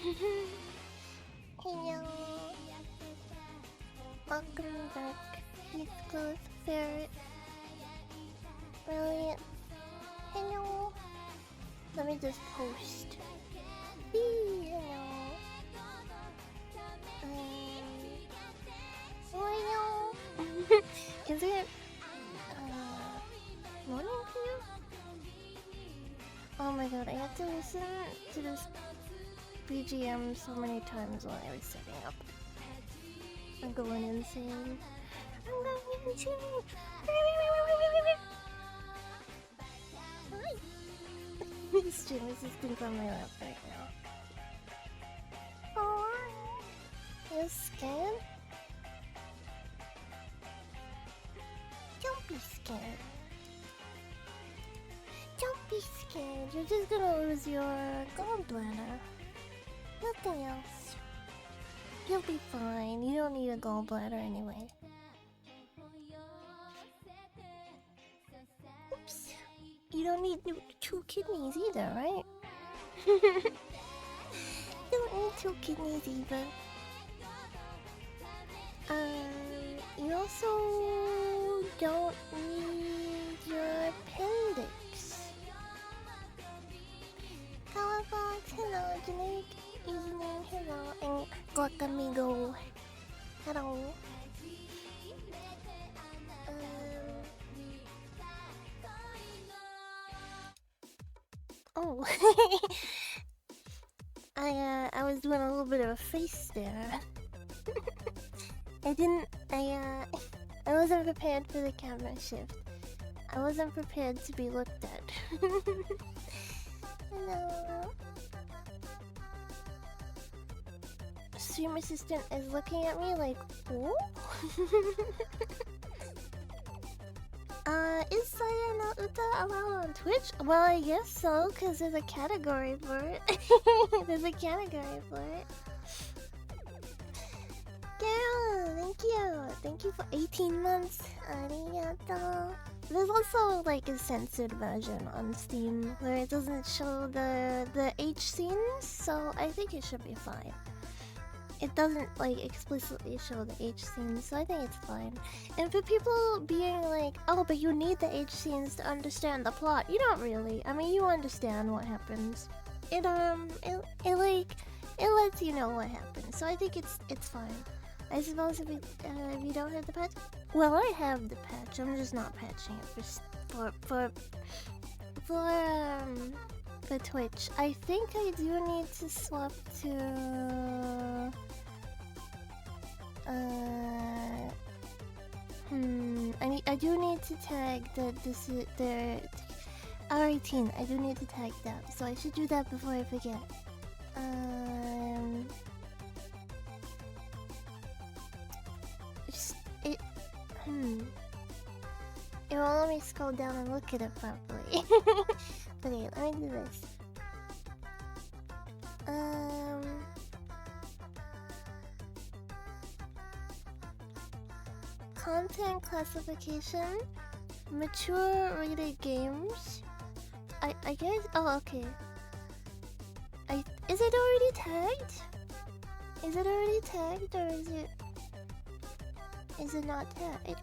Hello. Welcome back. Heath Close Ferret. Brilliant. Hello. Let me just post. Hello. Hello. Is it morning for you? Oh my god, I had to listen to this BGM so many times while I was setting up. I'm going insane. I'm going insane. Hi. Stream assistant's on my lap right now. Oh, you scared? Don't be scared. Don't be scared. You're just gonna lose your gallbladder. Nothing else. You'll be fine. You don't need a gallbladder anyway. Oops. You don't need two kidneys either, right? Don't need two kidneys either. You also don't need your appendix. Calabox, hello, Generic, username, hello, and Guacamigo, hello. Oh, I was doing a little bit of a face there. I wasn't prepared for the camera shift. I wasn't prepared to be looked at. Hello. Stream assistant is looking at me like, oh? Is Saya no Uta allowed on Twitch? Well, I guess so, because there's a category for it. There's a category for it. Girl, thank you. Thank you for 18 months. Arigato. There's also like a censored version on Steam where it doesn't show the H scenes, so I think it should be fine. It doesn't like explicitly show the H scenes, so I think it's fine. And for people being like, oh, but you need the H scenes to understand the plot, you don't really. I mean, you understand what happens. It lets you know what happens, so I think it's fine. I suppose if you don't have the patch, well, I have the patch. I'm just not patching it for Twitch. I think I do need to swap to I do need to tag the R18. I do need to tag that, so I should do that before I forget. It won't let me scroll down and look at it properly. Okay, let me do this. Content classification, mature rated games. I guess. Oh, okay. Is it already tagged? Is it already tagged, or is it not tagged?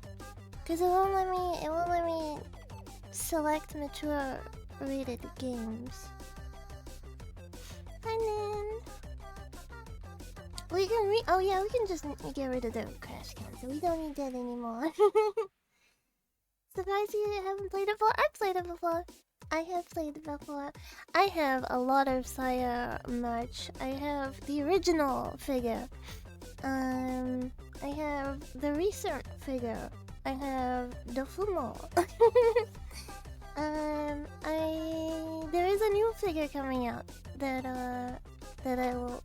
Because it won't let me select mature rated games. Hi, Nan. We can oh yeah, we can just get rid of the crash cans. We don't need that anymore. Surprised you haven't played it before? I've played it before. I have played it before. I have a lot of Saya merch. I have the original figure. I have the recent figure. I have the Fumo. There is a new figure coming out that I will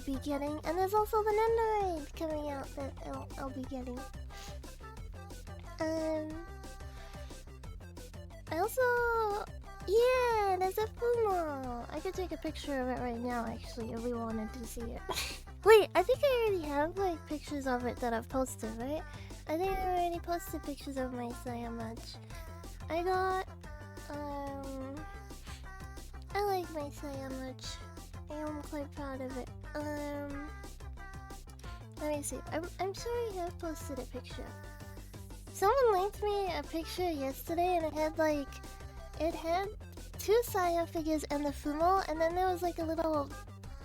be getting, and there's also the Nendoroid coming out that I'll be getting. I also, yeah, there's a Fumo. I could take a picture of it right now, actually, if we wanted to see it. Wait, I think I already have like pictures of it that I've posted, right? I think I already posted pictures of my Saya merch. I got, I like my Saya merch. I am quite proud of it. Um, let me see. I'm sure you have posted a picture. Someone linked me a picture yesterday, and it had two Saya figures and the Fumo, and then there was like a little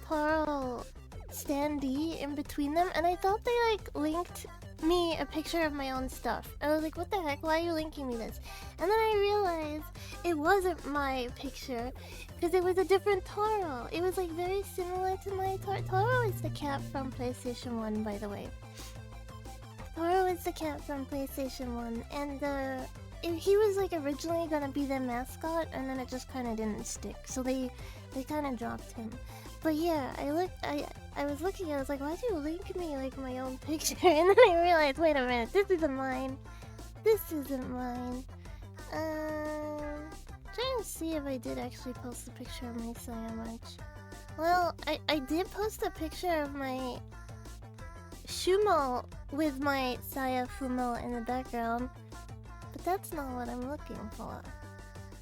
Taro standee in between them, and I thought they like linked me a picture of my own stuff. I was like, what the heck? Why are you linking me this? And then I realized it wasn't my picture because it was a different Taro. It was like very similar to my Taro. Taro is the cat from PlayStation 1, by the way. Taro is the cat from PlayStation 1, and he was like originally gonna be their mascot, and then it just kind of didn't stick, so they kind of dropped him. But yeah, I was looking, I was like, why do you link me like my own picture? And then I realized, wait a minute, this isn't mine. This isn't mine. Trying to see if I did actually post a picture of my Saya March. Well, I did post a picture of my Shumo with my Saya Fumo in the background, but that's not what I'm looking for.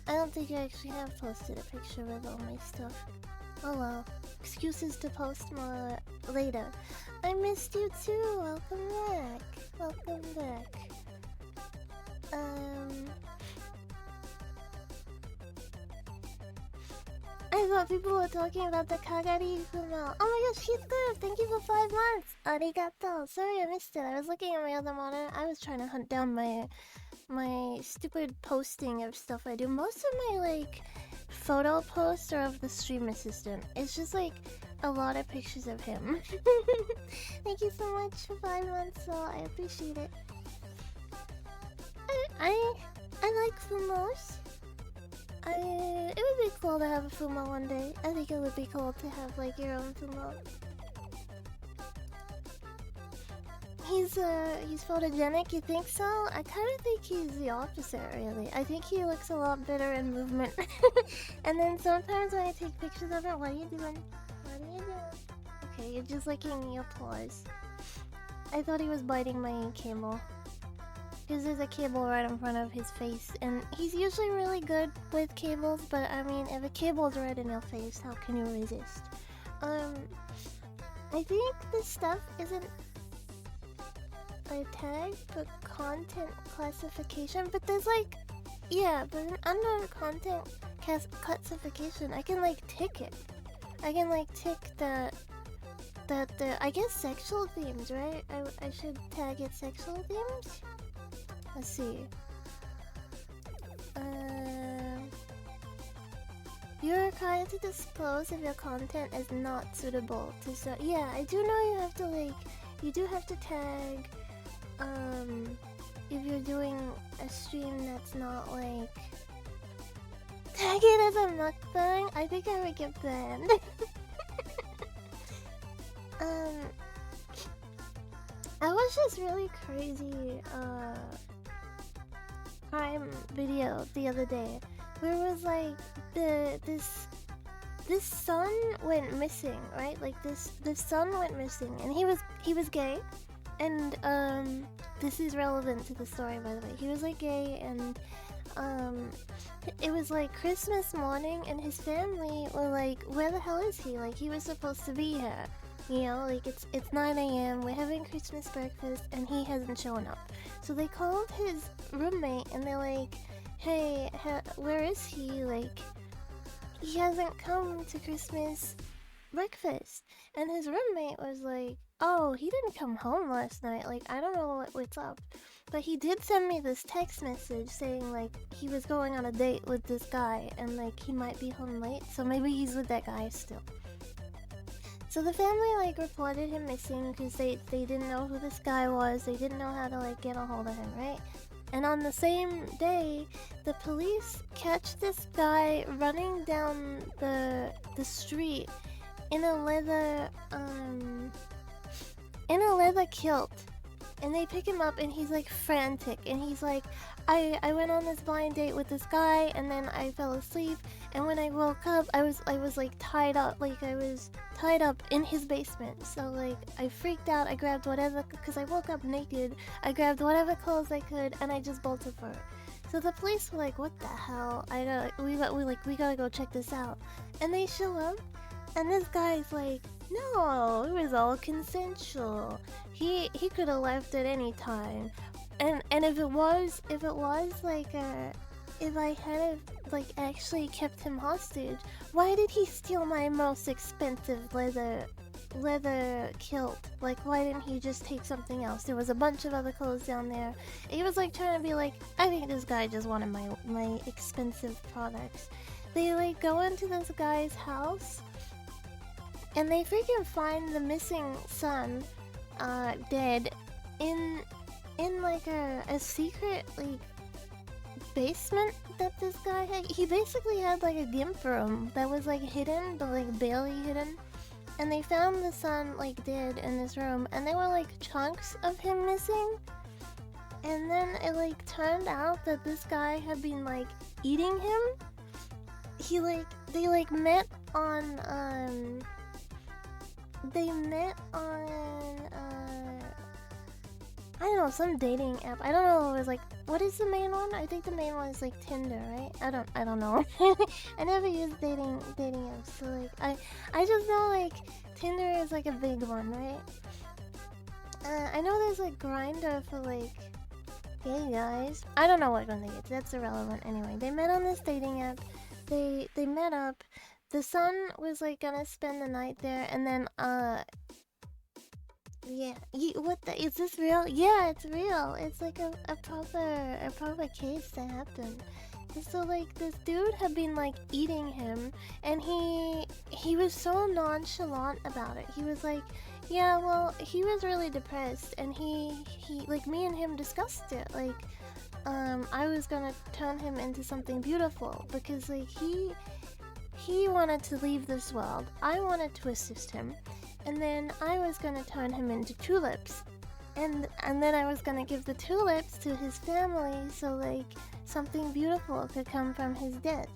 I don't think I actually have posted a picture with all my stuff. Oh well. Excuses to post more later. I missed you too. Welcome back. Welcome back. I thought people were talking about the Kagari Fumo. Oh my gosh, he's good. Thank you for 5 months. Arigato. Sorry I missed it. I was looking at my other monitor. I was trying to hunt down my stupid posting of stuff I do. Most of my like photo posts are of the stream assistant. It's just like a lot of pictures of him. Thank you so much for 5 months, so I appreciate it. I like Fumos. It would be cool to have a Fumo one day. I think it would be cool to have like your own Fumo. He's photogenic, you think so? I kind of think he's the opposite, really. I think he looks a lot better in movement. And then sometimes when I take pictures of him, what are you doing? What are you doing? Okay, you're just licking your paws. I thought he was biting my cable. Because there's a cable right in front of his face, and he's usually really good with cables, but I mean, if a cable's right in your face, how can you resist? I think this stuff isn't a tag, but content classification, but there's like, yeah, but under content classification, I can like tick it. I can like tick the I guess sexual themes, right? I should tag it sexual themes? Let's see. You're required to disclose if your content is not suitable to yeah, I do know you have to like, you do have to tag if you're doing a stream that's not like, tag it as a mukbang. I think I would get banned. I watched this really crazy crime video the other day where it was like this son went missing, right? Like this son went missing, and he was gay, and this is relevant to the story, by the way. He was like gay, and it was like Christmas morning, and his family were like, where the hell is he? Like, he was supposed to be here. You know, like it's 9 AM, we're having Christmas breakfast, and he hasn't shown up. So they called his roommate, and they're like, hey, where is he? Like, he hasn't come to Christmas breakfast. And his roommate was like, oh, he didn't come home last night. Like, I don't know what's up. But he did send me this text message saying, like, he was going on a date with this guy, and, like, he might be home late. So maybe he's with that guy still. So the family like reported him missing because they didn't know who this guy was. They didn't know how to like get a hold of him, right? And on the same day, the police catch this guy running down the street in a leather kilt. And they pick him up, and he's like frantic, and he's like, I went on this blind date with this guy, and then I fell asleep, and when I woke up, I was like tied up, like I was tied up in his basement. So like I freaked out. I grabbed whatever, because I woke up naked. I grabbed whatever clothes I could, and I just bolted for it. So the police were like, what the hell? We gotta go check this out. And they show up, And this guy's like, no, it was all consensual. He could have left at any time. And if it was like if I had like actually kept him hostage, why did he steal my most expensive leather kilt? Like, why didn't he just take something else? There was a bunch of other clothes down there. He was like trying to be like, I think this guy just wanted my expensive products. They like go into this guy's house and they freaking find the missing son dead in like a secret like basement that this guy had. He basically had like a gimp room that was like hidden, but like barely hidden. And they found the son like dead in this room, and there were like chunks of him missing. And then it like turned out that this guy had been like eating him. They met on I don't know, some dating app. I don't know, it was like, what is the main one? I think the main one is like Tinder, right? I don't know. I never used dating apps, so like I just know like Tinder is like a big one, right? I know there's like Grindr for like gay guys. I don't know what one they get. That's irrelevant anyway. They met on this dating app. They met up. The son was like gonna spend the night there, and then yeah, what the? Is this real? Yeah, it's real. It's like a proper case that happened. And so like this dude had been like eating him, and he was so nonchalant about it. He was like, yeah, well, he was really depressed, and he like me and him discussed it. Like, I was gonna turn him into something beautiful because like he wanted to leave this world. I wanted to assist him. And then I was gonna turn him into tulips. And then I was gonna give the tulips to his family so like something beautiful could come from his death.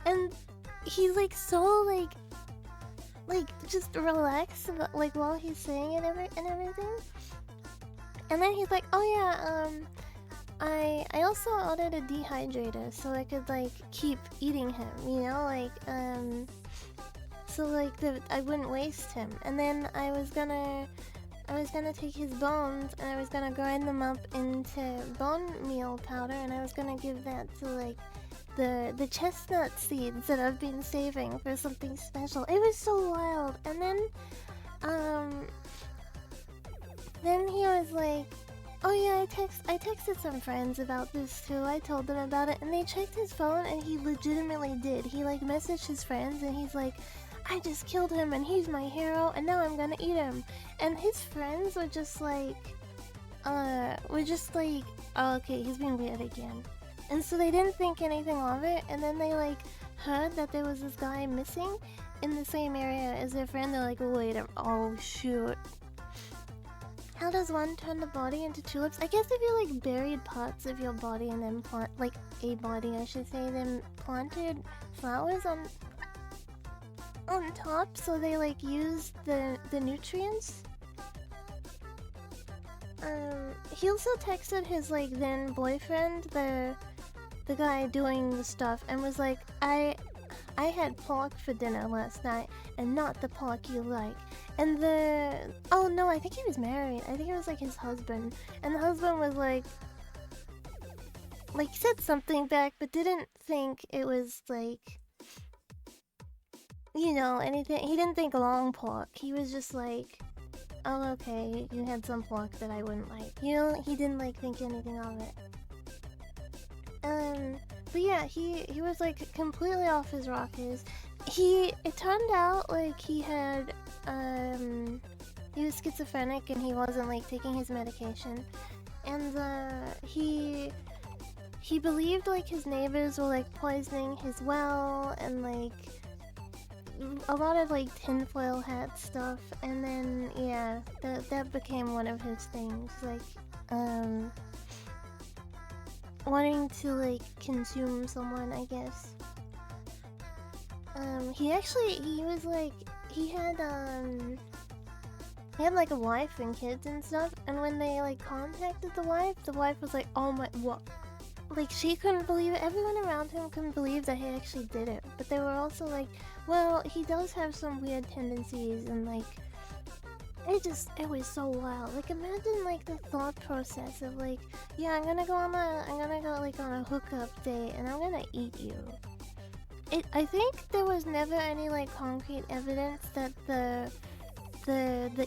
And he's like so like just relaxed about, like while he's saying it and everything. And then he's like, oh yeah, I also ordered a dehydrator so I could like keep eating him, you know, like so like I wouldn't waste him. And then I was gonna take his bones and I was gonna grind them up into bone meal powder, and I was gonna give that to like the chestnut seeds that I've been saving for something special. It was so wild. And then he was like, oh yeah, I texted some friends about this too. I told them about it, and they checked his phone, and he legitimately did. He like messaged his friends, and he's like, I just killed him, and he's my hero, and now I'm gonna eat him. And his friends were just like, oh, okay, he's being weird again. And so they didn't think anything of it, and then they like heard that there was this guy missing in the same area as their friend. They're like, wait, oh shoot. How does one turn the body into tulips? I guess if you like buried parts of your body and then like a body, I should say, then planted flowers on top, so they like use the nutrients. He also texted his like then boyfriend, the guy doing the stuff, and was like, I had pork for dinner last night, and not the pork you like. And oh no, I think he was married. I think it was like his husband, and the husband was like said something back, but didn't think it was like, you know, anything. He didn't think long pork. He was just like, oh okay, you had some pork that I wouldn't like. You know, he didn't like think anything of it. But yeah, he was like completely off his rockers. It turned out like he was schizophrenic, and he wasn't like taking his medication. And he believed like his neighbors were like poisoning his well, and like a lot of like tinfoil hat stuff. And then yeah, that became one of his things, like wanting to like consume someone, I guess. He had like a wife and kids and stuff, and when they like contacted the wife was like, oh my, what? like she couldn't believe it. Everyone around him couldn't believe that he actually did it. But they were also like, well, he does have some weird tendencies, and like it was so wild. Like imagine like the thought process of like, yeah, I'm gonna go like on a hookup date and I'm gonna eat you. I think there was never any like concrete evidence that the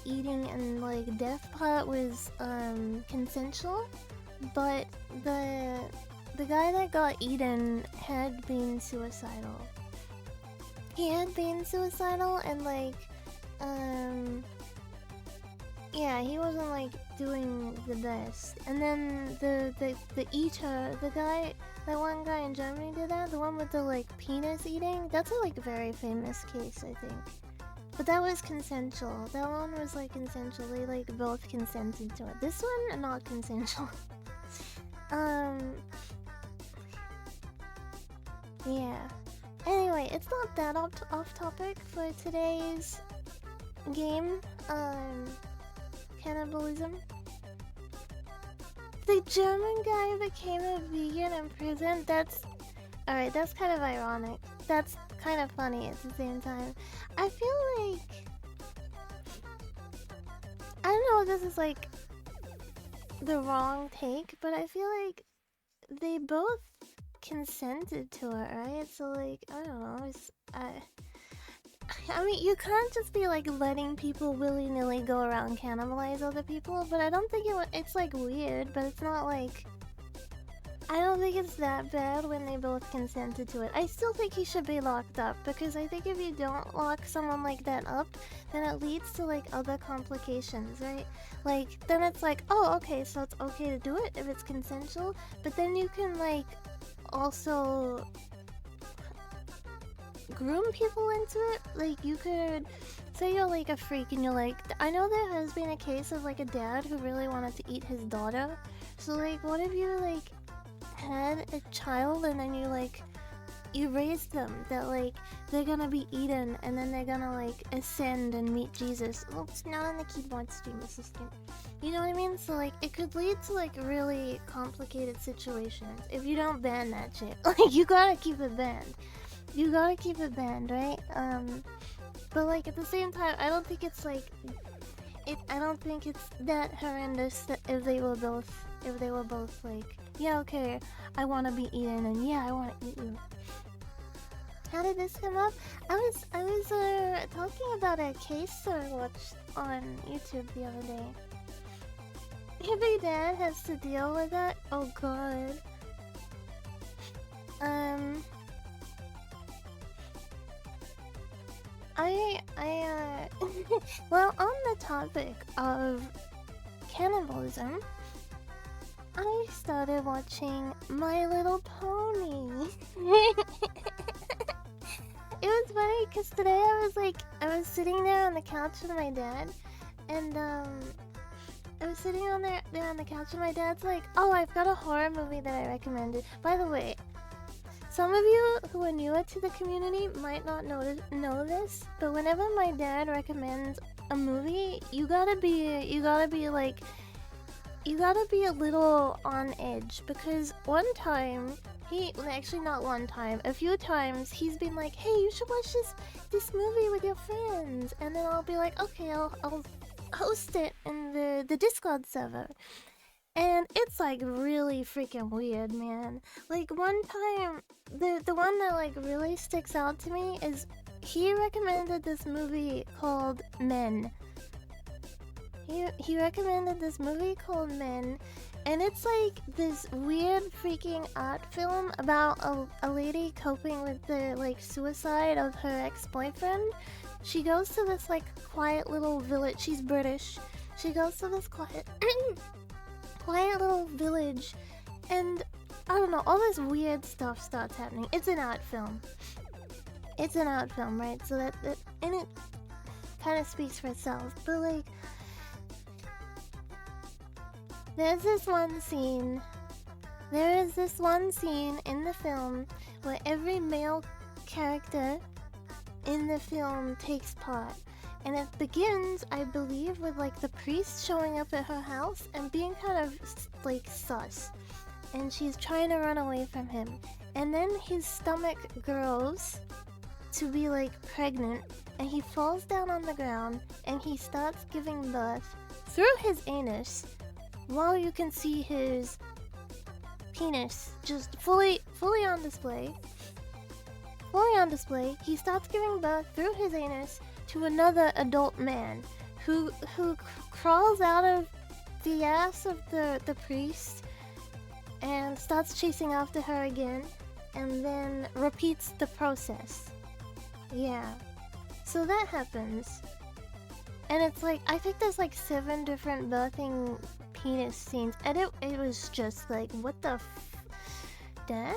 eating and like death part was consensual, but the guy that got eaten had been suicidal. He had been suicidal and like yeah, he wasn't like doing the best. And then the eater, that one guy in Germany did that, the one with the like penis eating, that's a like very famous case, I think. But that was consensual. That one was like consensual. They like both consented to it. This one not consensual. Yeah. Anyway, it's not that off topic for today's game. Cannibalism. The German guy became a vegan in prison. Alright, that's kind of ironic. That's kind of funny at the same time. I feel like I don't know if this is like the wrong take, but I feel like they both consented to it, right? So like, I don't know, I mean, you can't just be like letting people willy-nilly go around cannibalize other people, but I don't think it's like weird, but it's not like, I don't think it's that bad when they both consented to it. I still think he should be locked up, because I think if you don't lock someone like that up, then it leads to like other complications, right? Like, then it's like, oh, okay, so it's okay to do it if it's consensual, but then you can like also groom people into it. Like, you could say you're like a freak and you're like, I know there has been a case of like a dad who really wanted to eat his daughter, so like what if you like had a child and then you raised them that like they're gonna be eaten and then they're gonna like ascend and meet Jesus. Oh, it's not on the keyboard stream assistant. You know what I mean? So like it could lead to like really complicated situations if you don't ban that shit. Like, you gotta keep it banned. You gotta keep it banned, right? But like at the same time, I don't think it's like I don't think it's that horrendous that if they were both like, yeah, okay, I want to be eaten, and yeah, I want to eat you. How did this come up? I was talking about a case I watched on YouTube the other day. Every dad has to deal with that. Oh god. Well, on the topic of cannibalism, I started watching My Little Pony. It was funny because today I was sitting there on the couch with my dad, and I was sitting there on the couch and my dad's like, oh, I've got a horror movie that I recommended. By the way, some of you who are newer to the community might not know this, but whenever my dad recommends a movie, you gotta be a little on edge, because one time actually not one time, a few times he's been like, hey, you should watch this movie with your friends, and then I'll be like, okay, I'll host it in the Discord server. And it's like really freaking weird, man. Like one time, the one that like really sticks out to me is he recommended this movie called Men. He recommended this movie called Men, and it's like this weird freaking art film about a lady coping with the like suicide of her ex-boyfriend. She goes to this like quiet little village. She's British. She goes to this quiet little village, and I don't know, all this weird stuff starts happening. It's an art film. It's an art film, right? So that and it kind of speaks for itself. But like, there is this one scene in the film where every male character in the film takes part. And it begins, I believe, with like the priest showing up at her house and being kind of like sus. and she's trying to run away from him. And then his stomach grows to be like pregnant, and he falls down on the ground and he starts giving birth through his anus while you can see his penis just fully on display. Fully on display, he starts giving birth through his anus to another adult man who crawls out of the ass of the priest and starts chasing after her again, and then repeats the process. Yeah. So that happens. And it's like, I think there's like 7 different birthing penis scenes, and it was just like, what the Dad?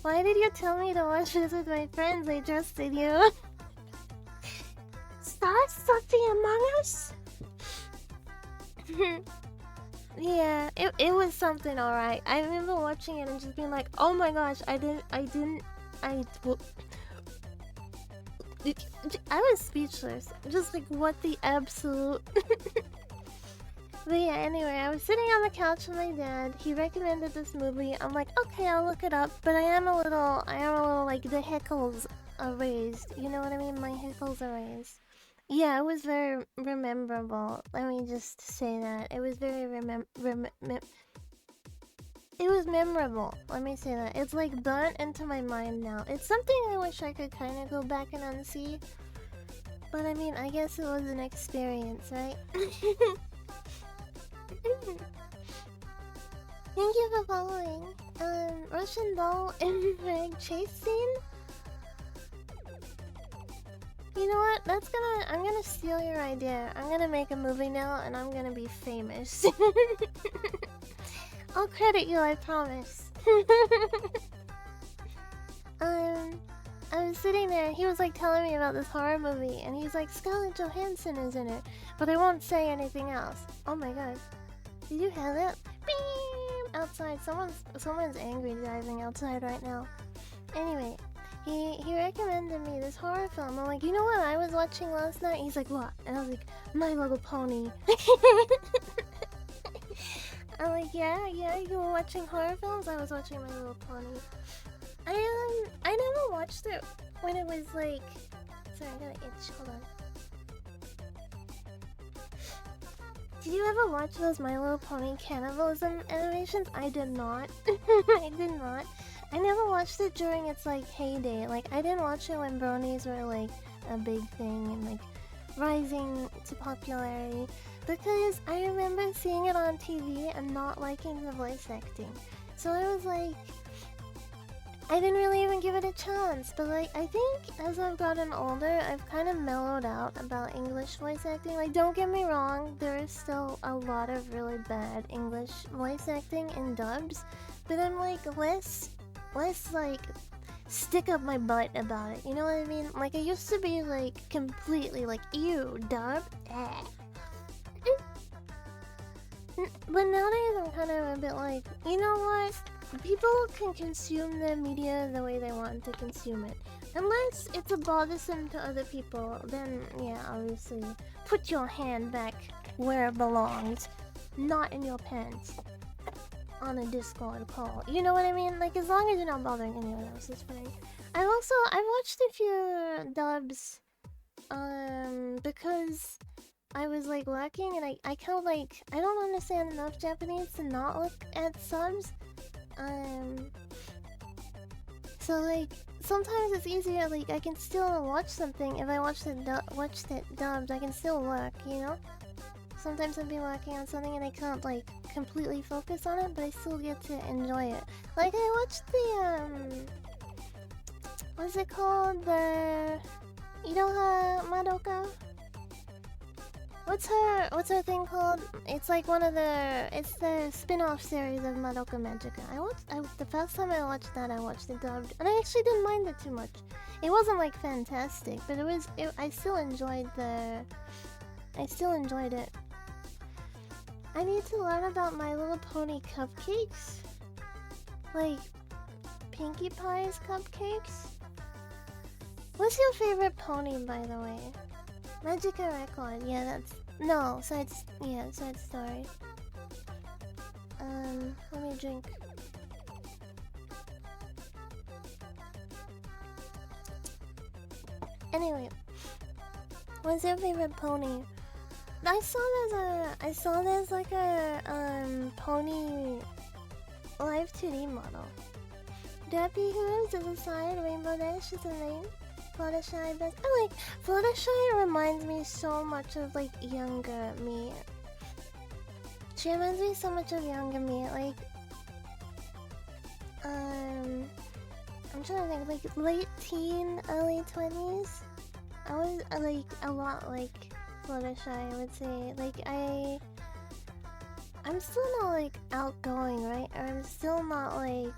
Why did you tell me to watch this with my friends? I trusted you. Start something Among Us? Yeah, it was something, alright. I remember watching it and just being like, oh my gosh, I was speechless. Just like, what the absolute... But yeah, anyway, I was sitting on the couch with my dad. He recommended this movie. I'm like, okay, I'll look it up. But I am a little like, the heckles are raised. You know what I mean? My heckles are raised. Yeah, it was very rememberable. Let me just say that. It was very it was memorable. Let me say that. It's like burnt into my mind now. It's something I wish I could kind of go back and unsee. But I mean, I guess it was an experience, right? Thank you for following. Russian doll and Meg chase scene? You know what? I'm gonna steal your idea. I'm gonna make a movie now and I'm gonna be famous. I'll credit you, I promise. I was sitting there, he was like telling me about this horror movie, and he's like, Scarlett Johansson is in it, but I won't say anything else. Oh my god. Did you hear that? Beep! Outside, someone's angry driving outside right now. Anyway, he recommended me this horror film. I'm like, you know what I was watching last night? He's like, what? And I was like, My Little Pony. I'm like, yeah, you were watching horror films? I was watching My Little Pony. I never watched it when it was like... Sorry, I got an itch. Hold on. Did you ever watch those My Little Pony cannibalism animations? I did not. I did not. I never watched it during its like heyday. Like, I didn't watch it when bronies were like a big thing and like rising to popularity, because I remember seeing it on TV and not liking the voice acting. So I was like, I didn't really even give it a chance. But like, I think as I've gotten older, I've kind of mellowed out about English voice acting. Like, don't get me wrong, there is still a lot of really bad English voice acting in dubs, but I'm like less like stick up my butt about it, you know what I mean? Like, I used to be like completely like, ew, dub, but nowadays I'm kind of a bit like, you know what? People can consume their media the way they want to consume it. Unless it's a bothersome to other people, then yeah, obviously, put your hand back where it belongs, not in your pants. On a Discord call. You know what I mean? Like, as long as you're not bothering anyone else, it's fine. I've watched a few dubs, because I was like working and I kind of like, I don't understand enough Japanese to not look at subs. So like, sometimes it's easier, like, I can still watch something if I watched it dubbed, I can still work, you know? Sometimes I'll be working on something and I can't like completely focus on it, but I still get to enjoy it. Like, I watched the what's it called? The Iroha Madoka? What's her thing called? It's like it's the spin-off series of Madoka Magica. The first time I watched that, I watched it dubbed, and I actually didn't mind it too much. It wasn't like fantastic, but I still enjoyed it. I need to learn about My Little Pony cupcakes. Like, Pinkie Pie's cupcakes? What's your favorite pony, by the way? Magica Record, yeah, that's... No, side story. Let me drink. Anyway, what's your favorite pony? I saw there's like a pony live 2D model. Derpy Hooves is a side, Rainbow Dash is a main. Fluttershy best. I like Fluttershy reminds me so much of like younger me. She reminds me so much of younger me, like I'm trying to think, like late teen, early 20s. I was like a lot like Fluttershy, I would say. Like I'm still not like outgoing, right? Or I'm still not like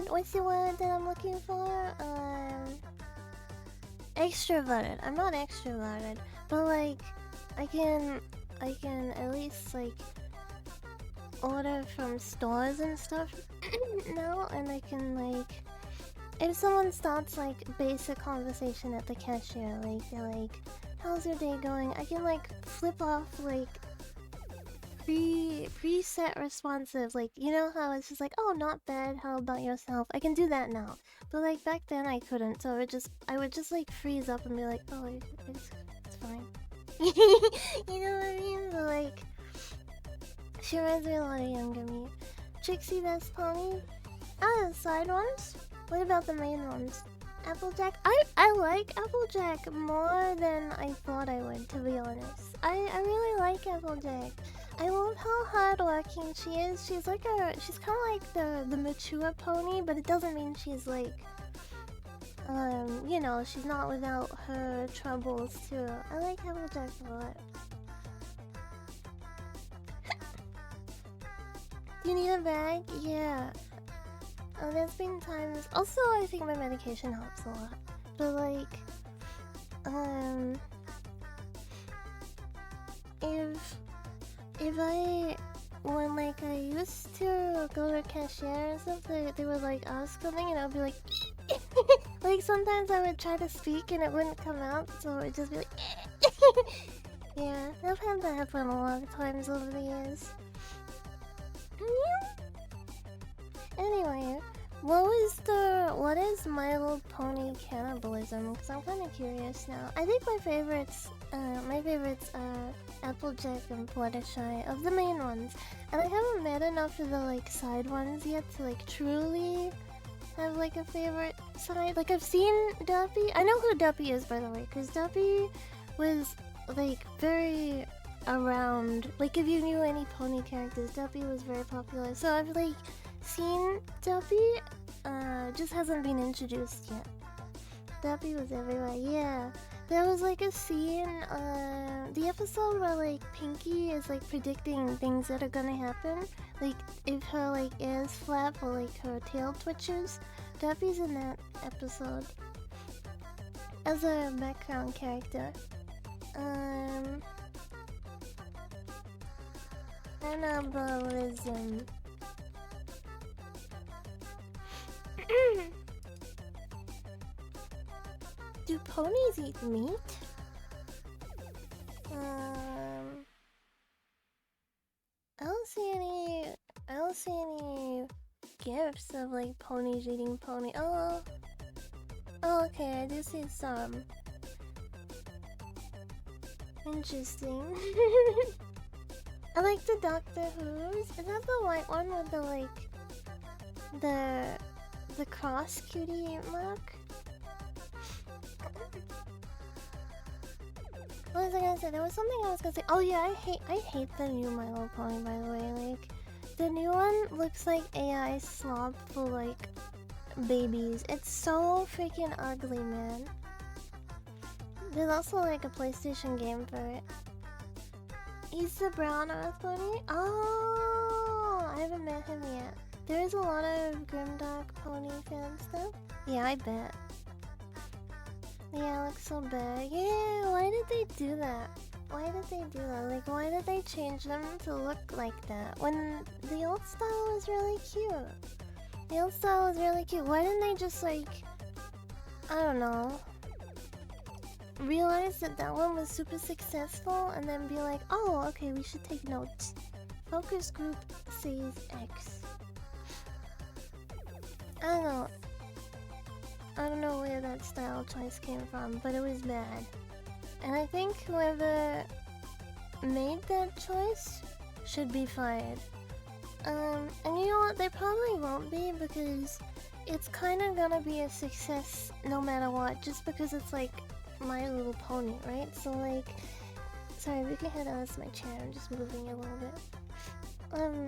what's the word that I'm looking for? Extroverted. I'm not extroverted, but like I can at least like order from stores and stuff now, and I can like if someone starts like basic conversation at the cashier, like they're like, how's your day going? I can like flip off like preset responsive, like you know how it's just like, oh not bad, how about yourself? I can do that now. But like back then I couldn't, so I would just like freeze up and be like, oh it's fine. You know what I mean? But like she reminds me a lot of younger me. Trixie Best Pony? Ah, the side ones? What about the main ones? Applejack? I like Applejack more than I thought I would, to be honest. I really like Applejack. I love how hardworking she is. She's like she's kind of like the mature pony, but it doesn't mean she's like, you know, she's not without her troubles too. I like Applejack a lot. Do you need a bag? Yeah. There's been times. Also, I think my medication helps a lot. But like, if when like I used to go to cashier and stuff, they would like ask something and I would be like, like sometimes I would try to speak and it wouldn't come out, so it would just be like, yeah, I've had that happen a lot of times over the years. Anyway, what is My Little Pony cannibalism? Because I'm kind of curious now. I think my favorites are Applejack and Fluttershy of the main ones, and I haven't met enough of the like side ones yet to like truly have like a favorite side. Like I've seen Duppy. I know who Duppy is, by the way, because Duppy was like very around. Like if you knew any pony characters, Duppy was very popular. So I've like seen Duppy, just hasn't been introduced yet. Duppy was everywhere. Yeah, there was like a scene, the episode where like Pinkie is like predicting things that are gonna happen, like if her like ears flap or like her tail twitches. Duppy's in that episode as a background character. Cannibalism. Do ponies eat meat? I don't see any gifs of like ponies eating pony. Oh, okay, I do see some. Interesting. I like the Doctor Who's. Is that the white one with the like the cross cutie mark? What was I gonna say? There was something I was gonna say. Oh yeah, I hate the new My Little Pony, by the way. Like the new one looks like AI slop for like babies. It's so freaking ugly, man. There's also like a PlayStation game for it. He's the brown Earth Pony? Oh, I haven't met him yet. There's a lot of Grimdark Pony fan stuff. Yeah, I bet. Yeah, it looks so bad. Yeah, why did they do that? Why did they do that? Like, why did they change them to look like that? When the old style was really cute. The old style was really cute. Why didn't they just, like... I don't know. realize that that one was super successful and then be like, oh, okay, we should take notes. Focus group says X. I don't know. I don't know where that style choice came from, but it was bad. And I think whoever made that choice should be fired. And you know what? They probably won't be because it's kind of gonna be a success no matter what, just because it's like My Little Pony, right? So like, sorry, we can head out my chair. I'm just moving a little bit.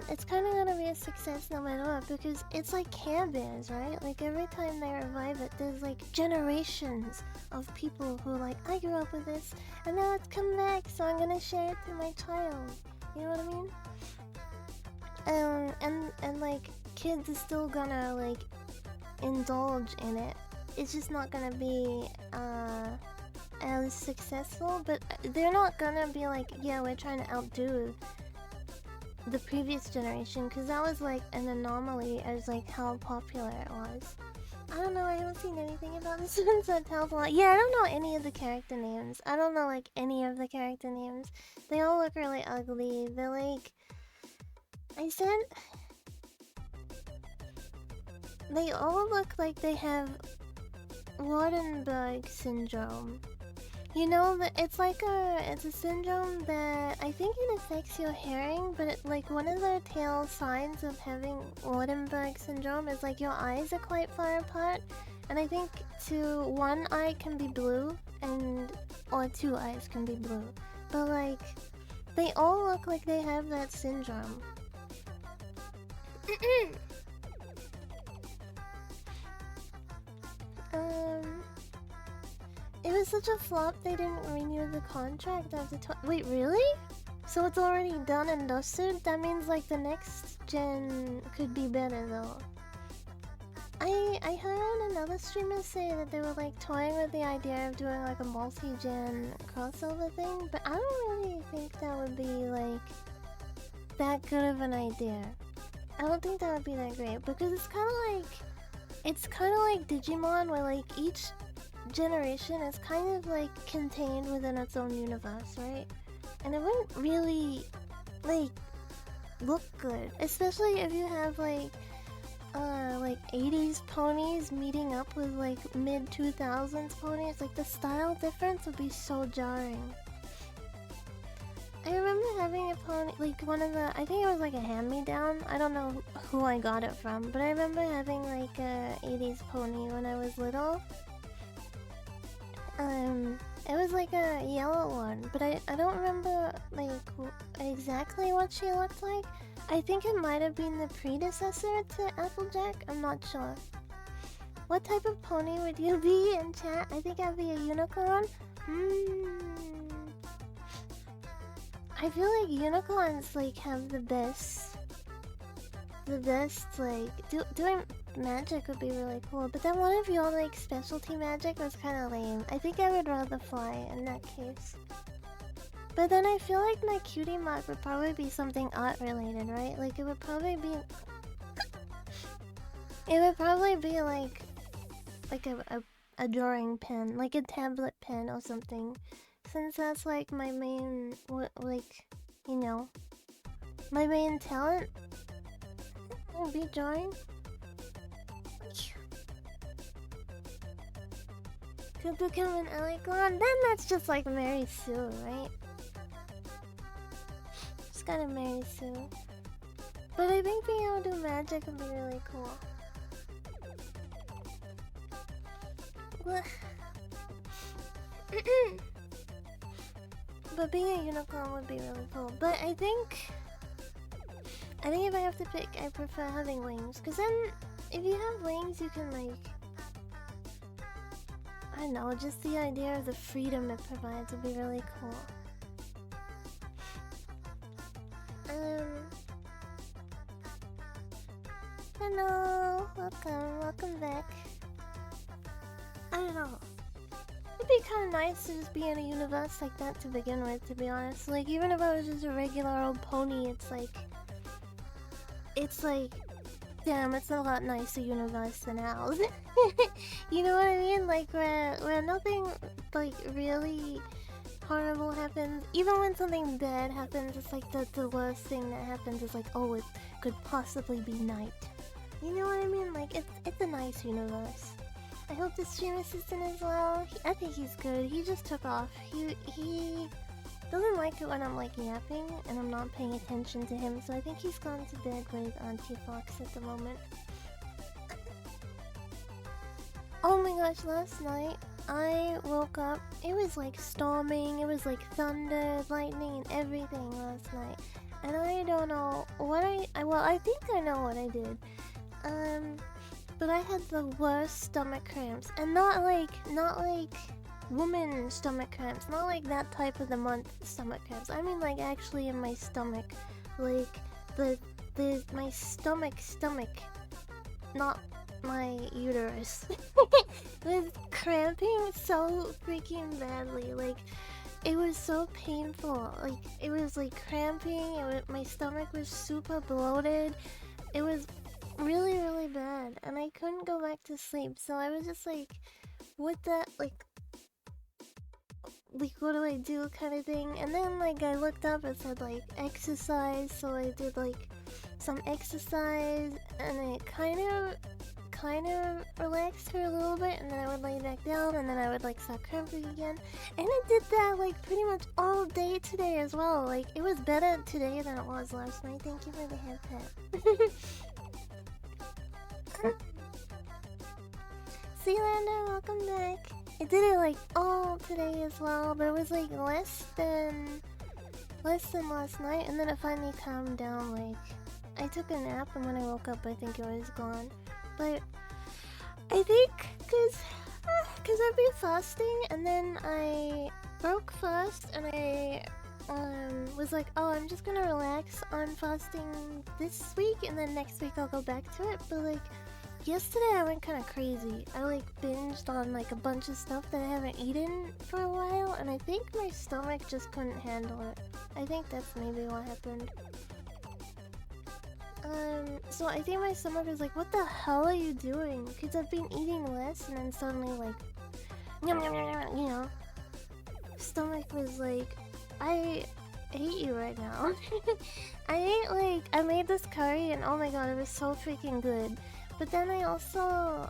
It's kind of gonna be a success no matter what because it's like Care Bears, right? Like every time they revive it, there's like generations of people who are like, I grew up with this, and now it's come back, so I'm gonna share it to my child. You know what I mean? And like kids are still gonna like indulge in it. It's just not gonna be as successful, but they're not gonna be like, yeah, we're trying to outdo the previous generation, because that was like an anomaly as like how popular it was. I don't know, I haven't seen anything about this one, so it tells a lot. Yeah, I don't know any of the character names. I don't know like any of the character names. They all look really ugly. They're like, I said, they all look like they have Waardenburg syndrome. You know, it's like it's a syndrome that I think it affects your hearing, but like one of the tail signs of having Waardenburg syndrome is like your eyes are quite far apart, and I think one eye can be blue or two eyes can be blue, but like they all look like they have that syndrome. It was such a flop they didn't renew the contract after wait, really? So it's already done and dusted? That means like the next gen could be better though. I heard another streamer say that they were like toying with the idea of doing like a multi-gen crossover thing, but I don't really think that would be like that good of an idea. I don't think that would be that great because it's kind of like Digimon, where like each generation is kind of like contained within its own universe, right? And it wouldn't really like look good, especially if you have like 80s ponies meeting up with like mid 2000s ponies. Like the style difference would be so jarring. I remember having a pony, like one of the, I think it was like a hand-me-down. I don't know who I got it from, but I remember having like a 80s pony when I was little. It was like a yellow one, but I don't remember like exactly what she looked like. I think it might have been the predecessor to Applejack, I'm not sure. What type of pony would you be in chat? I think I'd be a unicorn. I feel like unicorns like have the best like doing magic would be really cool, but then what if your like specialty magic was kind of lame? I think I would rather fly in that case. But then I feel like my cutie mark would probably be something art related, right? Like it would probably be like a drawing pen, like a tablet pen or something, since that's like my main my main talent will be drawing. Could become an Electron, then that's just like Mary Sue, right? Just gotta Mary Sue. But I think being able to do magic would be really cool. But being a unicorn would be really cool. But I think if I have to pick, I prefer having wings. Because then, if you have wings, you can like, I don't know, just the idea of the freedom it provides would be really cool. Hello, welcome back. I don't know. It'd be kind of nice to just be in a universe like that to begin with, to be honest. Like, even if I was just a regular old pony, it's like, damn, it's a lot nicer universe than ours. You know what I mean? Like where nothing like really horrible happens. Even when something bad happens, it's like the worst thing that happens is like, oh, it could possibly be night. You know what I mean? Like it's a nice universe. I hope the stream assistant is well. I think he's good. He just took off. He doesn't like it when I'm like yapping and I'm not paying attention to him, so I think he's gone to bed with Auntie Fox at the moment. Oh my gosh, last night I woke up, it was like storming, it was like thunder, lightning, and everything last night. And I don't know what well, I think I know what I did. But I had the worst stomach cramps, and not like woman stomach cramps, not like that type of the month stomach cramps. I mean like actually in my stomach, like my stomach, not my uterus. Was cramping so freaking badly. Like it was so painful. Like it was like cramping. My stomach was super bloated. It was really really bad, and I couldn't go back to sleep. So I was just like, what the like what do I do kind of thing. And then like I looked up, it said like exercise, so I did like some exercise, and it kind of relaxed for a little bit, and then I would lay back down, and then I would like start cramping again. And I did that like pretty much all day today as well. Like it was better today than it was last night. Thank you for the hand pat. See, Lando, welcome back. I did it like all today as well, but it was like less than last night, and then it finally calmed down. Like I took a nap, and when I woke up I think it was gone. But I think cause I've been fasting, and then I broke fast, and I was like, oh, I'm just gonna relax on fasting this week, and then next week I'll go back to it. But like yesterday I went kind of crazy. I like binged on like a bunch of stuff that I haven't eaten for a while, and I think my stomach just couldn't handle it. I think that's maybe what happened. So I think my stomach was like, what the hell are you doing? Because I've been eating less, and then suddenly like, yum, yum, yum, yum, you know, stomach was like, I hate you right now. I made this curry, and oh my god, it was so freaking good. But then I also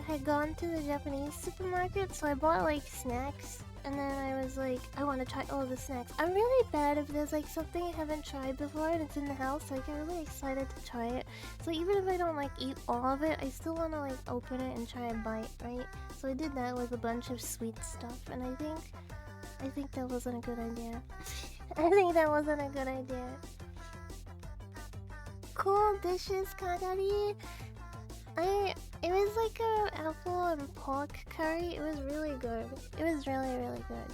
had gone to the Japanese supermarket, so I bought like snacks. And then I was like, I want to try all the snacks. I'm really bad if there's like something I haven't tried before and it's in the house, so I get really excited to try it. So even if I don't like eat all of it, I still want to like open it and try a bite, right? So I did that with a bunch of sweet stuff, and I think that wasn't a good idea. I think that wasn't a good idea. Cool dishes, Kagari. It was like a apple and pork curry. It was really good. It was really really good.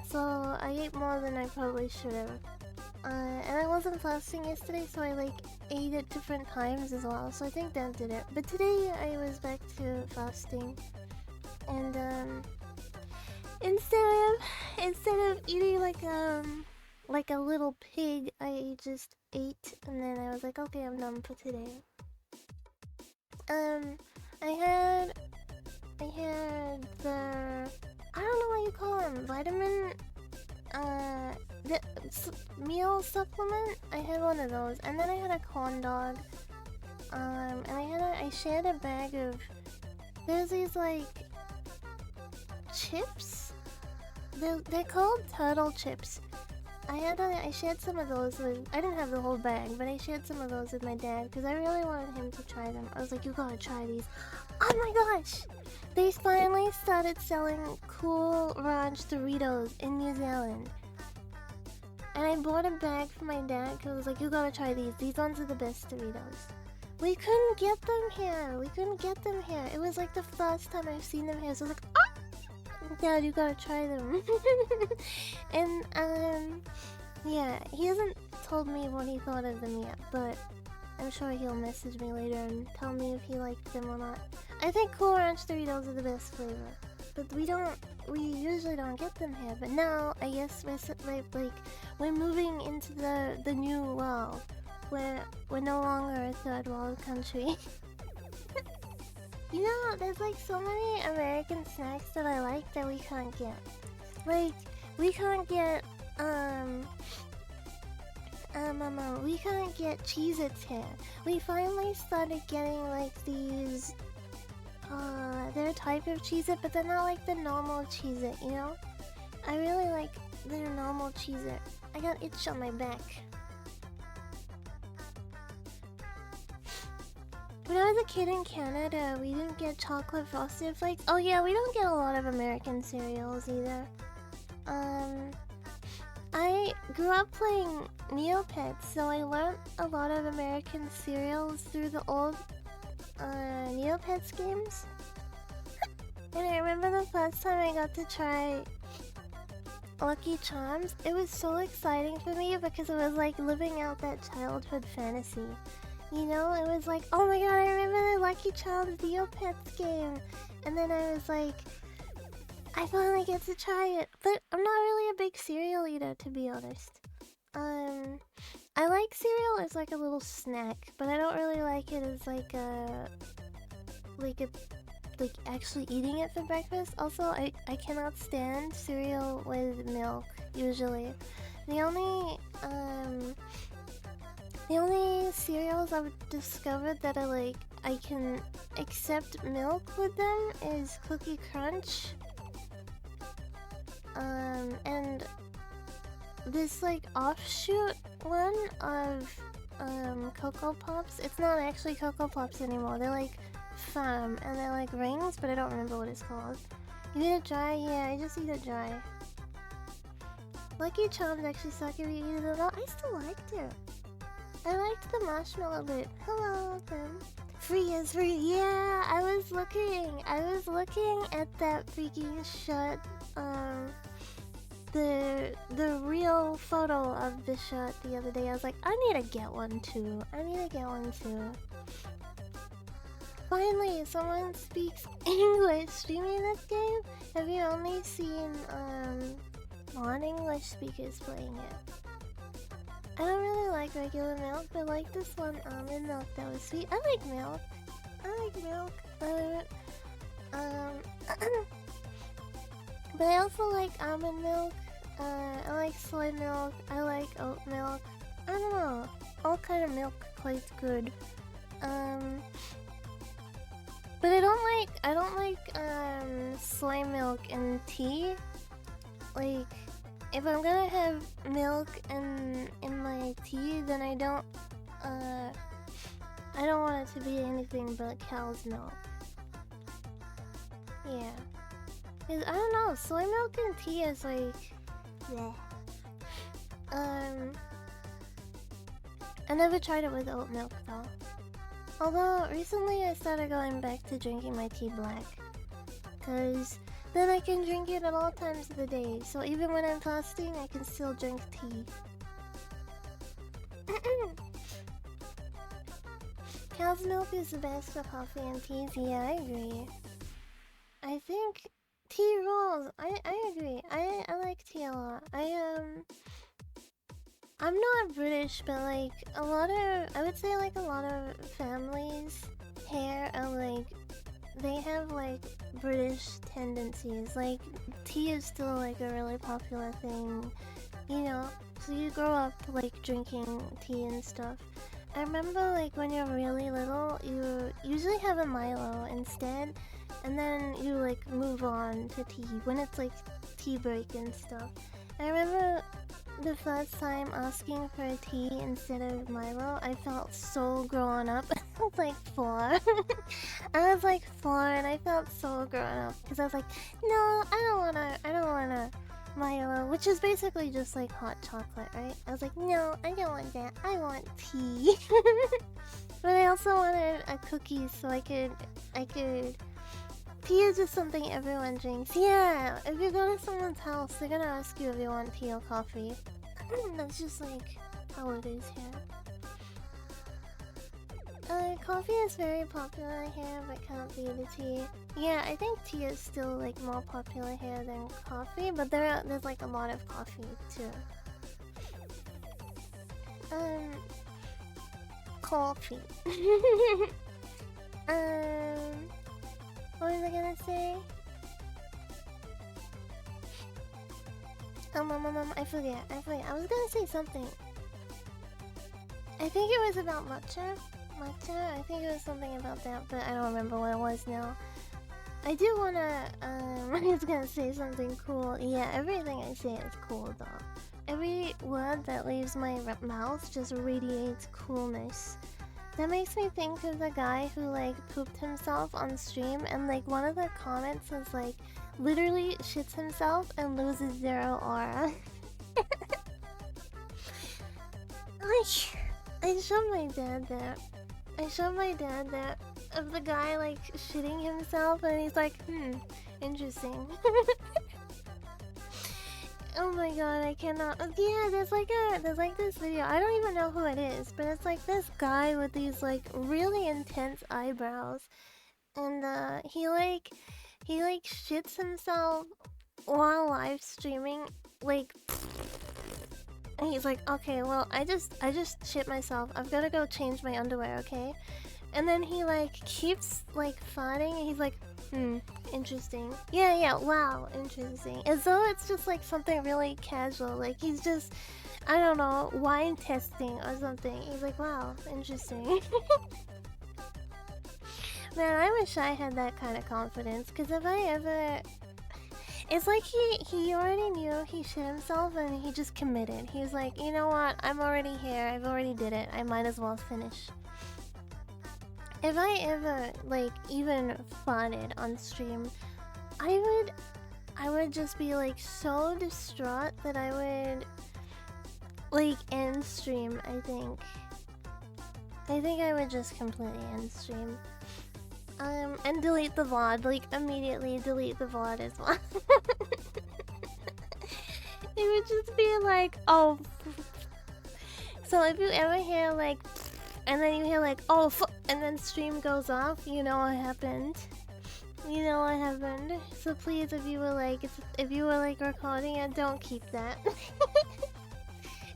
So I ate more than I probably should have. And I wasn't fasting yesterday, so I like ate at different times as well. So I think that did it. But today I was back to fasting, and instead of eating like a little pig, I just ate, and then I was like, okay, I'm done for today. I had the, I don't know what you call them, vitamin, the meal supplement. I had one of those, and then I had a corn dog, and I shared a bag of, there's these like chips. They're called turtle chips. I shared some of those with, I didn't have the whole bag, but I shared some of those with my dad because I really wanted him to try them. I was like, you gotta try these. Oh my gosh! They finally started selling Cool Ranch Doritos in New Zealand. And I bought a bag for my dad because I was like, you gotta try these. These ones are the best Doritos. We couldn't get them here. It was like the first time I've seen them here, so I was like, ah! Dad, you gotta try them. And yeah, he hasn't told me what he thought of them yet, but I'm sure he'll message me later and tell me if he liked them or not. I think Cool Ranch Doritos are the best flavor, but we usually don't get them here. But now I guess we're moving into the new world we're no longer a third world country. You know, there's like so many American snacks that I like that we can't get. Like, we can't get, we can't get Cheez-Its here. We finally started getting like these, they're a type of Cheez-It, but they're not like the normal Cheez-It, you know? I really like their normal Cheez-It. I got itch on my back. When I was a kid in Canada, we didn't get chocolate frosted flakes. Oh yeah, we don't get a lot of American cereals either. I grew up playing Neopets, so I learned a lot of American cereals through the old Neopets games. And I remember the first time I got to try Lucky Charms. It was so exciting for me because it was like living out that childhood fantasy. You know, it was like, oh my god, I remember the Lucky Charms Neopets game. And then I was like, I finally get to try it. But I'm not really a big cereal eater, to be honest. I like cereal as like a little snack, but I don't really like it as like actually eating it for breakfast. Also, I cannot stand cereal with milk, usually. The only cereals I've discovered that I can accept milk with them is Cookie Crunch. And this like offshoot one of Cocoa Pops. It's not actually Cocoa Pops anymore. They're like firm and they're like rings, but I don't remember what it's called. You eat it dry? Yeah, I just eat it dry. Lucky Charms actually suck if you eat it at all. I still liked it. I liked the marshmallow bit. Hello, them. Free is free. Yeah, I was looking at that freaking shirt. The real photo of the shirt the other day. I was like, I need to get one too. Finally, someone speaks English streaming this game. Have you only seen non-English speakers playing it? I don't really like regular milk, but like this one almond milk that was sweet. I like milk. But I also like almond milk. I like soy milk. I like oat milk. I don't know. All kind of milk tastes good. But I don't like soy milk in tea. Like, if I'm gonna have milk in my tea, then I don't want it to be anything but cow's milk. Yeah. 'Cause I don't know, soy milk and tea is like, bleh. I never tried it with oat milk though. Although recently I started going back to drinking my tea black, 'cause then I can drink it at all times of the day. So even when I'm fasting, I can still drink tea. Cow's milk is the best for coffee and teas. Yeah, I agree. I think tea rules. I agree. I like tea a lot. I'm not British, but like I would say like a lot of families here are like, they have like British tendencies. Like tea is still like a really popular thing, you know? So you grow up like drinking tea and stuff. I remember like when you're really little, you usually have a Milo instead, and then you like move on to tea when it's like tea break and stuff. I remember the first time asking for a tea instead of Milo, I felt so grown up. I was like 4. I was like 4 and I felt so grown up because I was like, no, I don't wanna Milo, which is basically just like hot chocolate, right? I was like, no, I don't want that. I want tea. But I also wanted a cookie so I could. Tea is just something everyone drinks. Yeah, if you go to someone's house, they're gonna ask you if you want tea or coffee. That's just like how it is here. Coffee is very popular here, but can't beat the tea. Yeah, I think tea is still like more popular here than coffee, but there's like a lot of coffee too. coffee. What was I gonna say? I forget. I was gonna say something. I think it was about matcha. I think it was something about that, but I don't remember what it was now. I do wanna, I was gonna say something cool. Yeah, everything I say is cool though. Every word that leaves my mouth just radiates coolness. That makes me think of the guy who like pooped himself on stream, and like one of the comments was like, literally shits himself and loses 0 aura. I showed my dad that. Of the guy like shitting himself, and he's like, interesting. Oh my god, I cannot. Yeah, there's like this video. I don't even know who it is, but it's like this guy with these like really intense eyebrows, and he shits himself while live streaming, like. And he's like, okay, well, I just shit myself. I've gotta go change my underwear, okay? And then he like keeps like farting, and he's like, interesting. Yeah, wow, interesting. As though it's just like something really casual. Like he's just, I don't know, wine testing or something. He's like, wow, interesting. Man, I wish I had that kind of confidence, because if I ever... It's like he already knew he shit himself and he just committed. He was like, you know what, I'm already here, I've already did it, I might as well finish. If I ever, like, even farted on stream, I would just be like so distraught that I would like end stream, I think. I think I would just completely end stream. And delete the VOD, like immediately delete the VOD as well. It would just be like, oh. So if you ever hear like, and then you hear like, oh, and then stream goes off, you know what happened. You know what happened. So please, if you were like recording it, don't keep that.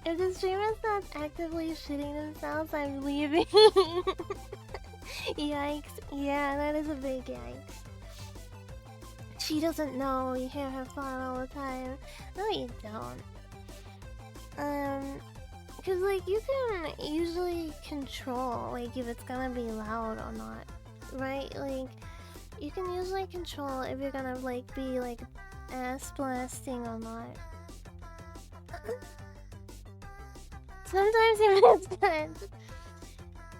If the streamer's not actively shitting themselves, I'm leaving. Yikes. Yeah, that is a big yikes. She doesn't know. You hear her fart all the time. No, you don't. Cause like you can usually control like if it's gonna be loud or not, right? Like you can usually control if you're gonna like be like ass blasting or not. Sometimes even it's good.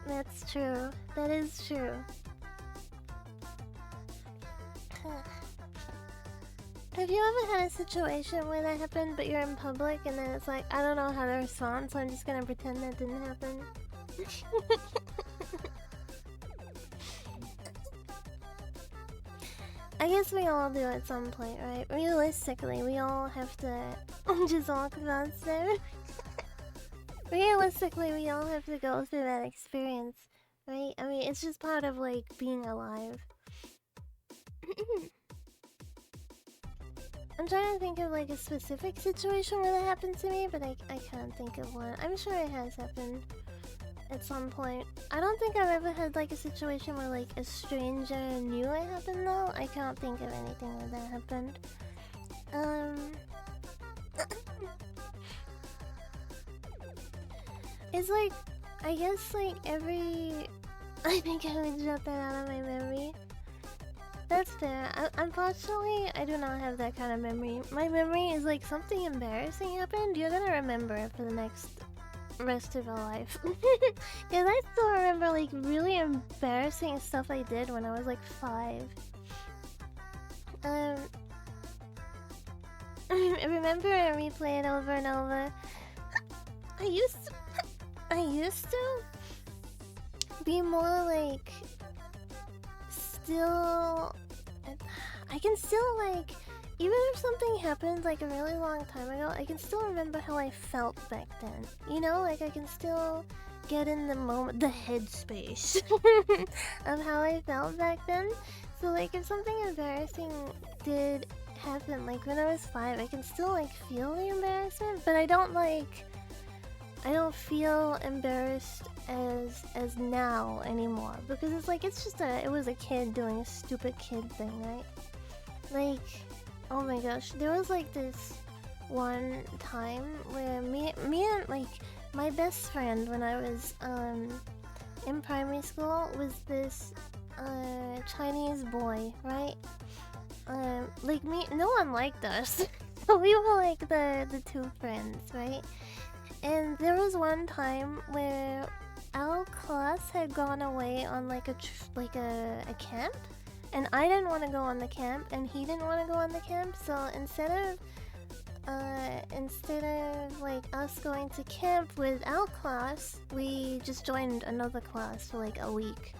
That's true. That is true. Have you ever had a situation where that happened but you're in public and then it's like, I don't know how to respond, so I'm just gonna pretend that didn't happen? I guess we all do at some point, right? Realistically, we all have to just walk downstairs. Realistically, we all have to go through that experience, right? I mean, it's just part of, like, being alive. I'm trying to think of, like, a specific situation where that happened to me, but I can't think of one. I'm sure it has happened at some point. I don't think I've ever had, like, a situation where, like, a stranger knew it happened, though. I can't think of anything where that happened. It's like, I guess like I think I would jot that out of my memory. That's fair. Unfortunately, I do not have that kind of memory. My memory is like something embarrassing happened, you're gonna remember it for the rest of your life. Because I still remember like really embarrassing stuff I did when I was like 5. I remember and replay it over and over. I used to be more like still. I can still like, even if something happened like a really long time ago, I can still remember how I felt back then. You know, like I can still get in the moment, the headspace of how I felt back then. So like if something embarrassing did happen, like when I was 5, I can still like feel the embarrassment, but I don't like. I don't feel embarrassed as now anymore because it's like it was a kid doing a stupid kid thing, right? Like, oh my gosh, there was like this one time where me and like my best friend when I was in primary school was this Chinese boy, right? Like no one liked us. We were like the two friends, right? And there was one time where our class had gone away on like a camp, and I didn't want to go on the camp, and he didn't want to go on the camp. So instead of like us going to camp with our class, we just joined another class for like a week.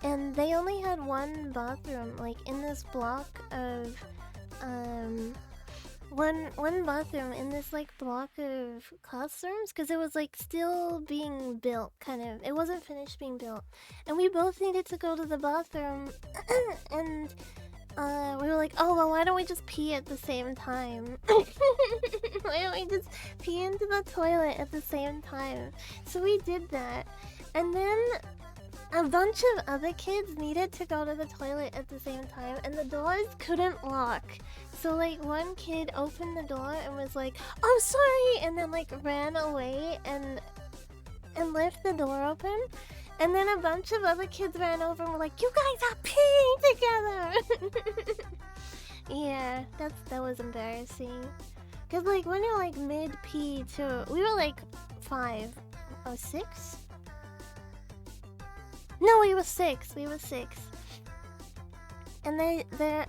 And they only had one bathroom, like in this block of one bathroom in this like block of classrooms, because it was like still being built, kind of. It wasn't finished being built, and we both needed to go to the bathroom, and we were like, oh well, why don't we just pee at the same time? Why don't we just pee into the toilet at the same time? So we did that, and then a bunch of other kids needed to go to the toilet at the same time, and the doors couldn't lock. So like one kid opened the door and was like, "Oh, sorry," and then like ran away and left the door open. And then a bunch of other kids ran over and were like, "You guys are peeing together!" Yeah, that was embarrassing. Cause like when you're like mid pee too, we were like 5 or 6. No, we were 6. We were 6. And they're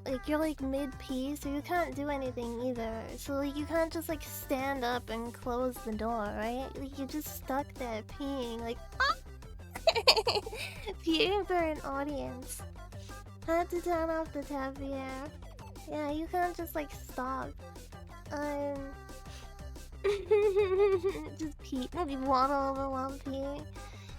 like you're like mid pee, so you can't do anything either. So like you can't just like stand up and close the door, right? Like you're just stuck there peeing, like peeing for an audience. Had to turn off the tap, yeah. Yeah, you can't just like stop. Just pee. Maybe waddle over while peeing.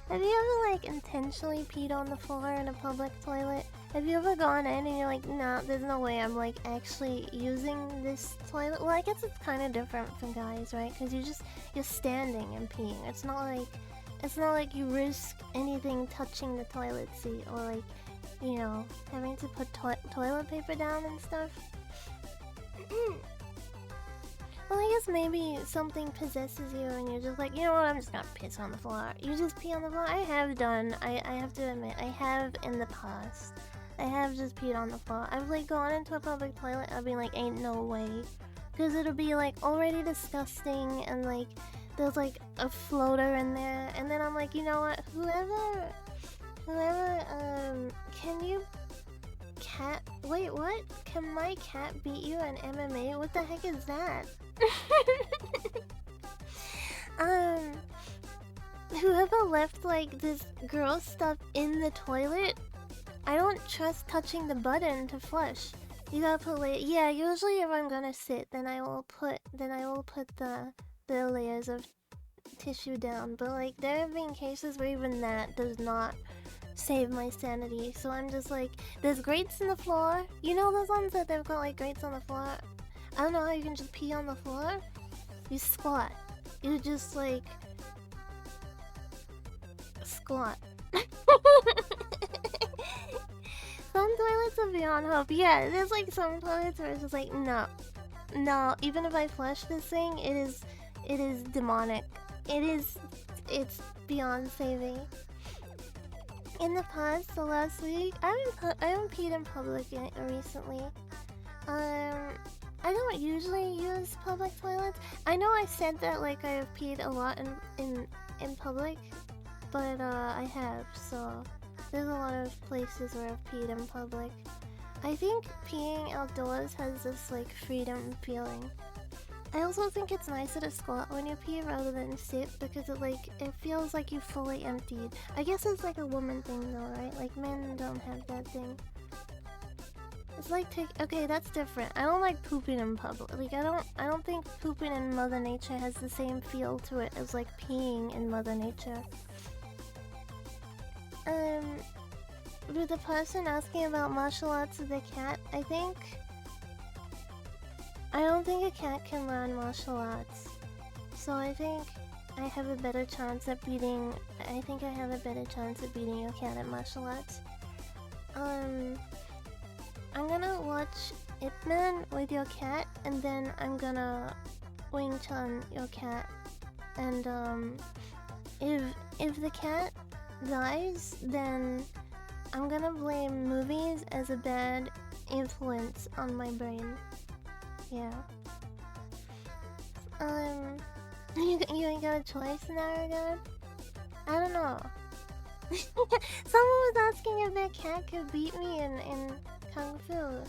Have you ever like intentionally peed on the floor in a public toilet? Have you ever gone in and you're like, nah, there's no way I'm like actually using this toilet? Well, I guess it's kind of different from guys, right? Because you're standing and peeing. It's not like you risk anything touching the toilet seat or like, you know, having to put toilet paper down and stuff. Well, I guess maybe something possesses you and you're just like, you know what, I'm just gonna piss on the floor. You just pee on the floor? I have done. I have to admit, I have in the past. I have just peed on the floor. I've like gone into a public toilet, I'll be like, ain't no way. Because it'll be like already disgusting and like there's like a floater in there. And then I'm like, you know what, whoever, can you cat, wait, what? Can my cat beat you in MMA? What the heck is that? Whoever left like this gross stuff in the toilet, I don't trust touching the button to flush. You gotta put yeah, usually if I'm gonna sit, then I will put the layers of tissue down. But like there have been cases where even that does not save my sanity. So I'm just like, there's grates in the floor. You know those ones that they've got like grates on the floor? I don't know how you can just pee on the floor. You squat. You just like squat. Some toilets are beyond hope. Yeah, there's like some toilets where it's just like, no, even if I flush this thing, it is demonic. It's beyond saving. In the past, the last week, I haven't peed in public recently. I don't usually use public toilets. I know I said that like I have peed a lot in public, but I have, so there's a lot of places where I've peed in public. I think peeing outdoors has this like freedom feeling. I also think it's nicer to squat when you pee rather than sit because it feels like you fully emptied. I guess it's like a woman thing though, right? Like men don't have that thing. It's like okay, that's different. I don't like pooping in public. Like I don't think pooping in Mother Nature has the same feel to it as like peeing in Mother Nature. With the person asking about martial arts of the cat, I don't think a cat can learn martial arts. So I think I have a better chance at beating. I think I have a better chance at beating your cat at martial arts. I'm gonna watch Ip Man with your cat, and then I'm gonna Wing Chun your cat. And if the cat dies, then I'm gonna blame movies as a bad influence on my brain. Yeah. You ain't got a choice in that regard? I don't know. Someone was asking if that cat could beat me in Kung Fu.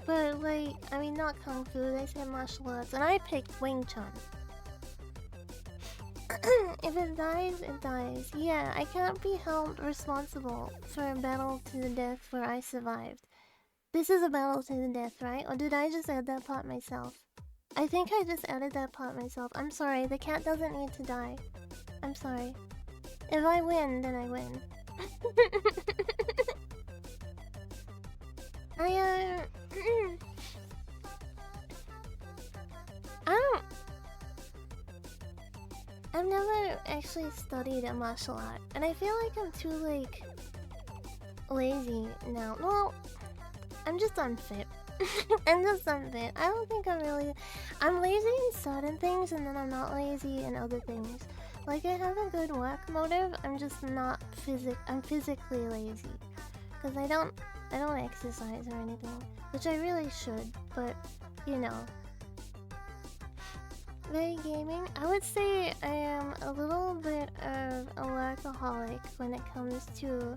But, like, I mean, not Kung Fu, they said martial arts, and I picked Wing Chun. If it dies, it dies. Yeah, I can't be held responsible for a battle to the death where I survived. This is a battle to the death, right? Or did I just add that part myself? I think I just added that part myself. I'm sorry, the cat doesn't need to die. I'm sorry. If I win, then I win. I don't... I've never actually studied a martial art, and I feel like I'm too, like, lazy now. Well, I'm just unfit. I'm just unfit. I don't think I'm really... I'm lazy in certain things, and then I'm not lazy in other things. Like, I have a good work motive, I'm just not I'm physically lazy. Because I don't exercise or anything, which I really should, but, you know. Very gaming? I would say I am a little bit of a workaholic when it comes to,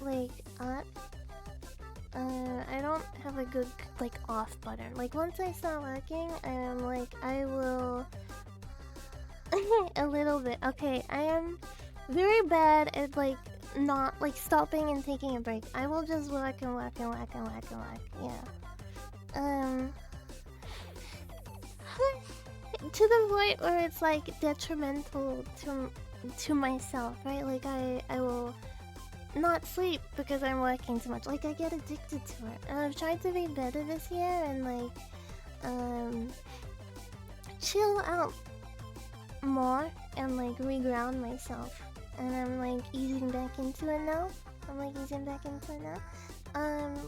like, art. I don't have a good, like, off button. Like, once I start working, I will... a little bit. Okay, I am very bad at, like, not, like, stopping and taking a break. I will just work and work and work and work and work. Yeah. To the point where it's, like, detrimental to myself, right? Like, I will not sleep because I'm working too much. Like, I get addicted to it. And I've tried to be better this year and, like, chill out more and, like, reground myself. And I'm, like, easing back into it now.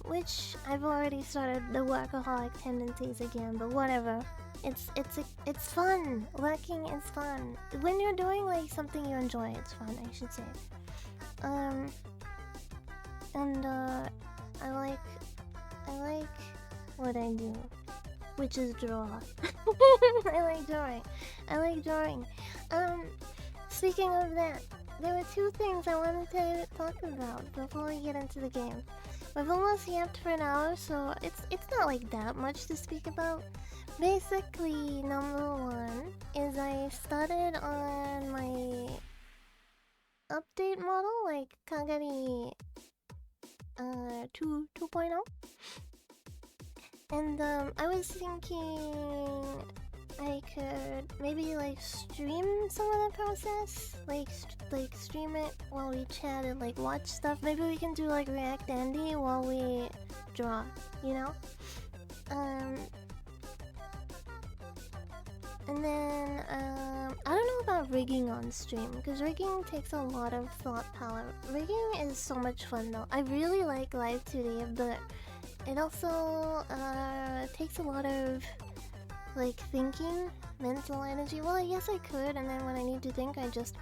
Which I've already started the workaholic tendencies again, but whatever. It's fun. Working is fun. When you're doing, like, something you enjoy, it's fun, I should say. I like what I do, which is draw. I like drawing. Speaking of that, there were two things I wanted to talk about before we get into the game. We've almost yapped for an hour, so it's not like that much to speak about. Basically, number one is I started on my update model, like Kagari 2.0. And I was thinking I could maybe, like, stream some of the process, like stream it while we chat and, like, watch stuff. Maybe we can do, like, React Andy while we draw, you know? And then, I don't know about rigging on stream, because rigging takes a lot of thought power. Rigging is so much fun though. I really like Live 2D, but it also takes a lot of, like, thinking, mental energy. Well, yes I could, and then when I need to think, I just,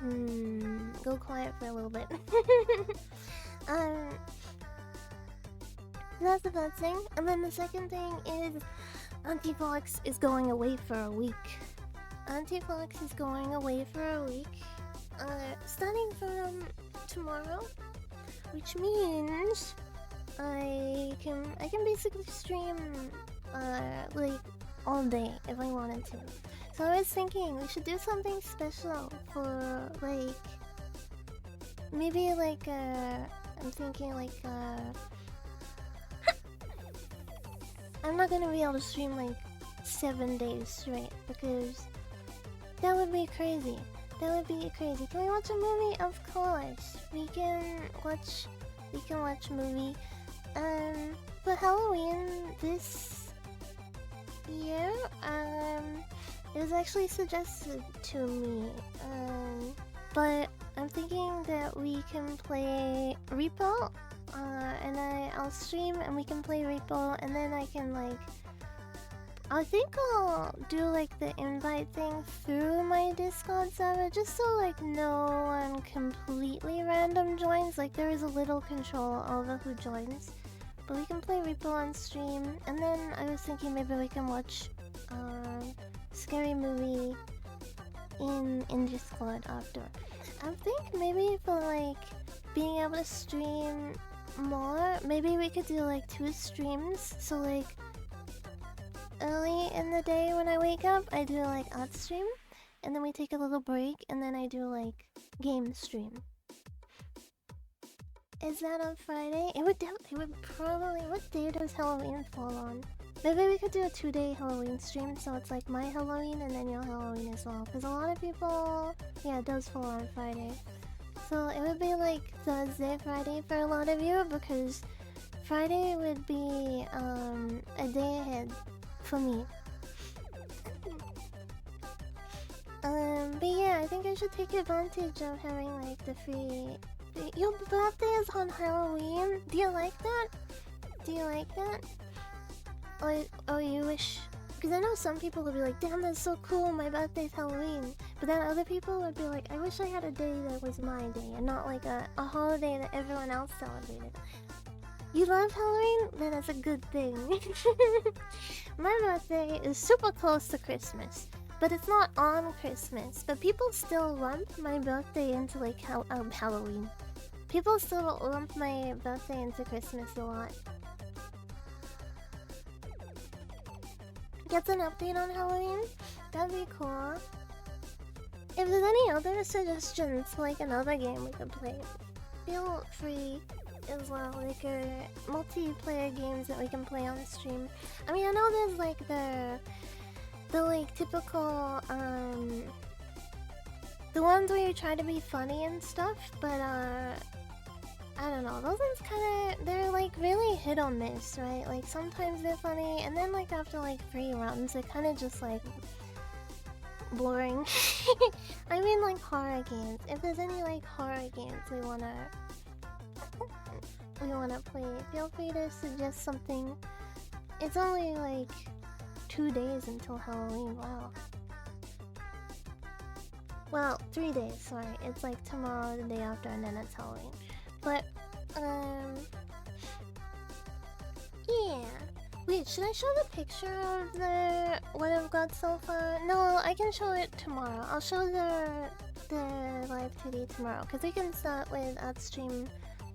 go quiet for a little bit. That's the first thing. And then the second thing is Antifox is going away for a week. Antifox is going away for a week, starting from tomorrow, which means I can basically stream like all day if I wanted to. So I was thinking we should do something special for, like, maybe like I'm thinking like I'm not gonna be able to stream like 7 days straight because that would be crazy. Can we watch a movie? Of course. We can watch a movie. For Halloween year, it was actually suggested to me. But I'm thinking that we can play Repo, and I'll stream and we can play Repo, and then I can like. I think I'll do like the invite thing through my Discord server just so like no one completely random joins. Like there is a little control over who joins. But we can play Repo on stream, and then I was thinking maybe we can watch Scary Movie in Discord after. I think maybe for like being able to stream more, maybe we could do like 2 streams. So like early in the day when I wake up, I do like art stream, and then we take a little break, and then I do like game stream. Is that on Friday? It would probably. What day does Halloween fall on? Maybe we could do a 2-day Halloween stream, so it's like my Halloween and then your Halloween as well. Because a lot of people, yeah, it does fall on Friday. So it would be like Thursday, Friday for a lot of you, because Friday would be a day ahead for me. But yeah, I think I should take advantage of having like the free. Your birthday is on Halloween? Do you like that? Do you like that? Or you wish... Because I know some people would be like, damn, that's so cool, my birthday's Halloween. But then other people would be like, I wish I had a day that was my day, and not like a holiday that everyone else celebrated. You love Halloween? Then that's a good thing. My birthday is super close to Christmas. But it's not on Christmas. But people still lump my birthday into like Halloween. People still lump my birthday into Christmas a lot. Gets an update on Halloween? That'd be cool. If there's any other suggestions for like another game we could play, feel free as well. Like multiplayer games that we can play on stream. I mean, I know there's like the like typical the ones where you try to be funny and stuff, but I don't know, those ones kinda, they're like really hit or miss, right? Like sometimes they're funny, and then like after like 3 runs they're kinda just like boring. I mean like horror games. If there's any like horror games we wanna play, feel free to suggest something. It's only like 2 days until Halloween, wow. Well, 3 days, sorry. It's like tomorrow, the day after, and then it's Halloween. But, yeah. Wait, should I show the picture of the what I've got so far? No, I can show it tomorrow. I'll show the live 2D tomorrow, because we can start with art stream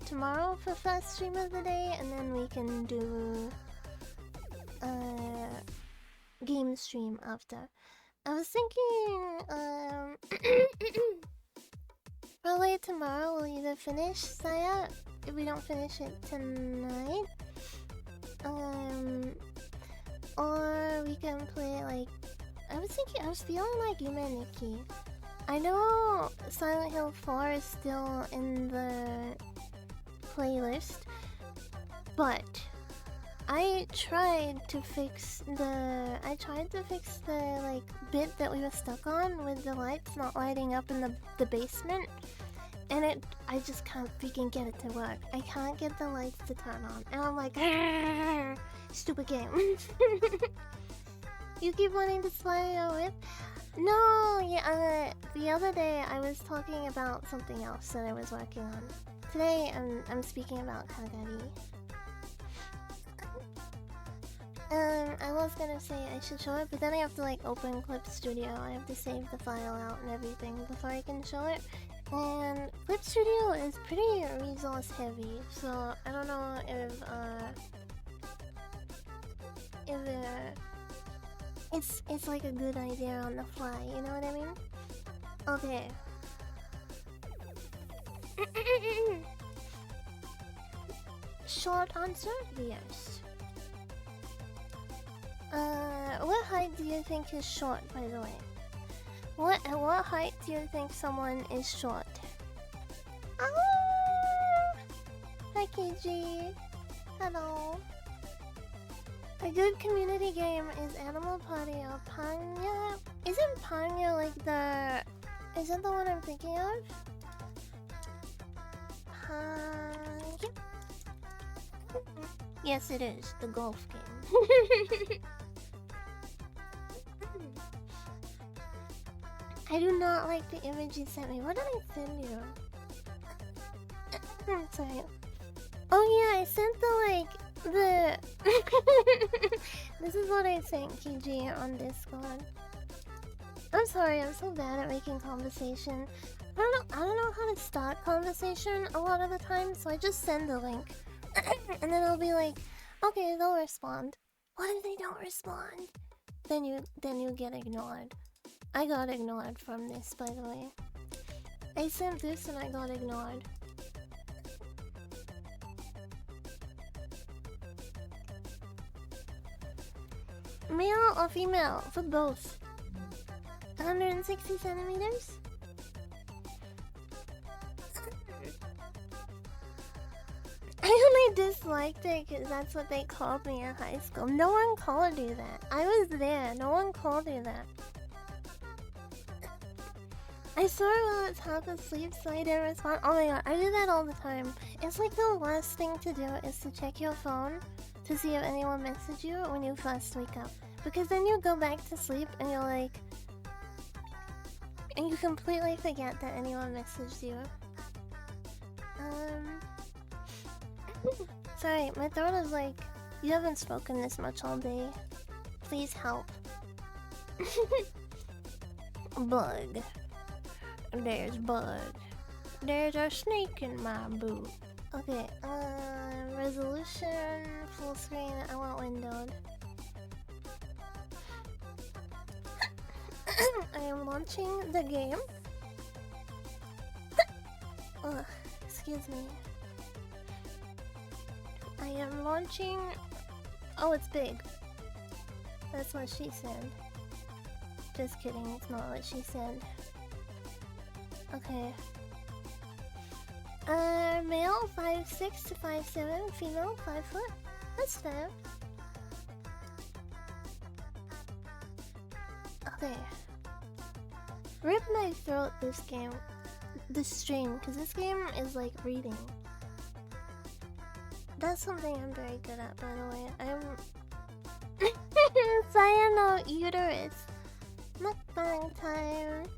tomorrow for first stream of the day, and then we can do game stream after. I was thinking, probably tomorrow we'll either finish Saya if we don't finish it tonight, or we can play like, I was feeling like Yume and Nikki. I know Silent Hill 4 is still in the playlist, but I tried to fix the like bit that we were stuck on with the lights not lighting up in the basement, and I just can't freaking get it to work. I can't get the lights to turn on, and I'm like, stupid game. You keep wanting to slide your whip? No, yeah. The other day I was talking about something else that I was working on. Today I'm speaking about Kagari. I was gonna say I should show it, but then I have to like open Clip Studio. I have to save the file out and everything before I can show it. And Clip Studio is pretty resource heavy, so I don't know if it's like a good idea on the fly, you know what I mean? Okay. Short answer, yes. What height do you think is short, by the way? At what height do you think someone is short? Ah! Hi KG. Hello. A good community game is Animal Party or Panya. Isn't Panya like the... Is that the one I'm thinking of? Panya? Yes, it is. The golf game. I do not like the image you sent me. What did I send you? Sorry. Oh yeah, I sent the This is what I sent KG on Discord. I'm sorry, I'm so bad at making conversation. I don't know how to start conversation a lot of the time, so I just send the link. And then I'll be like, okay, they'll respond. What if they don't respond? Then you get ignored. I got ignored from this, by the way. I sent this and I got ignored. Male or female? For both. 160 centimeters? I only disliked it because that's what they called me in high school. No one called you that. I was there. No one called you that. I saw it while it's half asleep, so I didn't respond. Oh my god, I do that all the time. It's like the worst thing to do is to check your phone to see if anyone messaged you when you first wake up. Because then you go back to sleep and you're like... And you completely forget that anyone messaged you. Sorry, my throat is like... You haven't spoken this much all day. Please help. Bug. There's Bug. There's a snake in my boot. Okay, resolution, full screen, I want windowed. I am launching the game. Ugh, excuse me. I am launching... Oh, it's big. That's what she said. Just kidding, it's not what she said. Okay. Male 5'6" to 5'7", female 5 foot. That's fair. Okay. Rip my throat this game. This stream, because this game is like reading. That's something I'm very good at, by the way. I'm... Cyano uterus. Mukbang time.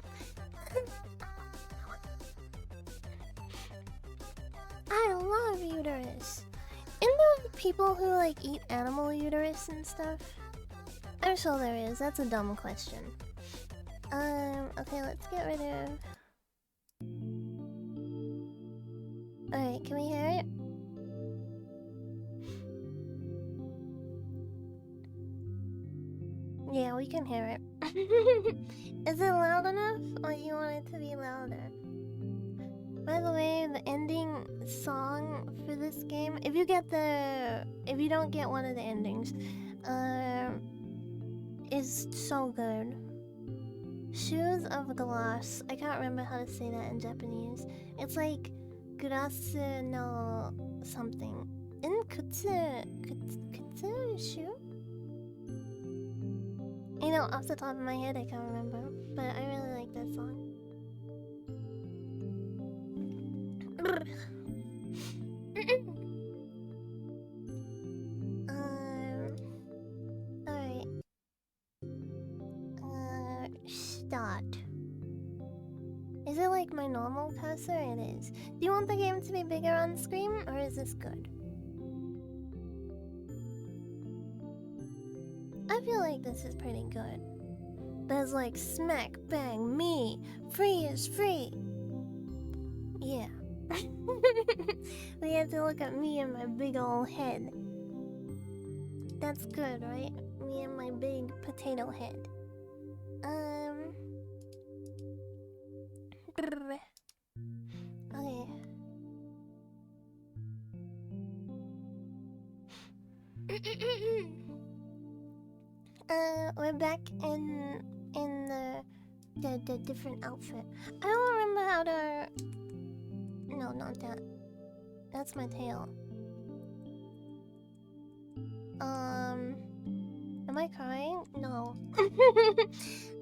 I love uterus. Isn't there people who like eat animal uterus and stuff? I'm sure there is. That's a dumb question. Okay, let's get rid of... Alright, can we hear it? Yeah, we can hear it. Is it loud enough, or you want it to be louder? By the way, the ending song for this game, if you don't get one of the endings, is so good. Shoes of glass. I can't remember how to say that in Japanese. It's like glasu no something. In kutsu shoe? You know, off the top of my head, I can't remember, but I really like that song. Alright. Start. Is it like my normal cursor? It is. Do you want the game to be bigger on screen, or is this good? I feel like this is pretty good. There's like smack, bang, me, free is free. Yeah. We have to look at me and my big old head. That's good, right? Me and my big potato head. Okay. We're back in the different outfit. I don't remember how to... No, not that. That's my tail. Am I crying? No.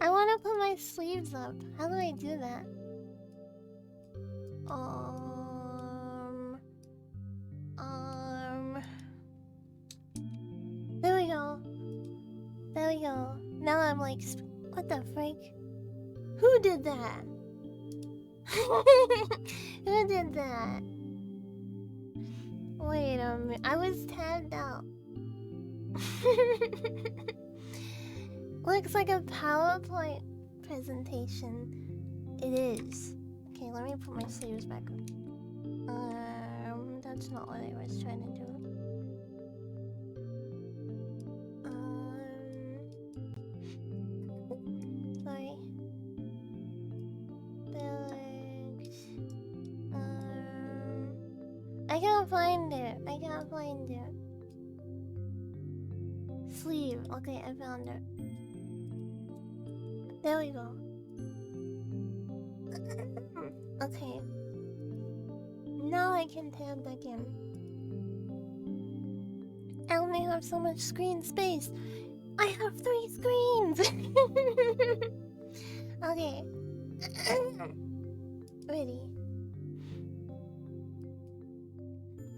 I want to put my sleeves up. How do I do that? There we go. There we go. Now I'm like, what the frick? Who did that? Who did that? Wait a minute. I was tabbed out. Looks like a PowerPoint presentation. It is. Okay, let me put my sleeves back on. That's not what I was trying to do. Sorry. Felix. I can't find it. I can't find it. Sleeve. Okay, I found it. There we go. Okay. Now I can tab back in. I only have so much screen space. I have 3 screens. Okay. Ready.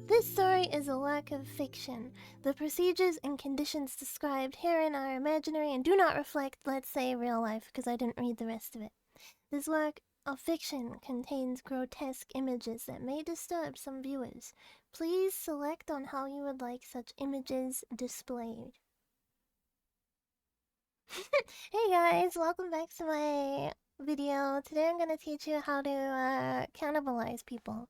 This story is a work of fiction. The procedures and conditions described herein are imaginary and do not reflect, let's say, real life, because I didn't read the rest of it. This work of fiction contains grotesque images that may disturb some viewers. Please select on how you would like such images displayed. Hey guys, welcome back to my video. Today I'm gonna teach you how to cannibalize people.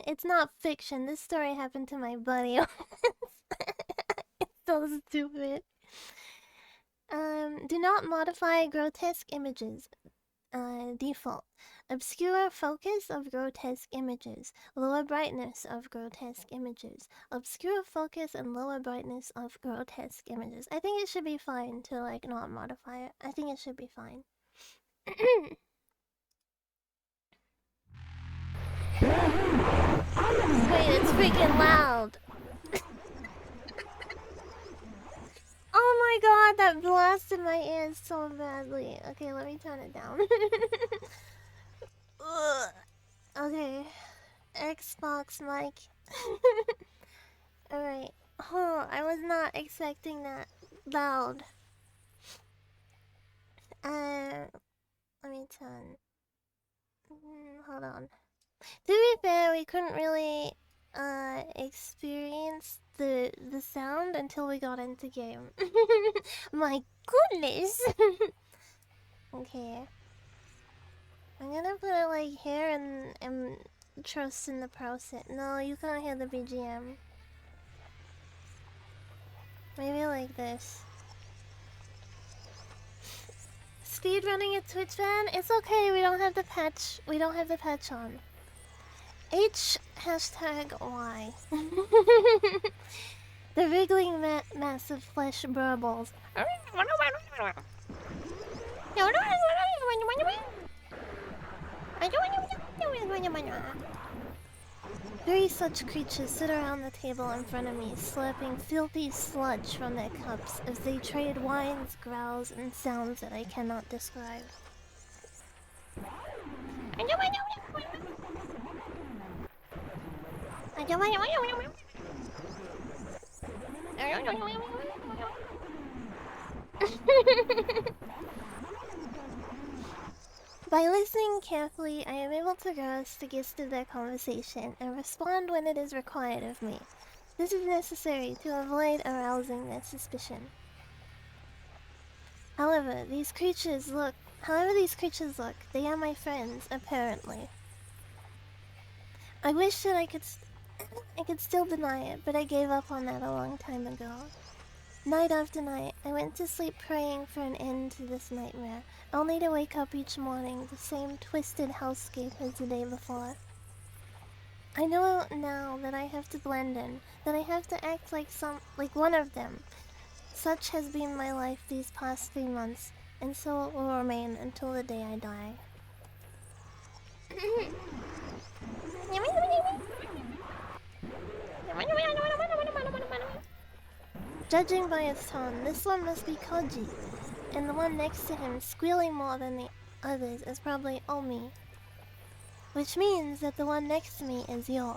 It's not fiction. This story happened to my buddy. It's so stupid. Do not modify grotesque images. Default. Obscure focus of grotesque images. Lower brightness of grotesque images. Obscure focus and lower brightness of grotesque images. I think it should be fine to like not modify it. I think it should be fine. Wait, it's freaking loud. Oh my god, that blasted my ears so badly. Okay, let me turn it down. Okay. Xbox mic. Alright. Oh, I was not expecting that loud. Let me turn. Hold on. To be fair, we couldn't really experience the sound until we got into game. My goodness. Okay. I'm gonna put it like here and trust in the process. No, you can't hear the BGM. Maybe like this. Speedrunning a Twitch ban? It's okay, we don't have the patch. We don't have the patch on. #Y. The wriggling massive flesh burbles. Three such creatures sit around the table in front of me, slurping filthy sludge from their cups as they trade whines, growls, and sounds that I cannot describe. By listening carefully, I am able to grasp the gist of their conversation and respond when it is required of me. This is necessary to avoid arousing their suspicion. However these creatures look, they are my friends, apparently. I wish that I could still deny it, but I gave up on that a long time ago. Night after night, I went to sleep praying for an end to this nightmare, only to wake up each morning the same twisted hellscape as the day before. I know now that I have to blend in, that I have to act like one of them. Such has been my life these past 3 months, and so it will remain until the day I die. Judging by its tone, this one must be Koji, and the one next to him, squealing more than the others, is probably Omi. Which means that the one next to me is Yo.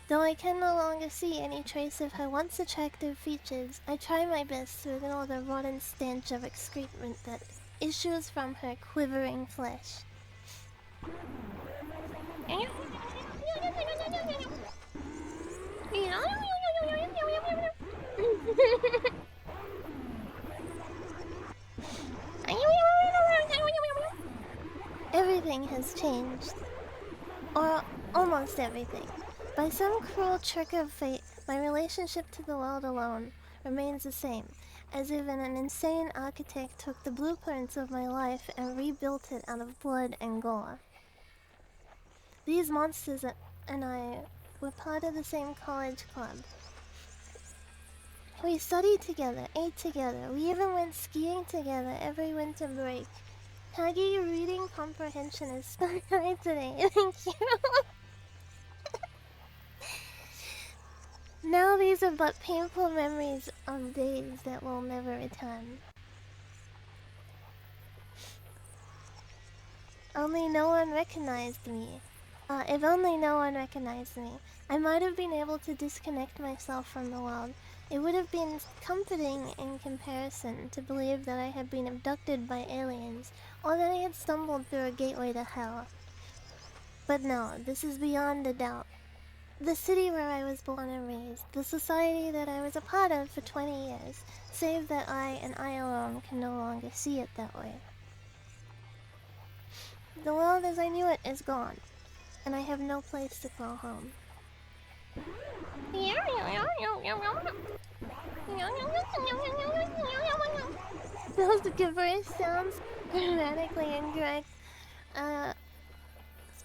Though I can no longer see any trace of her once attractive features, I try my best to ignore the rotten stench of excrement that issues from her quivering flesh. Everything has changed. Or almost everything. By some cruel trick of fate, my relationship to the world alone remains the same, as if an insane architect took the blueprints of my life and rebuilt it out of blood and gore. These monsters and I were part of the same college club. We studied together, ate together, we even went skiing together every winter break. Haggy, your reading comprehension is so high today. Thank you. Now these are but painful memories of days that will never return. Only no one recognized me. If only no one recognized me, I might have been able to disconnect myself from the world. It would have been comforting in comparison to believe that I had been abducted by aliens, or that I had stumbled through a gateway to hell. But no, this is beyond a doubt. The city where I was born and raised, the society that I was a part of for 20 years, save that I and I alone can no longer see it that way. The world as I knew it is gone, and I have no place to call home. Those gibberish sounds, grammatically incorrect.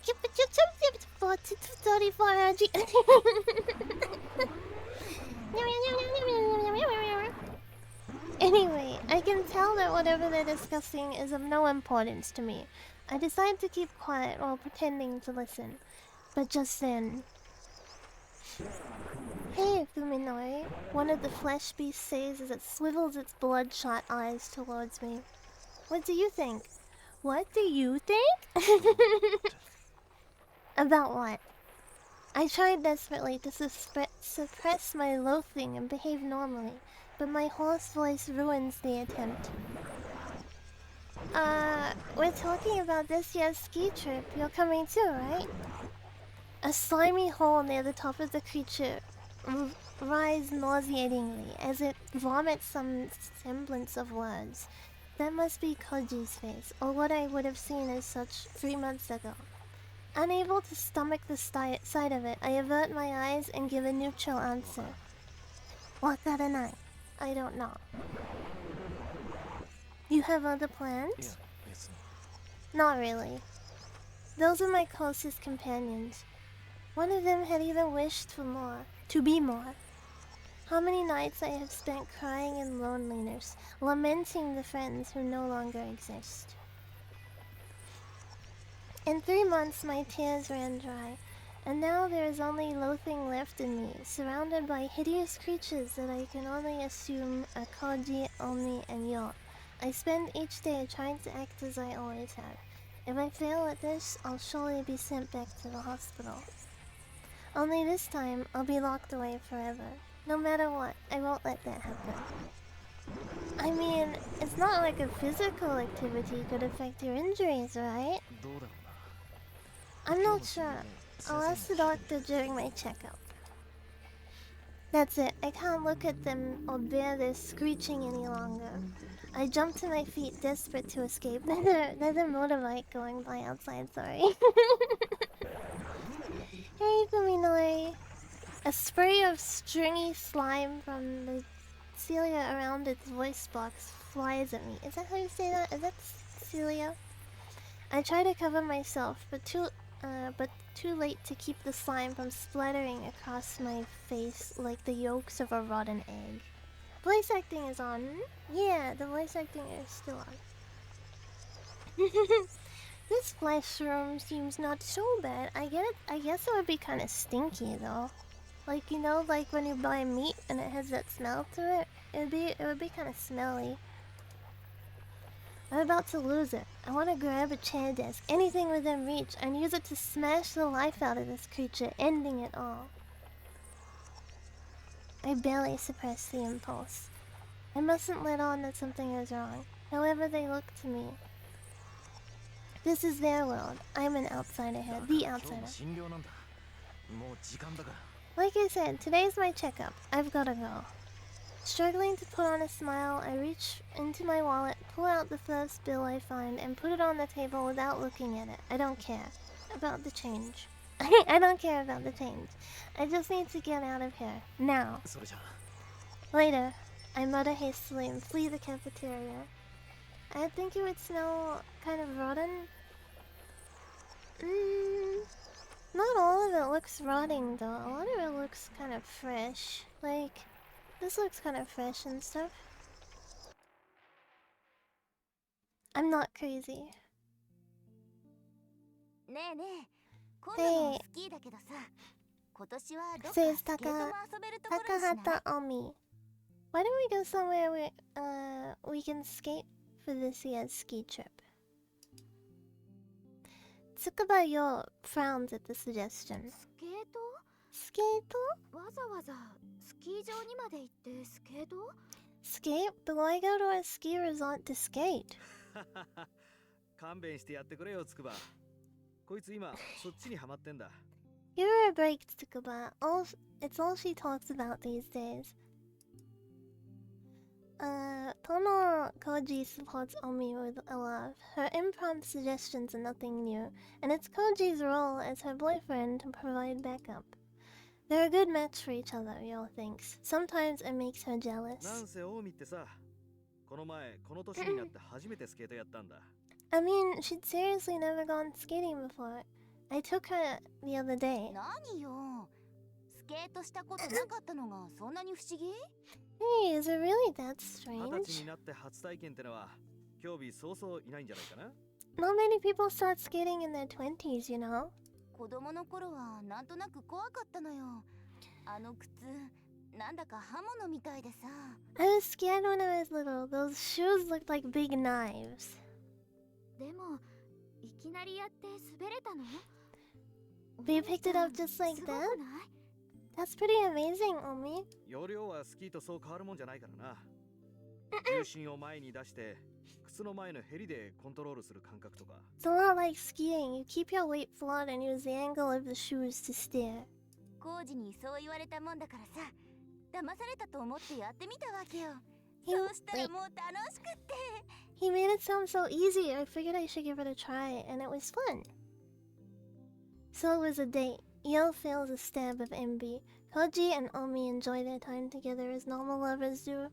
Skip it, you skip it, 34 RG. Anyway, I can tell that whatever they're discussing is of no importance to me. I decide to keep quiet while pretending to listen. But just then... Hey, Fuminori, one of the flesh beasts says as it swivels its bloodshot eyes towards me. What do you think? What do you think? About what? I tried desperately to suppress my loathing and behave normally, but my hoarse voice ruins the attempt. We're talking about this year's ski trip. You're coming too, right? A slimy hole near the top of the creature rise nauseatingly as it vomits some semblance of words. That must be Koji's face, or what I would have seen as such 3 months ago. Unable to stomach the sight of it, I avert my eyes and give a neutral answer. Wakaranai. I don't know. You have other plans? Not really. Those are my closest companions. One of them had even wished for more, to be more. How many nights I have spent crying in loneliness, lamenting the friends who no longer exist. In 3 months my tears ran dry, and now there is only loathing left in me, surrounded by hideous creatures that I can only assume are Koji, Omi, and Yo. I spend each day trying to act as I always have. If I fail at this, I'll surely be sent back to the hospital. Only this time, I'll be locked away forever. No matter what, I won't let that happen. I mean, it's not like a physical activity could affect your injuries, right? I'm not sure. I'll ask the doctor during my checkup. That's it. I can't look at them or bear their screeching any longer. I jump to my feet, desperate to escape. There's a motorbike going by outside, sorry. Hey, Fuminori. A spray of stringy slime from the cilia around its voice box flies at me. Is that how you say that? Is that cilia? I try to cover myself, but too late to keep the slime from splattering across my face like the yolks of a rotten egg. Voice acting is on. Yeah, the voice acting is still on. This flesh room seems not so bad. I get it. I guess it would be kind of stinky though. Like, you know, like when you buy meat and it has that smell to it. it would be kind of smelly. I'm about to lose it. I want to grab a chair desk, anything within reach, and use it to smash the life out of this creature, ending it all. I barely suppress the impulse. I mustn't let on that something is wrong, however they look to me. This is their world. I'm an outsider here, the outsider. Like I said, today's my checkup. I've gotta go. Struggling to put on a smile, I reach into my wallet, pull out the first bill I find, and put it on the table without looking at it. I don't care about the change. I don't care about the change. I just need to get out of here. Now. Later, I mutter hastily and flee the cafeteria. I think it would smell kind of rotten. Not all of it looks rotting though. A lot of it looks kind of fresh. Like, this looks kind of fresh and stuff. I'm not crazy. Hey, says Takahata Omi. Why don't we go somewhere we can skate for this year's ski trip? Tsukuba-yo frowns at the suggestion. Skate? Skate? But why go to a ski resort to skate? Give her a break, Tsukuba. It's all she talks about these days. Tono Koji supports Omi with a love. Her impromptu suggestions are nothing new, and it's Koji's role as her boyfriend to provide backup. They're a good match for each other, Yo thinks. Sometimes it makes her jealous. I mean, she'd seriously never gone skating before. I took her the other day. Hey, is it really that strange? Not many people start skating in their 20s, you know? I was scared when I was little. Those shoes looked like big knives. But you picked it up just like that? That's pretty amazing, Omi. It's a lot like skiing. You keep your weight flat and use the angle of the shoes to steer. He made it sound so easy. I figured I should give it a try, and it was fun. So it was a date. Yo feels a stab of envy. Koji and Omi enjoy their time together as normal lovers do.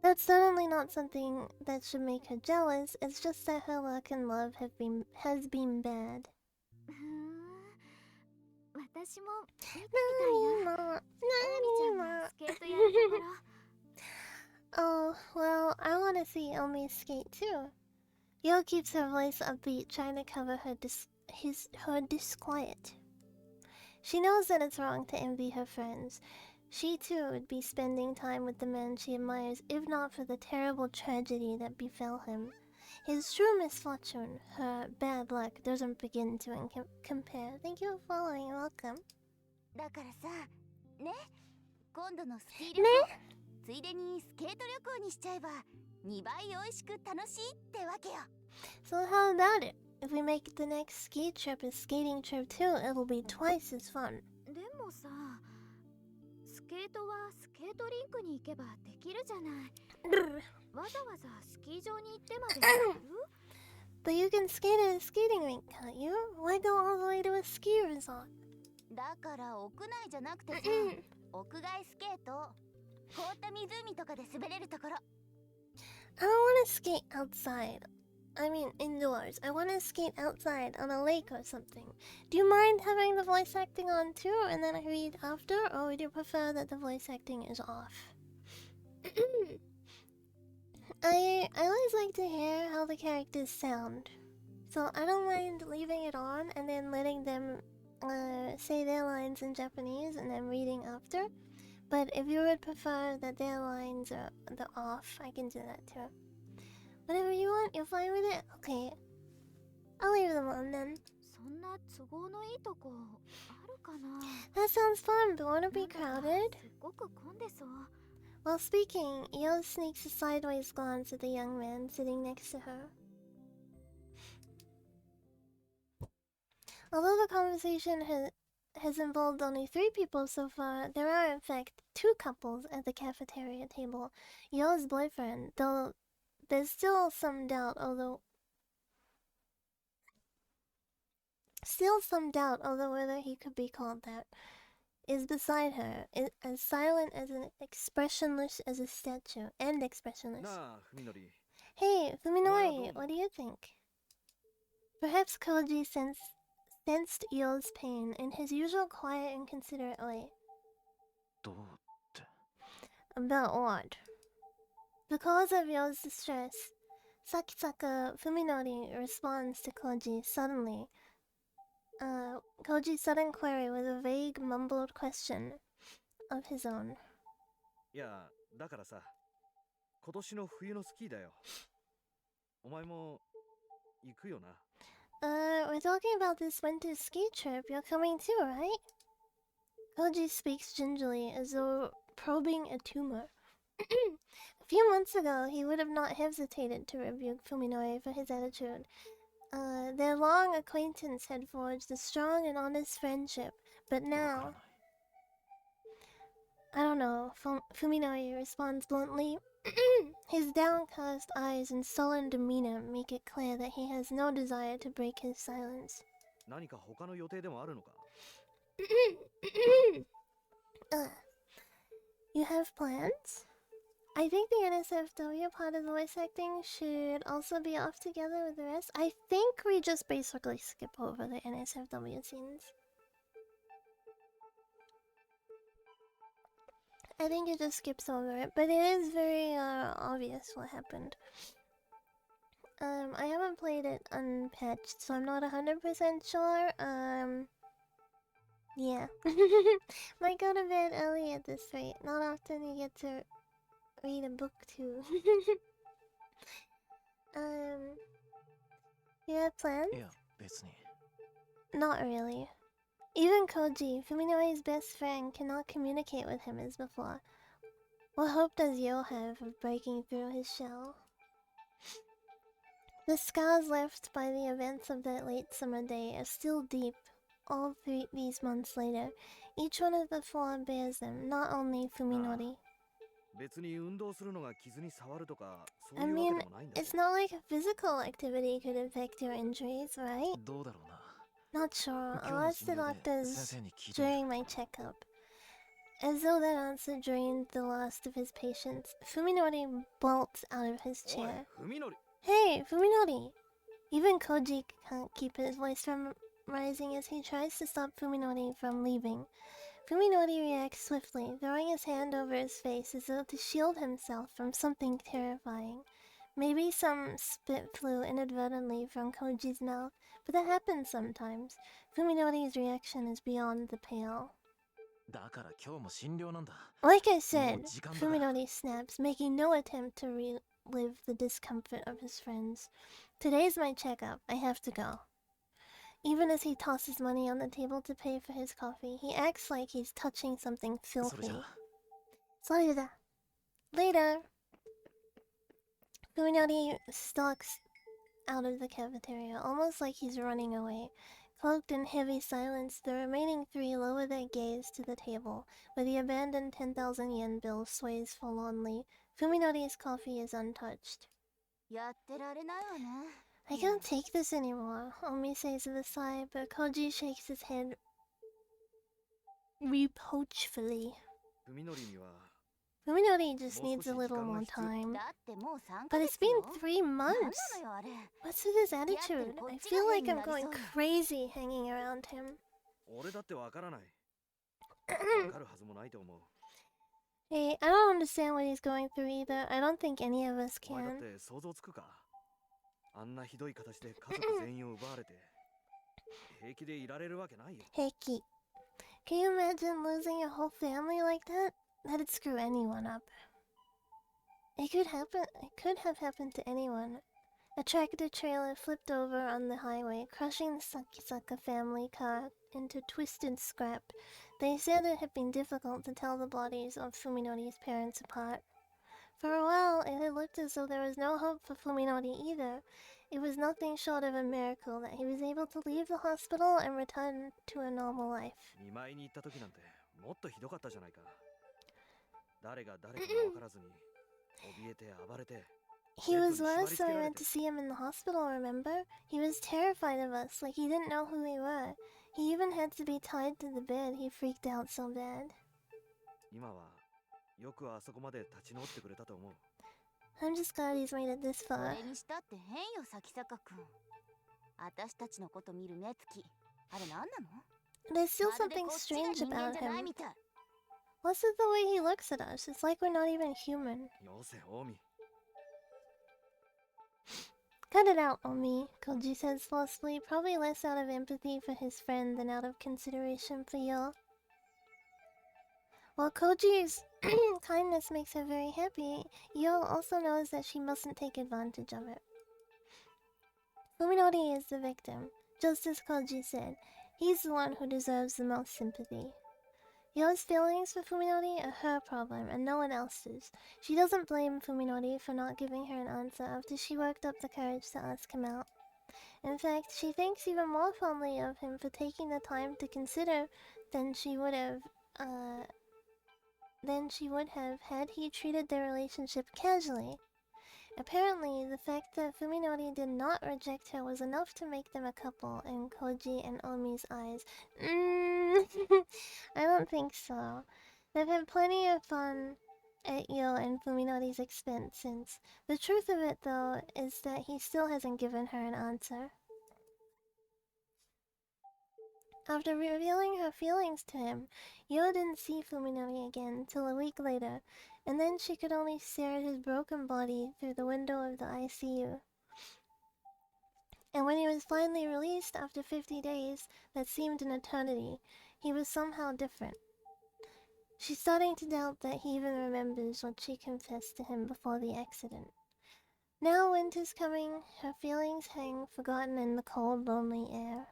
That's certainly not something that should make her jealous. It's just that her luck and love has been bad. Oh, well, I want to see Omi skate too. Yo keeps her voice upbeat, trying to cover her disquiet. She knows that it's wrong to envy her friends. She too would be spending time with the man she admires if not for the terrible tragedy that befell him. His true misfortune, her bad luck, doesn't begin to compare. Thank you for following. Welcome. So how about it? If we make the next ski trip a skating trip too, it'll be twice as fun. But you can skate at a skating rink, can't you? Why go all the way to a ski resort? I don't want to skate outside. I mean, indoors. I want to skate outside on a lake or something. Do you mind having the voice acting on too, and then I read after, or would you prefer that the voice acting is off? I always like to hear how the characters sound, so I don't mind leaving it on and then letting them say their lines in Japanese and then reading after. But if you would prefer that their lines are the off, I can do that too. Whatever you want, you're fine with it? Okay. I'll leave them on then. そんな都合のいいとこあるかな。 That sounds fun, but won't it be なんだか crowded? すっごく混んでそう。 While speaking, Io sneaks a sideways glance at the young man sitting next to her. Although the conversation has involved only 3 people so far, there are in fact 2 couples at the cafeteria table. Yo's boyfriend, though there's still some doubt, although whether he could be called that, is beside her, as silent as an expressionless as a statue, and expressionless. Hey, Fuminori, what do you think? Perhaps Koji sensed Yo's pain in his usual quiet and considerate way. どうって About what? The cause of Yo's distress. Sakisaka Fuminori responds to Koji's sudden query with a vague, mumbled question of his own. いや、だからさ、今年の冬のスキーだよ。お前も行くよな。We're talking about this winter ski trip. You're coming too, right? Koji speaks gingerly, as though probing a tumor. A few months ago, he would have not hesitated to rebuke Fuminori for his attitude. Their long acquaintance had forged a strong and honest friendship, but わから now... ない I don't know, Fuminori responds bluntly. His downcast eyes and sullen demeanor make it clear that he has no desire to break his silence. 何か他の予定でもあるのか？ You have plans? I think the NSFW part of the voice acting should also be off together with the rest. I think we just basically skip over the NSFW scenes. I think it just skips over it, but it is very obvious what happened. I haven't played it unpatched, so I'm not 100% sure. Yeah. Might go to bed early at this rate. Not often you get to read a book too. You have plans? いや別に Not really. Even Koji, Fuminori's best friend, cannot communicate with him as before. What hope does Yo have of breaking through his shell? The scars left by the events of that late summer day are still deep, all these months later. Each one of the 4 bears them, not only Fuminori. 別に運動するのが傷に触るとかそう I いうわ mean, けでもないんだ。 it's not like physical activity could affect your injuries, right? どうだろうな Not sure. 今日 I'll の ask the 診療で doctors 先生に聞いてみる during my checkup. As though that answer drained the last of his patience, Fuminori bolts out of his おい、 chair. 文則。 Hey, Fuminori! Even Koji can't keep his voice from rising as he tries to stop Fuminori from leaving. Fuminori reacts swiftly, throwing his hand over his face as though to shield himself from something terrifying. Maybe some spit flew inadvertently from Koji's mouth, but that happens sometimes. Fuminori's reaction is beyond the pale. だから今日も診療なんだ Like I said, もう時間だから。 Fuminori snaps, making no attempt to relive the discomfort of his friends. Today's my checkup. I have to go. Even as he tosses money on the table to pay for his coffee, he acts like he's touching something それ filthy. じゃあ Sorry. Later. Fuminori stalks out of the cafeteria, almost like he's running away. Cloaked in heavy silence, the remaining 3 lower their gaze to the table, where the abandoned 10,000 yen bill sways forlornly. Fuminori's coffee is untouched. やってられないわね。 I can't take this anymore, Omi says with a sigh, but Koji shakes his head reproachfully. 文則には Fuminori just needs a little more time. だってもう3 But ヶ it's 月 been よ。 3 months! なんなのよあれ。 What's with his attitude? I feel like I'm going crazy hanging around him. 俺だってわからない。わかるはずもないと思う。 Hey, I don't understand what he's going through either. I don't think any of us お前だっ can. て想像つくか？あんなひどい形で家族全員を奪われて平気でいられるわけないよ。 Heiki. Can you imagine losing your whole family like that? that'd screw anyone up. It could happen. It could have happened to anyone. A tractor trailer flipped over on the highway, crushing the Sakisaka family car into twisted scrap. They said it had been difficult to tell the bodies of Fuminori's parents apart. For a while, it had looked as though there was no hope for Fuminori either. It was nothing short of a miracle that he was able to leave the hospital and return to a normal life. 見舞いに行った時なんてもっとひどかったじゃないか。誰が誰かわからずに怯えて暴れて。He was worse, so we went to see him in the hospital, remember? He was terrified of us, like he didn't know who we were. He even had to be tied to the bed, he freaked out so bad. 今はよくあそこまで立ち直ってくれたと思う。I'm just glad he's made it this そ far. れにしたって変よ咲坂くん。私たちのこと見る目つき、あれ何なの？ There's still まるで something こっちが strange 人間 about じゃない him. みたい。 What's it the way he looks at us? It's like we're not even human. よせ、近江。Cut it out, Omi, Koji says forcefully, probably less out of empathy for his friend than out of consideration for Yo. While Koji's kindness makes her very happy, Yo also knows that she mustn't take advantage of it. Fuminori is the victim, just as Koji said. He's the one who deserves the most sympathy. Yo's feelings for Fuminori are her problem and no one else's. She doesn't blame Fuminori for not giving her an answer after she worked up the courage to ask him out. In fact, she thinks even more fondly of him for taking the time to consider than she would have had he treated their relationship casually. Apparently, the fact that Fuminori did not reject her was enough to make them a couple in Koji and Omi's eyes. I don't think so. They've had plenty of fun at Yo and Fuminori's expense since. The truth of it, though, is that he still hasn't given her an answer. After revealing her feelings to him, Yo didn't see Fuminori again till a week later, and then she could only stare at his broken body through the window of the ICU. And when he was finally released after 50 days, that seemed an eternity, he was somehow different. She's starting to doubt that he even remembers what she confessed to him before the accident. Now winter's coming, her feelings hang forgotten in the cold, lonely air.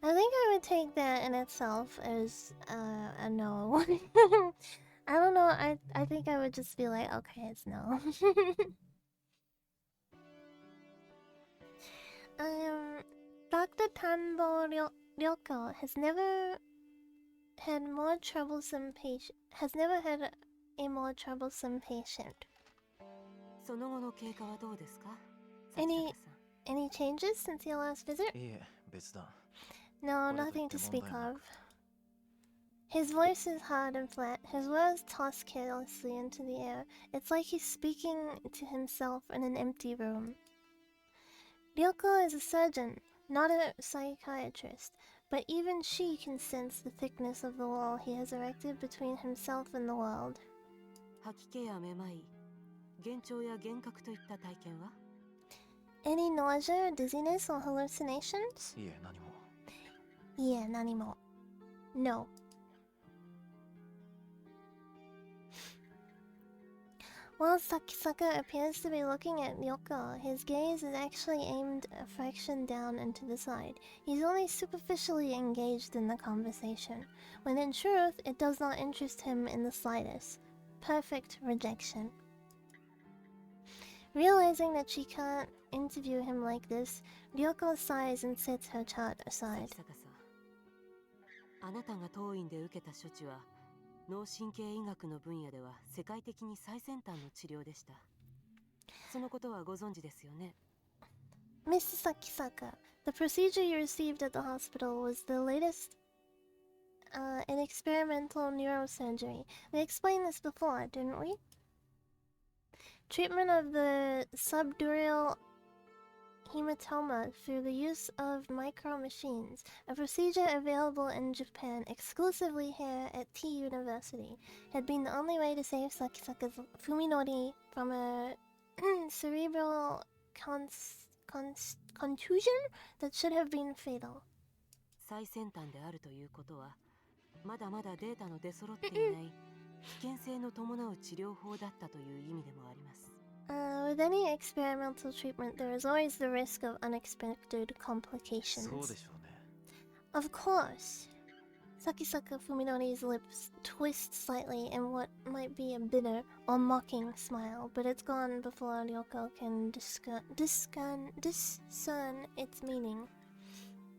I think I would take that in itself as a no. I don't know, I think I would just be like, okay, it's no. Dr. Tanbo Ryoko has never had a more troublesome patient. その後の経過はどうですか？ Any changes since your last visit? いえ、別段。 No, nothing to speak of. His voice is hard and flat, his words tossed carelessly into the air. It's like he's speaking to himself in an empty room. Ryoko is a surgeon, not a psychiatrist, but even she can sense the thickness of the wall he has erected between himself and the world. 吐き気やめまい、幻聴や幻覚といった体験は？ Any nausea, dizziness, or hallucinations? いえ、何も。 Yeah, nanimo. No. While Sakisaka appears to be looking at Ryoko, his gaze is actually aimed a fraction down and to the side. He's only superficially engaged in the conversation, when in truth it does not interest him in the slightest. Perfect rejection. Realizing that she can't interview him like this, Ryoko sighs and sets her chart aside. あなたが当院で受けた処置は脳神経医学の分野では世界的に最先端の治療でした。そのことはご存知ですよね。 Mr. Sakisaka, the procedure you received at the hospital was the latest in experimental neurosurgery. We explained this before, didn't we? Treatment of the subdural hematoma through the use of micro-machines, a procedure available in Japan exclusively here at T University, had been the only way to save Sakisaka's Fuminori from a cerebral contusion that should have been fatal. 最先端であるということは、まだまだデータの出揃っていない危険性の伴う治療法だったという意味でもあります。With any experimental treatment, there is always the risk of unexpected そう complications. でしょうね。 Of course. Sakisaka Fuminori's lips twist slightly in what might be a bitter or mocking smile, but it's gone before Ryoko can discern its meaning.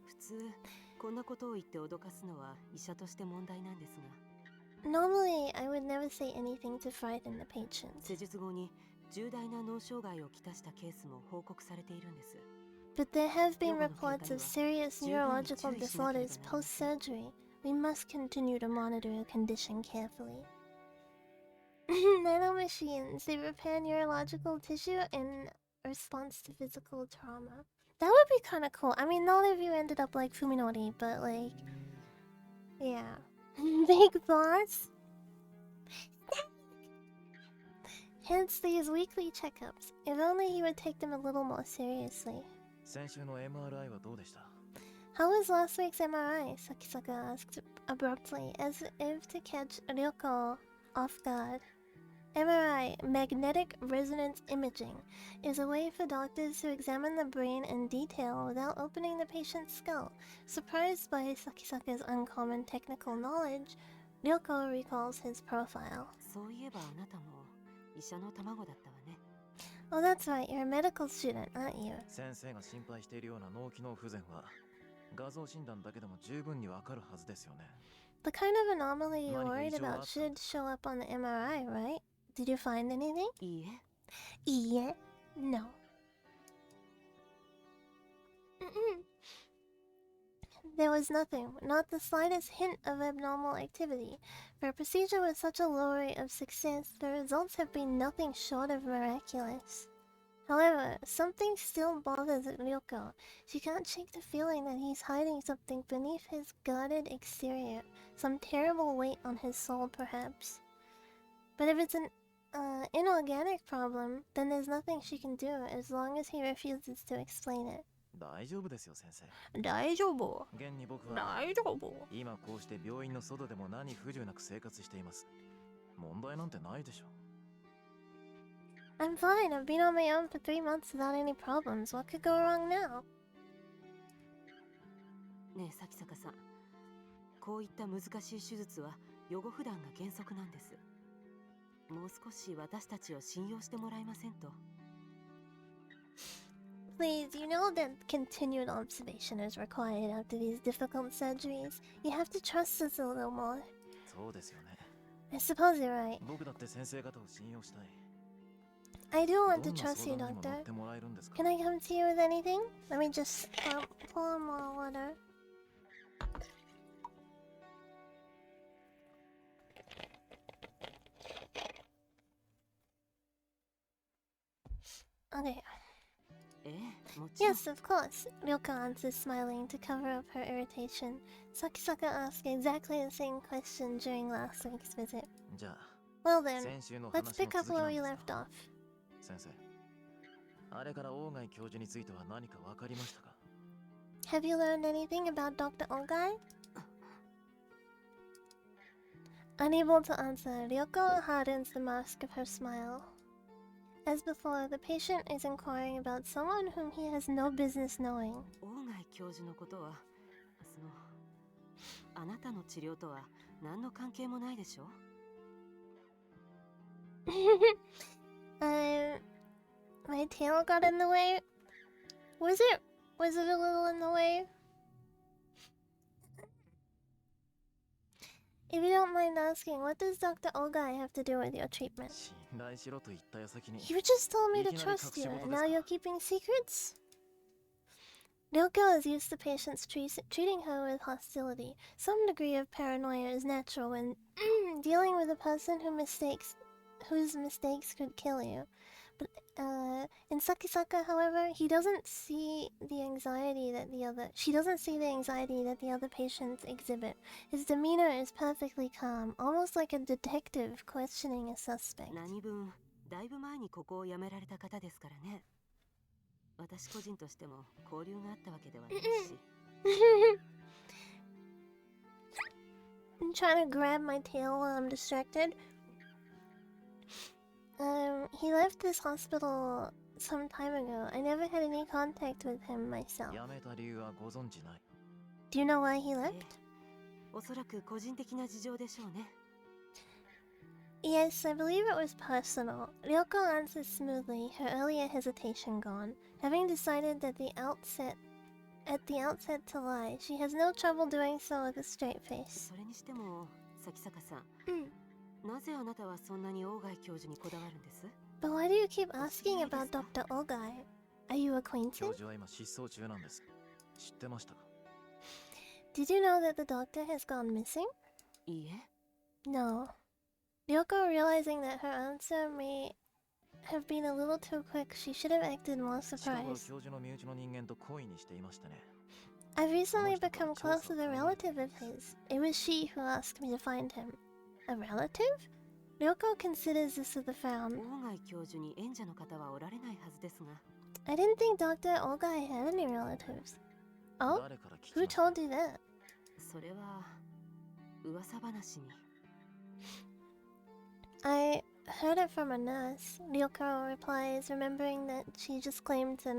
普通こんなことを言って脅かすのは医者として問題なんですが、 Normally, I would never say anything to frighten the patient. 施術後に重大な脳障害をきたしたケースも報告されているんです。 But there have been reports of serious neurological disorders post-surgery. We must continue to monitor your condition carefully. Nanomachines, they repair neurological tissue in response to physical trauma. That would be kind of cool. I mean, not if you ended up like Fuminori, but like... Yeah. Big boss? Hence these weekly checkups. If only he would take them a little more seriously. 先週の MRI はどうでした？ How was last week's MRI? Sakisaka asked abruptly, as if to catch Ryoko off guard. MRI, magnetic resonance imaging, is a way for doctors to examine the brain in detail without opening the patient's skull. Surprised by Sakisaka's uncommon technical knowledge, Ryoko recalls his profile. そういえばあなたも医者の卵だったわね。 Oh, that's right, you're a medical student, aren't you? 先生が心配しているような脳機能不全は画像診断だけでも十分にわかるはずですよね。 The kind of anomaly you're worried about should show up on the MRI, right? Did you find anything? いいえ、 Yeah. No. There was nothing, not the slightest hint of abnormal activity. For a procedure with such a low rate of success, the results have been nothing short of miraculous. However, something still bothers Ryoko. She can't shake the feeling that he's hiding something beneath his guarded exterior, some terrible weight on his soul, perhaps. But if it's an inorganic problem, then there's nothing she can do as long as he refuses to explain it. 大丈夫ですよ先生。大丈夫。現に僕は大丈夫。今こうして病院の外でも何不自由なく生活しています。問題なんてないでしょ。 I'm fine. I've been on my own for 3 months without any problems. What could go wrong now? ねえ咲坂さん、こういった難しい手術は予後不断が原則なんです。もう少し私たちを信用してもらえませんと。 Please, you know that continued observation is required after these difficult surgeries. You have to trust us a little more. そうですよね。 I suppose you're right. 僕だって先生方を信用したい。 I do want to どんな trust 相 you, 談にも乗っ Doctor. てもらえるんですか？ Can I come to you with anything? Let me just pour more water. Okay. ええ、もちろん。 Yes, of course. Ryoko answers, smiling to cover up her irritation. Sakisaka asked exactly the same question during last week's visit. じゃあ Well then, 先週の let's 話の pick 続 up きな where ん we です left が、 off. 先生、あれから大貝教授については何か分かりましたか？ Have you learned anything about Dr. Ogai? Unable to answer, Ryoko hardens the mask of her smile. As before, the patient is inquiring about someone whom he has no business knowing. 大貝教授のことは、あなたの治療とは何の関係もないでしょ？ My tail got in the way. Was it a little in the way? If you don't mind asking, what does Dr. Ogai have to do with your treatment? 信頼しろと言った矢先に You just told me to いきなり trust you, 隠し事 and です now か？ you're keeping secrets? Ryoko is used to patients treating her with hostility. Some degree of paranoia is natural when dealing with a person whose mistakes could kill you. But in Sakisaka, however, she doesn't see the anxiety that the other patients exhibit. His demeanor is perfectly calm, almost like a detective questioning a suspect. 何分、だいぶ前にここを辞められた方ですからね。私個人としても交流があったわけではないし。trying to grab my tail while I'm distracted. He left this hospital some time ago. I never had any contact with him myself. 辞めた理由はご存知ない。 Do you know why he left? おそらく個人的な事情でしょうね。 Yes, I believe it was personal. Ryoko answered smoothly, her earlier hesitation gone. Having decided that at the outset to lie, she has no trouble doing so with a straight face. それにしても、咲坂さん、Mm. なぜあなたはそんなに大貝教授にこだわるんです？ But why do you keep asking about Dr. Ogai? Are you 教 acquainted? 授は今失踪中なんです。知ってましたか？ Did you know that the doctor has gone missing? いいえ。 No. Ryoko, realizing that her answer may have been a little too quick, she should have acted more 近頃 surprised. 教授の身内の人間と恋にしていましたね。 I've recently become close with a relative of his. It was she who asked me to find him. A relative? Ryoko considers this with a frown. 大貝教授に縁者の方はおられないはずですが。 I didn't think Dr. Ogai had any relatives. Oh? 誰から聞き Who ました？ told you that? それは噂話に。 I heard it from a nurse. Ryoko replies, remembering that she just claimed to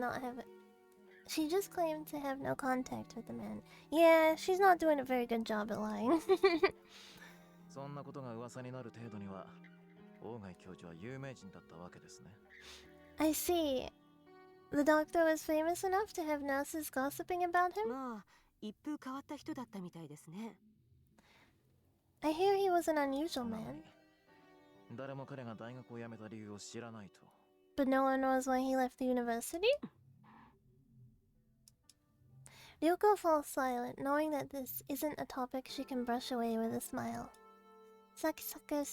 have no contact with the man. Yeah, she's not doing a very good job at lying. そんなことが噂になる程度には、大貝教授は有名人だったわけですね。I see. The doctor was famous enough to have nurses gossiping about him? まあ、一風変わった人だったみたいですね。 I hear he was an unusual なの man. に誰も彼が大学を辞めた理由を知らないと。 But no one knows why he left the university? Ryoko falls silent, knowing that this isn't a topic she can brush away with a smile. Sakisaka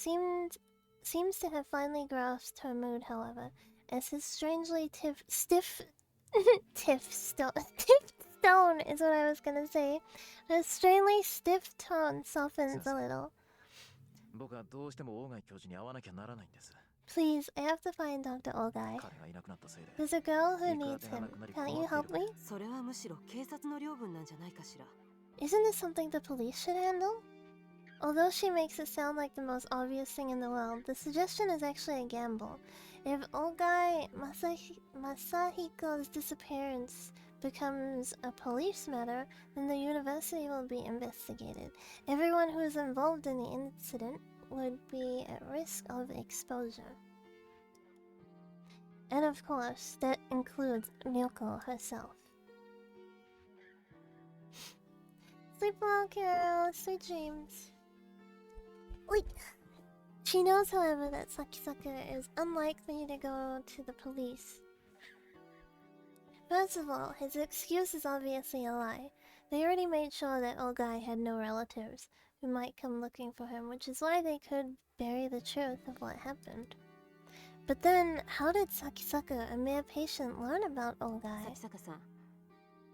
seems to have finally grasped her mood, however, as his strangely stiff tone is what I was gonna say. Her strangely stiff tone softens a little. 僕はどうしても大貝教授に会わなきゃならないんです。 Please, I have to find Dr. Ogai. 彼がいなくなったせいで。 There's a girl who needs him. Can't you help me? それはむしろ警察の領分なんじゃないかしら。 Isn't this something the police should handle? Although she makes it sound like the most obvious thing in the world, the suggestion is actually a gamble. If Ogai Masahiko's disappearance becomes a police matter, then the university will be investigated. Everyone who is involved in the incident would be at risk of exposure. And of course, that includes Ryoko herself. Sleep well, Carol. Sweet dreams. Wait. She knows, however, that Sakisaka is unlikely to go to the police. First of all, his excuse is obviously a lie. They already made sure that Ogai had no relatives who might come looking for him, which is why they could bury the truth of what happened. But then, how did Sakisaka, a mere patient, learn about Ogai? 咲坂さん、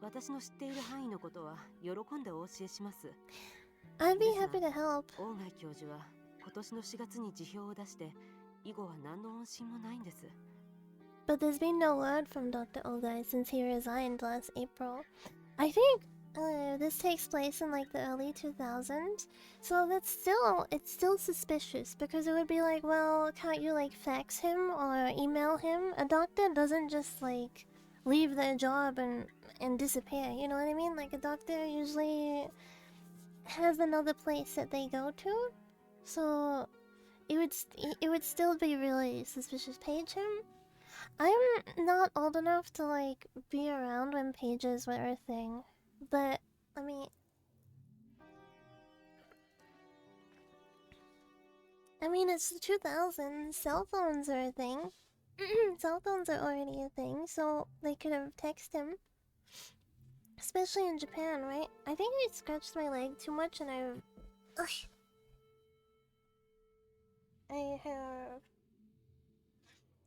私の知っている範囲のことは喜んでお教えします。 I'd be happy to help. 大貝教授は今年の4月に辞表を出して、以後は何の音信もないんです。 But there's been no word from Dr. Ogai since he resigned last April. I think this takes place in like the early 2000s, so it's still suspicious because it would be like, well, can't you like fax him or email him? A doctor doesn't just like leave their job and disappear, you know what I mean? Like a doctor usually has another place that they go to, so it would still be really suspicious. Page him? I'm not old enough to like be around when pages were a thing, but I mean it's the 2000s. Cell phones are a thing. Cell phones are already a thing, so they could have texted him. Especially in Japan, right? I think I scratched my leg too much and I have...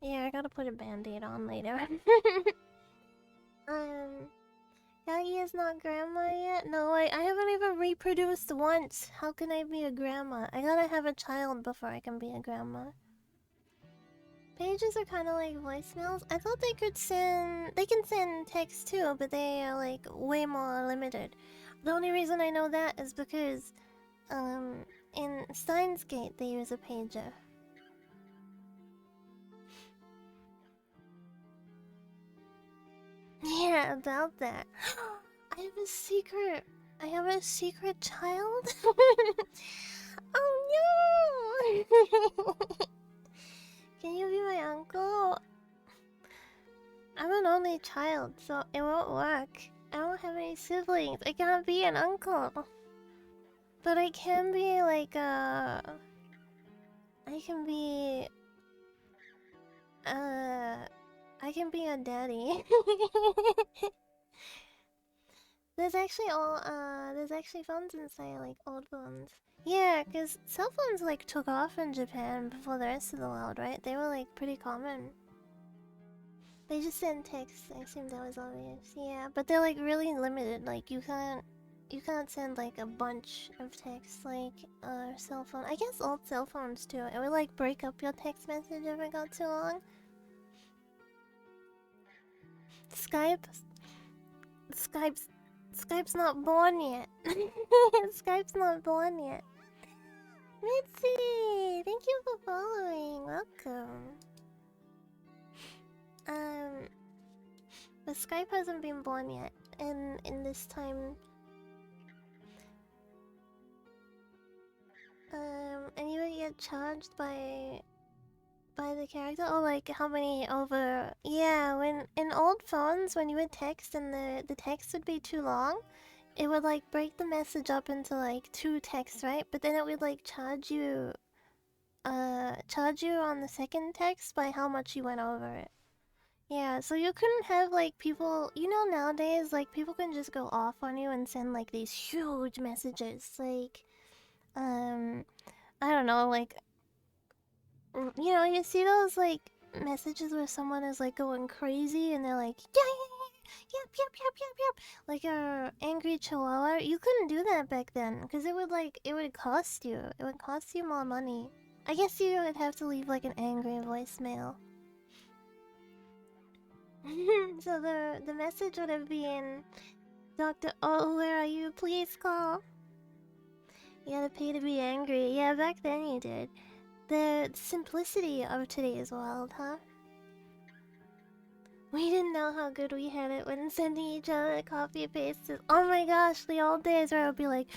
Yeah, I gotta put a band-aid on later. Kagi is not grandma yet? No, I haven't even reproduced once. How can I be a grandma? I gotta have a child before I can be a grandma. Pages are kind of like voicemails. I thought they could send... They can send text too, but they are like way more limited. The only reason I know that is because In Steins Gate, they use a pager. Yeah, about that. I have a secret. I have a secret child. Oh no! Can you be my uncle? I'm an only child, so it won't work. I don't have any siblings. I can't be an uncle. But I can be like a... I can be... I can be a daddy. There's actually phones inside, like old phones. Yeah, cause cell phones like took off in Japan before the rest of the world, right? They were like pretty common. They just send texts. I assume that was obvious. Yeah, but they're like really limited. Like you can't send like a bunch of texts like cell phone. I guess old cell phones too. It would like break up your text message if it got too long. Skype's not born yet. Skype's not born yet. Mitzi, thank you for following. Welcome. But Skype hasn't been born yet, and in this time, and you would get charged by the character, or like how many over? Yeah, when in old phones, when you would text and the text would be too long, it would like break the message up into like 2 texts, right? But then it would like charge you on the second text by how much you went over it. Yeah, so you couldn't have like people, you know, nowadays like people can just go off on you and send like these huge messages, like I don't know, like you know, you see those like messages where someone is like going crazy and they're like yep, like a angry chihuahua. You couldn't do that back then because it would cost you. It would cost you more money. I guess you would have to leave like an angry voicemail. So the message would have been, Dr. Oh, where are you? Please call. You gotta pay to be angry. Yeah, back then you did. The simplicity of today's world, huh? We didn't know how good we had it when sending each other copy pastes. Oh my gosh, the old days where it would be like,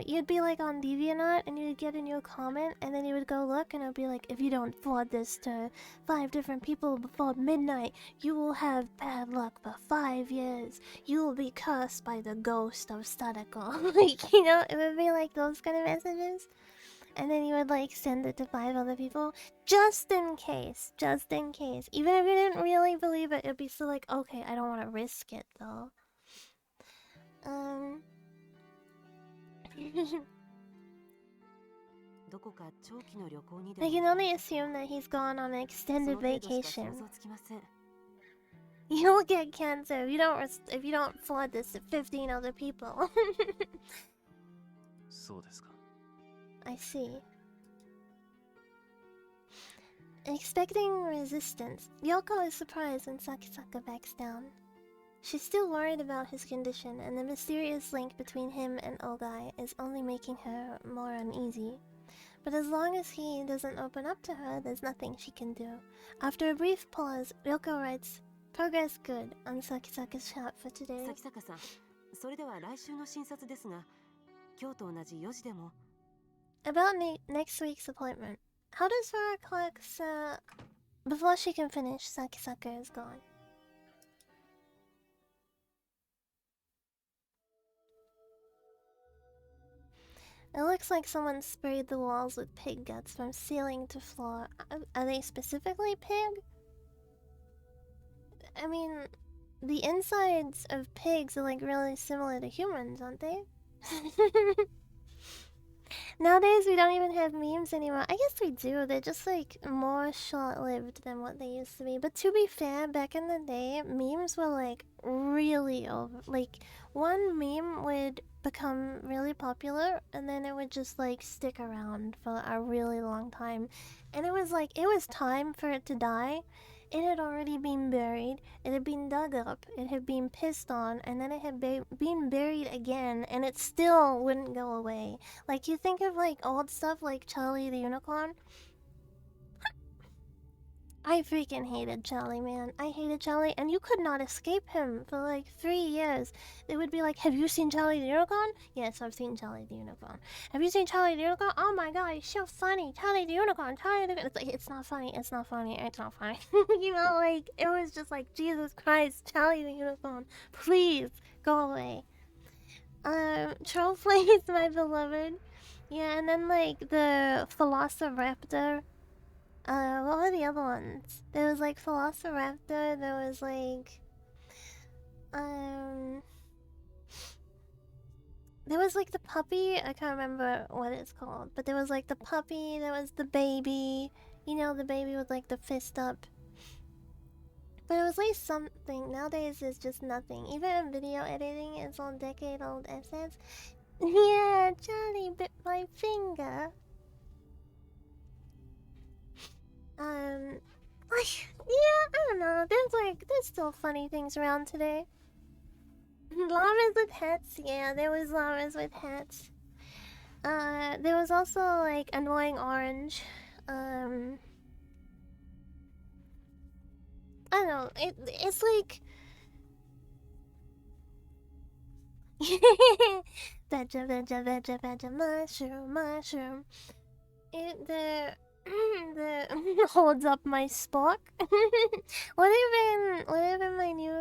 you'd be like on DeviantArt and you'd get a new comment and then you would go look and it would be like, if you don't forward this to 5 different people before midnight, you will have bad luck for 5 years. You will be cursed by the ghost of Sadako. Like, you know, it would be like those kind of messages. And then you would like send it to 5 other people just in case. Even if you didn't really believe it, it'd be still like, okay, I don't want to risk it though. I can only assume that he's gone on an extended vacation. You'll get cancer if you don't forward this to 15 other people. I see. Expecting resistance, Yoko is surprised when Sakisaka backs down. She's still worried about his condition, and the mysterious link between him and Ogai is only making her more uneasy. But as long as he doesn't open up to her, there's nothing she can do. After a brief pause, Ryoko writes, "Progress good" on Sakisaka's chat for today. 崎坂さん、それでは来週の診察ですが、今日と同じ4時でも。 About next week's appointment. How does 4 o'clock's, Before she can finish, Sakisaka is gone. It looks like someone sprayed the walls with pig guts from ceiling to floor. Are they specifically pig? I mean, the insides of pigs are like really similar to humans, aren't they? Nowadays we don't even have memes anymore. I guess we do. They're just like more short-lived than what they used to be. But to be fair, back in the day, memes were like really over. Like one meme would become really popular and then it would just like stick around for a really long time. And it was like, it was time for it to die. it had already been buried, it had been dug up, it had been pissed on, and then it had been buried again, and it still wouldn't go away. Like, you think of like old stuff like Charlie the Unicorn. I freaking hated Charlie, man. I hated Charlie, and you could not escape him for like 3 years. They would be like, "Have you seen Charlie the Unicorn?" "Yes, I've seen Charlie the Unicorn." "Have you seen Charlie the Unicorn?" "Oh my god, he's so funny. Charlie the Unicorn, Charlie the Unicorn." It's like, it's not funny, it's not funny, it's not funny. You know, like, it was just like, Jesus Christ, Charlie the Unicorn, please, go away. Trollflake is my beloved. Yeah, and then like the Velociraptor. What were the other ones? There was like Velociraptor, there was like there was like the puppy, I can't remember what it's called, but there was like the puppy, there was the baby, you know, the baby with like the fist up. But it was like something. Nowadays it's just nothing. Even in video editing, it's all decade-old assets. Yeah, Charlie bit my finger. Yeah, I don't know. There's still funny things around today. Llamas with hats, yeah, there was llamas with hats. There was also like Annoying Orange. I don't know. It's like veggie, mushroom. The holds up my Spock. What even my new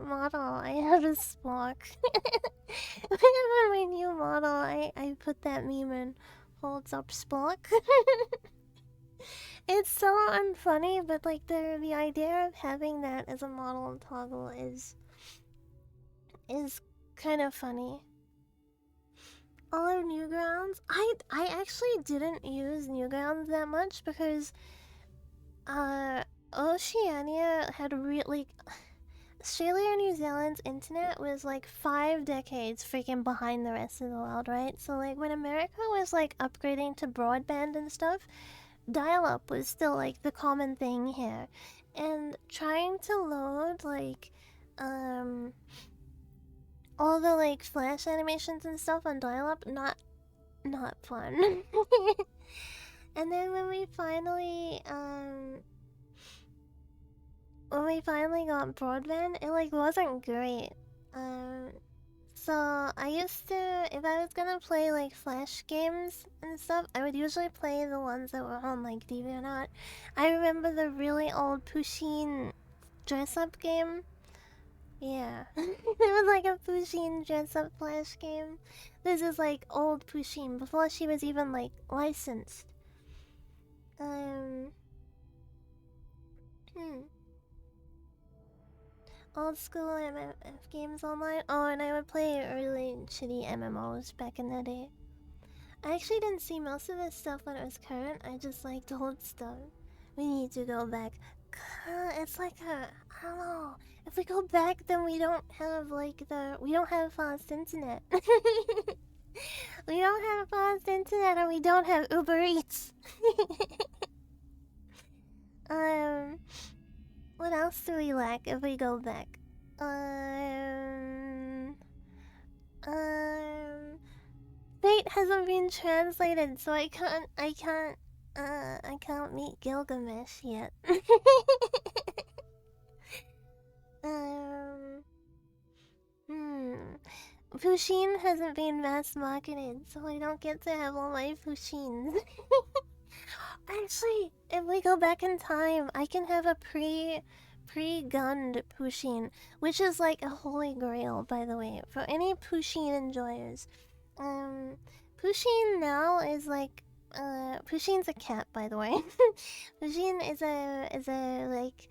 model? I have a Spock. What even my new model? I put that meme in. Holds up Spock. It's so unfunny, but like the idea of having that as a model toggle is kind of funny. All of Newgrounds, I actually didn't use Newgrounds that much because Oceania had really Australia and New Zealand's internet was like 5 decades freaking behind the rest of the world, right? So like when America was like upgrading to broadband and stuff, dial-up was still like the common thing here, and trying to load like all the like flash animations and stuff on dial-up, not fun. And then when we finally got broadband, it like wasn't great. So I used to, if I was gonna play like flash games and stuff, I would usually play the ones that were on like DeviantArt. I remember the really old Pusheen dress-up game. Yeah. It was like a Pusheen dress-up flash game. This is like old Pusheen, before she was even like licensed. Old school MMF games online. Oh, and I would play really shitty MMOs back in the day. I actually didn't see most of this stuff when it was current. I just liked old stuff. We need to go back. It's like I don't know. If we go back, then we don't have like we don't have fast internet. We don't have fast internet, and we don't have Uber Eats. What else do we lack if we go back? Fate hasn't been translated, so I can't meet Gilgamesh yet. Pusheen hasn't been mass marketed, so I don't get to have all my Pusheens. Actually, if we go back in time, I can have a pre-gunned Pusheen, which is like a holy grail, by the way, for any Pusheen enjoyers. Pusheen now is like, Pusheen's a cat, by the way. Pusheen is a like,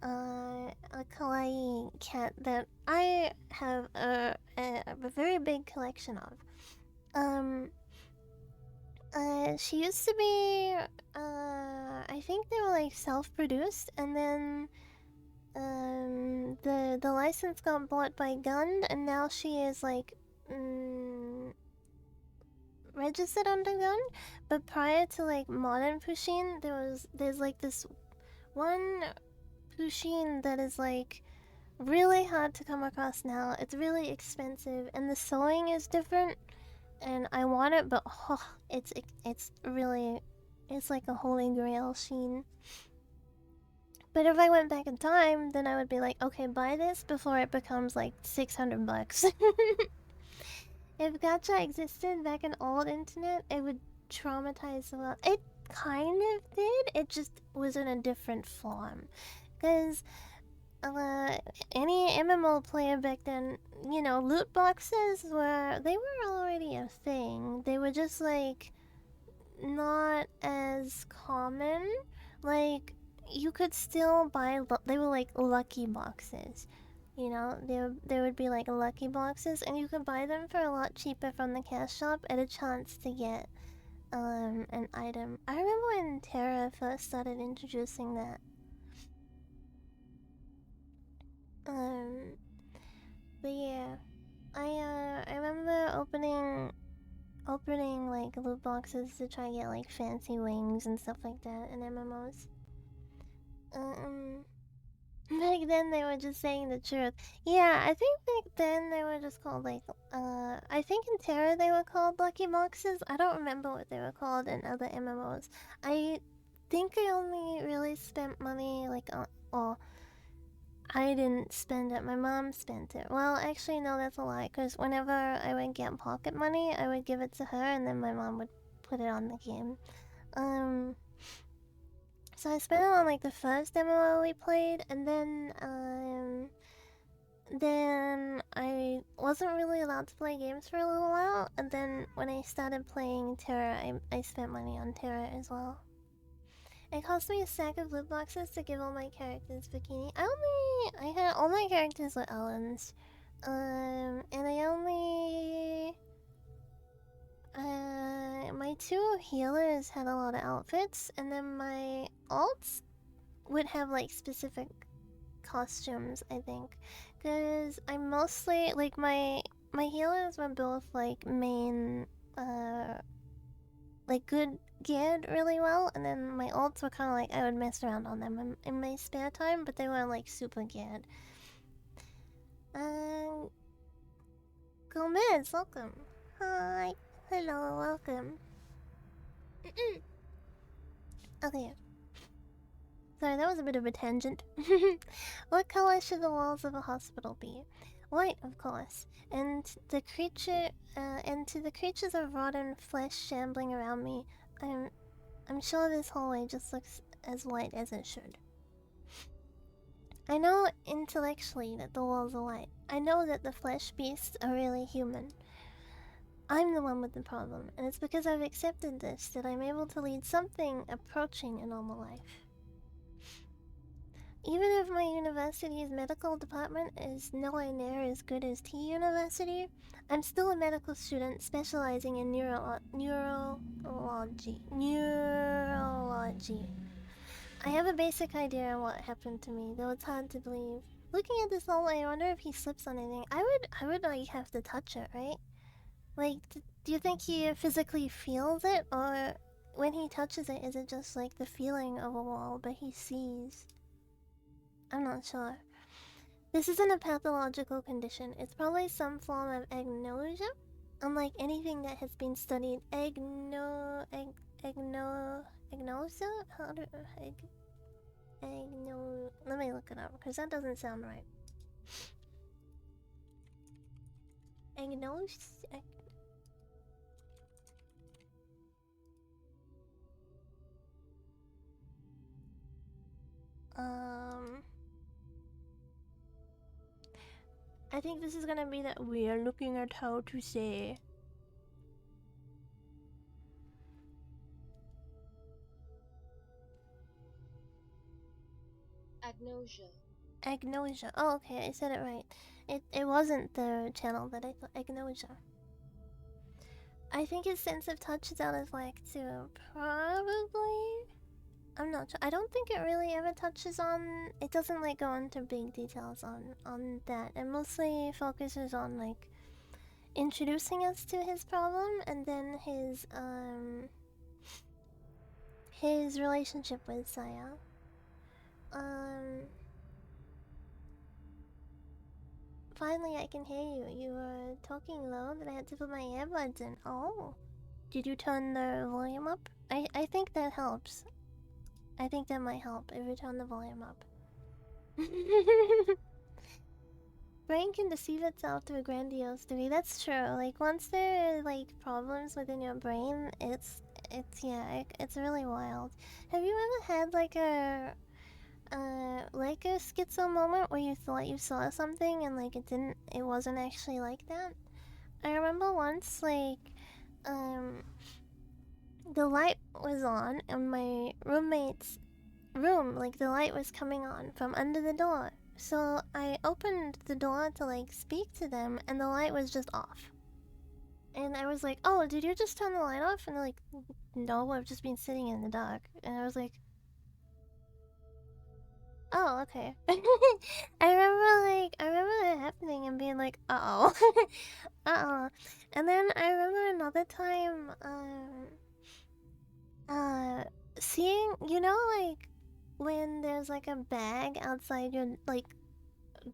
a kawaii cat that I have a very big collection of. She used to be, I think they were like self-produced, and then the license got bought by Gund, and now she is like registered under Gund. But prior to like modern Pusheen, there's like this one Pusheen that is like really hard to come across now. It's really expensive, and the sewing is different. And I want it, but it's really, it's like a holy grail sheen. But if I went back in time, then I would be like, okay, buy this before it becomes like 600 bucks. If gacha existed back in old internet, it would traumatize the world. It kind of did. It just was in a different form. Because any MMO player back then, you know, loot boxes they were already a thing. They were just like not as common. Like you could still buy. They were like lucky boxes. You know, there would be like lucky boxes, and you could buy them for a lot cheaper from the cash shop at a chance to get an item. I remember when Terra first started introducing that. But yeah, I remember opening like loot boxes to try and get like fancy wings and stuff like that in MMOs. Back then they were just saying the truth. Yeah, I think back then they were just called like I think in Terra they were called lucky boxes. I don't remember what they were called in other MMOs. I think I only really spent money like on I didn't spend it. My mom spent it. Well, actually, no, that's a lie. Because whenever I would get pocket money, I would give it to her, and then my mom would put it on the game. So I spent it on like the first MMO we played, and then I wasn't really allowed to play games for a little while, and then when I started playing Terra, I spent money on Terra as well. It cost me a stack of loot boxes to give all my characters bikini. I had all my characters with Ellens. And I only... my two healers had a lot of outfits, and then my alts would have like specific costumes, I think. Because I mostly, like my healers were both like main, like good geared really well, and then my ults were kind of like I would mess around on them in my spare time, but they weren't like super geared. Gomez, welcome. Hi, hello, welcome. Okay. Sorry, that was a bit of a tangent. What color should the walls of a hospital be? White, of course. And to the creatures of rotten flesh shambling around me, I'm sure this hallway just looks as white as it should. I know intellectually that the walls are white. I know that the flesh beasts are really human. I'm the one with the problem, and it's because I've accepted this that I'm able to lead something approaching a normal life. Even if my university's medical department is nowhere near as good as T University, I'm still a medical student specializing in neurology. I have a basic idea of what happened to me, though it's hard to believe. Looking at this hallway, I wonder if he slips on anything. I would like have to touch it, right? Like, do you think he physically feels it, or when he touches it, is it just like the feeling of a wall, but he sees? I'm not sure. This isn't a pathological condition. It's probably some form of agnosia. Unlike anything that has been studied, agnosia? Let me look it up, because that doesn't sound right. Agnosia? I think this is gonna be that we are looking at how to say. Agnosia. Agnosia. Oh, okay, I said it right. It wasn't the channel that I thought. Agnosia. I think his sense of touch is out of whack too. Probably. I'm not sure. I don't think it really ever touches on. It doesn't like go into big details on that. It mostly focuses on like introducing us to his problem, and then his relationship with Saya. finally I can hear you. You were talking low, then I had to put my earbuds in. Oh. Did you turn the volume up? I think that helps. I think that might help if you turn the volume up. Brain can deceive itself to a grandiose degree. That's true. Like once there are like problems within your brain, it's really wild. Have you ever had like a schizo moment where you thought you saw something and like it wasn't actually like that? I remember once like the light was on in my roommate's room, like the light was coming on from under the door. So I opened the door to like speak to them and the light was just off. And I was like, "Oh, did you just turn the light off?" And they're like, "No, I've just been sitting in the dark." And I was like, "Oh, okay." I remember that happening and being like, "Uh-oh." Uh-oh. And then I remember another time seeing, you know, like when there's like a bag outside your like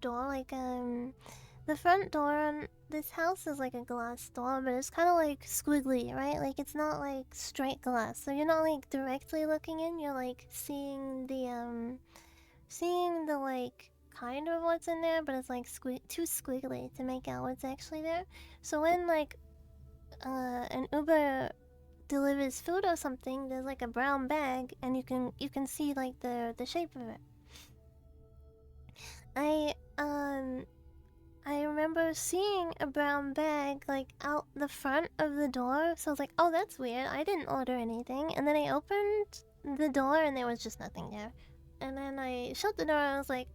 door, like the front door on this house is like a glass door, but it's kind of like squiggly, right? Like it's not like straight glass, so you're not like directly looking in. You're like seeing the like kind of what's in there, but it's like too squiggly to make out what's actually there. So when like an Uber delivers food or something, there's like a brown bag, and you can see like the shape of it. I remember seeing a brown bag like out the front of the door, so I was like, "Oh, that's weird. I didn't order anything." And then I opened the door, and there was just nothing there. And then I shut the door, and I was like,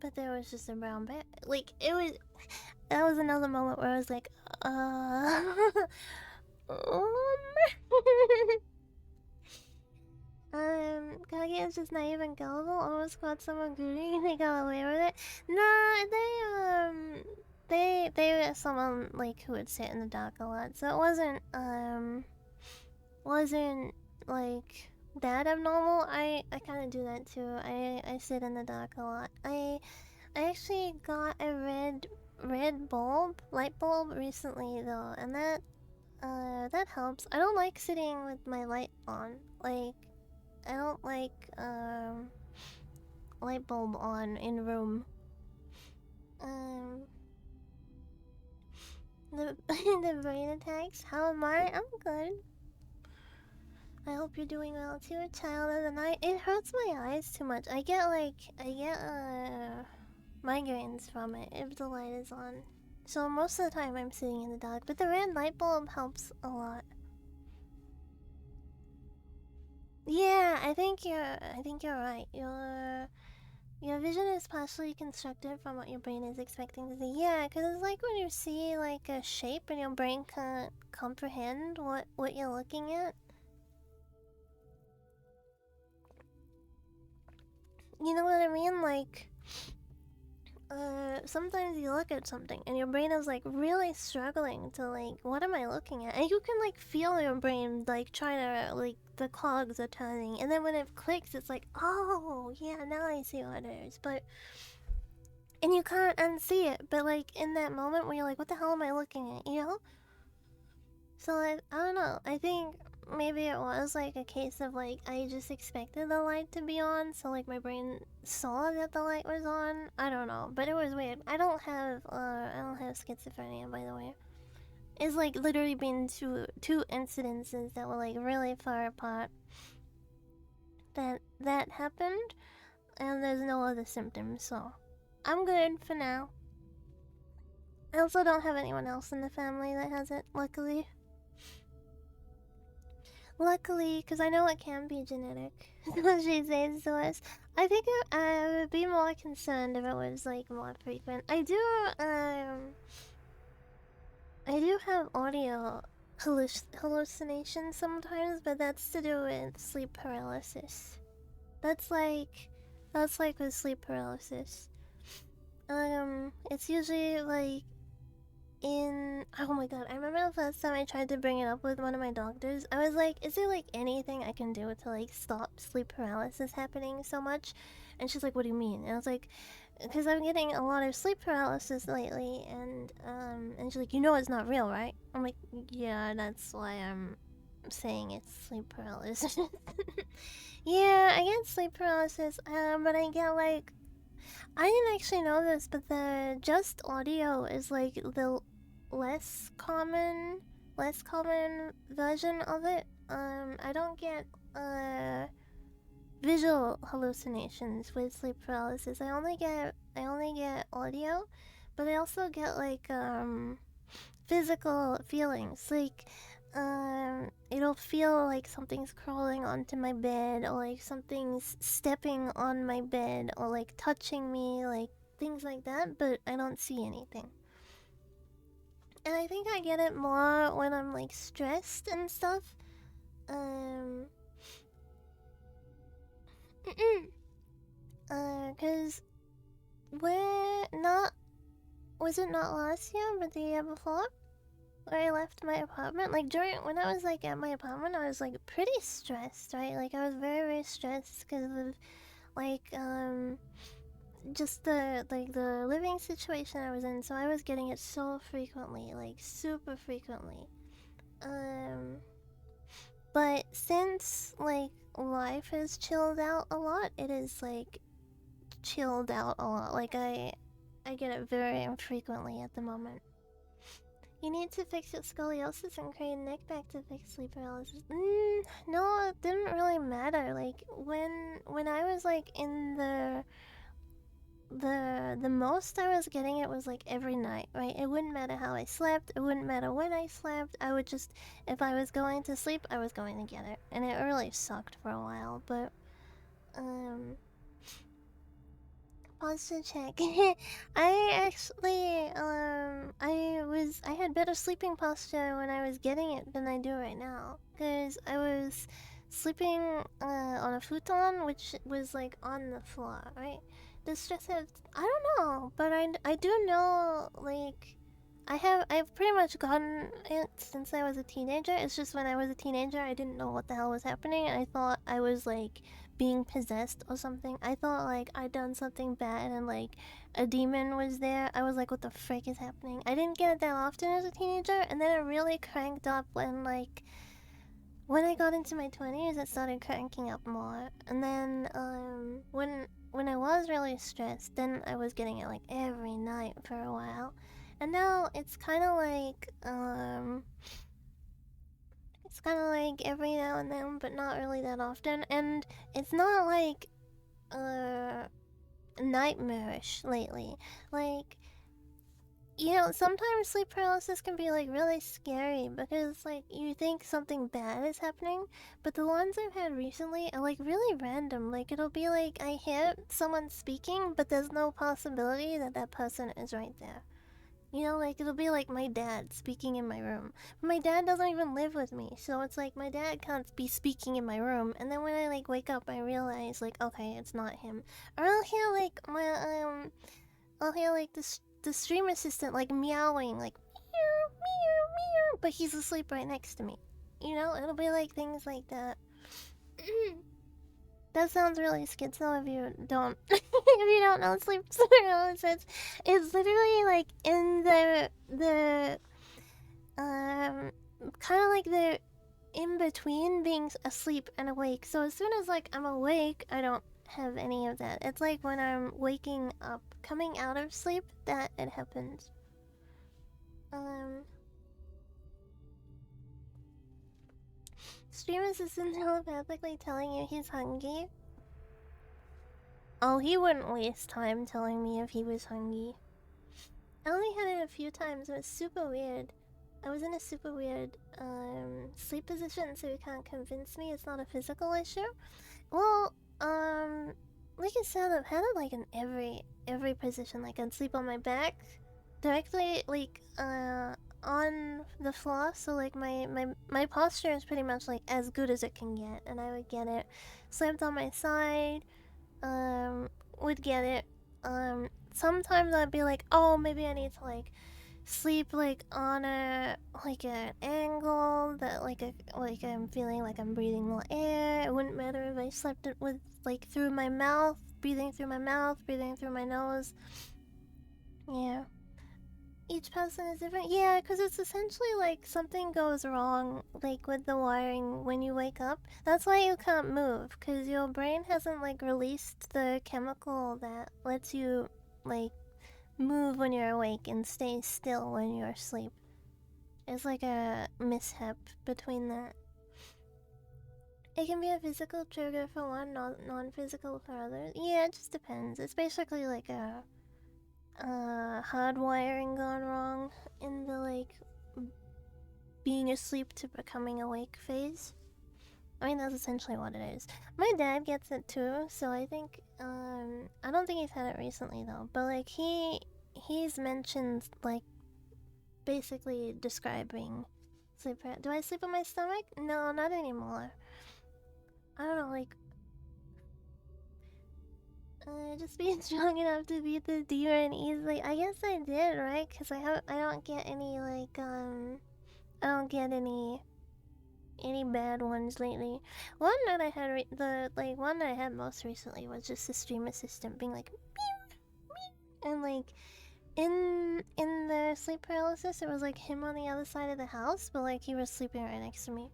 "But there was just a brown bag." Like it was. That was another moment where I was like, Kage is just naive and gullible. Almost caught someone gooning and they got away with it. Nah, they were someone like who would sit in the dark a lot, so it wasn't like that abnormal. I kind of do that too. I sit in the dark a lot. I actually got a red light bulb recently though, and that helps. I don't like sitting with my light on. Like, I don't like light bulb on in room. The the brain attacks. How am I? I'm good. I hope you're doing well too, child of the night. It hurts my eyes too much. I get migraines from it if the light is on. So most of the time I'm sitting in the dark, but the red light bulb helps a lot. Yeah, I think you're right. Your vision is partially constructed from what your brain is expecting to see. Yeah, because it's like when you see like a shape and your brain can't comprehend what you're looking at. You know what I mean? Like, sometimes you look at something and your brain is like really struggling to like, what am I looking at? And you can like feel your brain like trying to like the cogs are turning, and then when it clicks, it's like, oh yeah, now I see what it is. And you can't unsee it. But like in that moment where you're like, what the hell am I looking at? You know? So I don't know. I think maybe it was like a case of like I just expected the light to be on, so like my brain saw that the light was on. I don't know, but it was weird. I don't have schizophrenia, by the way. It's like literally been two incidences that were like really far apart that happened, and there's no other symptoms, so I'm good for now. I also don't have anyone else in the family that has it, luckily. Luckily, because I know it can be genetic. She says to us. I think I would be more concerned if it was like more frequent. I do have audio hallucinations sometimes, but that's to do with sleep paralysis. That's like with sleep paralysis. It's usually like oh my god, I remember the first time I tried to bring it up with one of my doctors. I was like, is there like anything I can do to like stop sleep paralysis happening so much? And she's like, what do you mean? And I was like, because I'm getting a lot of sleep paralysis lately, and she's like, you know it's not real, right? I'm like, yeah, that's why I'm saying it's sleep paralysis. Yeah, I get sleep paralysis, but I get like, I didn't actually know this, but the just audio is like the less common version of it. I don't get visual hallucinations with sleep paralysis. I only get audio, but I also get like physical feelings. Like it'll feel like something's crawling onto my bed, or like something's stepping on my bed, or like touching me, like things like that, but I don't see anything. And I think I get it more when I'm like stressed and stuff. Cause was it not last year, but the year before? Where I left my apartment, like when I was like at my apartment, I was like pretty stressed, right? Like I was very, very stressed because of like just the living situation I was in. So I was getting it so frequently, like super frequently. But since like life has chilled out a lot, it is like chilled out a lot. Like I get it very infrequently at the moment. You need to fix your scoliosis and crane neck back to fix sleep paralysis. No, it didn't really matter. Like when I was like in the most I was getting it was like every night, right? It wouldn't matter how I slept, it wouldn't matter when I slept. I would just, if I was going to sleep, I was going to get it. And it really sucked for a while, but posture check. I actually, I had better sleeping posture when I was getting it than I do right now. Because I was sleeping on a futon, which was like on the floor, right? The stress has, I don't know, but I do know, like, I've pretty much gotten it since I was a teenager. It's just when I was a teenager, I didn't know what the hell was happening. I thought I was like being possessed or something. I thought like I'd done something bad and like a demon was there. I was like, what the frick is happening? I didn't get it that often as a teenager, and then it really cranked up when like when I got into my 20s, it started cranking up more. And then when I was really stressed, then I was getting it like every night for a while. And now it's kind of like every now and then, but not really that often. And it's not like nightmarish lately. Like, you know, sometimes sleep paralysis can be like really scary because like you think something bad is happening, but the ones I've had recently are like really random. Like it'll be like I hear someone speaking, but there's no possibility that that person is right there. You know, like it'll be like my dad speaking in my room. But my dad doesn't even live with me, so it's like my dad can't be speaking in my room. And then when I like wake up, I realize like, okay, it's not him. Or I'll hear like the stream assistant like meowing, like meow meow meow, but he's asleep right next to me. You know, it'll be like things like that. That sounds really schizo if you don't if you don't know sleep paralysis. It's literally like in the kind of like the in between being asleep and awake. So as soon as like I'm awake, I don't have any of that. It's like when I'm waking up, coming out of sleep, that it happens. Stream assistant telepathically telling you he's hungry? Oh, he wouldn't waste time telling me if he was hungry. I only had it a few times. It was super weird. I was in a super weird sleep position, so he can't convince me it's not a physical issue. Well, like I said, I've had it like in every position. Like I'd sleep on my back, directly like on the floor. So like my posture is pretty much like as good as it can get, and I would get it. Slept on my side, would get it. Sometimes I'd be like, oh, maybe I need to like sleep like on a like an angle that like I'm feeling like I'm breathing more air. It wouldn't matter if I slept it with like through my mouth, breathing through my mouth, breathing through my nose. Yeah. Each person is different. Yeah, because it's essentially like something goes wrong like with the wiring when you wake up. That's why you can't move, because your brain hasn't like released the chemical that lets you like move when you're awake and stay still when you're asleep. It's like a mishap between that. It can be a physical trigger for one, non-physical for others. Yeah, it just depends. It's basically like a hardwiring gone wrong in the like being asleep to becoming awake phase. I mean, that's essentially what it is. My dad gets it too, so I think I don't think he's had it recently though, but like he's mentioned like basically describing sleep. Do I sleep on my stomach? No, not anymore. I don't know, like just being strong enough to beat the demon easily. I guess I did, right? Cause I don't get any like I don't get any bad ones lately. One that I had the one that I had most recently was just the stream assistant being like meow, meow, and like in the sleep paralysis it was like him on the other side of the house, but like he was sleeping right next to me.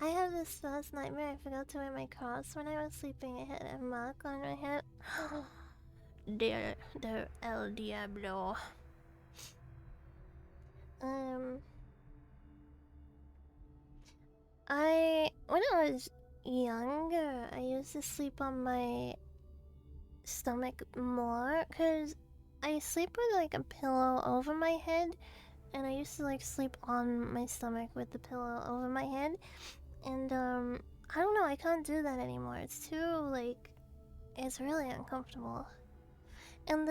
I have this last nightmare. I forgot to wear my cross when I was sleeping. I had a mark on my head. The El Diablo. When I was younger, I used to sleep on my stomach more because I sleep with like a pillow over my head, and I used to like sleep on my stomach with the pillow over my head, and I don't know, I can't do that anymore. It's too like it's really uncomfortable. And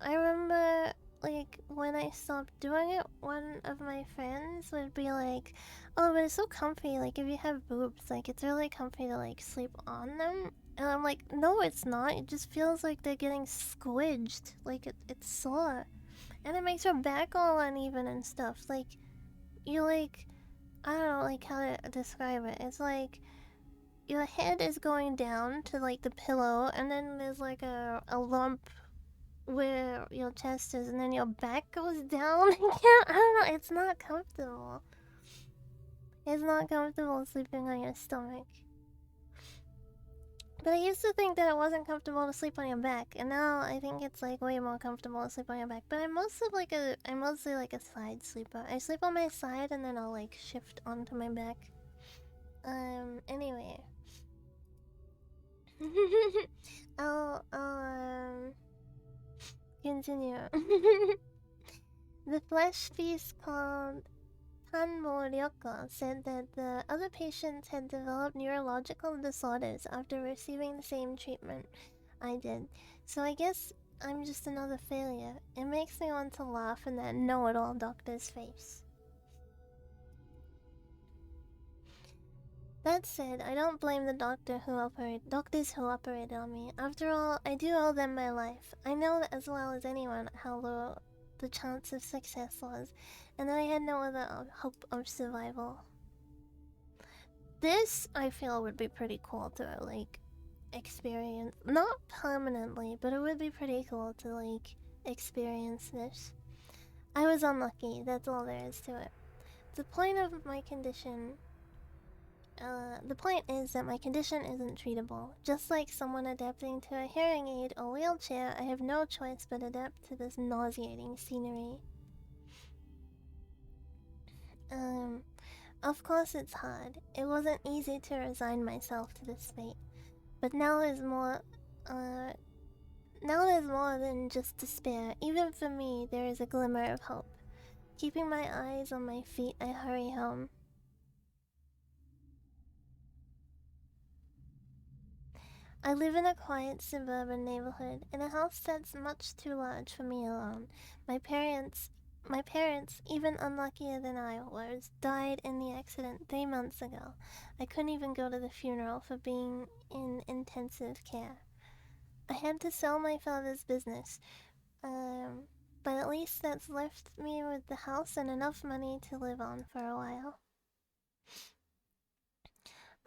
I remember like when I stopped doing it, one of my friends would be like, "Oh, but it's so comfy. Like if you have boobs, like it's really comfy to like sleep on them." And I'm like, "No, it's not. It just feels like they're getting squidged. Like it's sore, and it makes your back all uneven and stuff. Like you like I don't know like how to describe it. It's like." Your head is going down to like the pillow, and then there's like a lump where your chest is, and then your back goes down. I don't know. It's not comfortable. It's not comfortable sleeping on your stomach. But I used to think that it wasn't comfortable to sleep on your back, and now I think it's like way more comfortable to sleep on your back. But I'm mostly like a side sleeper. I sleep on my side, and then I'll like shift onto my back. Anyway. I'll continue. The flesh feast called Tanmo Ryoko said that the other patients had developed neurological disorders after receiving the same treatment I did. So I guess I'm just another failure. It makes me want to laugh in that know-it-all doctor's face. That said, I don't blame the doctors who operated on me. After all, I do owe them my life. I know as well as anyone how low the chance of success was, and that I had no other hope of survival. This, I feel, would be pretty cool to, like, experience. Not permanently, but it would be pretty cool to, like, experience this. I was unlucky, that's all there is to it. The point is that my condition isn't treatable. Just like someone adapting to a hearing aid or wheelchair, I have no choice but adapt to this nauseating scenery. Of course it's hard. It wasn't easy to resign myself to this fate. But now there's more than just despair. Even for me, there is a glimmer of hope. Keeping my eyes on my feet, I hurry home. I live in a quiet suburban neighborhood, in a house that's much too large for me alone. My parents, even unluckier than I was, died in the accident 3 months ago. I couldn't even go to the funeral for being in intensive care. I had to sell my father's business. but at least that's left me with the house and enough money to live on for a while.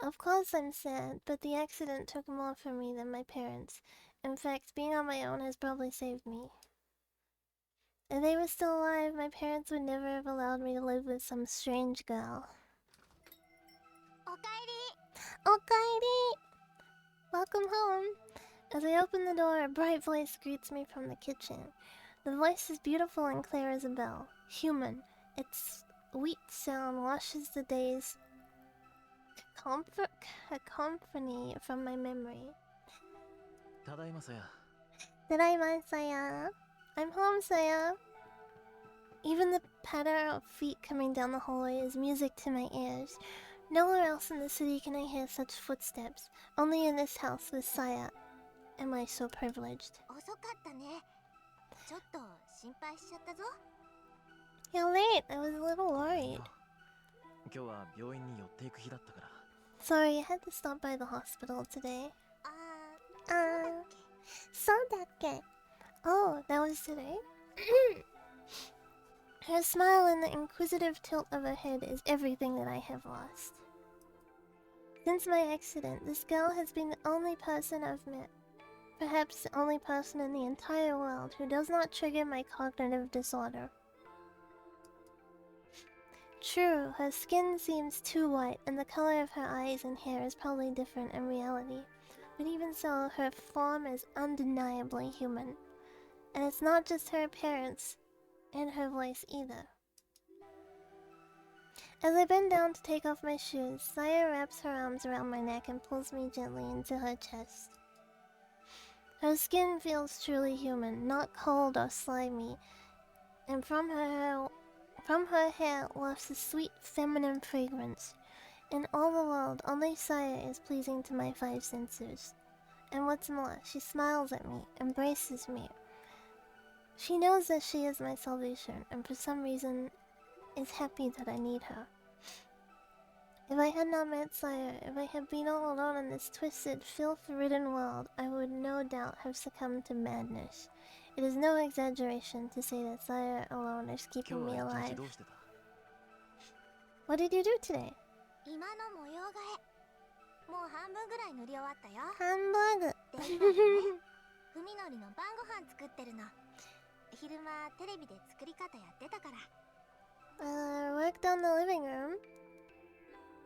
Of course I'm sad, but the accident took more from me than my parents. In fact, being on my own has probably saved me. If they were still alive, my parents would never have allowed me to live with some strange girl. おかえり。 Okaeri! Welcome home! As I open the door, a bright voice greets me from the kitchen. The voice is beautiful and clear as a bell. Human. Its sweet sound washes the day's cacophony from my memory. ただいまさや。 Tadaima, Saya. I'm home, Saya. Even the patter of feet coming down the hallway is music to my ears. Nowhere else in the city can I hear such footsteps. Only in this house with Saya am I so privileged. 遅かったね。ちょっと心配しちゃったぞ。 You're late. I was a little worried. 今日は病院に寄っていく日だったから。 Sorry, I had to stop by the hospital today. あそうだっけ? Oh, that was today? Her smile and the inquisitive tilt of her head is everything that I have lost. Since my accident, this girl has been the only person I've met. Perhaps the only person in the entire world who does not trigger my cognitive disorder. True, her skin seems too white, and the color of her eyes and hair is probably different in reality. But even so, her form is undeniably human. And it's not just her appearance and her voice either. As I bend down to take off my shoes, Saya wraps her arms around my neck and pulls me gently into her chest. Her skin feels truly human, not cold or slimy, and from her hair wafts a sweet feminine fragrance. In all the world, only Saya is pleasing to my five senses. And what's more, she smiles at me, embraces me. She knows that she is my salvation, and for some reason is happy that I need her. If I had not met Saya, if I had been all alone in this twisted, filth-ridden world, I would no doubt have succumbed to madness. It is no exaggeration to say that Saya alone is 今 keeping 日 me は一 alive. 日どうしてた？ What did you do today? 今の模様替え。もう半分ぐらい塗り終わったよ。 Hamburger. で今ね、文のりの晩ご飯作ってるの。昼間テレビで作り方やってたから。Worked on the living room.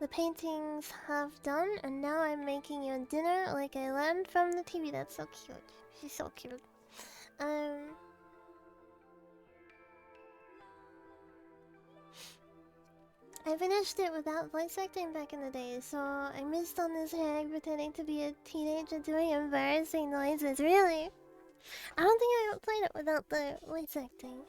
The painting's half done, and now I'm making you dinner like I learned from the TV. That's so cute. She's so cute. I finished it without voice acting back in the day, so I missed on this hag pretending to be a teenager doing embarrassing noises. Really? I don't think I played it without the voice acting.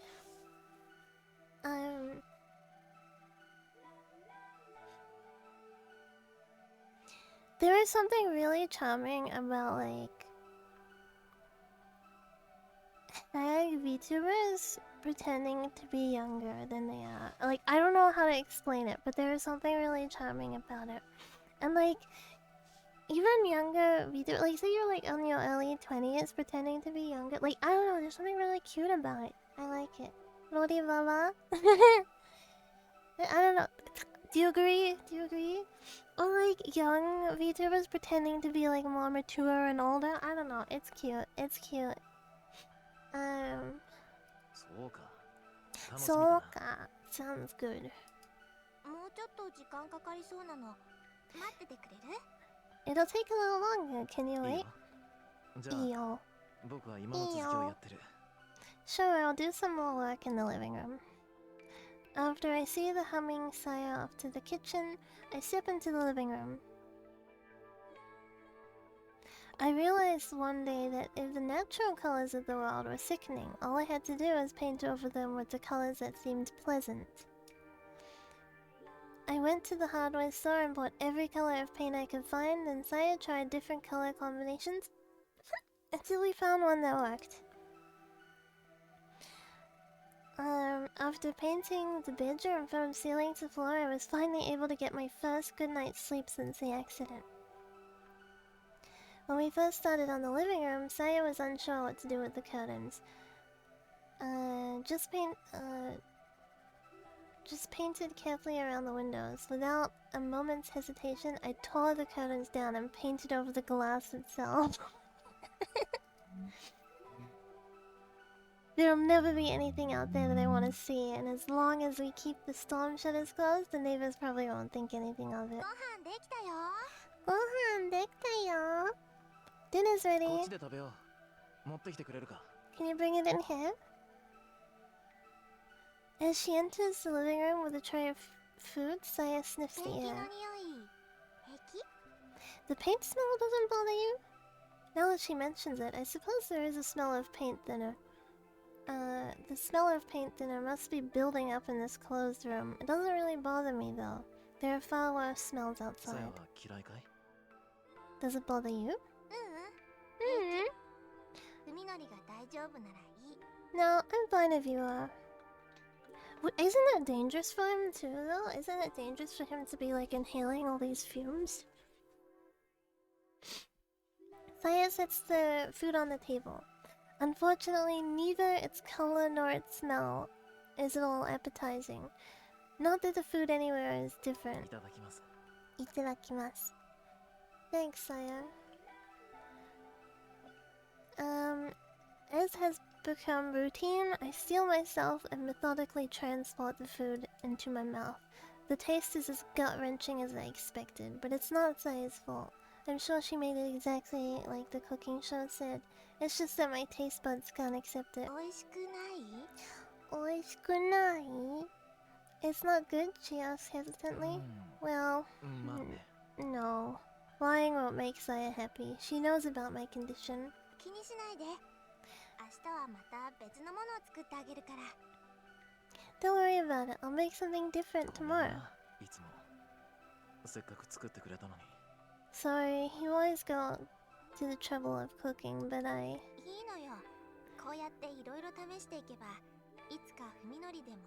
There is something really charming about, like, hag VTubers pretending to be younger than they are. Like, I don't know how to explain it, but there is something really charming about it. And, like, even younger VTubers, like, say you're, like, on your early 20s pretending to be younger. Like, I don't know, there's something really cute about it. I like it. Lodi Baba? I don't know. Do you agree? Do you agree? Or like young VTubers pretending to be like more mature and older. I don't know. It's cute. It's cute. そうか。楽しみだな。そうか. Sounds good. もうちょっと時間かかりそうなの。待っててくれる？ It'll take a little longer. Can you いい wait? よ。じゃいいあ、よ。僕は今の続きをやってる。Sure, I'll do some more work in the living room. After I see the humming Saya off to the kitchen, I step into the living room. I realized one day that if the natural colors of the world were sickening, all I had to do was paint over them with the colors that seemed pleasant. I went to the hardware store and bought every color of paint I could find, and Saya tried different color combinations until we found one that worked. After painting the bedroom from ceiling to floor, I was finally able to get my first good night's sleep since the accident. When we first started on the living room, Saya was unsure what to do with the curtains. Just painted carefully around the windows. Without a moment's hesitation, I tore the curtains down and painted over the glass itself. There'll never be anything out there that I want to see, and as long as we keep the storm shutters closed, the neighbors probably won't think anything of it. ご飯できたよ。 Gohan, dekta. Dinner's こっ ready. ちで食べよう。持ってきてくれるか。 Can you bring it in here? As she enters the living room with a tray of food, Saya sniffs ペ the ンキの匂い air. 平気？ The paint smell doesn't bother you? Now that she mentions it, I suppose there is a smell of paint thinner. The smell of paint thinner must be building up in this closed room. It doesn't really bother me though. There are far worse smells さや outside. は嫌いかい？ Does it bother you? ううん。 Hmm. 文則が大丈夫ならいい。 No, I'm fine if you are. Isn't that dangerous for him too, though? Isn't it dangerous for him to be like inhaling all these fumes? Saya sets the food on the table. Unfortunately, neither its color nor its smell is at all appetizing. Not that the food anywhere is い different. ただきます。 Itadakimasu. Thanks, Saya. As has become routine, I steel myself and methodically transport the food into my mouth. The taste is as gut-wrenching as I expected, but it's not Saya's fault. I'm sure she made it exactly like the cooking show said. It's just that my taste buds can't accept it. 美味しくない？ Oishikunai? It's not good, she asks hesitantly. Well, うん、まあね。 no. Lying won't make Saya happy. She knows about my condition. 気にしないで。明日はまた別のものを作ってあげるから。 Don't worry about it. I'll make something different ごめんな tomorrow. いつも。せっかく作ってくれたのに。 Sorry, you always go to the trouble of cooking, but いいのよ。こうやっていろいろ試していけば、いつか文則でも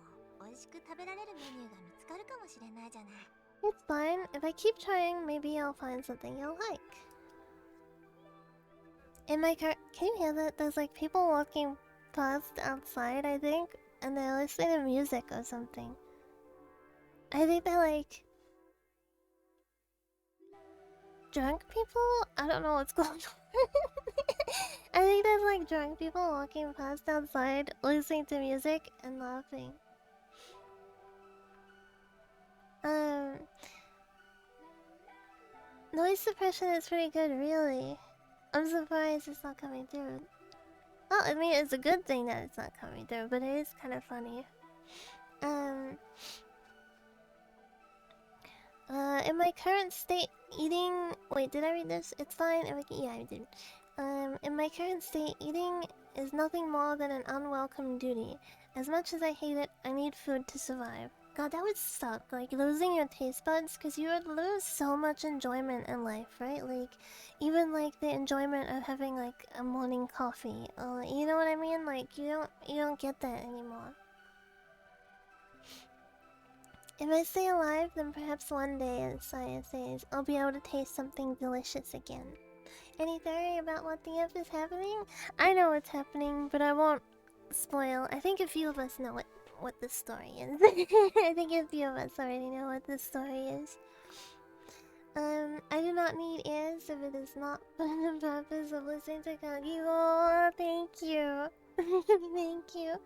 美味しく食べられるメニューが見つかるかもしれないじゃない。 It's fine. If I keep trying, maybe I'll find something you'll like. In my car, can you hear that? There's like people walking past outside, I think, and they're listening to music or something. I think they're like drunk people? I don't know what's going on. I think there's like drunk people walking past outside, listening to music and laughing. Noise suppression is pretty good, really. I'm surprised it's not coming through. Well, I mean, it's a good thing that it's not coming through, but it is kind of funny. In my current state, eating... Wait, did I read this? It's fine. Yeah, I did. In my current state, eating is nothing more than an unwelcome duty. As much as I hate it, I need food to survive. God, that would suck. Like, losing your taste buds, because you would lose so much enjoyment in life, right? Like, even, like, the enjoyment of having, like, a morning coffee. You know what I mean? Like, you don't get that anymore. If I stay alive, then perhaps one day, as Saya says, I'll be able to taste something delicious again. Any theory about what the F is happening? I know what's happening, but I won't spoil. I think a few of us know what this story is. I think a few of us already know what this story is. I do not need ears if it is not for the purpose of listening to Kagigo. Thank you. Thank you.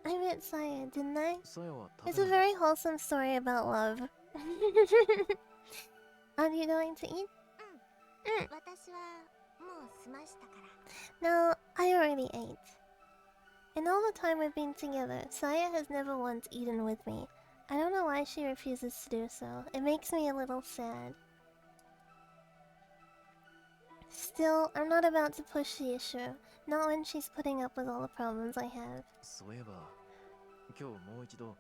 I met Saya, didn't I? さやは食 It's べ a ない。 very wholesome story about love. Are you going to eat? 私はもう済ましたから。 No, I already ate. In all the time we've been together, Saya has never once eaten with me. I don't know why she refuses to do so. It makes me a little sad. Still, I'm not about to push the issue. Not when she's putting up with all the problems I have. そういえば、今日もう一度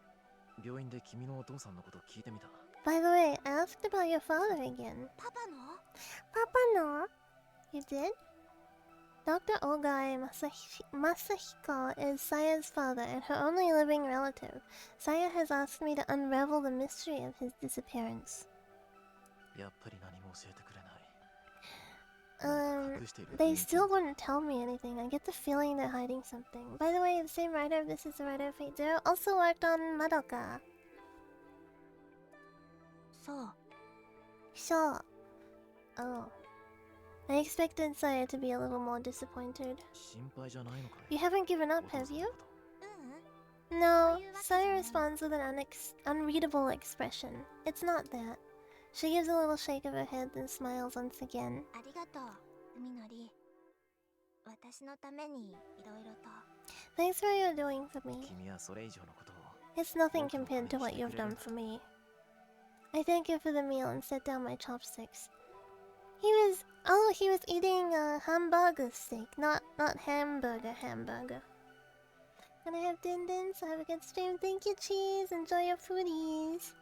病院で君のお父さんのこと聞いてみた。 By the way, I asked about your father again. パパの？ Papa no? You did? Dr. Ogai Masahiko is Saya's father and her only living relative. Saya has asked me to unravel the mystery of his disappearance. やっぱり何も教えてくれない。なん they still wouldn't tell me anything. I get the feeling they're hiding something. By the way, the same writer of This Is the Writer of Fate Zero also worked on Madoka. そう Sure. Oh. I expected Saya to be a little more disappointed. 心配じゃないのかい You haven't given up, お父 have さん you? のこと No. Saya responds with an unreadable expression. It's not that. She gives a little shake of her head and smiles once again. ありがとう海のり私のためにいろいろと Thanks for what you're doing for me. 君はそれ以上のことを It's nothing compared to what you've done for me. I thank you for the meal and set down my chopsticks. He was eating a hamburger steak, not hamburger. And I have din din, so have a good stream. Thank you, cheese. Enjoy your foodies.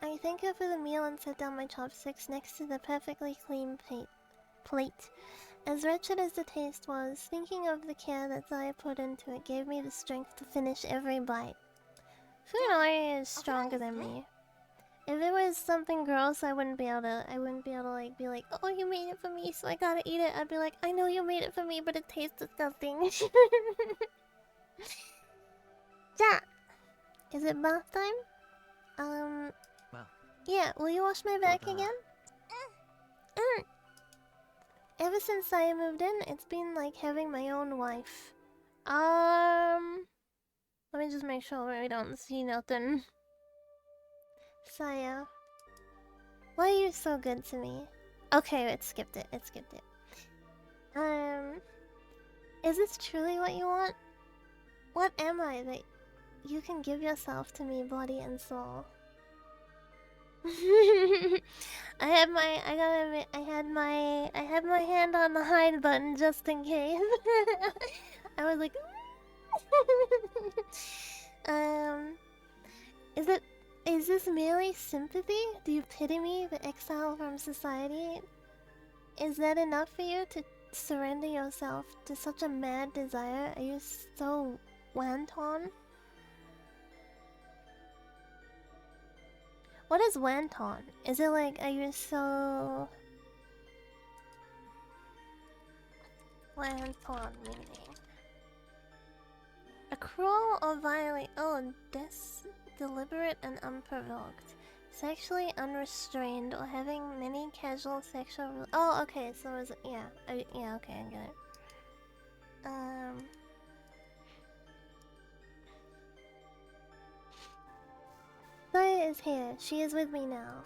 I thank you for the meal and set down my chopsticks next to the perfectly clean plate. As wretched as the taste was, thinking of the care that Zaya put into it gave me the strength to finish every bite. Funari is stronger than me. If it was something gross, I wouldn't be able to like be like, oh, you made it for me, so I gotta eat it. I'd be like, I know you made it for me, but it tastes disgusting. Ja, is it bath time? Well. Yeah, will you wash my back again? Ever since I moved in, it's been like having my own wife. Let me just make sure we don't see nothing. Saya, why are you so good to me? Okay, it skipped it. Is this truly what you want? What am I that you can give yourself to me, body and soul? I had my hand on the hide button just in case. I was like, is this merely sympathy? Do you pity me, the exile from society? Is that enough for you to surrender yourself to such a mad desire? Are you so wanton? What is wanton? Is it like, are you so... Wanton meaning? A cruel or violent... Oh, deliberate and unprovoked. Sexually unrestrained or having many casual sexual... Oh, okay, so is it... Yeah, yeah, okay, I get it. Saya is here. She is with me now.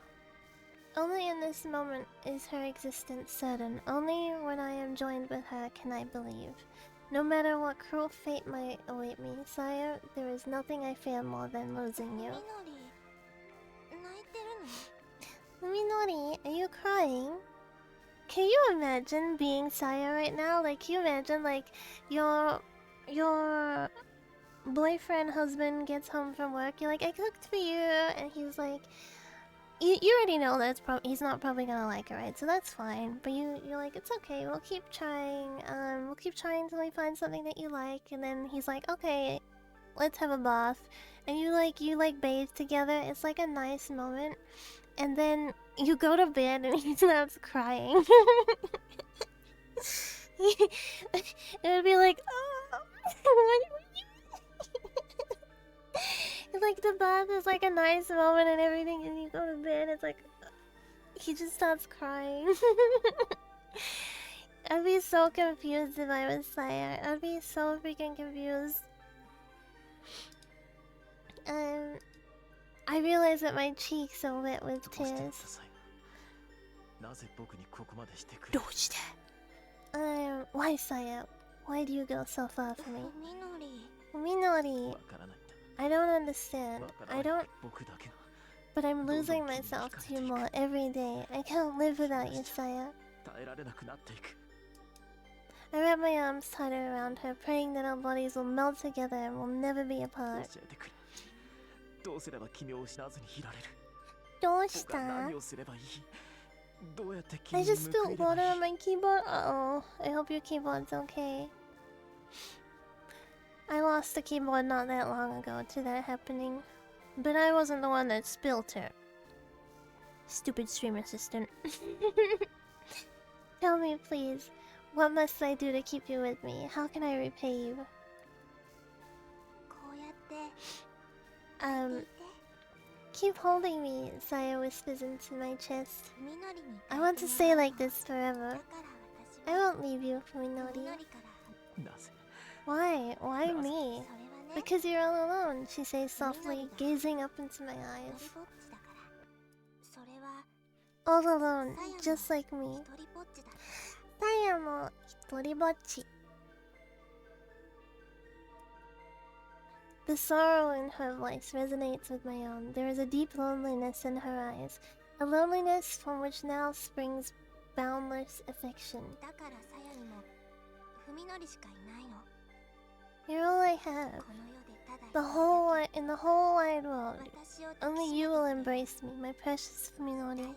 Only in this moment is her existence certain. Only when I am joined with her can I believe. No matter what cruel fate might await me, Saya, there is nothing I fear more than losing you. みのり泣いてるの Minori, are you crying? Can you imagine being Saya right now? Like, can you imagine, like, your boyfriend, husband gets home from work, you're like, I cooked for you, and he's like, you already know that he's not probably gonna like it, right? So that's fine. But you're like, it's okay, we'll keep trying. We'll keep trying until we find something that you like. And then he's like, okay, let's have a bath. And you bathe together. It's like a nice moment. And then you go to bed and he starts crying. It would be like, oh, like the bath is like a nice moment and everything, and you go to bed, it's like he just starts crying. I'd be so confused if I was Saya. I'd be so freaking confused. I realize that my cheeks are wet with tears. Why Saya? Why do you go so far from me? みのり Minori, I don't understand. But I'm losing myself to you more every day. I can't live without you, Saya. I wrap my arms tighter around her, praying that our bodies will melt together and will never be apart. どうすれば君を失わずにいられる Doshita? 何をすればいいどうやって I 君に just 報い spilled ればい water い on my keyboard. Uh-oh. I hope your keyboard's okay. I lost the keyboard not that long ago to that happening. But I wasn't the one that spilled it. Stupid stream assistant. Tell me, please, what must I do to keep you with me? How can I repay you? こうやってい Um, て keep holding me, Saya whispers into my chest. 文則に I want to stay like this forever. だから私 I は won't leave you, 文 Fuminori. 則から なぜ Why? Why そ me? れはね Because you're all alone, she says softly, gazing up into my 一 eyes. 人ぼっちだからそれは All alone, just like me. 一人ぼっちだ Saya mo hitoribochi. The sorrow in her voice resonates with my own. There is a deep loneliness in her eyes, a loneliness from which now springs boundless affection. だからさやにも文則しかいないの You're all I have. この世でただ In the whole wide world, 私を only you will embrace me, my precious 大 Fuminori. 好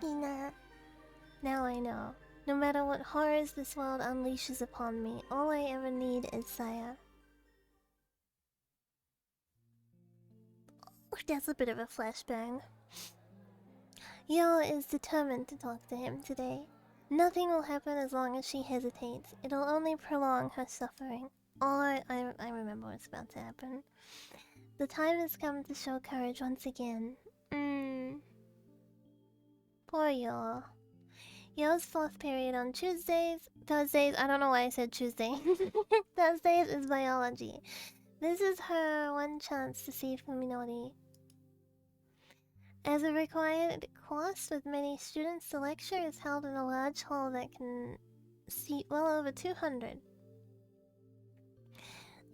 きな Daisukina. Now I know. No matter what horrors this world unleashes upon me, all I ever need is Saya. That's a bit of a flashbang. Yo is determined to talk to him today. Nothing will happen as long as she hesitates. It'll only prolong her suffering. I remember what's about to happen. The time has come to show courage once again. Poor Yo. Yo's fourth period on Thursdays, I don't know why I said Tuesday. Thursdays is biology. This is her one chance to see Fuminori. As a required course with many students, the lecture is held in a large hall that can seat well over 200.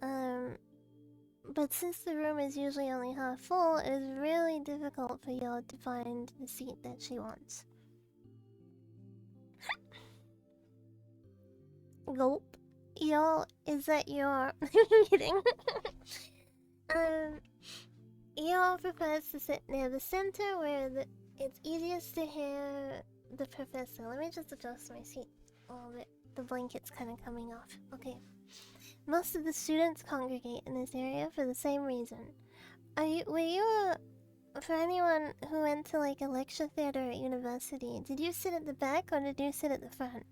But since the room is usually only half full, it is really difficult for Yo to find the seat that she wants. Gulp. Yo, is that your meeting? Yo prefers to sit near the center where it's easiest to hear the professor. Let me just adjust my seat a little bit. The blanket's kind of coming off. Okay. Most of the students congregate in this area for the same reason. For anyone who went to like a lecture theater at university, did you sit at the back or did you sit at the front?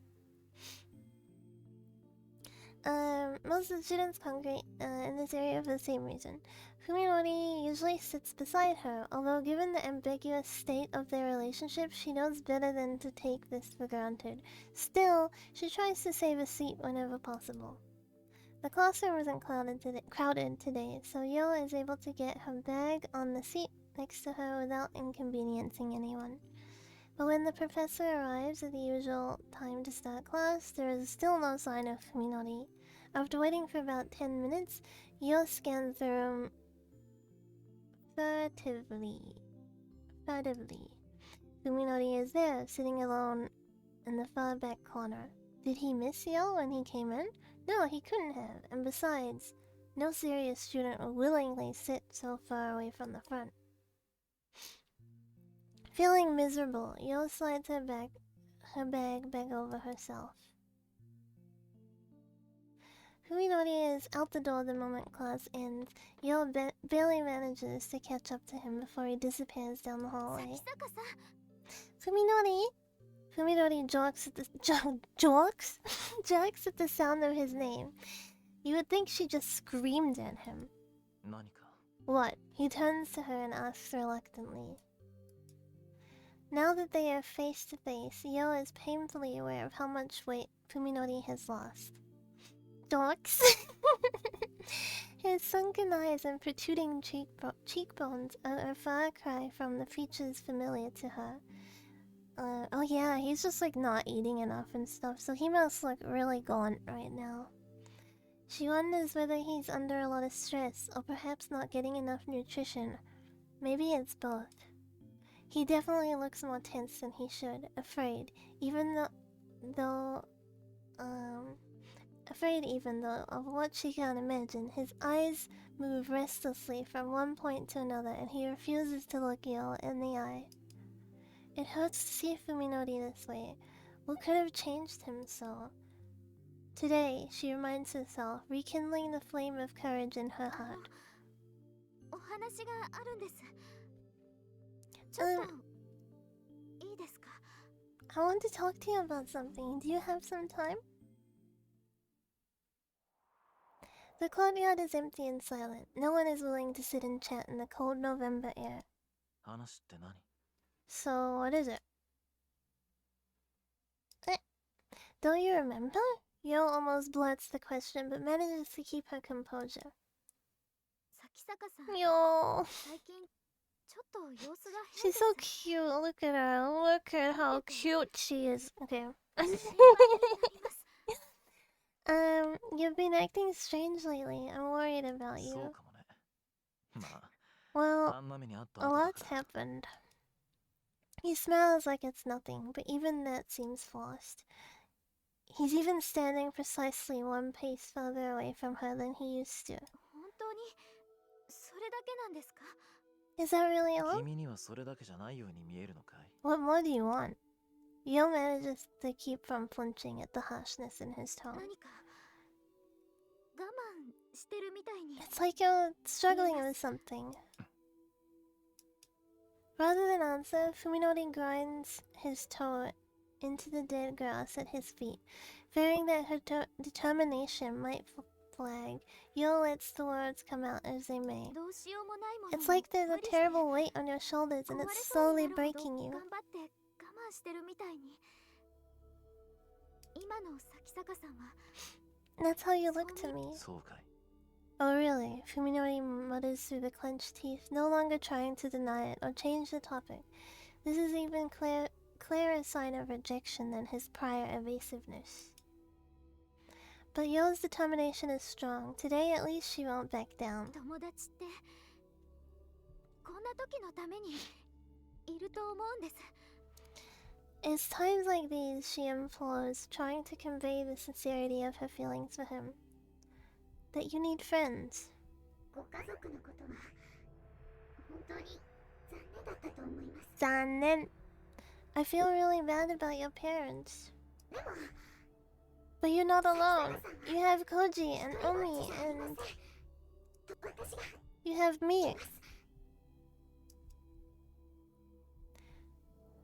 Most of the students congregate in this area for the same reason. Fuminori usually sits beside her, although given the ambiguous state of their relationship, she knows better than to take this for granted. Still, she tries to save a seat whenever possible. The classroom isn't crowded today, so Yo is able to get her bag on the seat next to her without inconveniencing anyone. But when the professor arrives at the usual time to start class, there is still no sign of Fuminori. After waiting for about 10 minutes, Yo scans the room furtively. Fuminori is there, sitting alone in the far back corner. Did he miss Yo when he came in? No, he couldn't have, and besides, no serious student would willingly sit so far away from the front. Feeling miserable, Yo slides her bag back over herself. Fuminori is out the door the moment class ends. Yo barely manages to catch up to him before he disappears down the hallway. Fuminori? Fuminori jokes at the jokes at the sound of his name. You would think she just screamed at him. 何か What? He turns to her and asks reluctantly. Now that they are face to face, Yo is painfully aware of how much weight Fuminori has lost. Jokes? His sunken eyes and protruding cheekbones are a far cry from the features familiar to her. Oh yeah, he's just like not eating enough and stuff, so he must look really gaunt right now. She wonders whether he's under a lot of stress or perhaps not getting enough nutrition. Maybe it's both. He definitely looks more tense than he should, afraid, even though of what she can imagine. His eyes move restlessly from one point to another, and he refuses to look Yo in the eye. It hurts to see Fuminori this way. What could have changed him so? Today, she reminds herself, rekindling the flame of courage in her heart. お話があるんですちょっといいですか？ I want to talk to you about something. Do you have some time? The courtyard is empty and silent. No one is willing to sit and chat in the cold November air. 話って何？ So, what is it? Don't you remember? Yo almost blurts the question but manages to keep her composure. 咲坂さん、 Yo, 最近ちょっと様子が変 she's です。 so cute. Look at her. Look at how cute she is. Okay. 心配になります。 You've been acting strange lately. I'm worried about そう you. かもね。ま Well, あ、あんな目にあった a 後だ lot's から。 happened. He smiles like it's nothing, but even that seems forced. He's even standing precisely one pace further away from her than he used to. 本当にそれだけなんですか？ Is that really all? 君にはそれだけじゃないように見えるのかい？ What more do you want? Yo manages to keep from flinching at the harshness in his tone. 何か我慢してるみたいに。 It's like you're struggling with something. Rather than answer, Fuminori grinds his toe into the dead grass at his feet, fearing that her determination might flag. Yo lets the words come out as they may. どうしようもないものを It's like there's a 無理して terrible weight on your shoulders and 壊れ it's そうに slowly なるほど breaking you. 頑張って我慢してるみたいに。今の咲坂さんは That's how you look to me. そうかい。 Oh really? Fuminori mutters through the clenched teeth, no longer trying to deny it or change the topic. This is even clearer sign of rejection than his prior evasiveness. But Yo's determination is strong. Today at least she won't back down. 友達ってこんな時のためにいると思うんです。 It's times like these she implores, trying to convey the sincerity of her feelings for him. That you need friends. ご家族のことは本当に残念だったと思います。 Zanen. I feel really bad about your parents. でも But you're not alone. You have Koji and Omi and 私が you have me.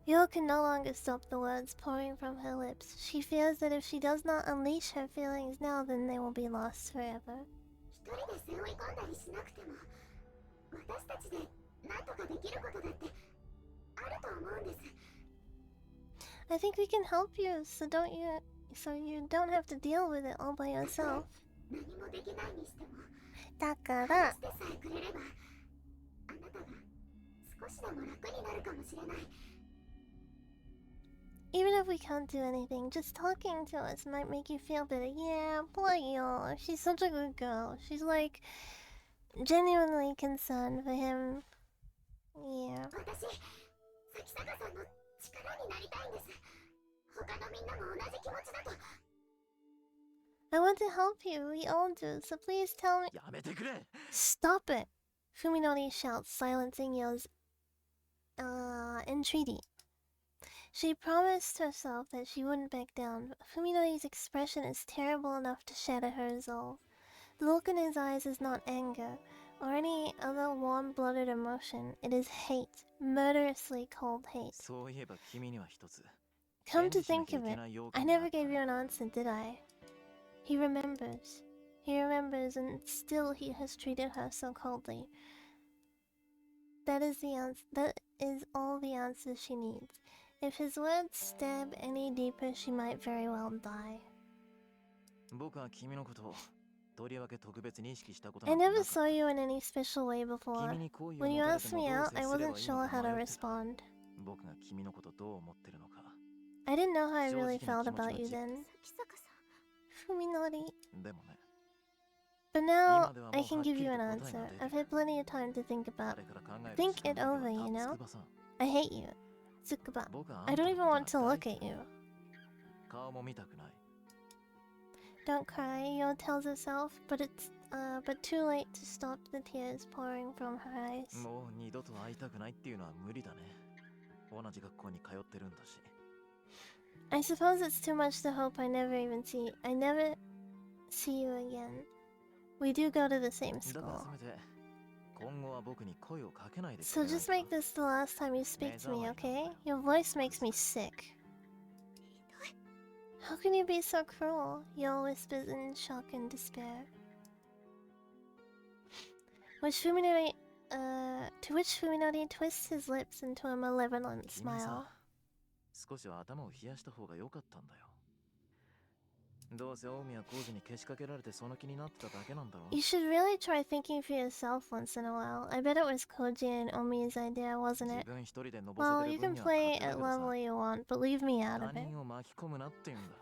Yo can no longer stop the words pouring from her lips. She fears that if she does not unleash her feelings now, then they will be lost forever. 一人で背負い込んだりしなくても私たちで何とかできることだってあると思うんです。 I think we can help you, so you don't have to deal with it all by yourself. 何もできないにしてもだからしてさえくれればあなたが少しでも楽になるかもしれない。 even if we can't do anything, just talking to us might make you feel better. Yeah, poor Yo. She's such a good girl. She's like genuinely concerned for him. Yeah. 私、咲坂さんの力になりたいんです。他のみんなも同じ気持ちだと。 I want to help you. We all do. So please tell me. やめてくれ。 Stop it! Fuminori shouts, silencing Yo's entreaty. She promised herself that she wouldn't back down, but Fuminori's expression is terrible enough to shatter her resolve. The look in his eyes is not anger or any other warm-blooded emotion. It is hate, murderously cold hate. そういえば君には一つ。 Come to think of it, I never gave you an answer, did I? He remembers. He remembers, and still he has treated her so coldly. That is the answer. That is all the answer she needs. If his words stab any deeper, she might very well die. 僕は君のことをとりわけ特別に意識したこと I なんて never なかった saw you in any special way before. 君に好意を When 持 you たれ asked て me もどう out, 接 I すれば wasn't いい sure の how か to 迷ってた respond. 僕が君のことどう思ってるのか I didn't know how I really 正直 felt な気持ちは about you じ then. 咲坂さん、 Fuminori. でもね But now, 今では I もう can はっ give きり you と an 答えが answer. 出 I've る had plenty of time to think about. 誰から考える Think 時間 it だけは over, you know? 筑波さん I hate you. Tsukuba. 僕はあ I んた don't の even ことが want to 大 look 嫌 at い you. 顔も見たくない Don't cry, Yo tells herself, but too late to stop the tears pouring from her eyes. もう二度と会いたくないっていうのは無理だね同じ学校に通ってるんだし I suppose it's too much to hope I never see you again. We do go to the same だから school. せめて今後は僕に声をかけないでく So れない just か make this the last time you speak to me, okay? Your voice makes me sick. How can you be so cruel? Yo whispers in shock and despair. To which Fuminori twists his lips into a malevolent 君は smile. さ少しは頭を冷やした方が良かったんだよどうせ大宮浩二にけしかけられてその気になってただけなんだろ You should really try thinking for yourself once in a while. I bet it was Koji and Omi's idea, wasn't 自 it? 分一人で登せ Well, て you る分 can には play 勝手だ at けどさ level you want, but leave me out 他 of it. 人を巻き込むなって言うんだ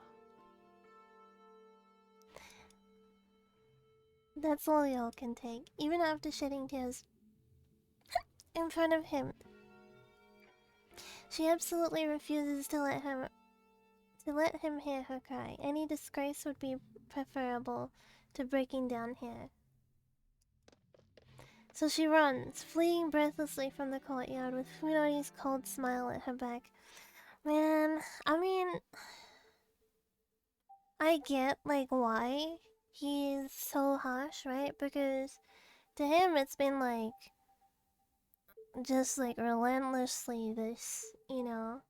That's all y'all can take, even after shedding tears in front of him. She absolutely refuses to let him hear her cry. Any disgrace would be preferable to breaking down here. So she runs, fleeing breathlessly from the courtyard with Fuminori's cold smile at her back. Man, I mean, I get like why he's so harsh, right? Because to him it's been like just like relentlessly this, you know,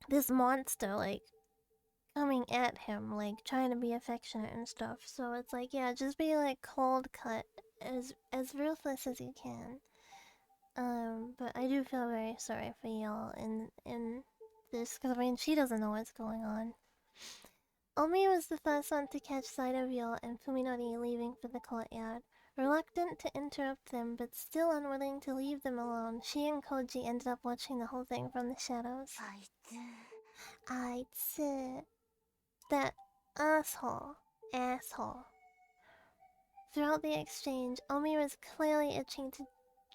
this monster like coming at him, like trying to be affectionate and stuff. So it's like, yeah, just be like cold cut, as ruthless as you can. But I do feel very sorry for y'all in this, because I mean she doesn't know what's going on. Omi was the first one to catch sight of Yo and Fuminori leaving for the courtyard. Reluctant to interrupt them, but still unwilling to leave them alone, she and Koji ended up watching the whole thing from the shadows. あいつ That asshole. Throughout the exchange, Omi was clearly itching to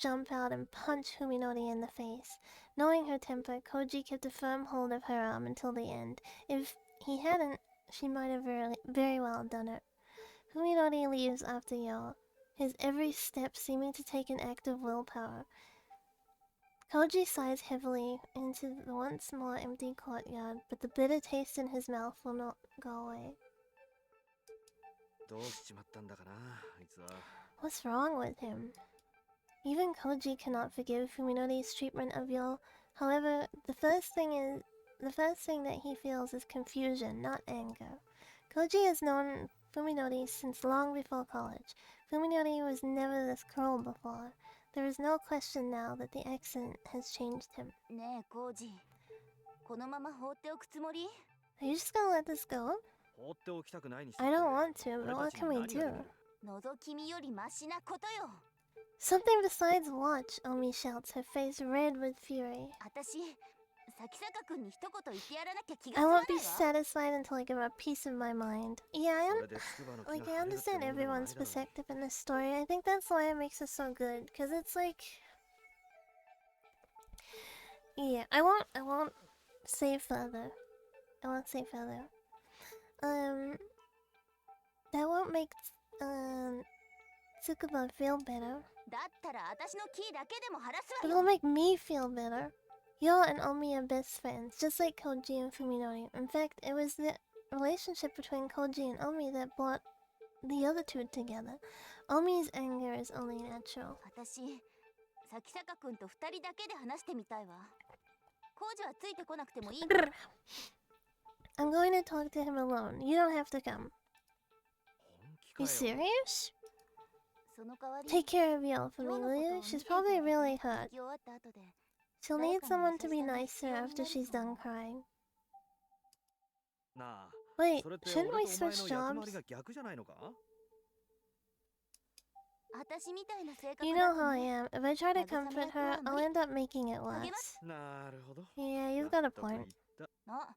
jump out and punch Fuminori in the face. Knowing her temper, Koji kept a firm hold of her arm until the end. If he hadn't, she might have very well done it. Fuminori leaves after Yo, his every step seeming to take an act of willpower. Koji sighs heavily into the once more empty courtyard, but the bitter taste in his mouth will not go away. どうしちまったんだかなあいつは What's wrong with him? Even Koji cannot forgive Fuminori's treatment of Yo. However, the first thing that he feels is confusion, not anger. Koji has known Fuminori since long before college. Fuminori was never this cruel before. There is no question now that the accident has changed him. ねえコージこのまま放っておくつもり Are you just gonna let this go? 放っておきたくないにして I don't want to, 俺 but た what ち can に we 何ができ do? る 覗き見よりマシなことよ Something besides watch, Omi shouts, her face red with fury. 私咲坂君に一言言ってやらなきゃ気が I 済まない won't be わ satisfied until I give her a piece of my mind. Yeah, これで筑波の気 like が I 晴れるって understand もんでもない everyone's だろう perspective in this story. I think that's why it makes it so good, because it's like, yeah, I won't say further. That won't make Tsukuba feel better, だったら私のキーだけでも晴らす but わ it'll よ make me feel better. Yo and Omi are best friends, just like Koji and Fuminori. In fact, it was the relationship between Koji and Omi that brought the other two together. Omi's anger is only natural. 私咲坂君と二人だけで話してみたいわコージはついてこなくてもいいから I'm going to talk to him alone. You don't have to come. 本気か You よ serious? その代わり Take care of Yo for 今 me, 日の will こと you? を She's 見ていた probably だけ really 聞 hurt. き終わった後で She'll need someone to be nicer after she's done crying. なあ Wait, それって shouldn't 俺 we とお前 switch の役 jobs? 割が逆じゃないのか私みたいな性格 You だ know と how I ね am. If I try to comfort her, I'll end up making it worse. なるほど Yeah, you've got a 納得い point. った あ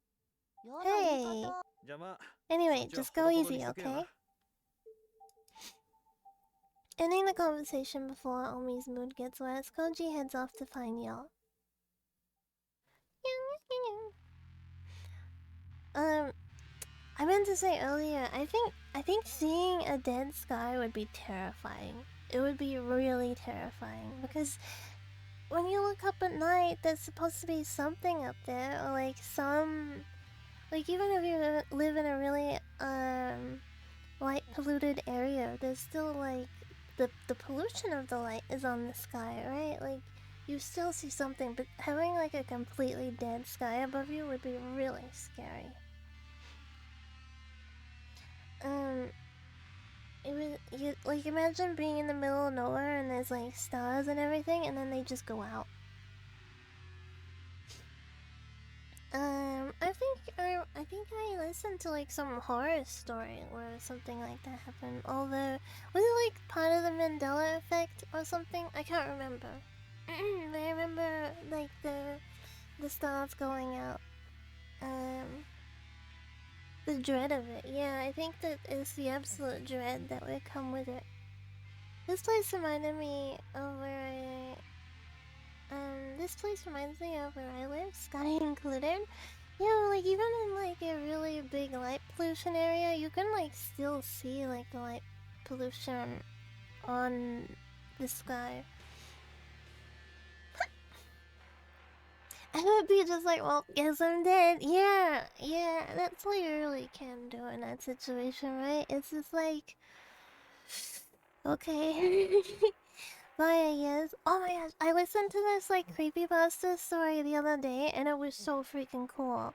やだ言い方じゃあまあ Anyway, そっちは just go ほどほど easy, にしとけよ okay? な Ending the conversation before Omi's mood gets worse, Koji heads off to find Yo. I meant to say earlier, I think seeing a dead sky would be terrifying. It would be really terrifying because when you look up at night, there's supposed to be something up there, or like even if you live in a really light polluted area, there's still like the pollution of the light is on the sky, right? Like you still see something, but having like a completely dead sky above you would be really scary. It was you like imagine being in the middle of nowhere and there's like stars and everything, and then they just go out. I think I listened to like some horror story where something like that happened. Although, was it like part of the Mandela effect or something? I can't remember. But I remember like the stars going out. The dread of it. Yeah, I think that it's the absolute dread that would come with it. This place reminded me of where this place reminds me of where I live, Sky included. Yeah, like even in like a really big light pollution area, you can like still see like the light pollution on the sky. I would be just like, well, guess I'm dead. Yeah, that's what you really can do in that situation, right? It's just like, okay. Bye, I guess. Oh my gosh, I listened to this like creepypasta story the other day, and it was so freaking cool.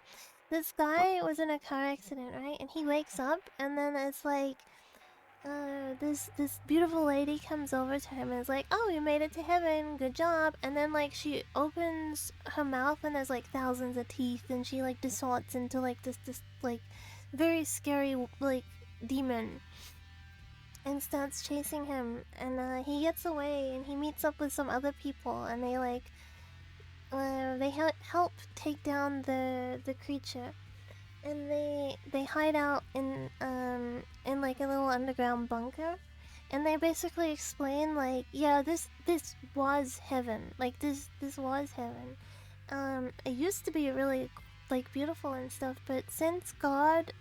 This guy was in a car accident, right? And he wakes up, and then it's like, this beautiful lady comes over to him and is like, "Oh, you made it to heaven, good job." And then like she opens her mouth, and there's like thousands of teeth, and she like distorts into like this like very scary like demon. And starts chasing him, and he gets away, and he meets up with some other people, and they like they help take down the creature, and they hide out in like a little underground bunker, and they basically explain like, yeah, this was heaven, like this was heaven. It used to be really like beautiful and stuff, but since God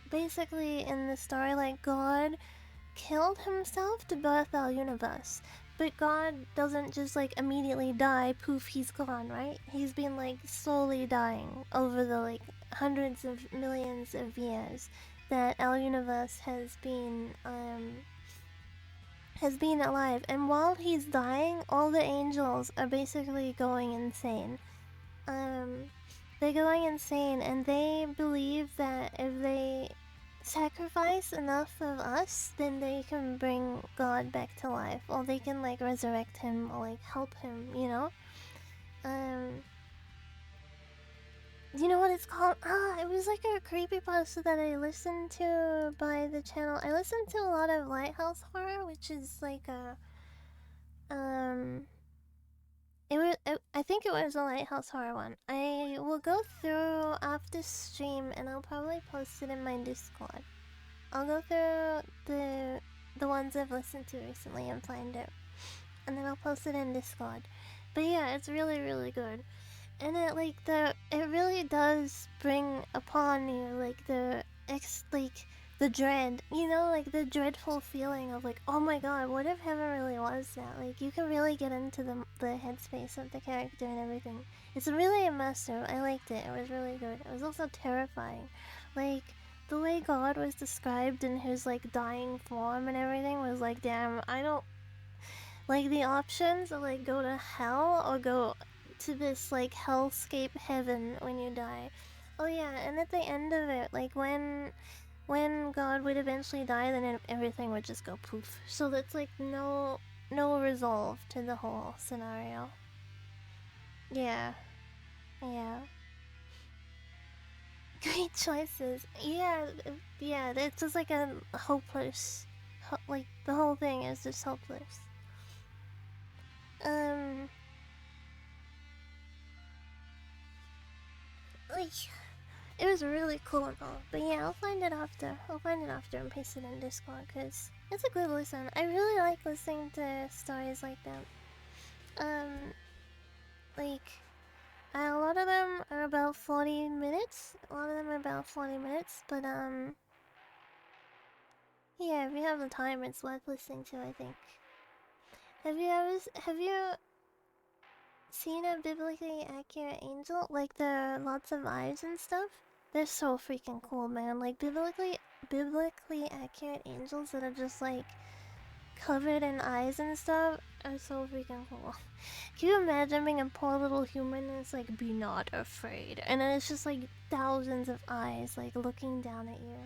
basically in the story, like God killed himself to birth our universe, but God doesn't just like immediately die, poof, he's gone, right? He's been like slowly dying over the like hundreds of millions of years that our universe has been alive, and while he's dying, all the angels are basically going insane. They're going insane, and they believe that if they sacrifice enough of us, then they can bring God back to life, or they can like resurrect him, or like help him, you know? You know what it's called? It was like a creepypasta that I listened to by the channel. I listened to a lot of Lighthouse Horror, which is like a I think it was a Lighthouse Horror one. I will go through after stream, and I'll probably post it in my Discord. I'll go through the ones I've listened to recently and find it, and then I'll post it in Discord. But yeah, it's really, really good, and it really does bring upon you like the dread, you know, like the dreadful feeling of like, oh my god, what if heaven really was that? Like you can really get into the headspace of the character and everything. It's really immersive. I liked it. It was really good. It was also terrifying. Like the way God was described in his like dying form and everything was like, damn, I don't like the options of like go to hell or go to this like hellscape heaven when you die. Oh yeah, and at the end of it, like when God would eventually die, then everything would just go poof. So that's like no resolve to the whole scenario. Yeah. Great choices. Yeah, it's just like a hopeless, like the whole thing is just hopeless. Like, it was really cool though. But yeah, I'll find it after and paste it in Discord, because it's a good listen. I really like listening to stories like that. Like, a lot of them are about 40 minutes. But yeah, if you have the time, it's worth listening to, I think. Have you seen a biblically accurate angel? Like the lots of eyes and stuff? They're so freaking cool, man. Like biblically accurate angels that are just like covered in eyes and stuff are so freaking cool. Can you imagine being a poor little human and it's like, be not afraid, and then it's just like thousands of eyes like looking down at you?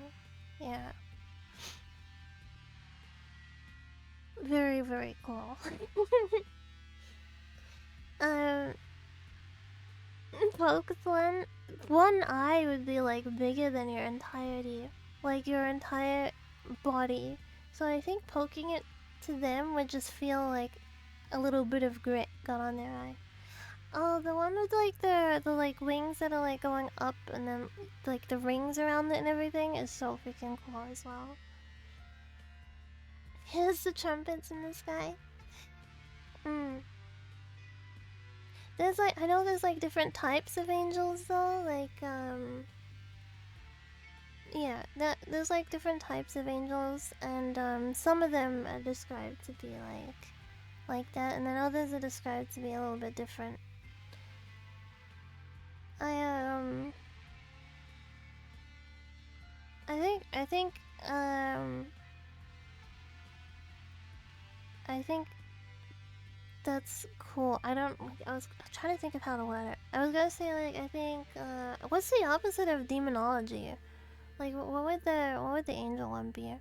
Yeah. Very, very cool. um, Focus one eye would be like bigger than your entirety, like your entire body. So I think poking it to them would just feel like a little bit of grit got on their eye. Oh, the one with like the like wings that are like going up and then like the rings around it and everything is so freaking cool as well. Here's the trumpets in the sky. There's like, I know there's like different types of angels though, like yeah, there's like different types of angels, and some of them are described to be like that, and then others are described to be a little bit different. I think that's cool. I was trying to think of how to word it. I was gonna say like, I think what's the opposite of demonology? Like what would the angel one be?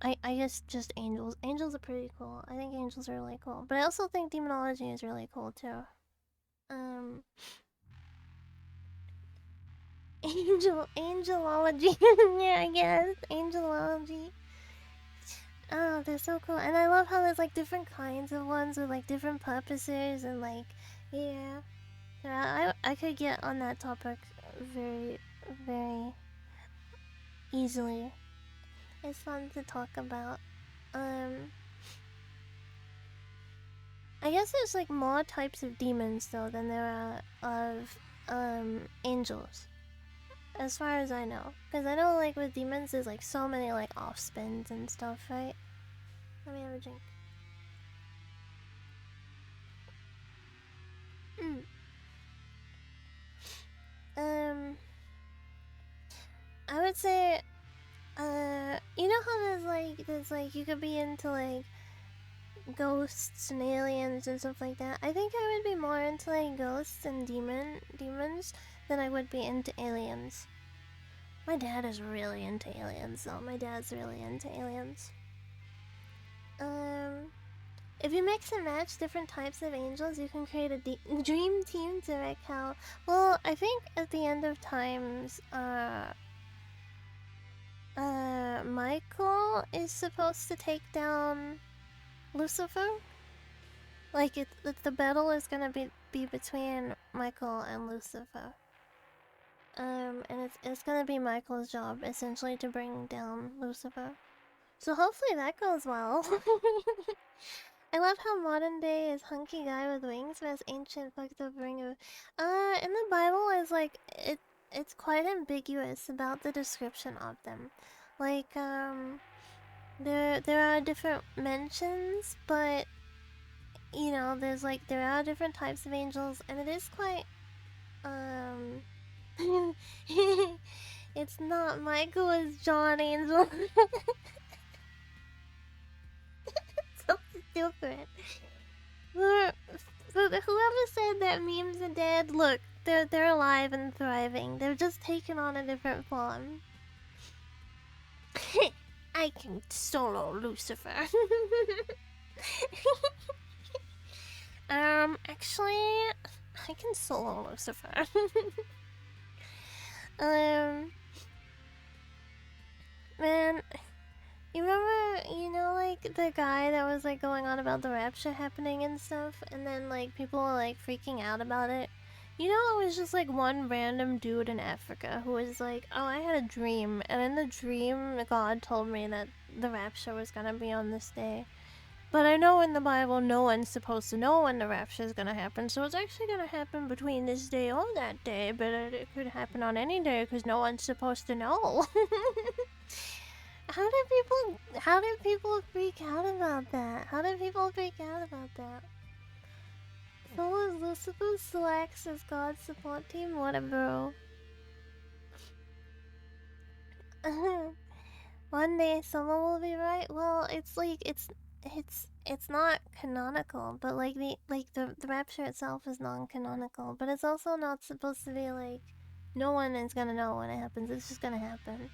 I guess just angels. Angels are pretty cool. I think angels are really cool. But I also think demonology is really cool too. Angelology. Yeah, I guess. Angelology. Oh, they're so cool. And I love how there's like different kinds of ones with like different purposes and like, yeah. Yeah, I could get on that topic very, very easily. It's fun to talk about. I guess there's like more types of demons though than there are of angels, as far as I know. Because I know like with demons there's like so many like off spins and stuff, right? Let me have a drink. I would say, you know how there's like you could be into like ghosts and aliens and stuff like that. I think I would be more into like ghosts and demons than I would be into aliens. My dad is really into aliens though. My dad's really into aliens. If you mix and match different types of angels, you can create a dream team to wreak hell. Well, I think at the end of times, Michael is supposed to take down Lucifer. Like the battle is gonna be between Michael and Lucifer. And it's gonna be Michael's job essentially to bring down Lucifer. So hopefully that goes well. I love how modern day is hunky guy with wings, but as ancient fucked up ring of. In the Bible is like it's quite ambiguous about the description of them. Like there are different mentions, but you know there's like there are different types of angels, and it is quite it's not Michael, it's John Angel. So stupid. Whoever said that memes are dead, look, they're alive and thriving. They're just taking on a different form. I can solo Lucifer. Actually, I can solo Lucifer. Man, you remember, you know, like the guy that was like going on about the rapture happening and stuff, and then like people were like freaking out about it. You know, it was just like one random dude in Africa who was like, "Oh, I had a dream, and in the dream, God told me that the rapture was gonna be on this day. But I know in the Bible, no one's supposed to know when the rapture is gonna happen, so it's actually gonna happen between this day or that day, but it could happen on any day because no one's supposed to know." How did people freak out about that? How did people freak out about that? So is Lucifer Slacks as God's support team? What a bro. One day someone will be right. Well, it's like it's not canonical, but like the rapture itself is non-canonical, but it's also not supposed to be like no one is gonna know when it happens. It's just gonna happen.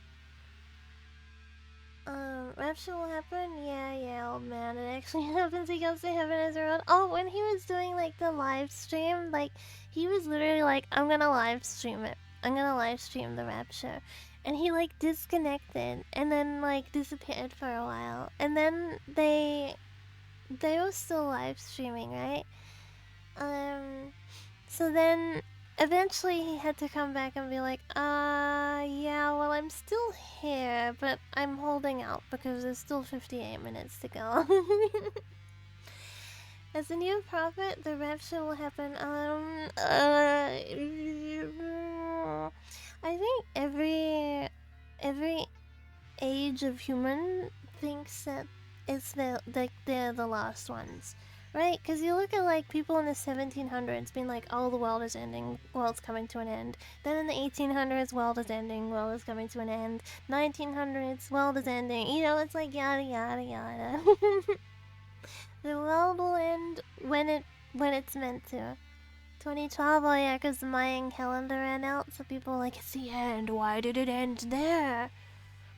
Rapture will happen? Yeah, old man. It actually happens. He goes to heaven as a road. Oh, when he was doing like the live stream, like he was literally like, I'm gonna live stream it. I'm gonna live stream the rapture. And he like disconnected and then like disappeared for a while. And then they were still live streaming, right? So then eventually he had to come back and be like, yeah, well, I'm still here, but I'm holding out because there's still 58 minutes to go. As a new prophet, the rapture will happen, I think every age of human thinks that they're the last ones. Right, because you look at like people in the 1700s being like, oh, the world is ending, world's coming to an end. Then in the 1800s, world is ending, world is coming to an end. 1900s, world is ending. You know, it's like yada yada yada. The world will end when it's meant to. 2012, oh yeah, because the Mayan calendar ran out, so people were like, it's the end. Why did it end there?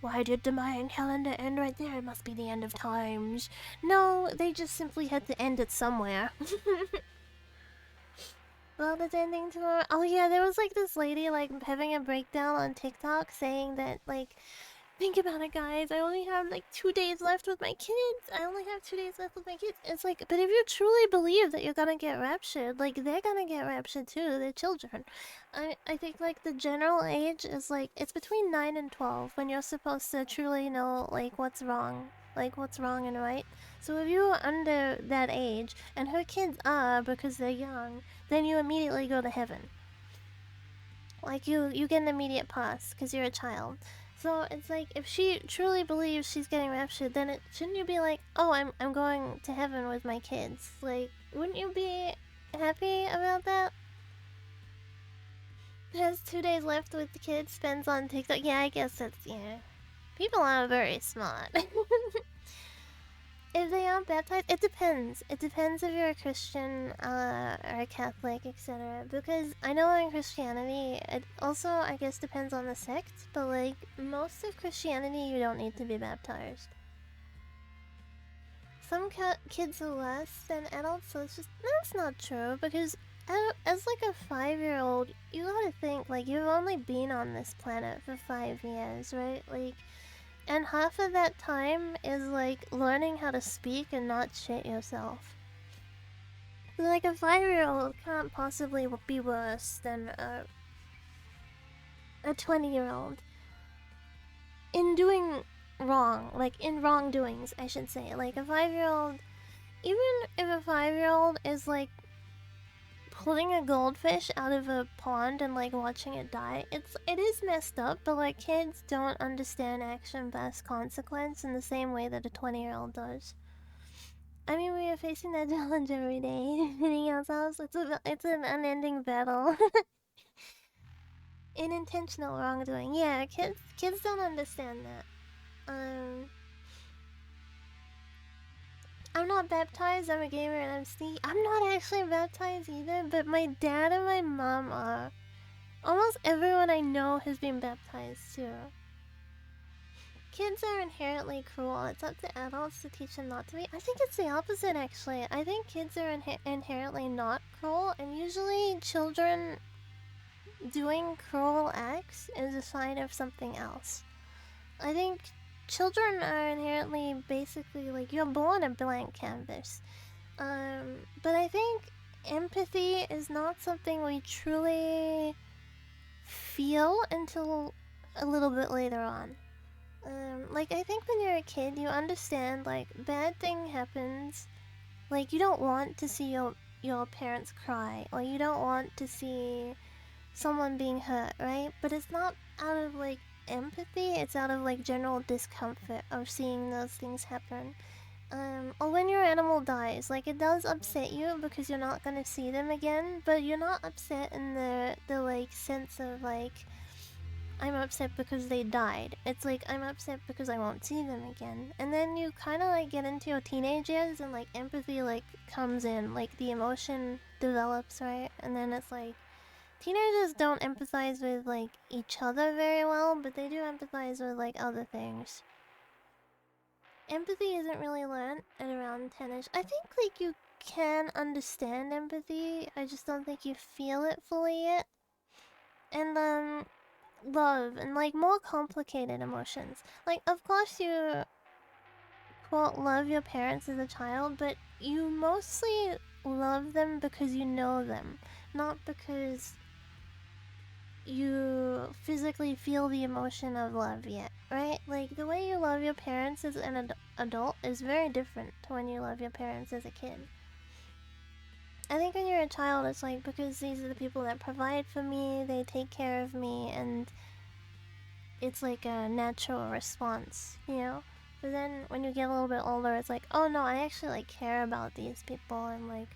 Why did the Mayan calendar end right there? It must be the end of times. No, they just simply had to end it somewhere. Well, it's ending tomorrow. Oh yeah, there was like this lady like having a breakdown on TikTok saying that like, think about it, guys. I only have like 2 days left with my kids. I only have 2 days left with my kids. It's like, but if you truly believe that you're gonna get raptured, like they're gonna get raptured too. They're children. I think like the general age is like it's between 9 and 12 when you're supposed to truly know like what's wrong and right. So if you're under that age and her kids are because they're young, then you immediately go to heaven. Like you get an immediate pass because you're a child. So it's like if she truly believes she's getting raptured, then shouldn't you be like, oh, I'm going to heaven with my kids? Like, wouldn't you be happy about that? Has 2 days left with the kids, spends on TikTok. Yeah, I guess that's, yeah. People aren't very smart. If they aren't baptized, it depends. It depends if you're a Christian or a Catholic, etc. Because I know in Christianity, it also, I guess, depends on the sect, but like most of Christianity, you don't need to be baptized. Some kids are less than adults, so it's just, that's not true, because as like a 5-year-old, you gotta think, like, you've only been on this planet for 5 years, right? Like, and half of that time is like learning how to speak and not shit yourself. Like a 5-year-old can't possibly be worse than a 20-year-old in doing wrong, like in wrongdoings, I should say. Like a 5-year-old, even if a 5-year-old is like pulling a goldfish out of a pond and like watching it die, it is messed up, but like kids don't understand action past consequence in the same way that a 20-year-old does. I mean, we are facing that challenge every day, hitting ourselves. It's an unending battle. Unintentional wrongdoing. Yeah, kids don't understand that. I'm not baptized, I'm a gamer and I'm sneaky. I'm not actually baptized either, but my dad and my mom are. Almost everyone I know has been baptized too. Kids are inherently cruel. It's up to adults to teach them not to be. I think it's the opposite actually. I think kids are inherently not cruel, and usually children doing cruel acts is a sign of something else. I think children are inherently basically like you're born a blank canvas. But I think empathy is not something we truly feel until a little bit later on. Like I think when you're a kid, you understand like bad thing happens. Like you don't want to see your parents cry, or you don't want to see someone being hurt, right? But it's not out of like empathy, it's out of like general discomfort of seeing those things happen. Or when your animal dies, like it does upset you because you're not gonna see them again, but you're not upset in the like sense of like I'm upset because they died. It's like I'm upset because I won't see them again. And then you kind of like get into your teenage years and like empathy like comes in, like the emotion develops, right? And then it's like teenagers don't empathize with like each other very well, but they do empathize with like other things. Empathy isn't really learned at around 10ish. I think like you can understand empathy. I just don't think you feel it fully yet. And love and like more complicated emotions. Like of course you quote love your parents as a child, but you mostly love them because you know them, not because you physically feel the emotion of love yet, right? Like the way you love your parents as an adult is very different to when you love your parents as a kid. I think when you're a child, it's like because these are the people that provide for me, they take care of me, and it's like a natural response, you know? But then when you get a little bit older, it's like, oh no, I actually like care about these people, and like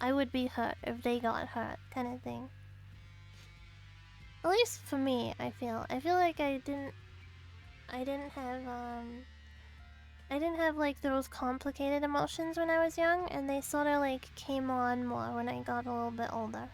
I would be hurt if they got hurt, kind of thing. At least for me, I feel like I didn't have like those complicated emotions when I was young, and they sort of like came on more when I got a little bit older.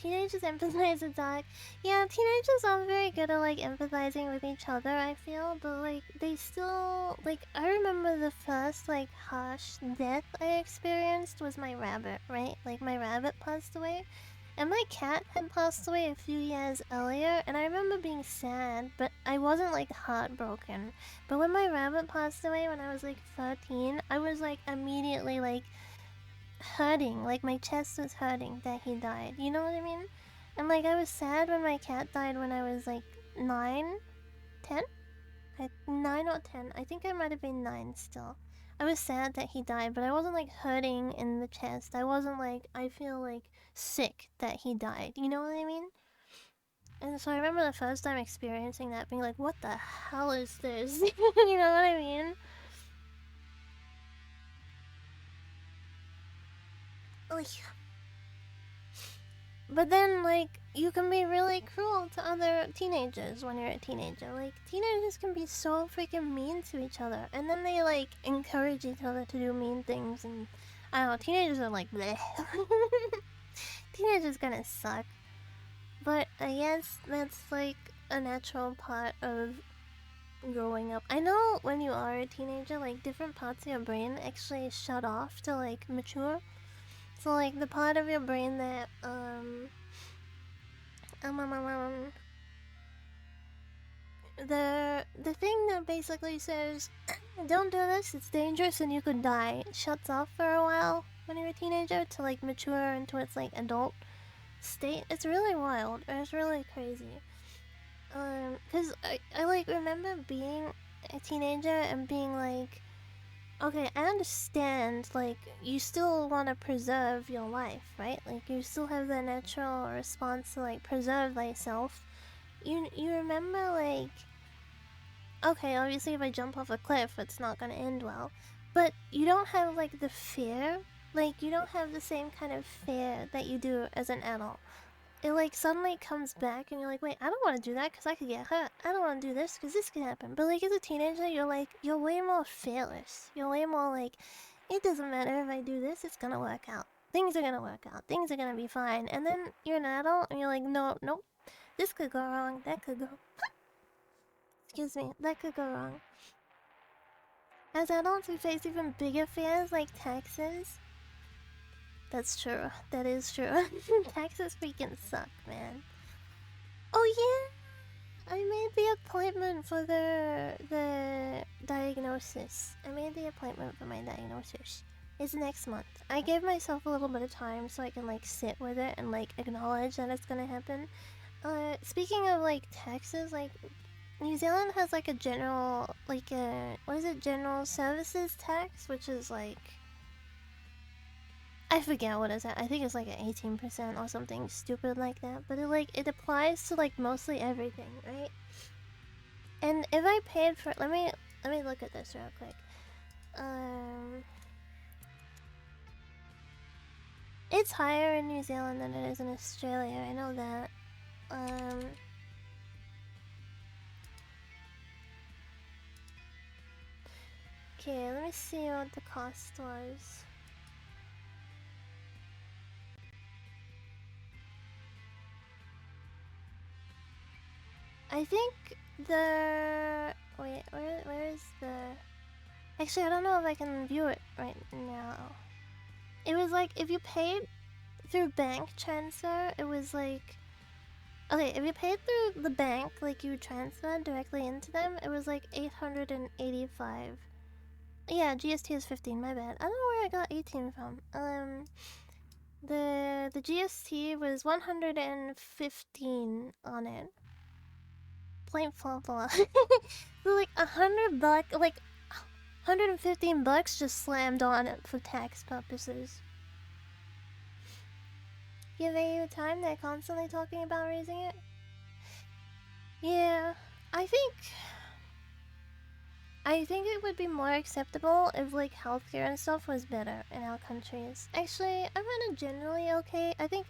Teenagers empathize with dog. Yeah, teenagers aren't very good at like empathizing with each other, I feel, but like they still like I remember the first like harsh death I experienced was my rabbit, right? Like my rabbit passed away. And my cat had passed away a few years earlier, and I remember being sad, but I wasn't like heartbroken. But when my rabbit passed away when I was like 13, I was like immediately like hurting, like my chest was hurting that he died. You know what I mean? And like I was sad when my cat died when I was like 9, 10? 9 or 10. I think I might have been 9 still. I was sad that he died, but I wasn't like hurting in the chest. I wasn't like, I feel like sick that he died. You know what I mean? And so I remember the first time experiencing that, being like, what the hell is this? You know what I mean? Oy. But then, like, you can be really cruel to other teenagers when you're a teenager. Like, teenagers can be so freaking mean to each other. And then they, like, encourage each other to do mean things. And, I don't know, teenagers are like, bleh. Teenagers gonna suck. But I guess that's, like, a natural part of growing up. I know when you are a teenager, like, different parts of your brain actually shut off to, like, mature. So, like, the part of your brain that, the thing that basically says, don't do this, it's dangerous and you could die, shuts off for a while when you're a teenager to, like, mature into its, like, adult state. It's really wild. It's really crazy. Cause I, like, remember being a teenager and being like, okay, I understand, like, you still want to preserve your life, right? Like, you still have the natural response to, like, preserve thyself. You remember, like, okay, obviously if I jump off a cliff, it's not gonna end well. But you don't have, like, the fear. Like, you don't have the same kind of fear that you do as an adult. It, like, suddenly comes back and you're like, wait, I don't want to do that because I could get hurt. I don't want to do this because this could happen. But, like, as a teenager, you're, like, you're way more fearless. You're way more, like, it doesn't matter if I do this, it's gonna work out. Things are gonna work out. Things are gonna be fine. And then you're an adult and you're like, no, nope. This could go wrong. That could go... Excuse me. That could go wrong. As adults, we face even bigger fears, like taxes. That's true. That is true. Taxes freaking suck, man. Oh yeah! I made the appointment for the diagnosis. I made the appointment for my diagnosis. It's next month. I gave myself a little bit of time so I can like sit with it and like acknowledge that it's gonna happen. Speaking of like taxes, like New Zealand has like a general, like a, what is it, general services tax, which is like, I forget what it's at. I think it's like an 18% or something stupid like that. But it applies to like mostly everything, right? And if I paid for, let me look at this real quick. It's higher in New Zealand than it is in Australia. I know that. Okay, let me see what the cost was. I think the... Wait, where is the... Actually, I don't know if I can view it right now. It was like, if you paid through bank transfer, it was like... Okay, if you paid through the bank, like you transferred directly into them, it was like 885. Yeah, GST is 15, my bad. I don't know where I got 18 from. The GST was 115 on it. Point blah blah. So like $100, like 115 bucks just slammed on it for tax purposes. Give AU time, they're constantly talking about raising it. Yeah, I think it would be more acceptable if like healthcare and stuff was better in our countries. Actually, I've had a generally okay. I think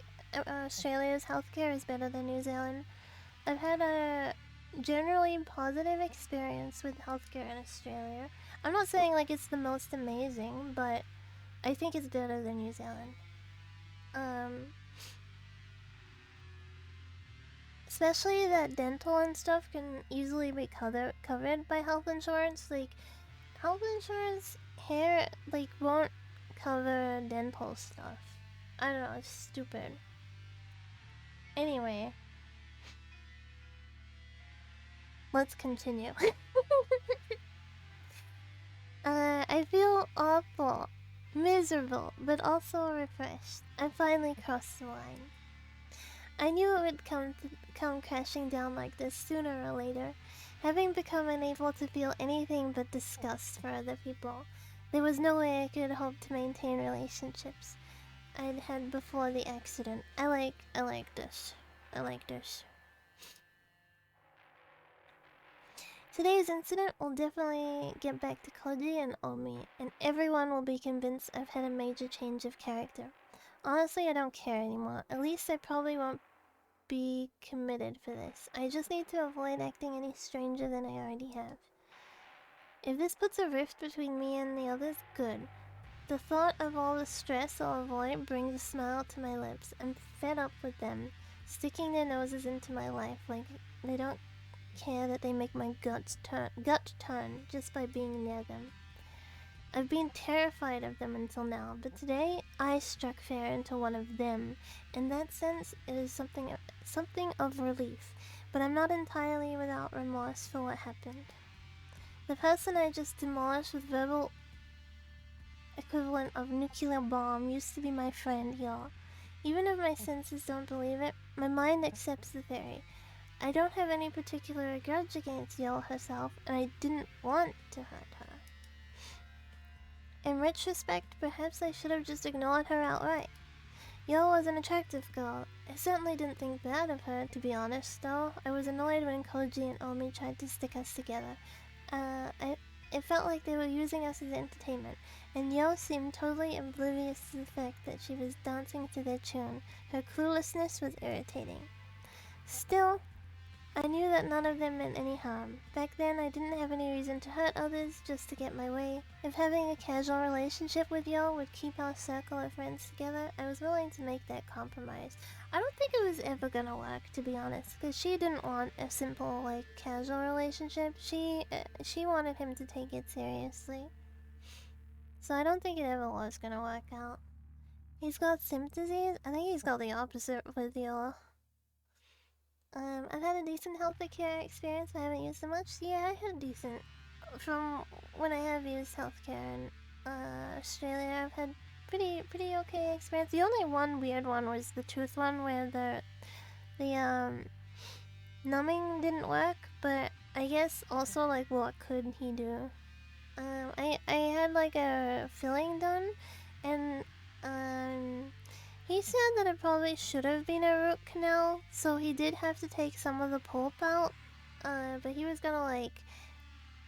Australia's healthcare is better than New Zealand. I've had a generally positive experience with healthcare in Australia. I'm not saying like it's the most amazing, but I think it's better than New Zealand. Especially that dental and stuff can easily be covered by health insurance. Like, health insurance here, like, won't cover dental stuff. I don't know, it's stupid. Anyway. Let's continue. I feel awful, miserable, but also refreshed. I finally crossed the line. I knew it would come crashing down like this sooner or later. Having become unable to feel anything but disgust for other people, there was no way I could hope to maintain relationships I'd had before the accident. I like this. I like this. Today's incident will definitely get back to Koji and Omi, and everyone will be convinced I've had a major change of character. Honestly, I don't care anymore. At least I probably won't be committed for this. I just need to avoid acting any stranger than I already have. If this puts a rift between me and the others, good. The thought of all the stress I'll avoid brings a smile to my lips. I'm fed up with them, sticking their noses into my life like they don't care that they make my gut turn just by being near them. I've been terrified of them until now, but today I struck fear into one of them. In that sense, it is something of relief, but I'm not entirely without remorse for what happened. The person I just demolished with verbal equivalent of nuclear bomb used to be my friend, y'all. Even if my senses don't believe it, my mind accepts the theory. I don't have any particular grudge against Yo herself, and I didn't want to hurt her. In retrospect, perhaps I should have just ignored her outright. Yo was an attractive girl. I certainly didn't think bad of her, to be honest, though. I was annoyed when Koji and Omi tried to stick us together. It felt like they were using us as entertainment, and Yo seemed totally oblivious to the fact that she was dancing to their tune. Her cluelessness was irritating. Still, I knew that none of them meant any harm. Back then, I didn't have any reason to hurt others just to get my way. If having a casual relationship with Yo would keep our circle of friends together, I was willing to make that compromise. I don't think it was ever gonna work, to be honest, because she didn't want a simple, like, casual relationship. She wanted him to take it seriously. So I don't think it ever was gonna work out. He's got Simp disease? I think he's got the opposite with Yo. I've had a decent healthcare experience. I haven't used it much. Yeah, I had decent. From when I have used healthcare in Australia, I've had pretty okay experience. The only one weird one was the tooth one, where the numbing didn't work. But I guess also, like, what could he do? I had like a filling done, and he said that it probably should have been a root canal, so he did have to take some of the pulp out, but he was gonna, like,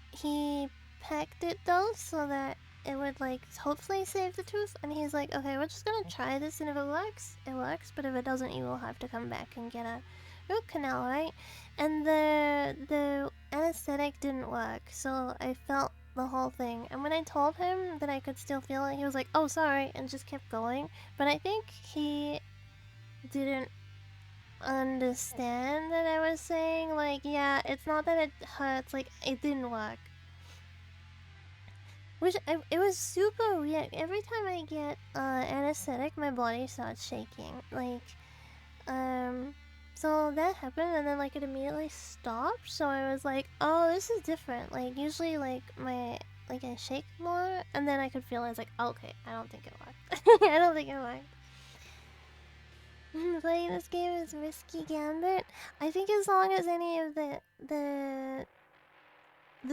he packed it though, so that it would, like, hopefully save the tooth, and he's like, okay, we're just gonna try this, and if it works, it works, but if it doesn't, you will have to come back and get a root canal, right? And the anesthetic didn't work, so I felt the whole thing. And when I told him that I could still feel it, he was like, "Oh, sorry," and just kept going. But I think he didn't understand that I was saying, like, yeah, it's not that it hurts, like, it didn't work. It was super weird. Every time I get anesthetic, my body starts shaking. Like, so that happened, and then like it immediately stopped. So I was like, oh, this is different. Like usually, like I shake more, and then I could feel it. I was like, okay, I don't think it worked. I don't think it worked. Playing this game is risky gambit. I think as long as any of the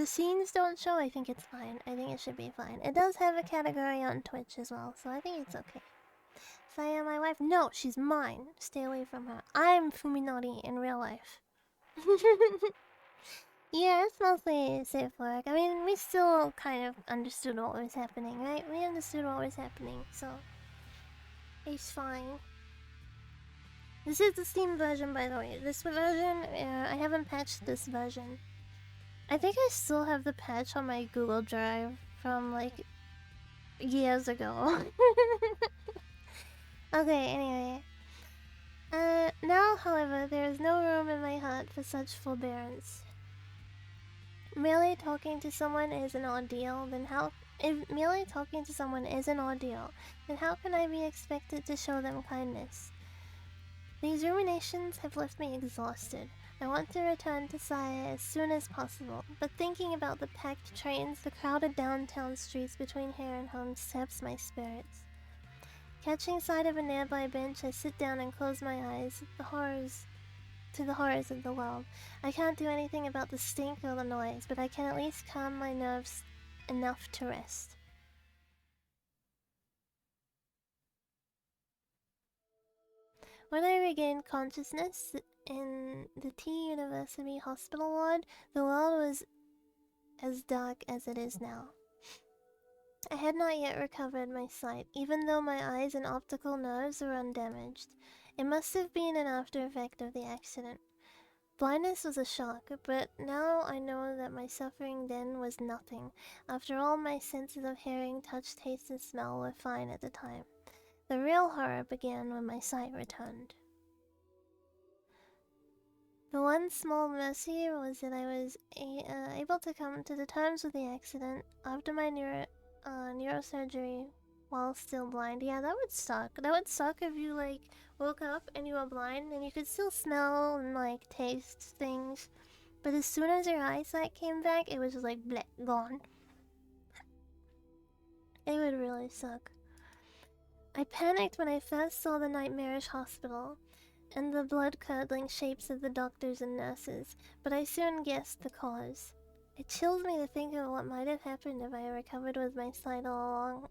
scenes don't show, I think it's fine. I think it should be fine. It does have a category on Twitch as well, so I think it's okay. Saya, my wife? No, she's mine. Stay away from her. I'm Fuminori in real life. Yeah, it's mostly safe work. I mean, we still kind of understood what was happening, right? We understood what was happening, so it's fine. This is the Steam version, by the way. This version, I haven't patched this version. I think I still have the patch on my Google Drive from like years ago. Okay, anyway. Now, however, there is no room in my heart for such forbearance. Merely talking to someone is an ordeal, if merely talking to someone is an ordeal, then how can I be expected to show them kindness? These ruminations have left me exhausted. I want to return to Saya as soon as possible, but thinking about the packed trains, the crowded downtown streets between here and home saps my spirits. Catching sight of a nearby bench, I sit down and close my eyes. To the horrors of the world. I can't do anything about the stink or the noise, but I can at least calm my nerves enough to rest. When I regained consciousness in the T University hospital ward, the world was as dark as it is now. I had not yet recovered my sight, even though my eyes and optical nerves were undamaged. It must have been an after effect of the accident. Blindness was a shock, but now I know that my suffering then was nothing. After all, my senses of hearing, touch, taste, and smell were fine at the time. The real horror began when my sight returned. The one small mercy was that I was able to come to the terms with the accident after my neurosurgery while still blind. Yeah, that would suck. That would suck if you like woke up and you were blind and you could still smell and like taste things, but as soon as your eyesight came back, it was just like bleh, gone. It would really suck. I panicked when I first saw the nightmarish hospital and the blood-curdling shapes of the doctors and nurses, but I soon guessed the cause. It chills me to think of what might have happened if I recovered with my sight all along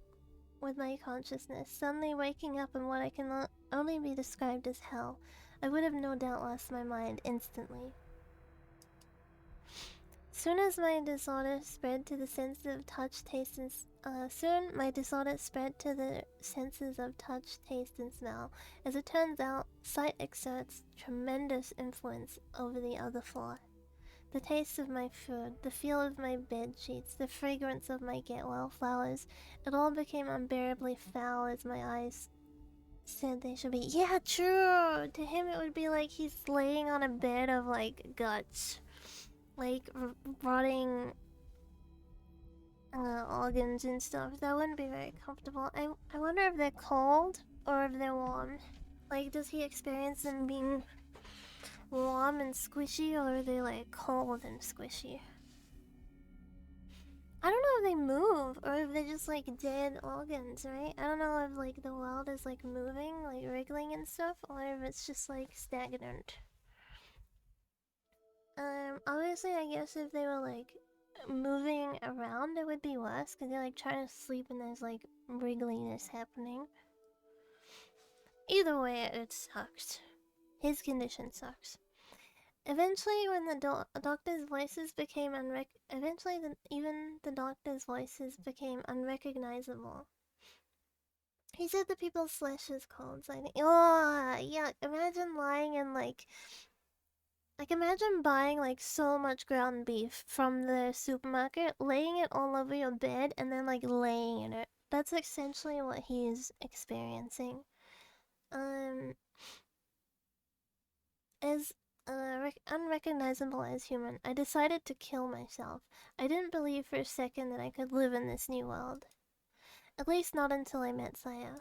with my consciousness, suddenly waking up in what I can only be described as hell. I would have no doubt lost my mind instantly. Soon my disorder spread to the senses of touch, taste, and smell. As it turns out, sight exerts tremendous influence over the other four. The taste of my food, the feel of my bed sheets, the fragrance of my get-well flowers, it all became unbearably foul as my eyes said they should be. Yeah, true! To him it would be like he's laying on a bed of, like, guts. Like, rotting organs and stuff. That wouldn't be very comfortable. I wonder if they're cold or if they're warm. Like, does he experience them being warm and squishy, or are they like cold and squishy? I don't know if they move or if they're just like dead organs, right? I don't know if like the world is like moving, like wriggling and stuff, or if it's just like stagnant. Obviously I guess if they were like moving around it would be worse, because they're like trying to sleep and there's like wriggliness happening. Either way, it sucks. His condition sucks. Eventually, when the doctor's voices became even the doctor's voices became unrecognizable. He said the people's flesh is cold, so I think, oh, yuck. Imagine lying in, like, Like, imagine buying like so much ground beef from the supermarket, laying it all over your bed, and then like laying in it. That's essentially what he's experiencing. As unrecognizable as human, I decided to kill myself. I didn't believe for a second that I could live in this new world. At least not until I met Saya.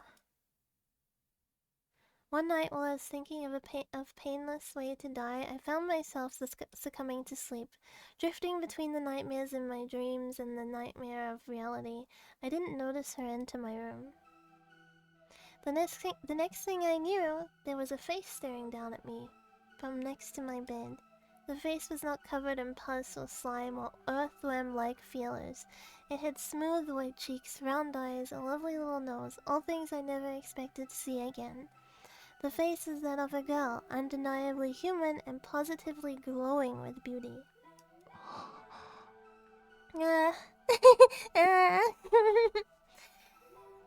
One night, while I was thinking of a painless way to die, I found myself succumbing to sleep, drifting between the nightmares in my dreams and the nightmare of reality. I didn't notice her enter my room. The next thing I knew, there was a face staring down at me from next to my bed. The face was not covered in pus or slime or earthworm-like feelers. It had smooth white cheeks, round eyes, a lovely little nose, all things I never expected to see again. The face is that of a girl, undeniably human and positively glowing with beauty.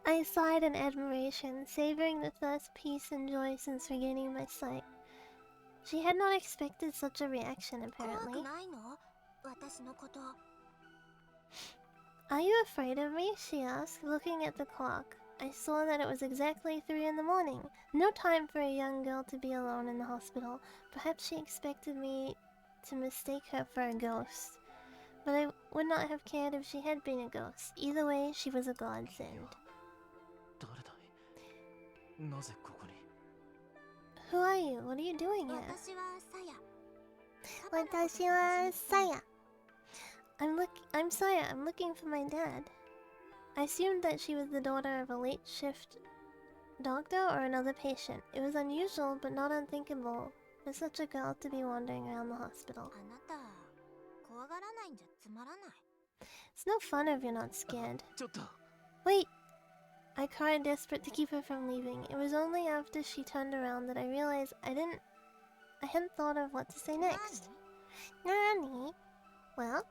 I sighed in admiration, savoring the first peace and joy since regaining my sight. She had not expected such a reaction, apparently. Are you afraid of me? She asked, looking at the clock. I saw that it was exactly 3 in the morning. No time for a young girl to be alone in the hospital. Perhaps she expected me to mistake her for a ghost. But I would not have cared if she had been a ghost. Either way, she was a godsend. Who are you? What are you doing here? Watashi wa Saya. I'm Saya. I'm looking for my dad. I assumed that she was the daughter of a late shift doctor or another patient. It was unusual, but not unthinkable for such a girl to be wandering around the hospital. It's no fun if you're not scared. Wait! I cried, desperate to keep her from leaving. It was only after she turned around that I realized I hadn't thought of what to say next. Nani? Well?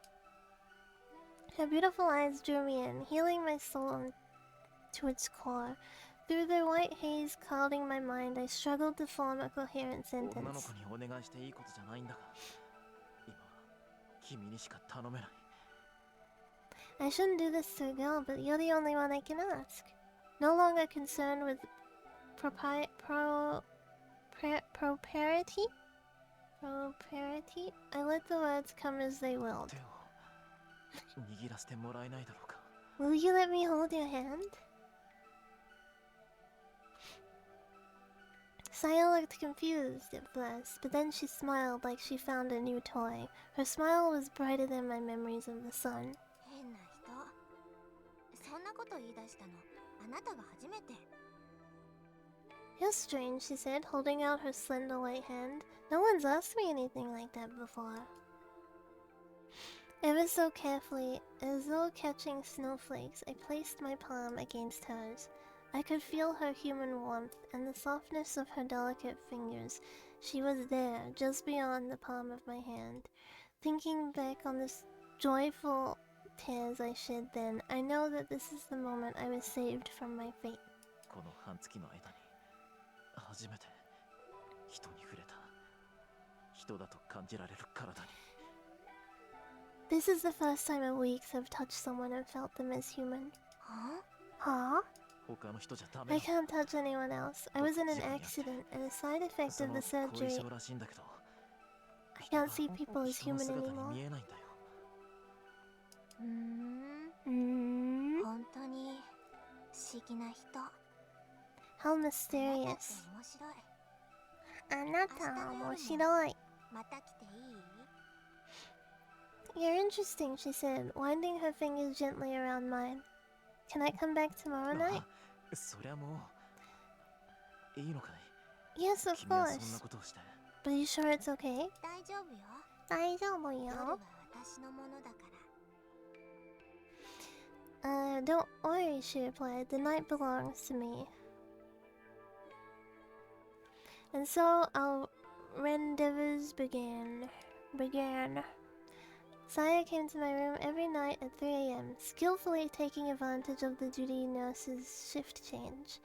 Her beautiful eyes drew me in, healing my soul to its core. Through the white haze clouding my mind, I struggled to form a coherent sentence. I shouldn't do this to a girl, but you're the only one I can ask. No longer concerned with propriety? I let the words come as they willed. Will you let me hold your hand? Saya looked confused at first, but then she smiled like she found a new toy. Her smile was brighter than my memories of the sun. You're strange, she said, holding out her slender white hand. No one's asked me anything like that before. Ever so carefully, as though catching snowflakes, I placed my palm against hers. I could feel her human warmth and the softness of her delicate fingers. She was there, just beyond the palm of my hand. Thinking back on the joyful tears I shed then, I know that this is the moment I was saved from my fate. This is the first time in weeks I've touched someone and felt them as human. Huh? I can't touch anyone else. I was in an accident, and a side effect of the surgery. I can't see people as human anymore. How mysterious. あなた面白い. You're interesting, she said, winding her fingers gently around mine. Can I come back tomorrow night? Yes, of course. But are you sure it's okay? 大丈夫よ. Don't worry, she replied. The night belongs to me. And so our rendezvous began. Saya came to my room every night at 3 a.m., skillfully taking advantage of the duty nurse's shift change.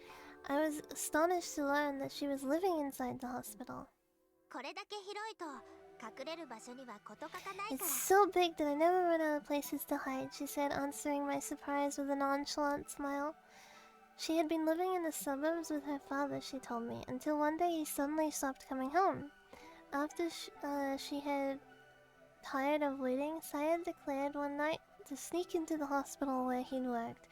I was astonished to learn that she was living inside the hospital. 隠れる場所には事欠かないか It's ら。 so big that I never run out of places to hide, she said, answering my surprise with a nonchalant smile. She had been living in the suburbs with her father, she told me, until one day he suddenly stopped coming home. After she had tired of waiting, Saya declared one night to sneak into the hospital where he'd worked.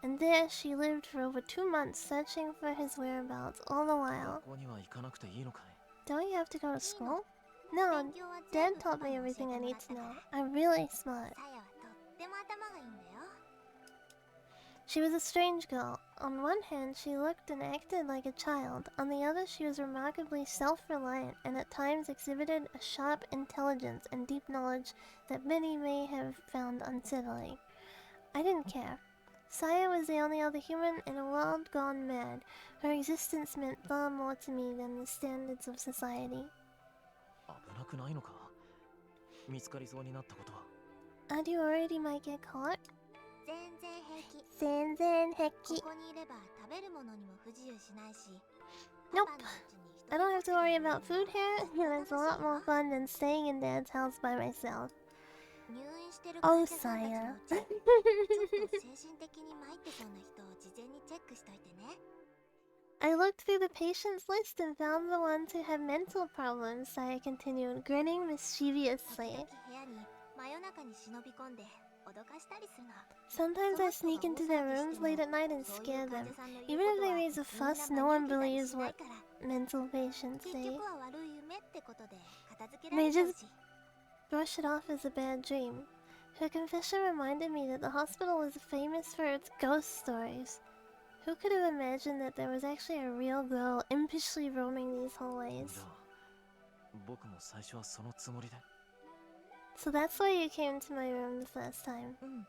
And there she lived for over 2 months, searching for his whereabouts all the while. 学校には行かなくていいのかい？ Don't you have to go to school? No, 勉強は全 Dad 部パ taught パ me に教え everything て I もら need った to か know. ら。 I'm really smart. さやはとっても頭がいいんだよ。 She was a strange girl. On one hand, she looked and acted like a child. On the other, she was remarkably self-reliant and at times exhibited a sharp intelligence and deep knowledge that many may have found unsettling. I didn't care. Saya was the only other human in a world gone mad. Her existence meant far more to me than the standards of society. 危なくないのか？見つかりそうになったことは。 Aren't you worried you might get caught? 全然平気。全然平こ気。こにいれば食べるものにも不自由しないし。 Nope. パパのうちに一人 I don't have to ぼっ worry ちで about food here. It's a lot more fun than staying in Dad's house by myself. 入院してる Oh, 患者さんたちの Saya. うちちょっと精神的に参ってそうな人を事前にチェックしといてね。 I looked through the patients list and found the ones who had mental problems, Saya continued, grinning 時 mischievously. 々部屋に真夜中に忍び込んで脅かしたりするの。 Sometimes I sneak into their rooms late at night and そういう scare 患 them. 者さんの言 Even う if こと they は raise a みんな fuss, 真に no one 受けたり believes しない what から。 mental patients 結 say. 局は悪い夢ってことで片付けられ They ちゃう just し。 brush it off as a bad dream. Her confession reminded me that the hospital was famous for its ghost stories. Who could have imagined that there was actually a real girl impishly roaming these じ hallways? ゃあ僕も最初はそのつもりで。 So that's why you came to my room the first time. うん。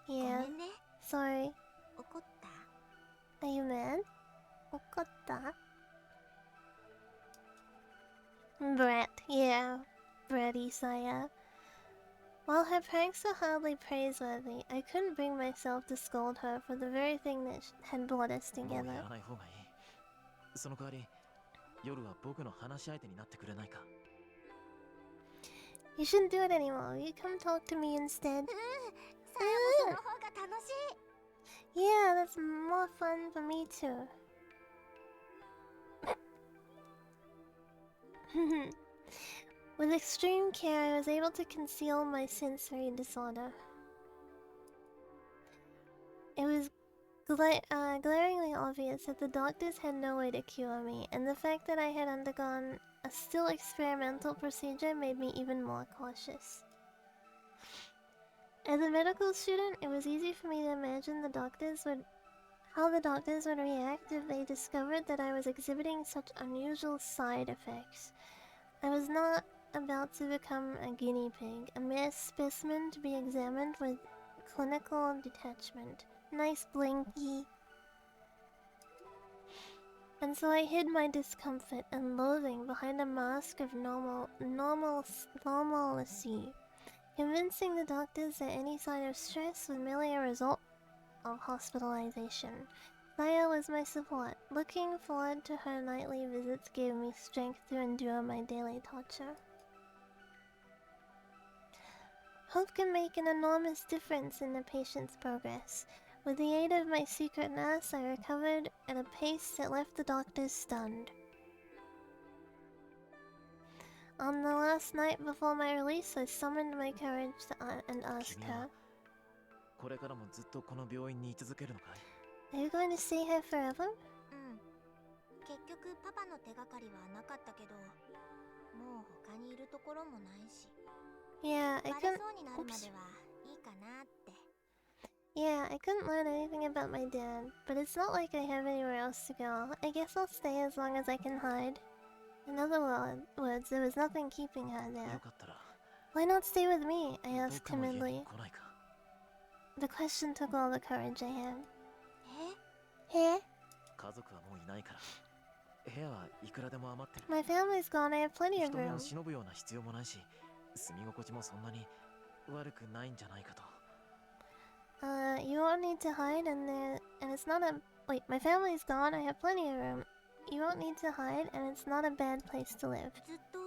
ご Yeah, めんね。 sorry. 怒った？ Are you mad? Okata? Brat, yeah. Bratty Saya. While her pranks were hardly praiseworthy, I couldn't bring myself to scold her for the very thing that had brought us もうや together. らない方がいい。その代わり夜は僕の話し相手になってくれないか？ You shouldn't do it anymore. You come talk to me instead. さやもその方が楽しい。 Yeah, that's more fun for me too. With extreme care, I was able to conceal my sensory disorder. It was glaringly obvious that the doctors had no way to cure me, and the fact that I had undergone a still experimental procedure made me even more cautious. As a medical student, it was easy for me to imagine how the doctors would react if they discovered that I was exhibiting such unusual side effects. I was not about to become a guinea pig, a mere specimen to be examined with clinical detachment. Nice blinky. And so I hid my discomfort and loathing behind a mask of normalcy, convincing the doctors that any sign of stress was merely a result of hospitalization. Saya was my support. Looking forward to her nightly visits gave me strength to endure my daily torture. Hope can make an enormous difference in a patient's progress. With the aid of my secret nurse, I recovered at a pace that left the doctors stunned. On the last night before my release, I summoned my courage and asked her, これからもずっとこの病院に居続けるのかい？ Are you going to stay here forever? うん。結局パパの手がかりはなかったけど、もう他にいるところもないし。 Yeah, I バレ couldn't. そうになるまで Oops. はいいかなって。 Yeah, I couldn't learn anything about my dad, but it's not like I have anywhere else to go. I guess I'll stay as long as I can hide. In other words, there was nothing keeping her よ there. かったら Why not stay with me? I asked 僕も家に timidly. 来ないか？ The question took all the courage I had. え？ Hey, 家族はもういないから。部屋はいくらでも余ってる。 my family's gone. I have plenty of 人目 room. を忍ぶような必要もないし、住み心地もそんなに悪くないんじゃないかと。 You won't need to hide, and it's not a. Wait, my family's gone. I have plenty of room. You won't need to hide, and it's not a bad place to live. ずっと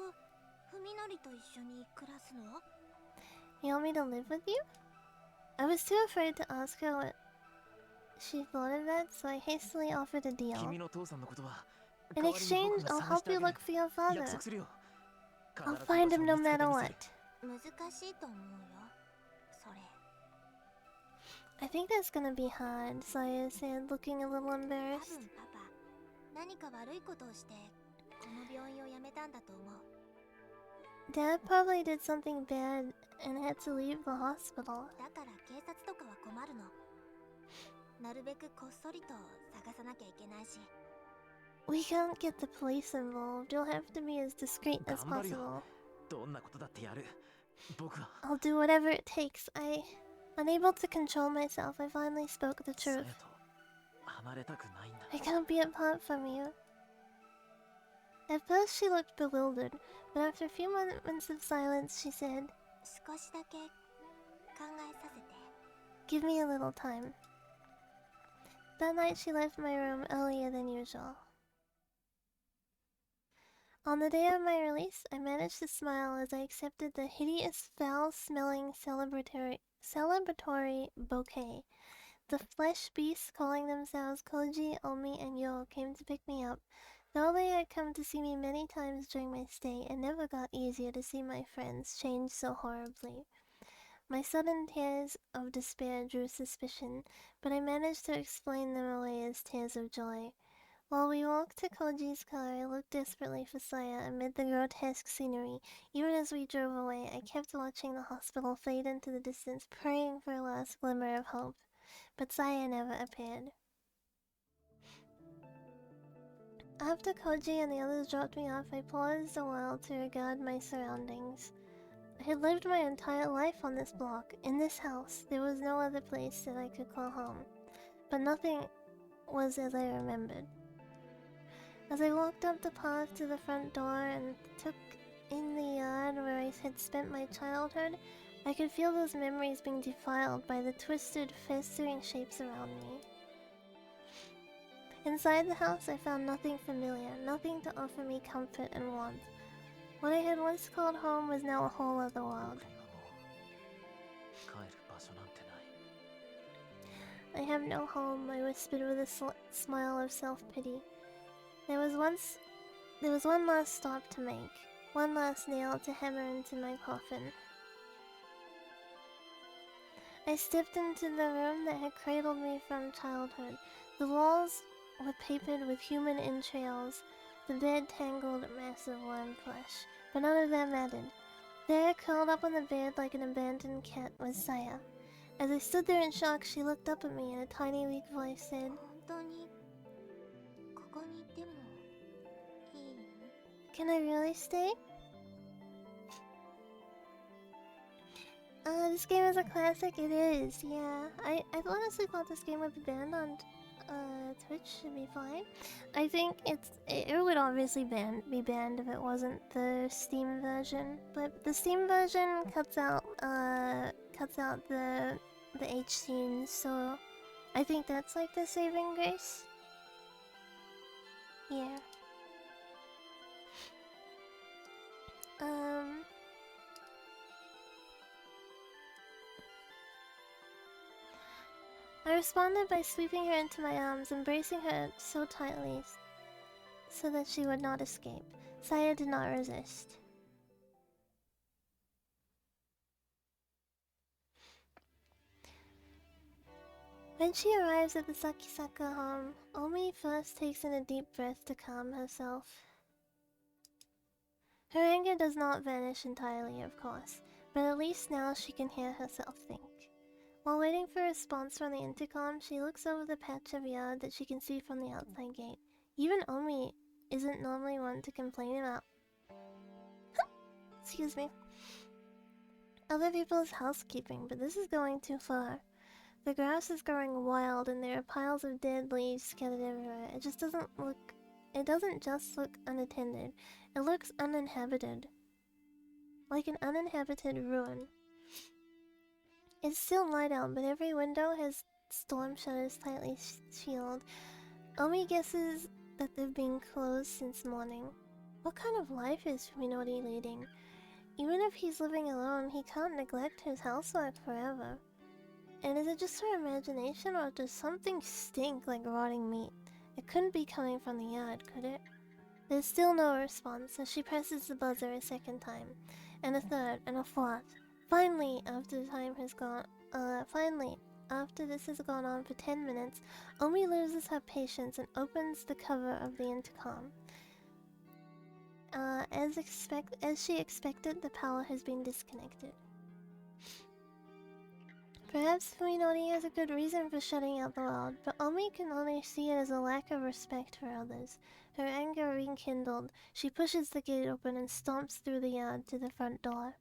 ふ文則と一緒に暮らすの？ You want me to live with you? I was too afraid to ask her what she thought of that, so I hastily offered a deal. 君の父さんのことは In exchange, I'll help you look for your father. 約束するよ。 I'll find him no matter what. 難しいと思うよ、それ。 I think that's gonna be hard, Saya said, looking a little 多 embarrassed. 分パパ、何か悪いことをしてこの病院を辞めたんだと思う。 Dad probably did something bad and had to leave the hospital. だから警察とかは困るの。なるべくこっそりと探さなきゃいけないし。 We can't get the police involved. You'll have to be as discreet as 頑張るよ。 possible. どんなことだってやる。僕は I'll do whatever it takes. Unable to control myself, I finally spoke the さや truth. と離れたくないんだ。 I can't be apart from you. At first, she looked bewildered, but after a few moments of silence, she said, 少しだけ考えさせて。 Give me a little time. That night, she left my room earlier than usual. On the day of my release, I managed to smile as I accepted the hideous, foul-smelling celebratory bouquet. The flesh beasts calling themselves Koji, Omi, and Yo came to pick me up. Though they had come to see me many times during my stay, it never got easier to see my friends change so horribly. My sudden tears of despair drew suspicion, but I managed to explain them away as tears of joy. While we walked to Koji's car, I looked desperately for Saya amid the grotesque scenery. Even as we drove away, I kept watching the hospital fade into the distance, praying for a last glimmer of hope. But Saya never appeared. After Koji and the others dropped me off, I paused a while to regard my surroundings. I had lived my entire life on this block, in this house. There was no other place that I could call home. But nothing was as I remembered. As I walked up the path to the front door and took in the yard where I had spent my childhood, I could feel those memories being defiled by the twisted, festering shapes around me. Inside the house, I found nothing familiar, nothing to offer me comfort and warmth. What I had once called home was now a whole other world. 帰る場所なんてない。 I have no home, I whispered with a smile of self-pity. There was one last stop to make, one last nail to hammer into my coffin. I stepped into the room that had cradled me from childhood. The walls were papered with human entrails, the bed tangled mass of warm flesh, but none of that mattered. There, curled up on the bed like an abandoned cat, was Saya. As I stood there in shock, she looked up at me and a tiny, weak voice said, 本当にここにいてもいい？ Can I really stay? This game is a classic. It is, yeah. I honestly thought this game would be banned on Twitch. Should be fine. I think it would obviously be banned if it wasn't the Steam version. But the Steam version cuts out the H scenes, so I think that's like the saving grace. Yeah. I responded by sweeping her into my arms, embracing her so tightly so that she would not escape. Saya did not resist. When she arrives at the Sakisaka home, Omi first takes in a deep breath to calm herself. Her anger does not vanish entirely, of course, but at least now she can hear herself think. While waiting for a response from the intercom, she looks over the patch of yard that she can see from the outside gate. Even Omi isn't normally one to complain about excuse me, other people's housekeeping, but this is going too far. The grass is growing wild and there are piles of dead leaves scattered everywhere. It doesn't just look unattended, it looks uninhabited. Like an uninhabited ruin. It's still light out, but every window has storm shutters tightly sealed. Omi guesses that they've been closed since morning. What kind of life is Fuminori leading? Even if he's living alone, he can't neglect his housework forever. And is it just her imagination, or does something stink like rotting meat? It couldn't be coming from the yard, could it? There's still no response, so she presses the buzzer a second time, and a third, and a fourth. Finally, after this has gone on for 10 minutes, Omi loses her patience and opens the cover of the intercom. As she expected, the power has been disconnected. Perhaps Fuminori has a good reason for shutting out the world, but Omi can only see it as a lack of respect for others. Her anger rekindled, she pushes the gate open and stomps through the yard to the front door.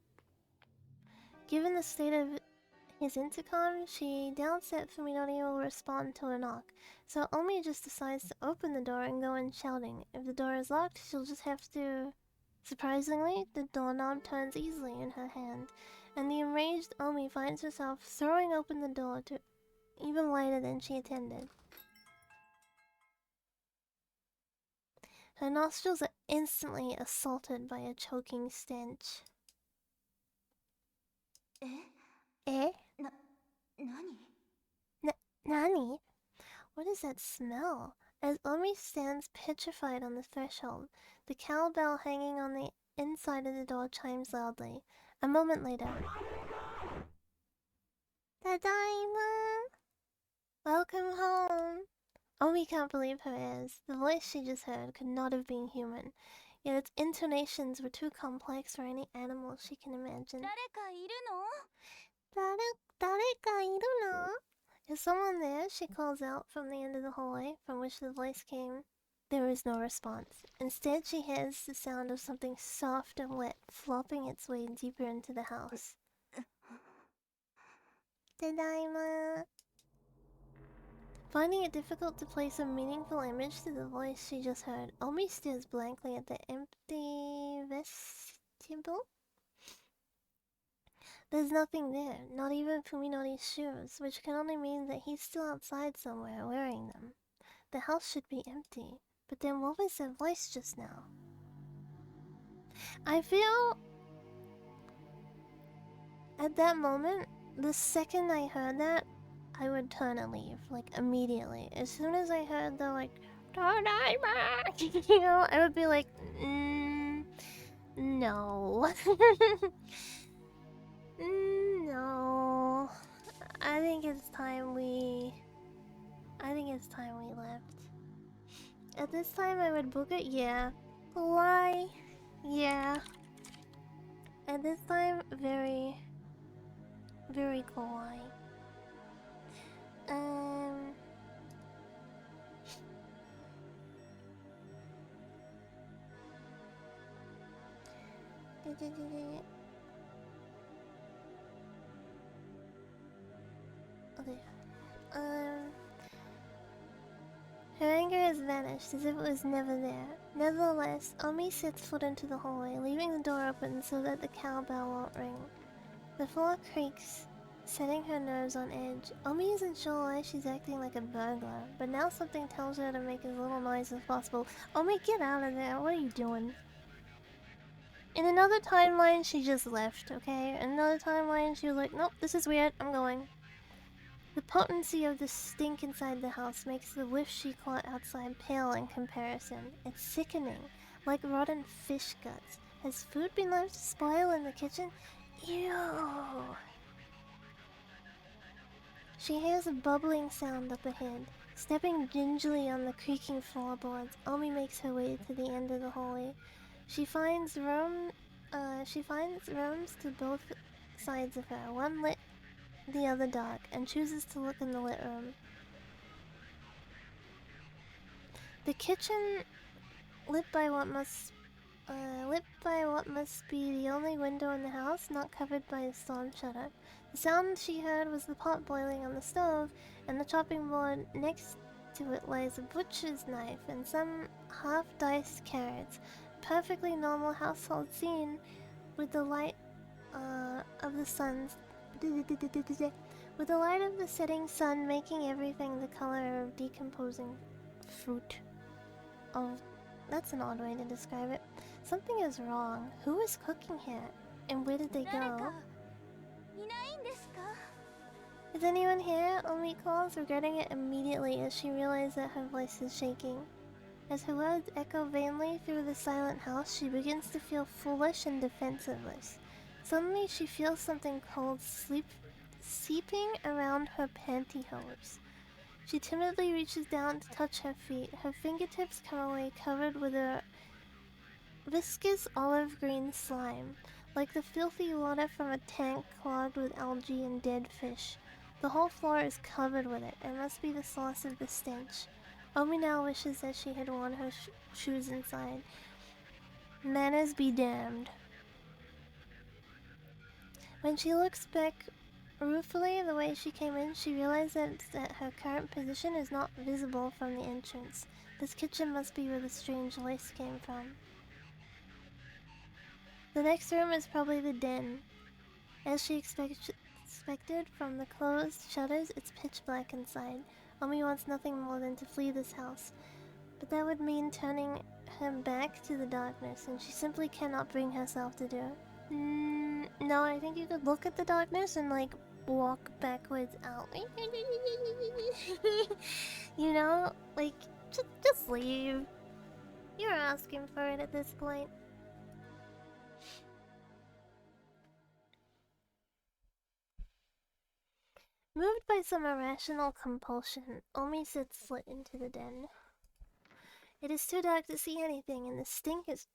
Given the state of his intercom, she doubts that Fuminori will respond to a knock, so Omi just decides to open the door and go in shouting. If the door is locked, she'll just have to... Surprisingly, the doorknob turns easily in her hand, and the enraged Omi finds herself throwing open the door to even wider than she intended. Her nostrils are instantly assaulted by a choking stench. Eh? Nani? What is that smell? As Omi stands petrified on the threshold, the cowbell hanging on the inside of the door chimes loudly. A moment later... Tadaima! Welcome home! Omi can't believe her ears. The voice she just heard could not have been human, yet its intonations were too complex for any animal she can imagine. 誰かいるの? Is someone there? She calls out from the end of the hallway from which the voice came. There is no response. Instead, she hears the sound of something soft and wet flopping its way deeper into the house. Tadaima. Finding it difficult to place a meaningful image to the voice she just heard, Omi stares blankly at the empty vestibule. There's nothing there, not even Fuminori's shoes, which can only mean that he's still outside somewhere wearing them. The house should be empty, but then what was that voice just now? I feel... At that moment, the second I heard that, I would turn and leave, like, immediately. As soon as I heard the, like, you know, I would be like, no. No. I think it's time we left. At this time, I would book it, yeah. Why? Yeah. At this time, very, very kawaii. Okay. Her anger has vanished as if it was never there. Nevertheless, Omi sets foot into the hallway, leaving the door open so that the cowbell won't ring. The floor creaks, setting her nerves on edge. Omi isn't sure why she's acting like a burglar, but now something tells her to make as little noise as possible. Omi, get out of there. What are you doing? In another timeline, she just left, okay? In another timeline, she was like, nope, this is weird. I'm going. The potency of the stink inside the house makes the whiff she caught outside pale in comparison. It's sickening, like rotten fish guts. Has food been left to spoil in the kitchen? Ew! She hears a bubbling sound up ahead. Stepping gingerly on the creaking floorboards, Omi makes her way to the end of the hallway. She finds rooms to both sides of her, one lit, the other dark, and chooses to look in the lit room. The kitchen, lit by what must be the only window in the house, not covered by a storm shutter. The sound she heard was the pot boiling on the stove, and the chopping board next to it lies a butcher's knife and some half-diced carrots. Perfectly normal household scene with the light of the sun's with the light of the setting sun making everything the color of decomposing fruit. Oh, that's an odd way to describe it. Something is wrong. Who is cooking here? And where did they 誰 go? かいないんですか？ Is anyone here? Omi calls, regretting it immediately as she realizes that her voice is shaking. As her words echo vainly through the silent house, she begins to feel foolish and defenseless. Suddenly, she feels something cold seeping around her pantyhose. She timidly reaches down to touch her feet. Her fingertips come away covered with a viscous olive green slime, like the filthy water from a tank clogged with algae and dead fish. The whole floor is covered with it. It must be the source of the stench. Omi now wishes that she had worn her shoes inside. Manners be damned. When she looks back ruefully the way she came in, she realizes that her current position is not visible from the entrance. This kitchen must be where the strange voice came from. The next room is probably the den. As she expected from the closed shutters, it's pitch black inside. Omi wants nothing more than to flee this house, but that would mean turning her back to the darkness, and she simply cannot bring herself to do it. No, I think you could look at the darkness and like walk backwards out. You know, like just leave. You're asking for it at this point. Moved by some irrational compulsion, Omi sits slit into the den. It is too dark to see anything, and the stink is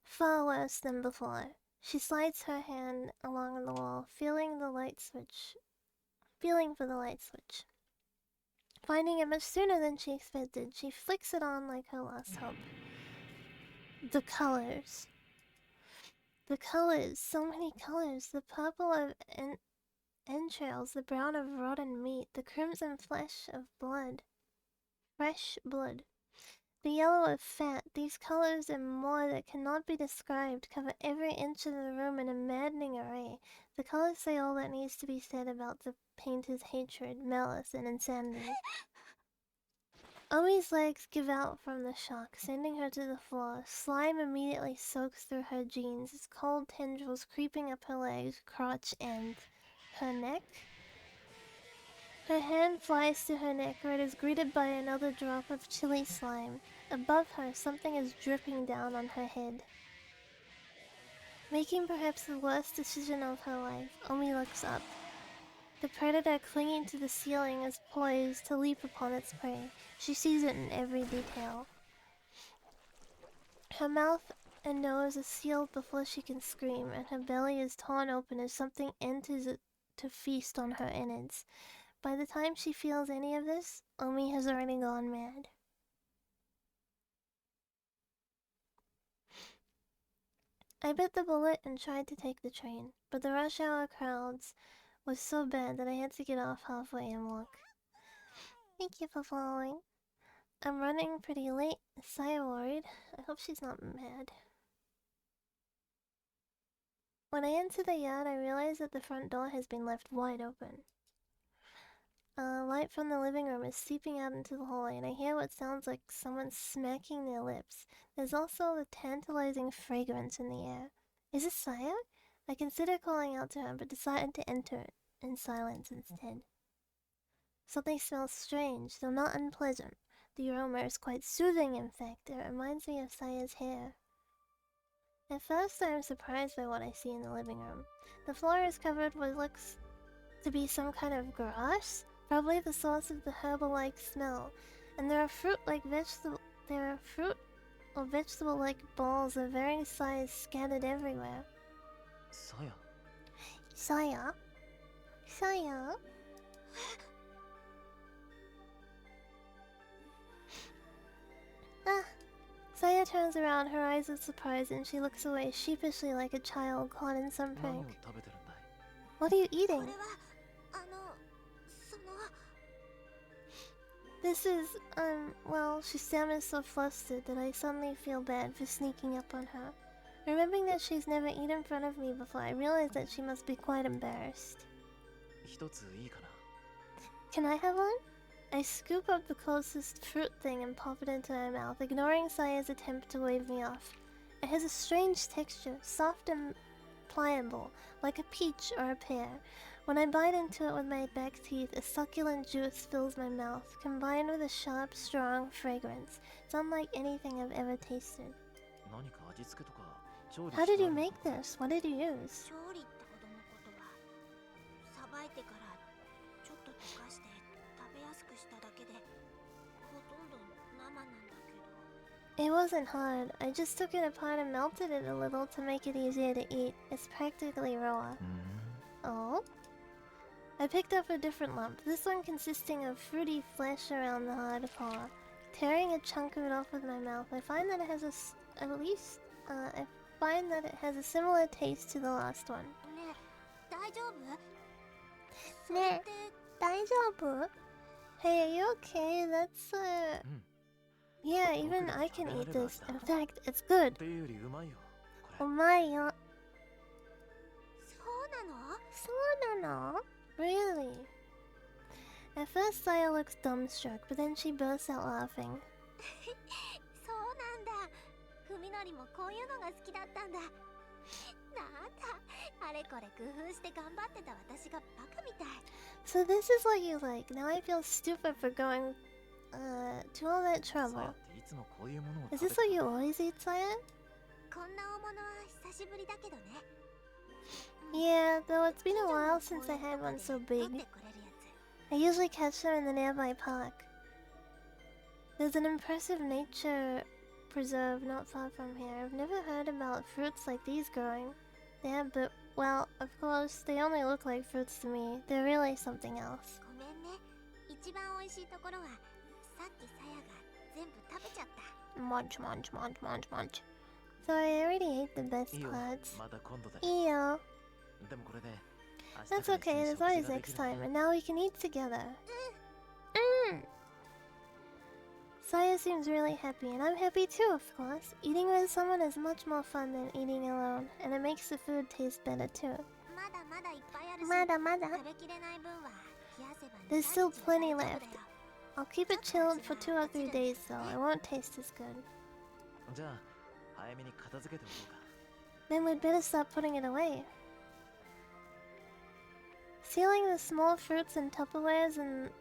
far worse than before. She slides her hand along the wall, feeling for the light switch. Finding it much sooner than she expected, she flicks it on like her last hope. The colors. The colors, so many colors. The purple of entrails, the brown of rotten meat, the crimson flesh of blood. Fresh blood. The yellow of fat. These colors and more that cannot be described cover every inch of the room in a maddening array. The colors say all that needs to be said about the painter's hatred, malice, and insanity. Omi's legs give out from the shock, sending her to the floor. Slime immediately soaks through her jeans, its cold tendrils creeping up her legs, crotch, and her neck. Her hand flies to her neck, where it is greeted by another drop of chilly slime. Above her, something is dripping down on her head. Making perhaps the worst decision of her life, Omi looks up. The predator clinging to the ceiling is poised to leap upon its prey. She sees it in every detail. Her mouth and nose are sealed before she can scream, and her belly is torn open as something enters it to feast on her innards. By the time she feels any of this, Omi has already gone mad. I bit the bullet and tried to take the train, but the rush hour crowds was so bad that I had to get off halfway and walk. Thank you for following. I'm running pretty late. Is Saya worried? I hope she's not mad. When I enter the yard, I realize that the front door has been left wide open. Light from the living room is seeping out into the hallway, and I hear what sounds like someone smacking their lips. There's also a tantalizing fragrance in the air. Is it Saya? I consider calling out to her, but decided to enter in silence instead. Something smells strange, though not unpleasant. The aroma is quite soothing, in fact. It reminds me of Saya's hair. At first, I am surprised by what I see in the living room. The floor is covered with what looks to be some kind of grass, probably the source of the herbal-like smell. And there are fruit or vegetable-like balls of varying size scattered everywhere. Saya. Saya? Saya? Ah! Saya turns around, her eyes of surprise, and she looks away sheepishly like a child caught in some 何 prank. を食べてるんだい？ What are you こ eating? れはその This is, well, she stammers so flustered that I suddenly feel bad for sneaking up on her. Remembering that she's never eaten in front of me before, I realize that she must be quite embarrassed. 一ついいかな？ Can I have one? I scoop up the closest fruit thing and pop it into my mouth, ignoring Saya's attempt to wave me off. It has a strange texture, soft and pliable, like a peach or a pear. When I bite into it with my back teeth, a succulent juice fills my mouth, combined with a sharp, strong fragrance. It's unlike anything I've ever tasted. 何か味付けとか調理 How して did あ you るの make か this? What did you use? 調理ってほどのことはさばいてからちょっと溶かして食べやすくしただけでほとんど生なんだけど It wasn't hard. I just took it apart and melted it a little to make it easier to eat. It's practically raw. うーん Oh? I picked up a different lump, this one consisting of fruity flesh around the hard core. Tearing a chunk of it off with my mouth, I find that it has I find that it has a similar taste to the last one. ねえ大丈夫そねえれって Daijoubu? Hey, are you okay? That's うん Yeah, even I can eat this. In fact, it's good. っていうよりうまいよこれ Omayo. そうなの So Really? At first, Saya looks dumbstruck, but then she bursts out laughing. そうなんだふみのりもこういうのが好きだったんだなんだあれこれ工夫して頑張ってた私がバカみたい So this is what you like. Now I feel stupid for going, to all that さ trouble. ていつもこういうものを Is 食 this べ what you always eat, Saya? こんな大物は久しぶりだけどね Yeah, though it's been a while since I had one so 取っ big. てくれるやつ I usually catch them in the nearby park. There's an impressive nature preserve not far from here. I've never heard about fruits like these growing. Yeah, but, well, of course, they only look like fruits to me. They're really something else. ごめんね一番美味しいところはさっきさやが全部食べちゃった Munch, munch, munch, munch, munch. So I already ate the best いいよ parts. また今度で Ew. でもこれで That's okay, there's always next time, and now we can eat together. Saya seems really happy, and I'm happy too, of course. Eating with someone is much more fun than eating alone, and it makes the food taste better too. まだまだいっぱいあるし Mada. 食べきれない分は冷やせば There's still 2-3 plenty 日大丈夫だ left. よ I'll keep it chilled for 2 or 3 days though. It won't taste as good. じゃあ早めに片付けておこうか Then we'd better start putting it away. Sealing the small fruits in Tupperwares and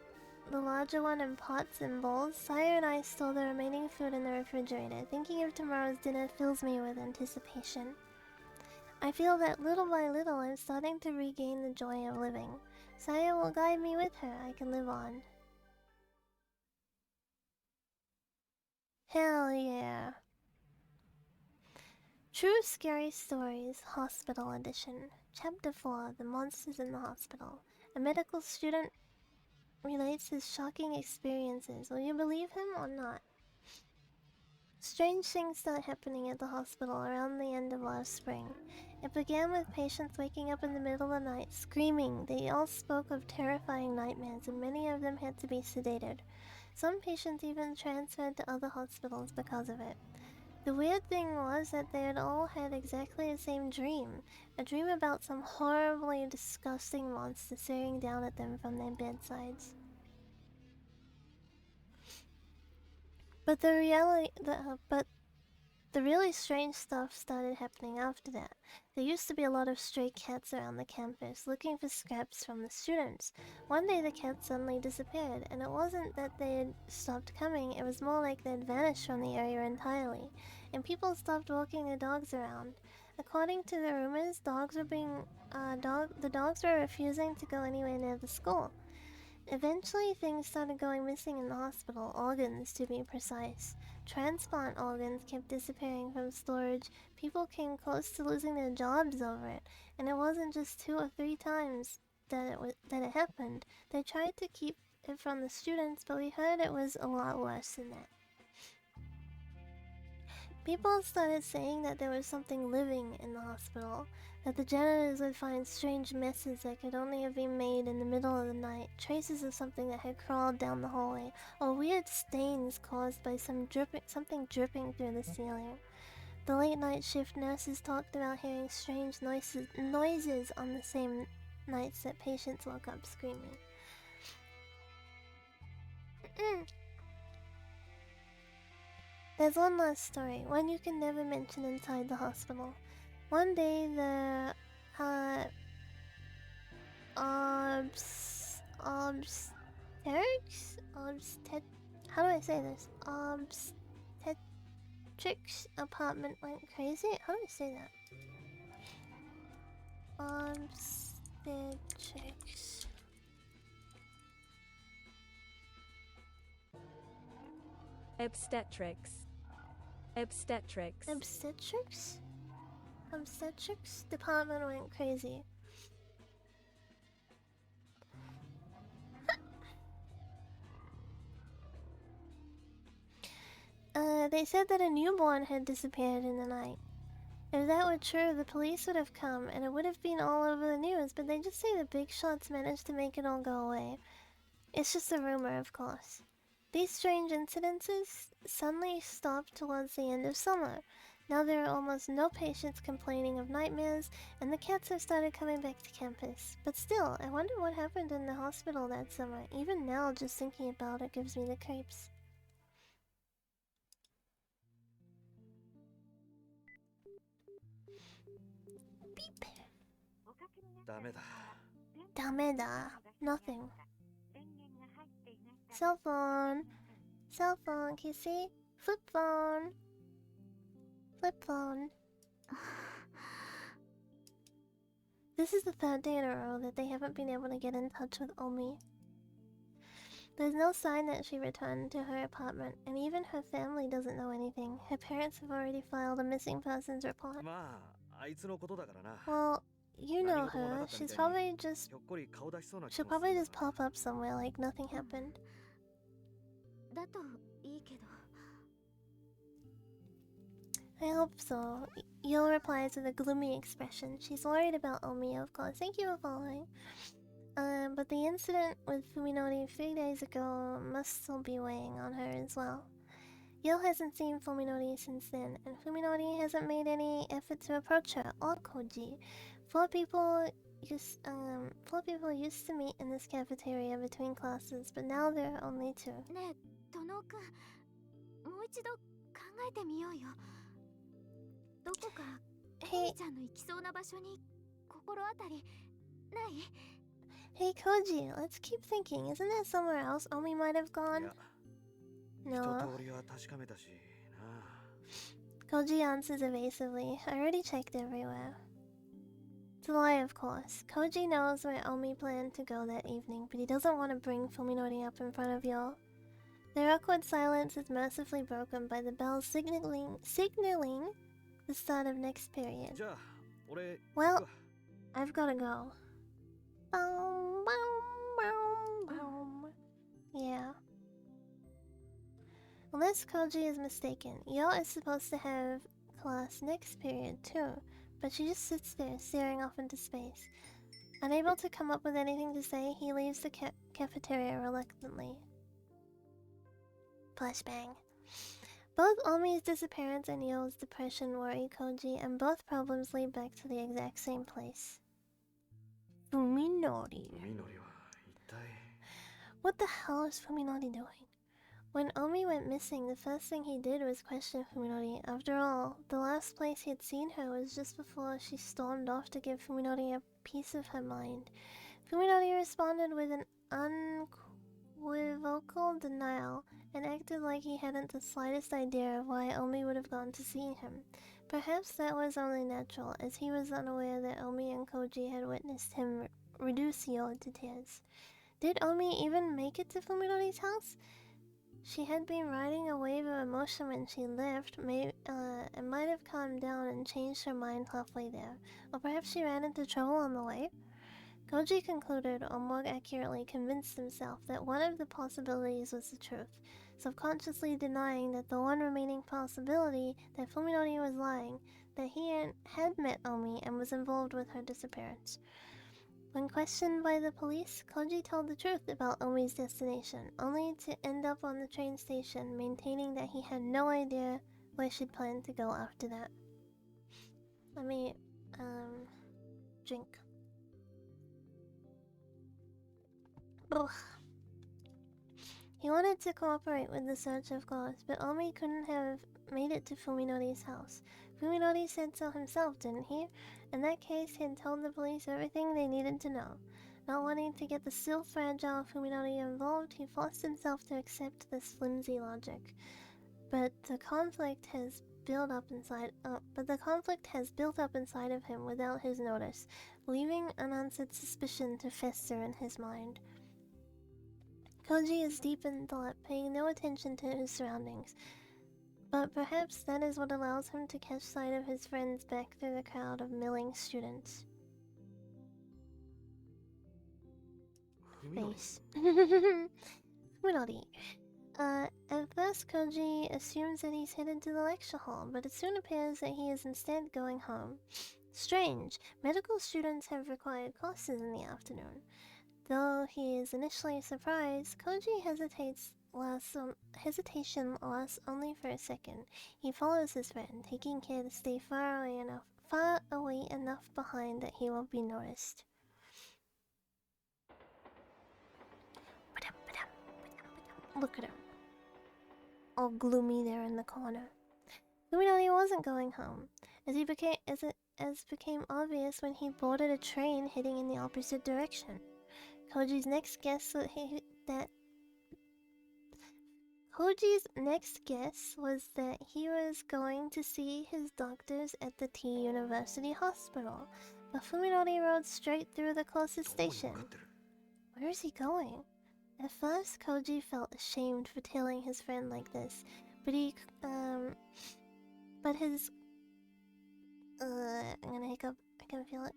the larger one in pots and bowls, Saya and I store the remaining food in the refrigerator. Thinking of tomorrow's dinner fills me with anticipation. I feel that little by little I'm starting to regain the joy of living. Saya will guide me with her. I can live on. Hell yeah. True Scary Stories, Hospital Edition. Chapter 4, The Monsters in the Hospital. A medical student relates his shocking experiences. Will you believe him or not? Strange things start happening at the hospital around the end of last spring. It began with patients waking up in the middle of the night, screaming. They all spoke of terrifying nightmares, and many of them had to be sedated. Some patients even transferred to other hospitals because of it. The weird thing was that they had all had exactly the same dream. A dream about some horribly disgusting monster staring down at them from their bedsides. But the really strange stuff started happening after that. There used to be a lot of stray cats around the campus, looking for scraps from the students. One day the cats suddenly disappeared, and it wasn't that they had stopped coming, it was more like they had vanished from the area entirely, and people stopped walking their dogs around. According to the rumors, the dogs were refusing to go anywhere near the school. Eventually, things started going missing in the hospital, organs to be precise. Transplant organs kept disappearing from storage. People came close to losing their jobs over it, and it wasn't just 2 or 3 times that it happened. They tried to keep it from the students, but we heard it was a lot worse than that. People started saying that there was something living in the hospital, that the janitors would find strange messes that could only have been made in the middle of the night, traces of something that had crawled down the hallway, or weird stains caused by something dripping through the ceiling. The late night shift nurses talked about hearing strange noises on the same nights that patients woke up screaming. There's one last story, one you can never mention inside the hospital. One day, the how do I say this? Obstetrics apartment went crazy. How do I say that? Obstetrics. Obstetrics. Obstetrics. Obstetrics? Obstetrics department went crazy. They said that a newborn had disappeared in the night. If that were true, the police would have come and it would have been all over the news, but they just say the big shots managed to make it all go away. It's just a rumor, of course. These strange incidences suddenly stopped towards the end of summer. Now there are almost no patients complaining of nightmares, and the cats have started coming back to campus. But still, I wonder what happened in the hospital that summer. Even now, just thinking about it gives me the creeps. Beep. ダメだ。 Dameda. Nothing. Cell phone. Cell phone. Can you see? Flip phone. Flip phone. This is the third day in a row that they haven't been able to get in touch with Omi. There's no sign that she returned to her apartment, and even her family doesn't know anything. Her parents have already filed a missing persons report. まあ、あいつのことだからな。 Well, you know her. She's probably just... ひょっこり顔出しそうな気 She'll もする probably んだ just pop up somewhere like nothing happened. だといいけど。 I hope so. Yo replies with a gloomy expression. She's worried about Omi, of course. Thank you for following. But the incident with Fuminori 3 days ago must still be weighing on her as well. Yo hasn't seen Fuminori since then, and Fuminori hasn't made any effort to approach her or Koji. Four people used to meet in this cafeteria between classes, but now there are only two. ねえ、トノくん、もう一度考えてみようよ。どこかHey, ちゃんの行きそうな場所に心当たりない？ hey Koji, let's keep thinking. Isn't there somewhere else Omi might have い gone? や、 No. 一通りは確かめたしな。 Koji answers evasively. I already checked everywhere. It's a lie, of course. Koji knows where Omi planned to go that evening, but he doesn't want to bring Fuminori up in front of y'all. Their awkward silence is mercifully broken by the bell signaling the start of next period. じゃあ、俺、 Well, 行くわ。 I've gotta go. Boom, boom, boom, boom. Yeah. Unless Koji is mistaken, Yo is supposed to have class next period too, but she just sits there staring off into space. Unable to come up with anything to say, he leaves the cafeteria reluctantly. Flashbang. Both Omi's disappearance and Yo's depression worry Koji, and both problems lead back to the exact same place. Fuminori. 海のりは一体。 What the hell is Fuminori doing? When Omi went missing, the first thing he did was question Fuminori. After all, the last place he had seen her was just before she stormed off to give Fuminori a piece of her mind. Fuminori responded with an unequivocal denial and acted like he hadn't the slightest idea of why Omi would have gone to see him. Perhaps that was only natural, as he was unaware that Omi and Koji had witnessed him reduce Yo to tears. Did Omi even make it to Fuminori's house? She had been riding a wave of emotion when she left, and might have calmed down and changed her mind halfway there. Or perhaps she ran into trouble on the way? Koji concluded, or more accurately convinced himself, that one of the possibilities was the truth, subconsciously denying that the one remaining possibility, that Fuminori was lying, that he had met Omi and was involved with her disappearance. When questioned by the police, Koji told the truth about Omi's destination, only to end up on the train station, maintaining that he had no idea where she'd planned to go after that. Let me, drink. Ugh. He wanted to cooperate with the search, of course, but Omi couldn't have made it to Fuminori's house. Fuminori said so himself, didn't he? In that case, he had told the police everything they needed to know. Not wanting to get the still fragile Fuminori involved, he forced himself to accept this flimsy logic. But the conflict has built up inside of him without his notice, leaving unanswered suspicion to fester in his mind. Koji is deep in thought, paying no attention to his surroundings. But perhaps that is what allows him to catch sight of his friends back through the crowd of milling students. Face. Fuminori. At first, Koji assumes that he's headed to the lecture hall, but it soon appears that he is instead going home. Strange. Medical students have required classes in the afternoon. Though he is initially surprised, Koji hesitation lasts only for a second. He follows his friend, taking care to stay far away enough behind that he won't be noticed. Look at him, all gloomy there in the corner. Fuminori wasn't going home, as became obvious when he boarded a train heading in the opposite direction. Koji's next guess was that he was going to see his doctors at the T University Hospital, but Fuminori rode straight through the closest station. Where is he going? At first, Koji felt ashamed for telling his friend like this, but I'm gonna hiccup, I can feel it.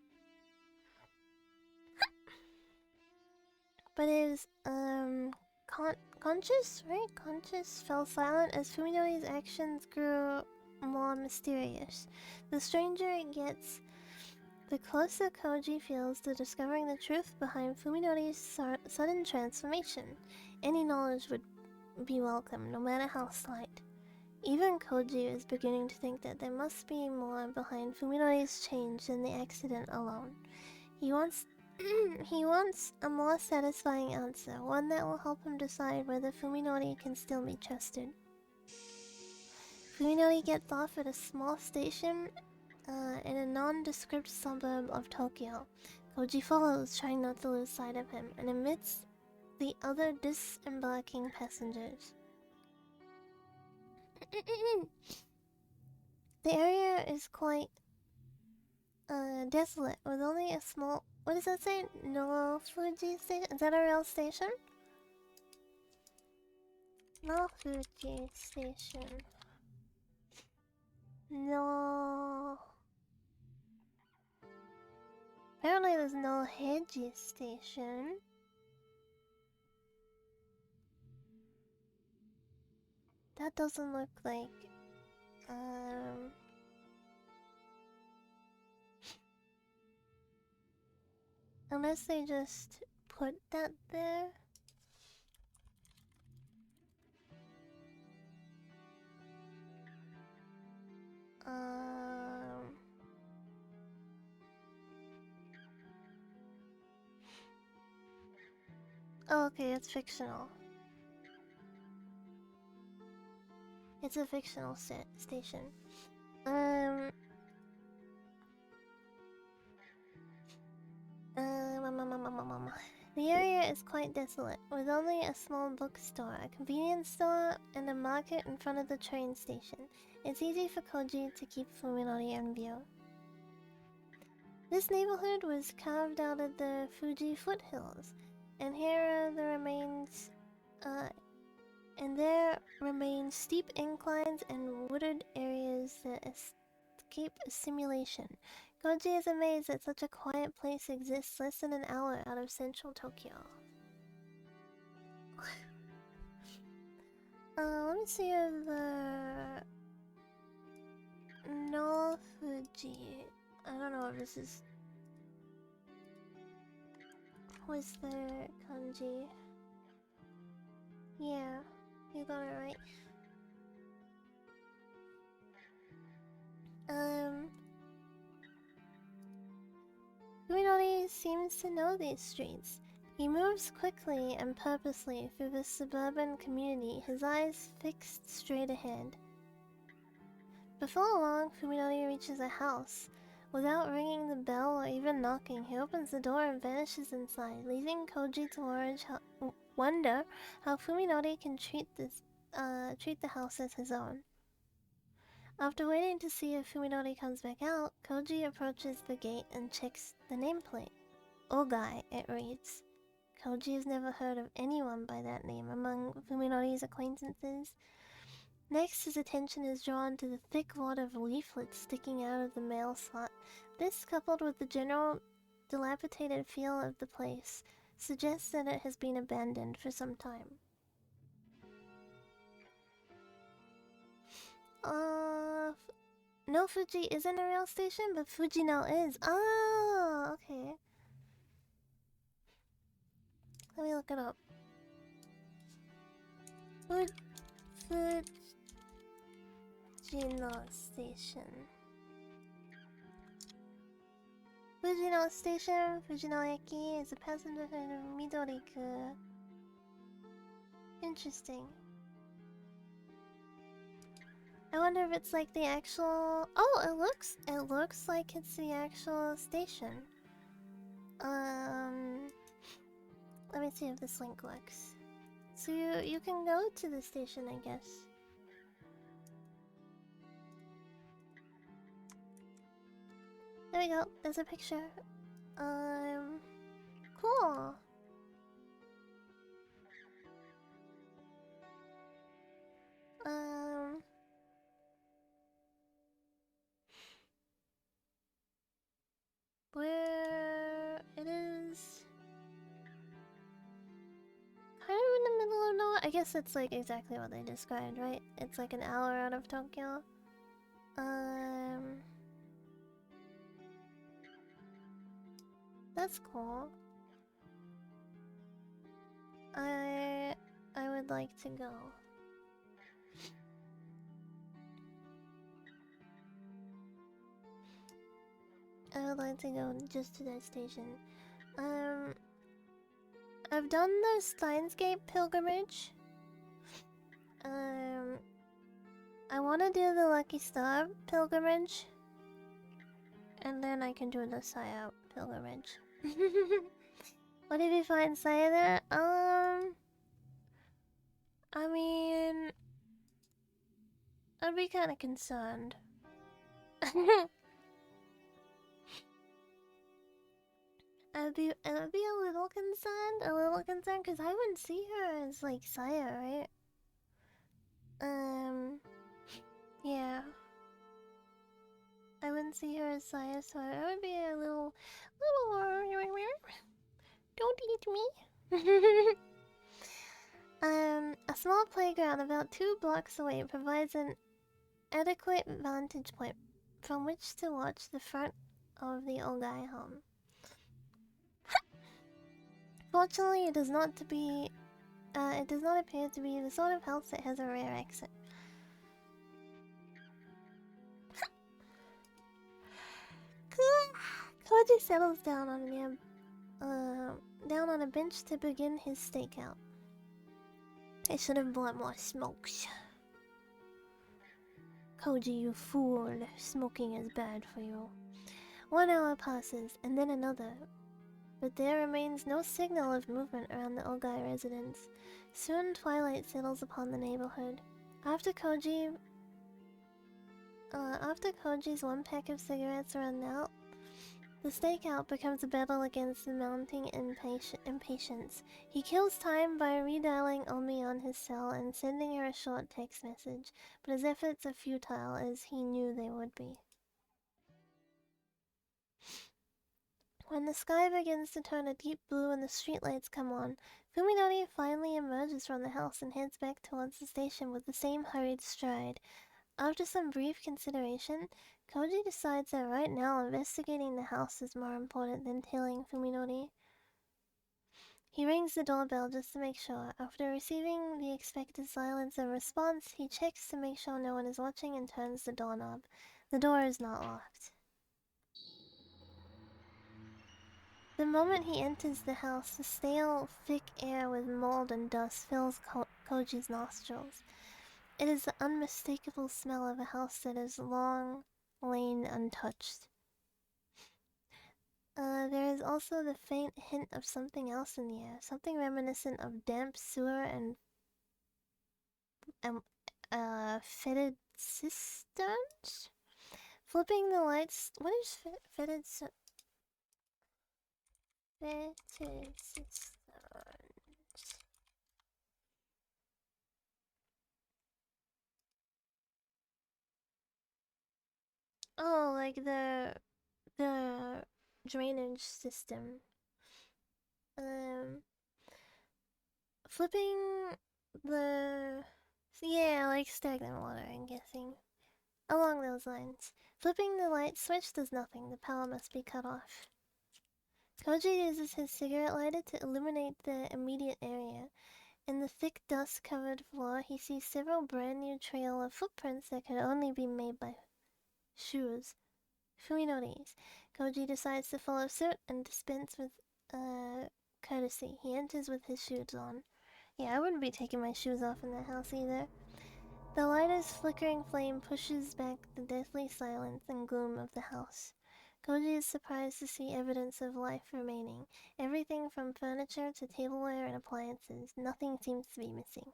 But his, conscious fell silent as Fuminori's actions grew more mysterious. The stranger it gets, the closer Koji feels to discovering the truth behind Fuminori's sudden transformation. Any knowledge would be welcome, no matter how slight. Even Koji is beginning to think that there must be more behind Fuminori's change than the accident alone. He wants a more satisfying answer, one that will help him decide whether Fuminori can still be trusted. Fuminori gets off at a small station in a nondescript suburb of Tokyo. Koji follows, trying not to lose sight of him, and amidst the other disembarking passengers. The area is quite desolate, with only a small... What does that say? No Fuji Station? Is that a real station? No Fuji Station. No. Apparently there's no Heiji Station. That doesn't look like... Unless they just put that there. Oh, okay, it's fictional. It's a fictional station. The area is quite desolate, with only a small bookstore, a convenience store, and a market in front of the train station. It's easy for Koji to keep Fuminori in view. This neighborhood was carved out of the Fuji foothills, and here are the remains, there remain steep inclines and wooded areas that escape simulation. Koji is amazed that such a quiet place exists less than an hour out of central Tokyo. Let me see if No Fuji... I don't know if this is... What's the kanji? Yeah, you got it right. Fuminori seems to know these streets. He moves quickly and purposely through the suburban community, his eyes fixed straight ahead. Before long, Fuminori reaches a house. Without ringing the bell or even knocking, he opens the door and vanishes inside, leaving Koji to wonder how Fuminori can treat the house as his own. After waiting to see if Fuminori comes back out, Koji approaches the gate and checks the nameplate. Ogai, it reads. Koji has never heard of anyone by that name among Fuminori's acquaintances. Next, his attention is drawn to the thick wad of leaflets sticking out of the mail slot. This, coupled with the general dilapidated feel of the place, suggests that it has been abandoned for some time. No Fuji isn't a rail station, but Fujino is. Oh, okay. Let me look it up. Fujino Station. Fujino Station, Fujinoeki, is a passenger in Midoriku. Interesting. I wonder if it's like the actual. Oh, it looks like it's the actual station. Let me see if this link works. So you can go to the station, I guess. There we go. There's a picture. Cool. Where it is? Kind of in the middle of nowhere. I guess it's like exactly what they described, right? It's like an hour out of Tokyo. That's cool. I would like to go. I would like to go just to that station. I've done the Steinsgate pilgrimage. I want to do the Lucky Star pilgrimage. And then I can do the Saya pilgrimage. What if you find Saya there? I mean, I'd be kind of concerned. I'd be a little concerned, because I wouldn't see her as like Saya, right? Yeah. I wouldn't see her as Saya, so I would be a little. Don't eat me. A small playground about 2 blocks away provides an adequate vantage point from which to watch the front of the Ogai home. Fortunately, it does not appear to be the sort of house that has a rear exit. Koji settles down on a bench to begin his stakeout. I should have bought more smokes. Koji, you fool. Smoking is bad for you. 1 hour passes, and then another. But there remains no signal of movement around the Ogai residence. Soon twilight settles upon the neighborhood. After Koji's 1 pack of cigarettes runs out, the stakeout becomes a battle against the mounting impatience. He kills time by redialing Omi on his cell and sending her a short text message, but his efforts are futile as he knew they would be. When the sky begins to turn a deep blue and the streetlights come on, Fuminori finally emerges from the house and heads back towards the station with the same hurried stride. After some brief consideration, Koji decides that right now investigating the house is more important than tailing Fuminori. He rings the doorbell just to make sure. After receiving the expected silence and response, he checks to make sure no one is watching and turns the doorknob. The door is not locked. The moment he enters the house, the stale, thick air with mold and dust fills Koji's nostrils. It is the unmistakable smell of a house that has long lain untouched. There is also the faint hint of something else in the air, something reminiscent of damp sewer and fetid cisterns? Flipping the lights... What is fetid fetid cisterns? Oh, like the drainage system. Flipping the... Yeah, like stagnant water, I'm guessing. Along those lines. Flipping the light switch does nothing. The power must be cut off. Koji uses his cigarette lighter to illuminate the immediate area. In the thick dust-covered floor, he sees several brand new trail of footprints that could only be made by shoes. Fuminori's. Koji decides to follow suit and dispense with courtesy. He enters with his shoes on. Yeah, I wouldn't be taking my shoes off in that house either. The lighter's flickering flame pushes back the deathly silence and gloom of the house. Koji is surprised to see evidence of life remaining. Everything from furniture to tableware and appliances. Nothing seems to be missing.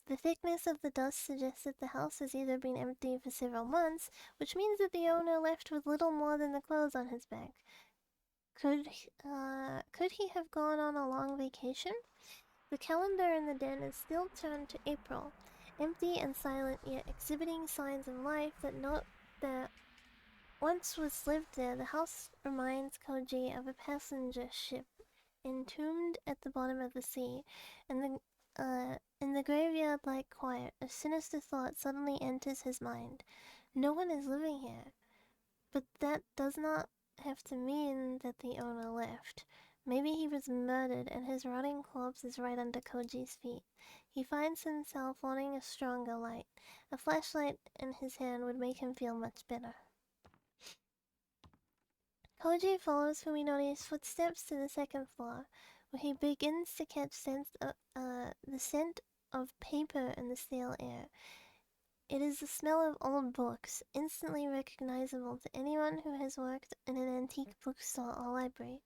The thickness of the dust suggests that the house has either been empty for several months, which means that the owner left with little more than the clothes on his back. Could he have gone on a long vacation? The calendar in the den is still turned to April, empty and silent, yet exhibiting signs of life that once was lived there. The house reminds Koji of a passenger ship entombed at the bottom of the sea, and in the graveyard-like quiet, a sinister thought suddenly enters his mind. No one is living here. But that does not have to mean that the owner left. Maybe he was murdered and his rotting corpse is right under Koji's feet. He finds himself wanting a stronger light. A flashlight in his hand would make him feel much better. Koji follows Fuminori's footsteps to the second floor, where he begins to catch the scent of paper in the stale air. It is the smell of old books, instantly recognizable to anyone who has worked in an antique bookstore or library.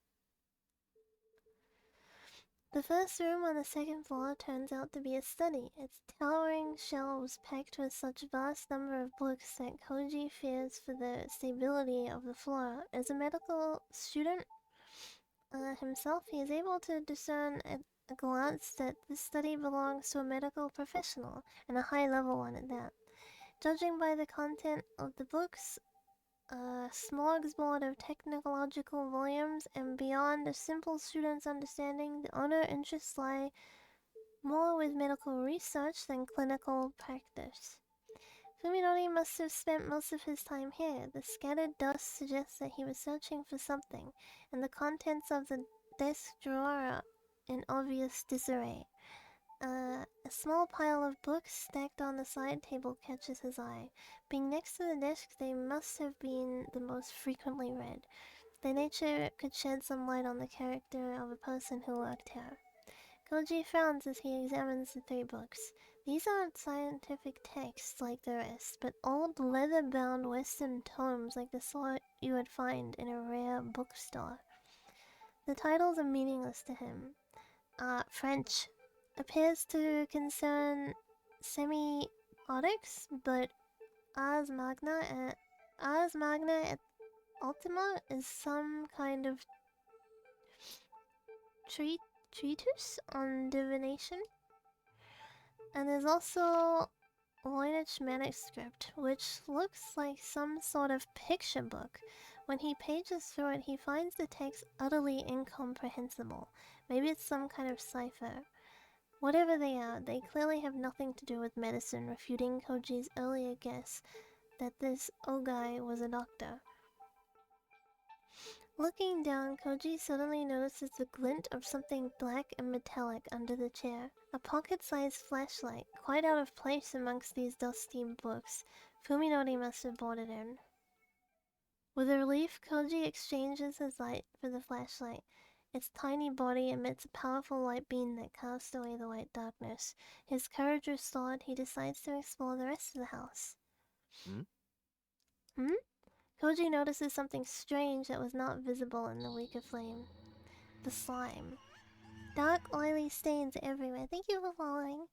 The first room on the second floor turns out to be a study, its towering shelves packed with such a vast number of books that Koji fears for the stability of the floor. As a medical student himself, he is able to discern at a glance that this study belongs to a medical professional, and a high-level one at that. Judging by the content of the books, a smorgasbord of technological volumes, and beyond a simple student's understanding, the owner's interests lie more with medical research than clinical practice. Fuminori must have spent most of his time here. The scattered dust suggests that he was searching for something, and the contents of the desk drawer are in obvious disarray. A small pile of books stacked on the side table catches his eye. Being next to the desk, they must have been the most frequently read. Their nature could shed some light on the character of a person who worked here. Koji frowns as he examines the 3 books. These aren't scientific texts like the rest, but old leather-bound Western tomes like the sort you would find in a rare bookstore. The titles are meaningless to him. French appears to concern semiotics, but Ars Magna et Ultima is some kind of treatise on divination. And there's also Voynich manuscript, which looks like some sort of picture book. When he pages through it, he finds the text utterly incomprehensible. Maybe it's some kind of cipher. Whatever they are, they clearly have nothing to do with medicine, refuting Koji's earlier guess that this Ogai was a doctor. Looking down, Koji suddenly notices the glint of something black and metallic under the chair. A pocket-sized flashlight, quite out of place amongst these dusty books. Fuminori must have brought it in. With relief, Koji exchanges his light for the flashlight. Its tiny body emits a powerful light beam that casts away the white darkness. His courage restored, he decides to explore the rest of the house. Koji notices something strange that was not visible in the weaker flame. The slime. Dark, oily stains everywhere. Thank you for following.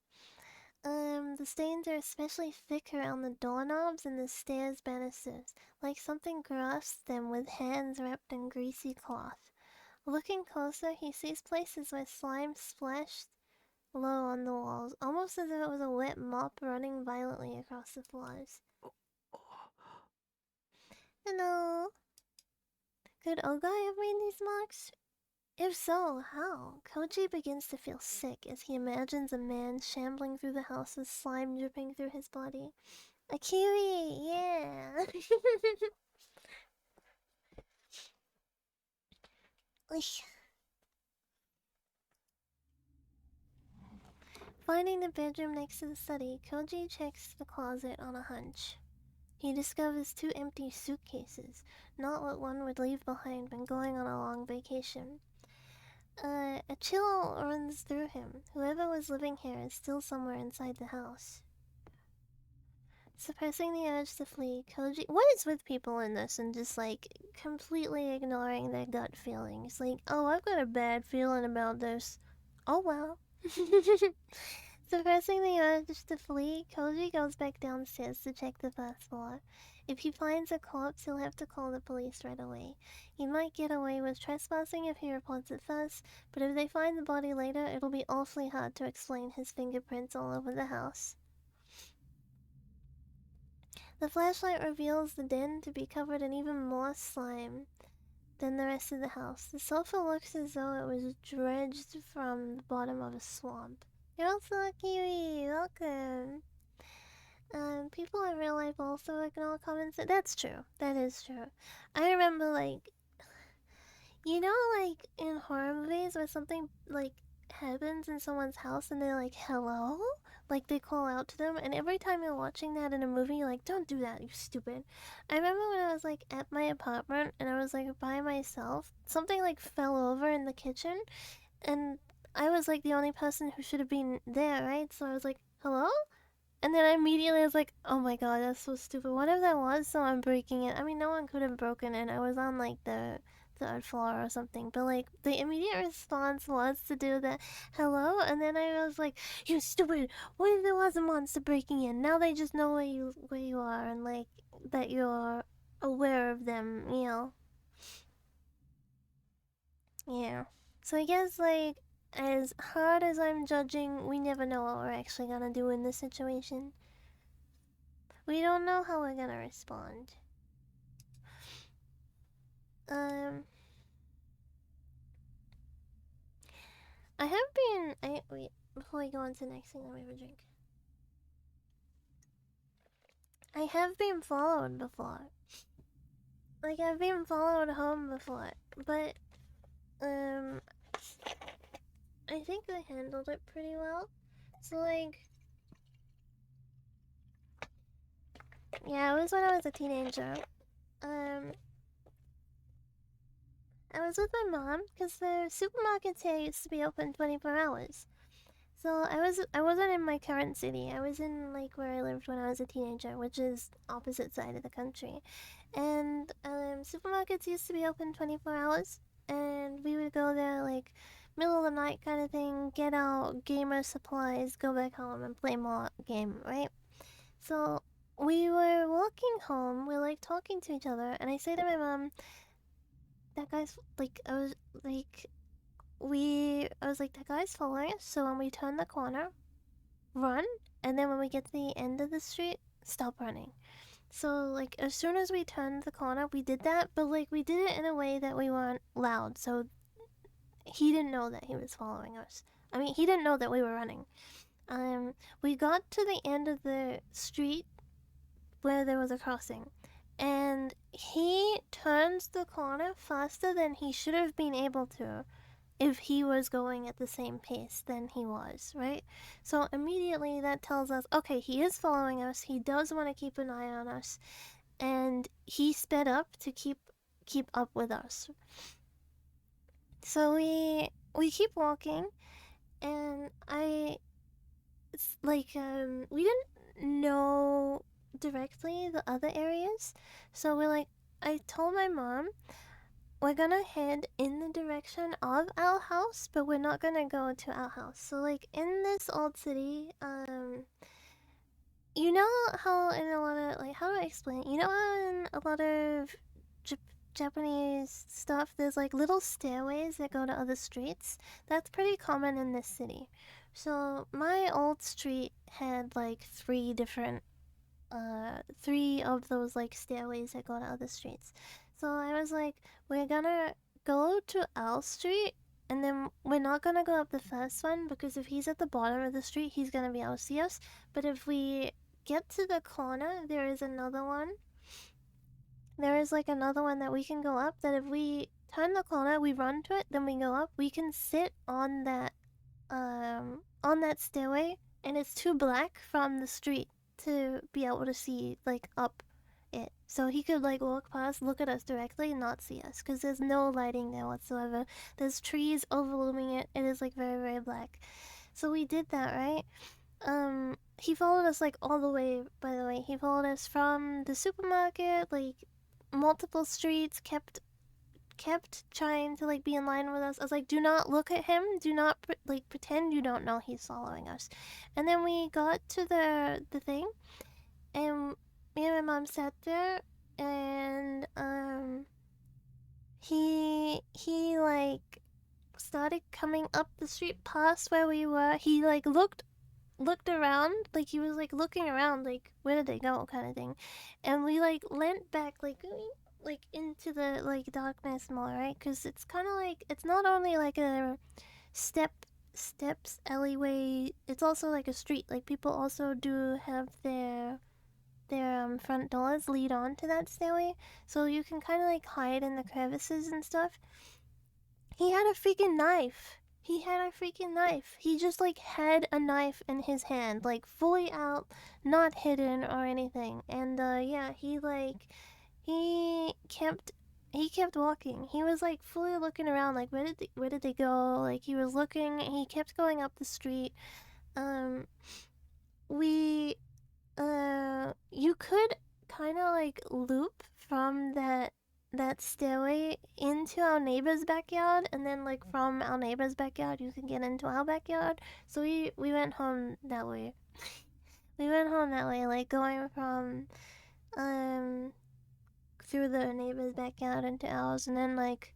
The stains are especially thick around the doorknobs and the stairs banisters, like something grasped them with hands wrapped in greasy cloth. Looking closer, he sees places where slime splashed low on the walls, almost as if it was a wet mop running violently across the floors. Hello. Could Ogai have made these marks? If so, how? Koji begins to feel sick as he imagines a man shambling through the house with slime dripping through his body. A kiwi, yeah. Finding the bedroom next to the study, Koji checks the closet on a hunch. He discovers 2 empty suitcases, not what one would leave behind when going on a long vacation. A chill runs through him. Whoever was living here is still somewhere inside the house. Suppressing the urge to flee, Koji... What is with people in this and just, like, completely ignoring their gut feelings? Like, oh, I've got a bad feeling about this. Oh, well. Suppressing the urge to flee, Koji goes back downstairs to check the first floor. If he finds a corpse, he'll have to call the police right away. He might get away with trespassing if he reports it first, but if they find the body later, it'll be awfully hard to explain his fingerprints all over the house. The flashlight reveals the den to be covered in even more slime than the rest of the house. The sofa looks as though it was dredged from the bottom of a swamp. You're also Kiwi, welcome. People in real life also ignore comments. That's true. That is true. I remember, like, you know, like in horror movies where something like happens in someone's house and they're like, hello? Like they call out to them, and every time you're watching that in a movie, you're like, don't do that, you stupid. I remember when I was like at my apartment and I was like by myself, something like fell over in the kitchen, and I was like the only person who should have been there, right? So I was like, hello? And then I immediately was like, oh my god, that's so stupid. What if that was someone breaking it? I mean, no one could have broken it. I was on like the 3rd floor or something. But like, the immediate response was to do the hello. And then I was like, you stupid. What if there was a monster breaking in? Now they just know where you are and like that you're aware of them, you know. Yeah. So I guess like, as hard as I'm judging, we never know what we're actually gonna do in this situation. We don't know how we're gonna respond. I have been... wait, before we go on to the next thing, let me have a drink. I have been followed before. Like, I've been followed home before, but, I think I handled it pretty well. So, like... yeah, it was when I was a teenager. I was with my mom, because the supermarkets here used to be open 24 hours. So, I wasn't in my current city. I was in, like, where I lived when I was a teenager, which is opposite side of the country. And, supermarkets used to be open 24 hours. And we would go there, like, middle of the night kind of thing, get out gamer supplies, go back home and play more game, right? So we were walking home, we're like talking to each other, and I say to my mom, that guy's like, I was like, that guy's following us, so when we turn the corner, run, and then when we get to the end of the street, stop running. So, like, as soon as we turned the corner, we did that, but, like, we did it in a way that we weren't loud, so he didn't know that he was following us. I mean, he didn't know that we were running. We got to the end of the street where there was a crossing, and he turns the corner faster than he should have been able to if he was going at the same pace than he was, right? So immediately that tells us, okay, he is following us, he does want to keep an eye on us, and he sped up to keep up with us. So we keep walking, and we didn't know directly the other areas, so I told my mom we're gonna head in the direction of our house, but we're not gonna go to our house. So like in this old city, you know how in a lot of how do I explain it? You know how in a lot of Japanese stuff there's like little stairways that go to other streets? That's pretty common in this city. So my old street had like three of those like stairways that go to other streets. So I was like, we're gonna go to our street, and then we're not gonna go up the first one, because if he's at the bottom of the street, he's gonna be able to see us. But if we get to the corner, there is another one. There is like another one that we can go up, that if we turn the corner, we run to it, then we go up, we can sit on that stairway, and it's too black from the street to be able to see like up it. So he could like walk past, look at us directly, and not see us, because there's no lighting there whatsoever. There's trees overlooming it. It is like very, very black. So we did that, right? He followed us like all the way, by the way. He followed us from the supermarket, like multiple streets, kept trying to like be in line with us. I was like, do not look at him, do not pretend you don't know he's following us. And then we got to the thing, and me and my mom sat there, and he like started coming up the street past where we were. He like looked around, like he was like looking around, like where did they go, kind of thing. And we like leant back like into the like darkness more, right? Because it's kind of like, it's not only like a steps alleyway, it's also like a street. Like people also do have their front doors lead on to that stairway, so you can kind of like hide in the crevices and stuff. He had a freaking knife. He just like had a knife in his hand, like fully out, not hidden or anything. And yeah, he kept walking. He was like fully looking around, like where did they go? Like he was looking. He kept going up the street. You could kind of like loop from that stairway into our neighbor's backyard, and then like from our neighbor's backyard you can get into our backyard. So we went home that way. Like going from through the neighbor's backyard into ours, and then like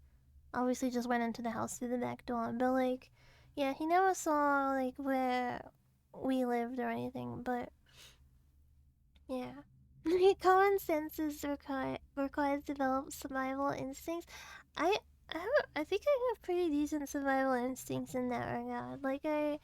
obviously just went into the house through the back door. But like, yeah, he never saw like where we lived or anything. But yeah. Common sense is requires develop survival instincts. I think I have pretty decent survival instincts in that regard. Like I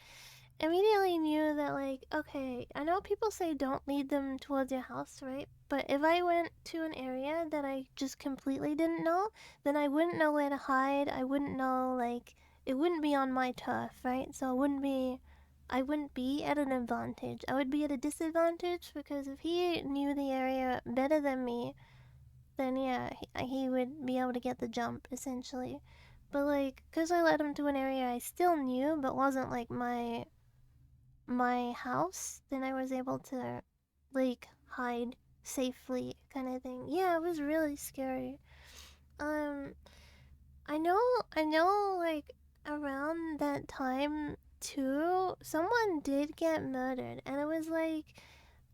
immediately knew that like, okay, I know people say don't lead them towards your house, right? But if I went to an area that I just completely didn't know, then I wouldn't know where to hide. I wouldn't know, like, it wouldn't be on my turf, right? So I wouldn't be at an advantage. I would be at a disadvantage, because if he knew the area better than me, then yeah, he would be able to get the jump, essentially. But like, because I led him to an area I still knew, but wasn't like my house, then I was able to like hide safely, kind of thing. Yeah, it was really scary. I know like around that time too, someone did get murdered, and it was like,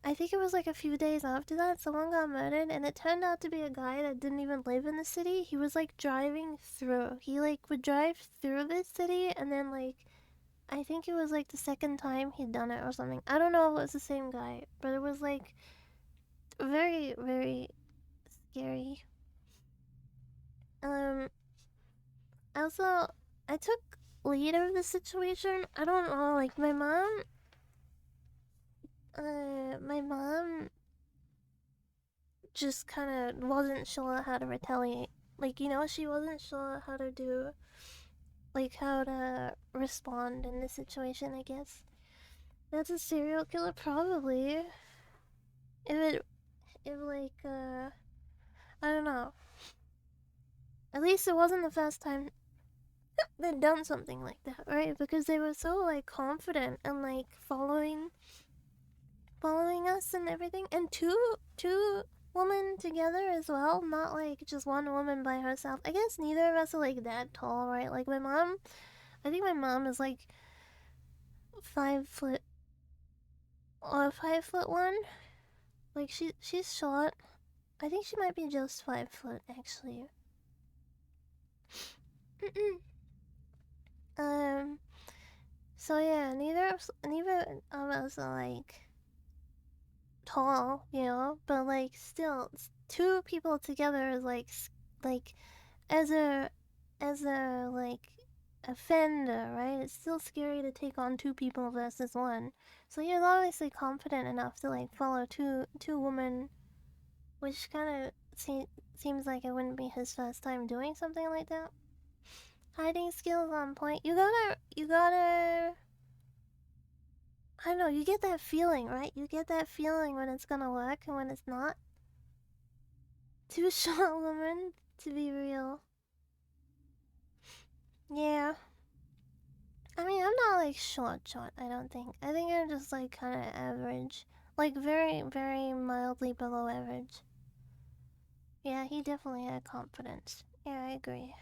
I think it was like a few days after that, someone got murdered, and it turned out to be a guy that didn't even live in the city. He was like driving through. He like would drive through the city, and then like, I think it was like the second time he'd done it or something. I don't know if it was the same guy, but it was like very, very scary. Also, I took lead of the situation. I don't know, like my mom just kind of wasn't sure how to retaliate. Like, you know, she wasn't sure how to do, like, how to respond in this situation, I guess. That's a serial killer, probably. if like I don't know. At least it wasn't the first time they'd done something like that, right? Because they were so like confident and like following us and everything, and two women together as well, not like just one woman by herself. I guess neither of us are like that tall, right? Like my mom, I think my mom is like 5 foot or 5'1". Like she's short. I think she might be just 5 foot actually. So yeah, neither of us are like tall, you know, but like still, two people together is like as a like offender, right? It's still scary to take on two people versus one. So you're obviously confident enough to like follow two women, which kind of seems like it wouldn't be his first time doing something like that. Hiding skills on point. You gotta. I don't know. You get that feeling, right? You get that feeling when it's gonna work and when it's not. Too short woman to be real. Yeah. I mean, I'm not like short, I don't think. I think I'm just like kind of average. Like very, very mildly below average. Yeah, he definitely had confidence. Yeah, I agree.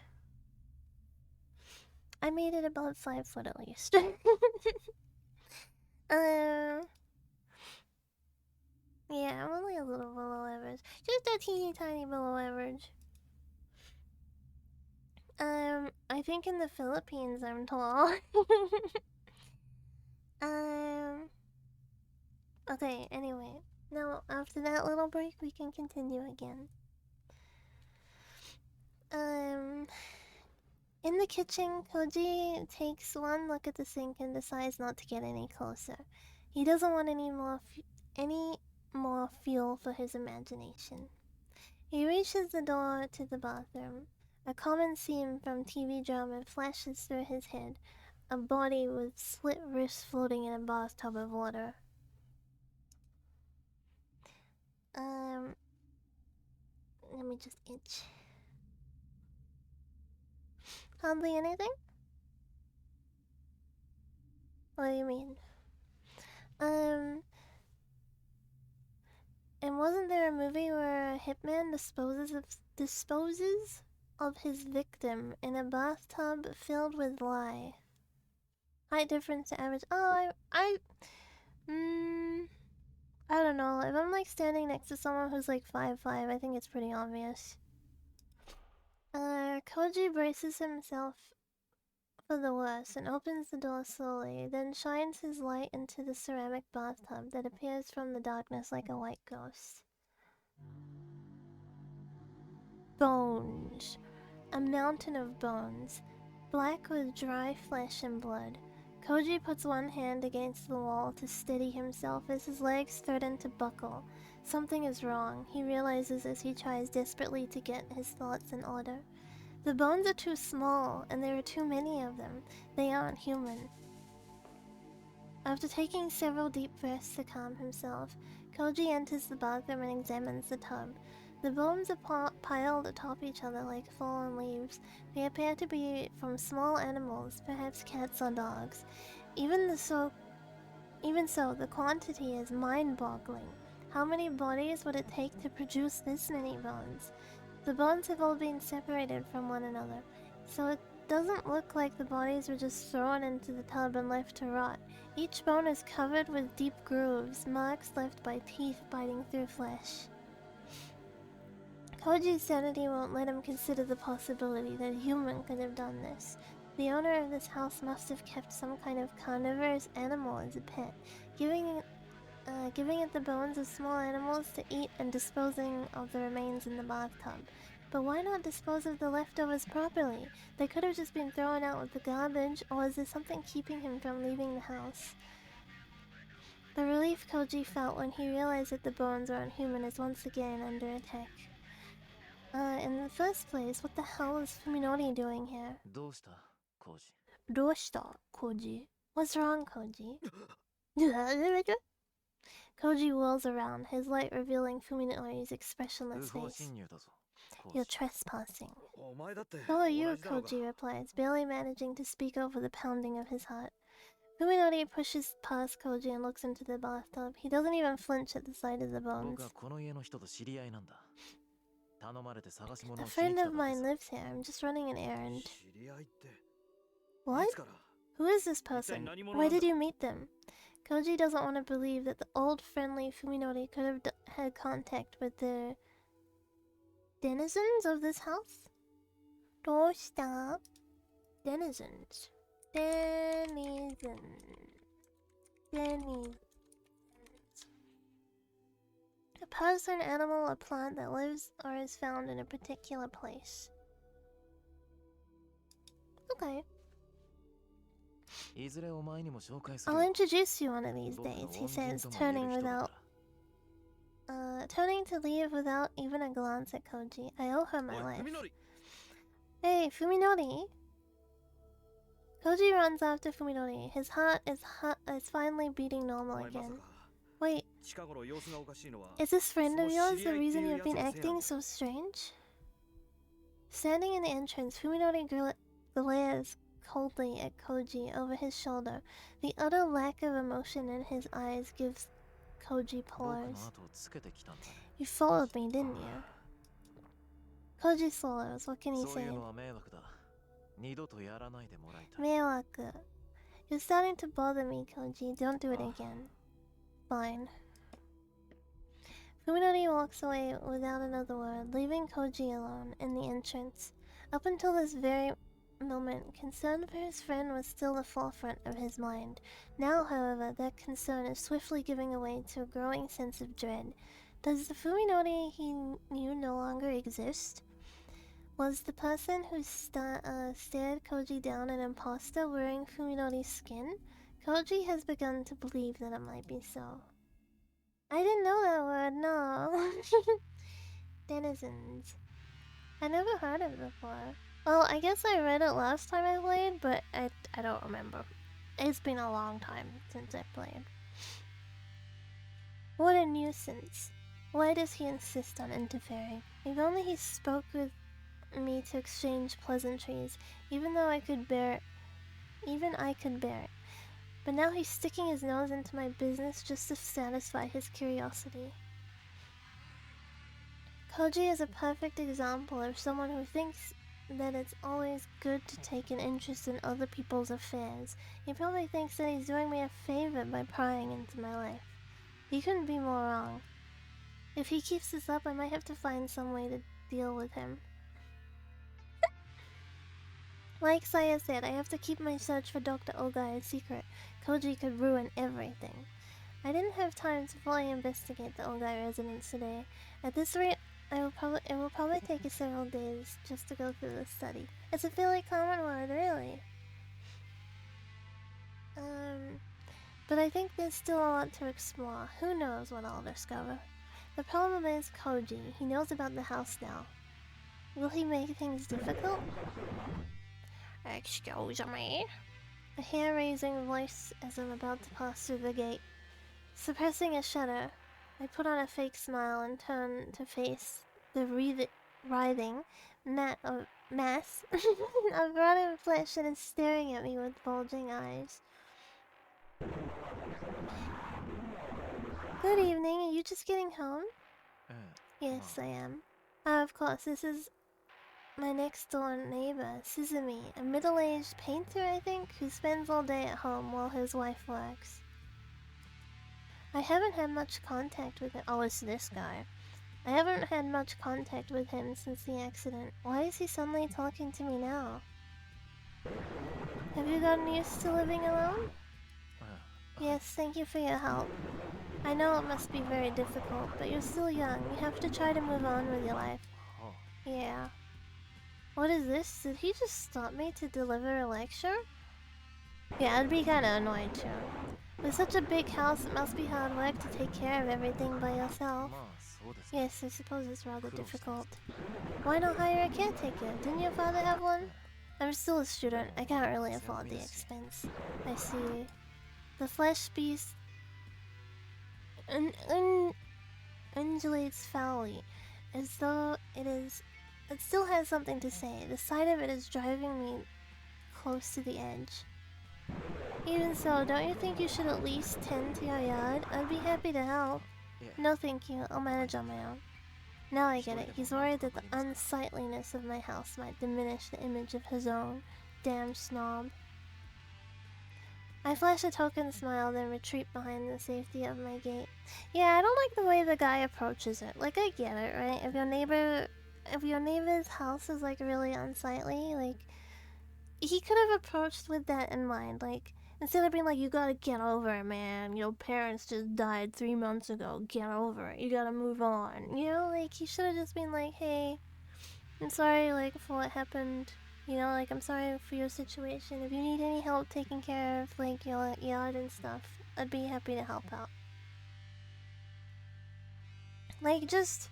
I made it about 5 foot at least. Yeah, I'm only a little below average. Just a teeny tiny below average. I think in the Philippines I'm tall. Okay, anyway. Now, after that little break, we can continue again. In the kitchen, Koji takes one look at the sink and decides not to get any closer. He doesn't want any more fuel for his imagination. He reaches the door to the bathroom. A common scene from TV drama flashes through his head. A body with slit wrists floating in a bathtub of water. Let me just itch. Hardly anything? What do you mean? And wasn't there a movie where a hitman disposes of his victim in a bathtub filled with lye? Height difference to average. Oh, I don't know. If I'm like standing next to someone who's like 5'5", I think it's pretty obvious. Koji braces himself for the worst and opens the door slowly, then shines his light into the ceramic bathtub that appears from the darkness like a white ghost. Bones. A mountain of bones, black with dry flesh and blood. Koji puts one hand against the wall to steady himself as his legs threaten to buckle. Something is wrong, he realizes as he tries desperately to get his thoughts in order. The bones are too small, and there are too many of them. They aren't human. After taking several deep breaths to calm himself, Koji enters the bathroom and examines the tub. The bones are piled atop each other like fallen leaves. They appear to be from small animals, perhaps cats or dogs. Even so, the quantity is mind-boggling. How many bodies would it take to produce this many bones? The bones have all been separated from one another, so it doesn't look like the bodies were just thrown into the tub and left to rot. Each bone is covered with deep grooves, marks left by teeth biting through flesh. Koji's sanity won't let him consider the possibility that a human could have done this. The owner of this house must have kept some kind of carnivorous animal as a pet, giving it the bones of small animals to eat and disposing of the remains in the bathtub. But why not dispose of the leftovers properly? They could have just been thrown out with the garbage, or is there something keeping him from leaving the house? The relief Koji felt when he realized that the bones aren't human is once again under attack. In the first place, what the hell is Fuminori doing here? どうしたコウジ Doshita, Koji? What's wrong, Koji? Koji whirls around, his light revealing Fuminori's expressionless 不法 face. 侵入だぞ。講 You're 師 trespassing. お前だって So 同 are you, じだろうが Koji replies, barely managing to speak over the pounding of his heart. Fuminori pushes past Koji and looks into the bathtub. He doesn't even flinch at the sight of the 僕 bones. はこの家の人と知り合いなんだ。頼まれて探し A 物をしに friend 来た of だけ mine さ。 lives here. I'm just running an errand. 知り合いって What? いつから Who is this person? Why did you meet them? Koji doesn't want to believe that the old friendly Fuminori could have had contact with the denizens of this house? どうした? Denizens. Denizens. A person, animal, or plant that lives or is found in a particular place. Okay. いずれお前にも紹介する I'll よ。 introduce you one of these 僕の days, he 恩人 says, とも言える turning 人だ without から turning to leave without even a glance at Koji. I owe her お my い life. 文則 Hey, Fuminori! Koji runs after Fuminori. His heart is finally beating お normal 前まさ again. か Wait, 近頃様子がおかしいのは is this friend of その yours 知 the り合いって reason いう you've been やつのせいなん acting だ so strange? Standing in the entrance, Fuminori glares coldly at Koji over his shoulder. The utter lack of emotion in his eyes gives Koji 僕の pause. 後をつけてきたんだね。 You followed me, didn't you? Koji swallows. What can he そう say? いうのは迷惑だ。二度とやらないでもらいたい。 Meiwaku. You're starting to bother me, Koji. Don't do it again. Fine. Fuminori walks away without another word, leaving Koji alone in the entrance. Up until this very moment, concern for his friend was still the forefront of his mind. Now, however, that concern is swiftly giving way to a growing sense of dread. Does the Fuminori he knew no longer exist? Was the person who stared Koji down an imposter wearing Fuminori's skin? Koji has begun to believe that it might be so. I didn't know that word, no. Denizens. I never heard it before. Well, I guess I read it last time I played, but I don't remember. It's been a long time since I played. What a nuisance. Why does he insist on interfering? If only he spoke with me to exchange pleasantries, even I could bear it. But now he's sticking his nose into my business just to satisfy his curiosity. Koji is a perfect example of someone who thinks that it's always good to take an interest in other people's affairs. He probably thinks that he's doing me a favor by prying into my life. He couldn't be more wrong. If he keeps this up, I might have to find some way to deal with him. Like Saya said, I have to keep my search for Dr. Ogai a secret. Koji could ruin everything. I didn't have time to fully investigate the Ogai residence today. At this rate, it will probably take us several days just to go through the study. It's a fairly common word, really. But I think there's still a lot to explore. Who knows what I'll discover? The problem is Koji. He knows about the house now. Will he make things difficult? Excuse me. A hair-raising voice as I'm about to pass through the gate. Suppressing a shudder, I put on a fake smile and turn to face the writhing mass of rotten flesh that is staring at me with bulging eyes. Good evening, are you just getting home? え Yes, I am. Of course, this is my next door neighbor, Suzumi, a middle-aged painter, I think, who spends all day at home while his wife works. I haven't had much contact with him. Oh, it's this guy. I haven't had much contact with him since the accident. Why is he suddenly talking to me now? Have you gotten used to living alone? え Yes, thank you for your help. I know it must be very difficult, but you're still young. You have to try to move on with your life. は Yeah. What is this? Did he just stop me to deliver a lecture? Yeah, I'd be kinda annoyed too. With such a big house, it must be hard work to take care of everything by あ yourself. まあそうですか Yes, I suppose it's rather difficult. Why not hire a caretaker? Didn't your father have one? I'm still a student. I can't really afford the expense. I see. The flesh beast and undulates foully, as though it still has something to say. The sight of it is driving me close to the edge. Even so, don't you think you should at least tend to your yard? I'd be happy to help. No thank you, I'll manage on my own. Now I get it. He's worried that the unsightliness of my house might diminish the image of his own. Damn snob. I flash a token smile, then retreat behind the safety of my gate. Yeah, I don't like the way the guy approaches it. Like, I get it, right? If your neighbor's house is, like, really unsightly, like, he could have approached with that in mind. Like, instead of being like, you gotta get over it, man. Your parents just died 3 months ago. Get over it. You gotta move on. You know, like, he should have just been like, hey, I'm sorry, like, for what happened. You know, like, I'm sorry for your situation. If you need any help taking care of, like, your yard and stuff, I'd be happy to help out. Like, just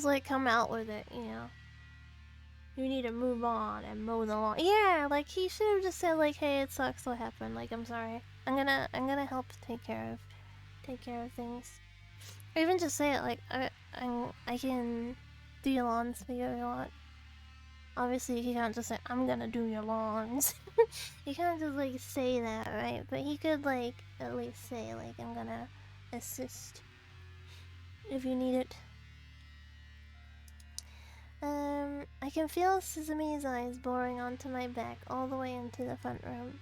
like, come out with it, you know. You need to move on and mow the lawn. Yeah, like, he should have just said, like, hey, it sucks what happened. Like, I'm sorry. I'm gonna help take care of things. Or even just say it, like, I can do your lawns for you if you want. Obviously, he can't just say, I'm gonna do your lawns. He can't just, like, say that, right? But he could, like, at least say, like, I'm gonna assist if you need it. I can feel Sesame's eyes boring onto my back all the way into the front room.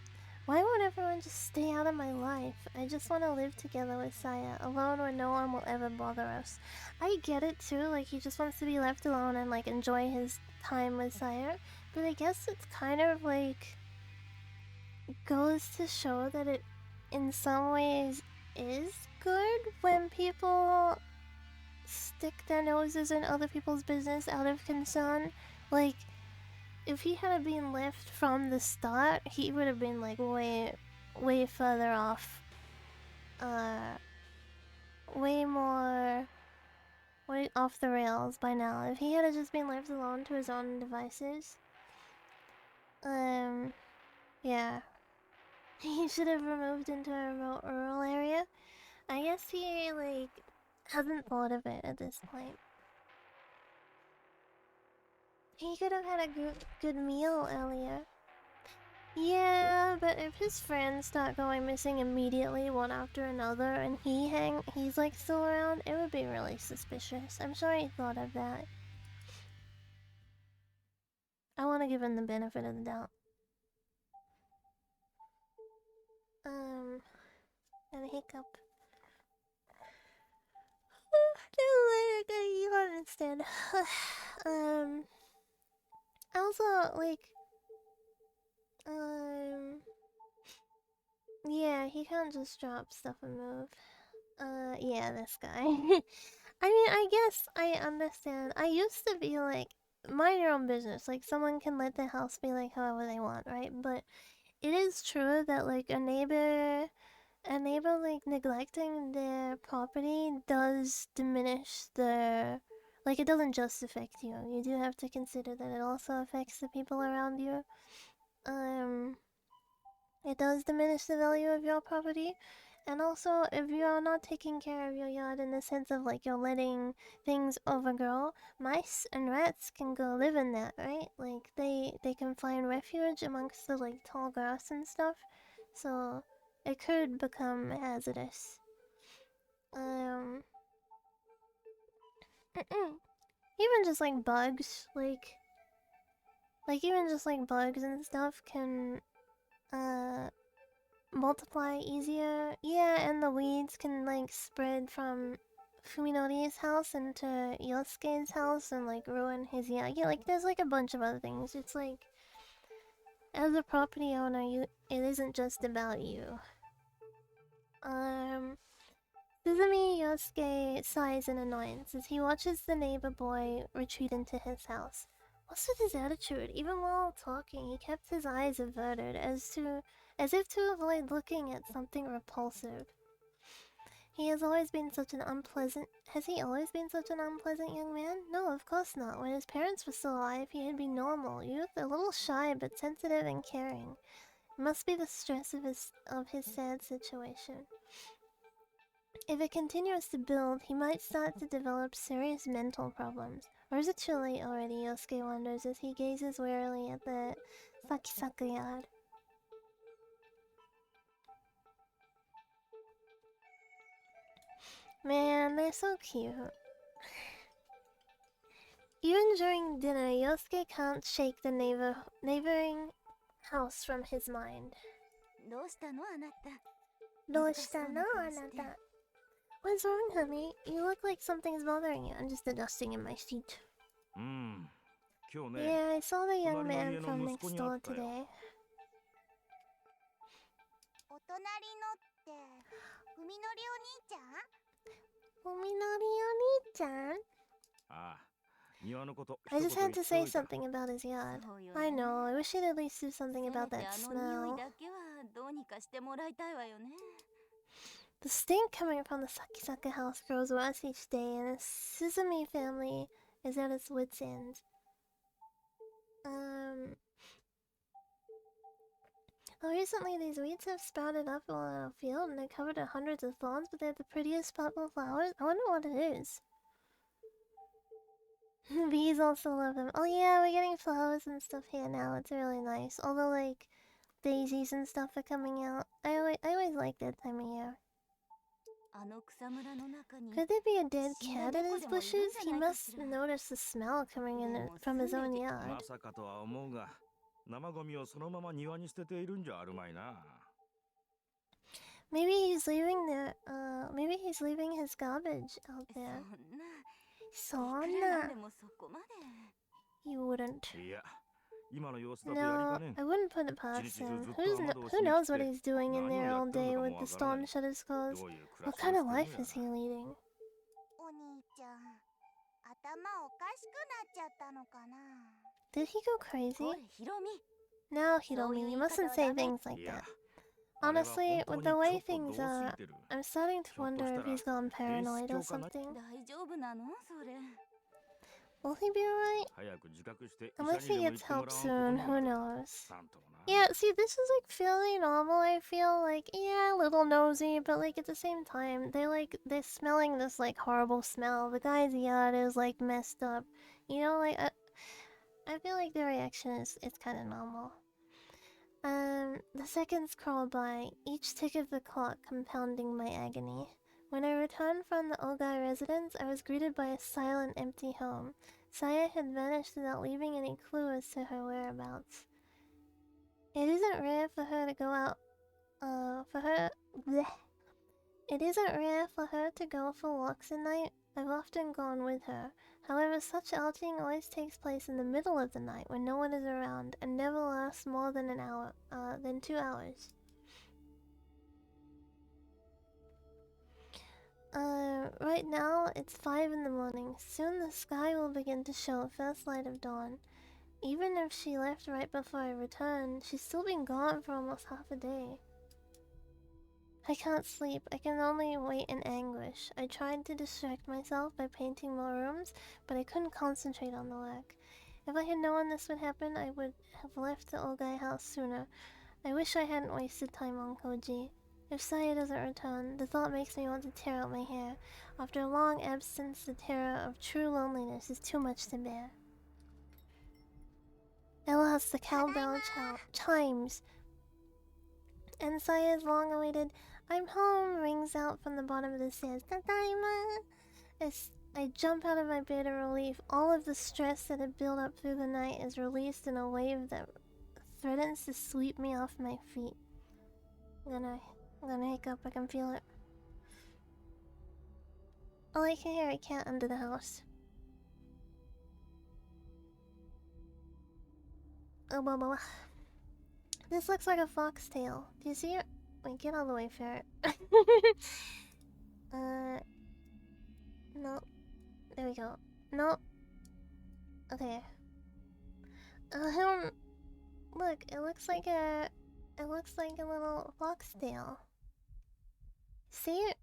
Why won't everyone just stay out of my life? I just want to live together with Saya, alone where no one will ever bother us. I get it too, like he just wants to be left alone and like enjoy his time with Saya, but I guess it's kind of like goes to show that it in some ways is good when people stick their noses in other people's business out of concern. Like, if he had been left from the start, he would have been like way further off. Way more off the rails by now. If he had just been left alone to his own devices, yeah, he should have moved into a remote rural area. I guess he like hasn't thought of it at this point. He could have had a good meal earlier. Yeah, but if his friends start going missing immediately one after another and he's like still around, it would be really suspicious. I'm sure he thought of that. I want to give him the benefit of the doubt. And a hiccup. You don't understand. Also, like, yeah, he can't just drop stuff and move. Yeah, this guy. I mean, I guess I understand. I used to be like, mind your own business. Like, someone can let the house be like however they want, right? But it is true that like a neighbor like neglecting their property does diminish the, like, it doesn't just affect you. You do have to consider that it also affects the people around you. It does diminish the value of your property. And also, if you're not taking care of your yard in the sense of like you're letting things overgrow, mice and rats can go live in that, right? Like they can find refuge amongst the like tall grass and stuff. So it could become hazardous. Even just like bugs, like even just like bugs and stuff can multiply easier. Yeah, and the weeds can like spread from Fuminori's house into Yosuke's house and like ruin his yard. Yeah, like there's like a bunch of other things. It's like, as a property owner, it isn't just about you. Suzumi Yosuke sighs in annoyance as he watches the neighbor boy retreat into his house. What's with his attitude? Even while talking, he kept his eyes averted as if to avoid looking at something repulsive. Has he always been such an unpleasant young man? No, of course not. When his parents were still alive, he had been normal youth, a little shy but sensitive and caring. It must be the stress of his sad situation. If it continues to build, he might start to develop serious mental problems. Or is it too late already? Yosuke wonders as he gazes warily at the Sakisaka yard. Man, they're so cute. Even during dinner, Yosuke can't shake the neighboring house from his mind. どうしたのあなた。 Doshitano, anata? What's wrong, honey? You look like something's bothering you. I'm just adjusting in my seat. 今日ね、 Yeah, I saw the young man 隣の家の from 息 next 子に会 door ったよ。 today. お隣のって文則お兄ちゃん？ Ominori-oni-chan? ああ、庭のこと。 I just had to 一言 say 言っておいた。 something about his yard. そうよ I ね。 know, I wish he'd at least do something せめ about て that あの匂 smell. いだけはどうにかしてもらいたいわよね。 The stink coming from the Sakisaka house grows worse each day, and the Suzumi family is at its wits' end. Well, recently these weeds have sprouted up all in our field, and they're covered in hundreds of thorns, but they have the prettiest purple flowers. I wonder what it is. Bees also love them. Oh yeah, we're getting flowers and stuff here now. It's really nice. Although, like, daisies and stuff are coming out. I always like that time of year. あの草むらの中に Could there be a dead 死んだ cat in 猫 his でもいるん bushes? じゃ He ないか must しら。 notice the smell coming in from his own yard. まさかとは思うが、生ゴミをそのまま庭に捨てているんじゃあるまいな。 Maybe he's leaving maybe he's leaving his garbage out そ there. んな。いくらなん Sonna. でもそこまで。 You wouldn't. いや、今の様子だとやり No, かねん。 I wouldn't put it past Ichinichi him. zutto Who amado knows what osumi he's doing in there all day with the storm shutters ど closed? ういう暮ら What しを kind して of る life んや is he leading? お兄ちゃん、頭おかしくなっちゃったのかな。 Did he go crazy? これ、ヒロミ。 No, Hiromi, you mustn't say things like いや、 that. あれは Honestly, 本 with 当 the に way ちょっと things どう are, すぎてる。 I'm starting to wonder if he's gone paranoid or 警視庁かな？ something. 大丈夫なのそれ。 Will he be alright? 早く自覚して医 Unless 者 he にでも gets 行っても help ら soon, わん who ことな knows? なんともな。 Yeah, see, this is like fairly normal. I feel like, yeah, a little nosy, but like at the same time, they're smelling this like horrible smell. The guy's yard is like messed up. You know, like I feel like the reaction is it's kind of normal. The seconds crawl by, each tick of the clock compounding my agony. When I returned from the Ogai residence, I was greeted by a silent, empty home. Saya had vanished without leaving any clue as to her whereabouts. It isn't rare for her to go out, bleh. It isn't rare for her to go for walks at night. I've often gone with her. However, such outing always takes place in the middle of the night when no one is around and never lasts more than than 2 hours. Right now, it's 5 in the morning. Soon the sky will begin to show first light of dawn. Even if she left right before I returned, she's still been gone for almost half a day. I can't sleep. I can only wait in anguish. I tried to distract myself by painting more rooms, but I couldn't concentrate on the work. If I had known this would happen, I would have left the Ogai house sooner. I wish I hadn't wasted time on Koji. If Saya doesn't return, the thought makes me want to tear out my hair. After a long absence, the terror of true loneliness is too much to bear. Alas, the cowbell chimes, and Saya's long-awaited "I'm home" rings out from the bottom of the stairs. Tadaima! As I jump out of my bed in relief, all of the stress that had built up through the night is released in a wave that threatens to sweep me off my feet. I'm gonna hiccup, I can feel it. All I can hear a cat under the house. Oh, blah, blah, blah. This looks like a foxtail. Do you see it? Wait, get all the way, ferret. No. There we go. No. Okay. Look, it looks like a little foxtail. See it?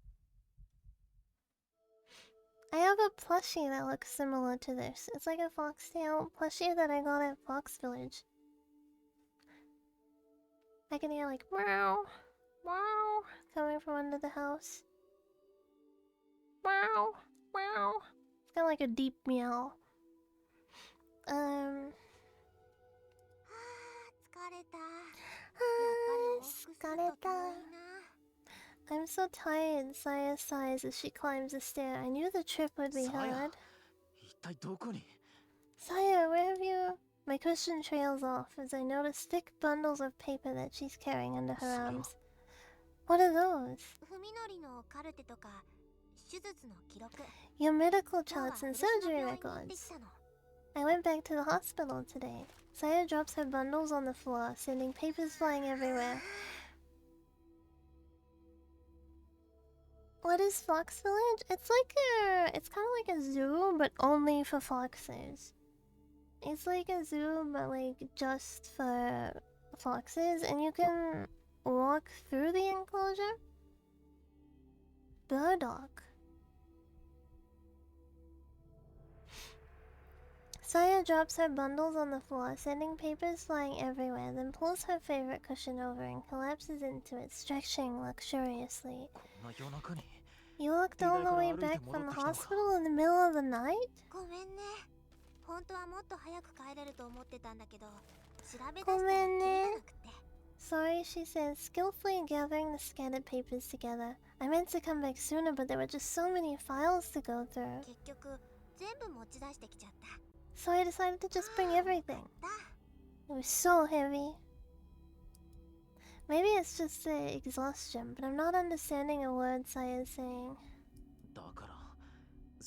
I have a plushie that looks similar to this. It's like a foxtail plushie that I got at Fox Village. I can hear like meow, meow coming from under the house. Meow. Meow. It's kind of like a deep meow. はあ、疲れた。やっぱり往復すると遠いな。 I'm so tired, Saya sighs as she climbs the stair. I knew the trip would be さや hard. 一体どこに Saya, where have you? My question trails off as I notice thick bundles of paper that she's carrying under her それは arms. What are those? 文則のカルテとか手術の記録。 Your medical 今日は charts 古 and 巣の surgery 病院に行って records. きたの。 I went back to the hospital today. Saya drops her bundles on the floor, sending papers flying everywhere. What is Fox Village? It's kind of like a zoo, but only for foxes. It's like a zoo, but like just for foxes, and you can walk through the enclosure. Burdock. Saya drops her bundles on the floor, sending papers flying everywhere, then pulls her favorite cushion over and collapses into it, stretching luxuriously. こんな夜中に You walked all the way back from the hospital in the middle of the night? ごめんね。本当はもっと早く帰れると思ってたんだけど、調べ出したらごめんね。気づかなくて。 Sorry, she says, skillfully gathering the scattered papers together. I meant to come back sooner, but there were just so many files to go through. 結局全部持ち出してきちゃった。 So I decided to just bring everything. だ。 It was so heavy. Maybe it's just the exhaustion, but I'm not understanding a word Saya is saying. だから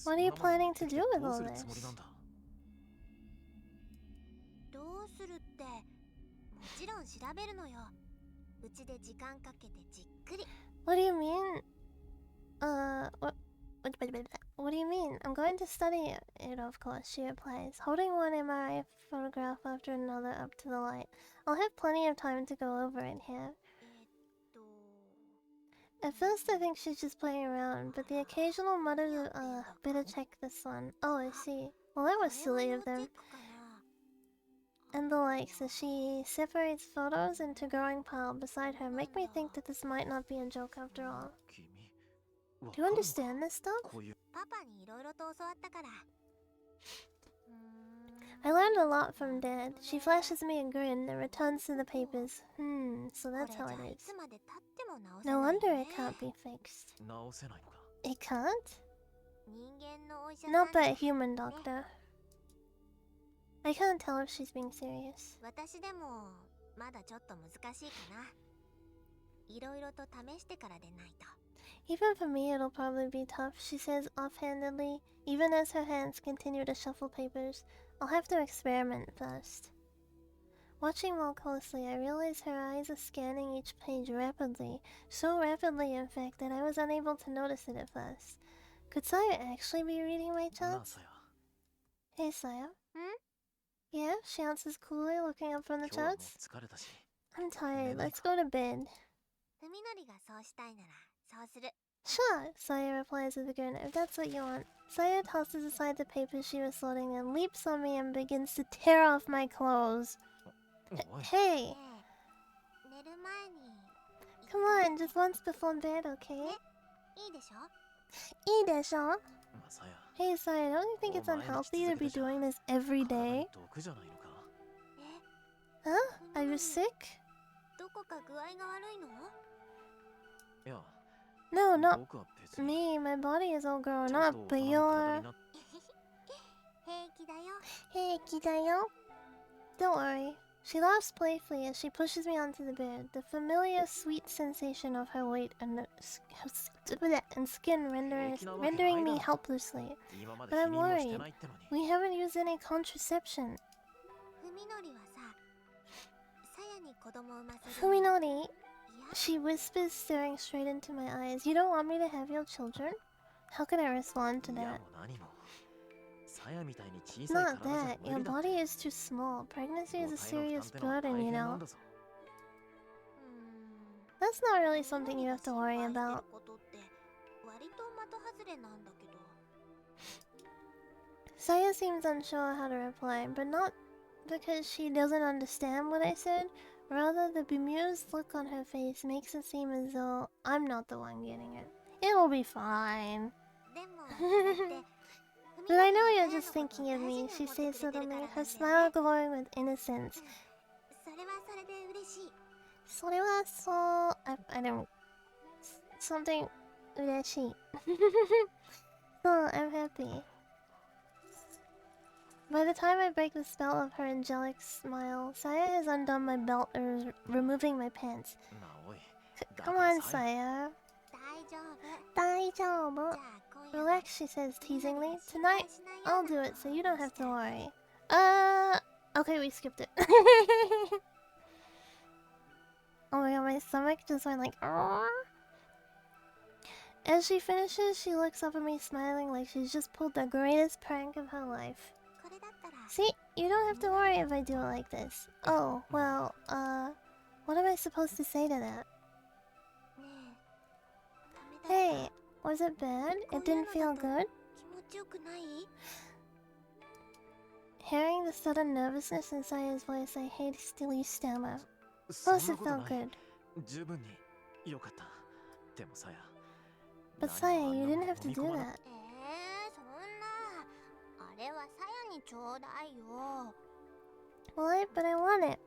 What are you そんなもの planning to 持ってきて do with どう all するつも this? りなんだどうするって、もちろん調べるのよ。うちで時間かけてじっくり。 What do you mean? What do you mean? I'm going to study it, of course, she replies, holding one MRI photograph after another up to the light. I'll have plenty of time to go over it here. と、 At first, I think she's just playing around, but the occasional mutter of, better check this one. Oh, I see. Well, that was これ silly は of 要チェ them. ックかな。 And the likes as she separates photos into a growing pile beside her make me think that this might not be a joke after all. 君 Do you understand this stuff? こういうパパにいろいろと教わったから。I learned a lot from Dad. She flashes me a grin and returns to the papers. So これ that's じゃ how い it is. つまで経っても直せ No ない wonder よね it can't be fixed. 直せないのか It can't? 人間のお医者さん Not って by a human doctor. I can't tell if she's being serious. 私でもまだちょっと難しいかな。いろいろと試してからでないと。 Even for me, it'll probably be tough, she says offhandedly, even as her hands continue to shuffle papers. I'll have to experiment first. Watching more closely, I realize her eyes are scanning each page rapidly, so rapidly, in fact, that I was unable to notice it at first. Could Saya actually be reading my なあ charts? さや Hey, Saya. Yeah, she answers coolly, looking up from the 今日はもう charts. 疲れたし I'm tired. Let's go to bed. 文則がそうしたいならそうする。 Sure, Saya replies with a grin, if that's what you want. Saya tosses aside the papers she was sorting and leaps on me and begins to tear off my clothes. おい Hey, ねえ、寝る前に come on, just once before bed, okay? いいでしょ。 Idesho? まあさや Hey, Saya, don't you think it's unhealthy to be doing this every 体 day? に毒じゃないのか え、 Huh? Are you sick? どこか具合が悪いの？いや No, not 僕は別に me. My body is all ち grown ゃん up, と but 大人の体 you're... になっ平気だよ。 Hey, Kidayo. Don't worry. She laughs playfully as she pushes me onto the bed, the familiar sweet sensation of her weight and skin rendering me helplessly. 今まで But 否 I'm 認もして worried. ないってのに We haven't used any contraception. 文則はさ、さやに子供を産ませる。 Fuminori, いや、 she whispers, staring straight into my eyes. You don't want me to have your children? How can I respond to いや that? もう何もさやみたいに小さい Not 体じゃ that. 無 Your 理だって body is too small. Pregnancy is a 母体の serious 負担ってのは burden, 大 you 変な know. んだぞ That's not really something you have to worry 心配してる about. ことって割と的外れなんだけど。 Saya seems unsure how to reply, but not because she doesn't understand what I said. Rather, the bemused look on her face makes it seem as though I'm not the one getting it. It'll be fine. でもそれって But I know you're just thinking of me, she says suddenly, her smile glowing with innocence. それはそれで嬉しい。 So it was so... I don't... Something... ureshi. So, I'm happy. By the time I break the spell of her angelic smile, Saya has undone my belt and is removing my pants. なあおい、だ Come から on, さや Saya. 大丈夫。 Daijoubu. じゃあ今夜は Relax, she says teasingly. みんなで Tonight, 心配しないよ I'll うな do it, so you don't have to 顔を worry. Okay, we skipped it. Oh my god, my stomach just went like... "Argh." As she finishes, she looks up at me smiling like she's just pulled the greatest prank of her life. これだったら See, you don't have to worry if I do it like this. Oh, well, what am I supposed to say to that? ねえダメだった Hey, was it bad? It didn't feel good? 気持ちよくない？ Hearing the sudden nervousness in Saya's voice, I hastily stammer. そん Plus, な it こと felt ない good. 十分によかったでもさや But 何 Saya, もあん you な didn't も have to 飲み do 込まな that. そんなあれはさやにちょうだいよ。 Well, but I want it.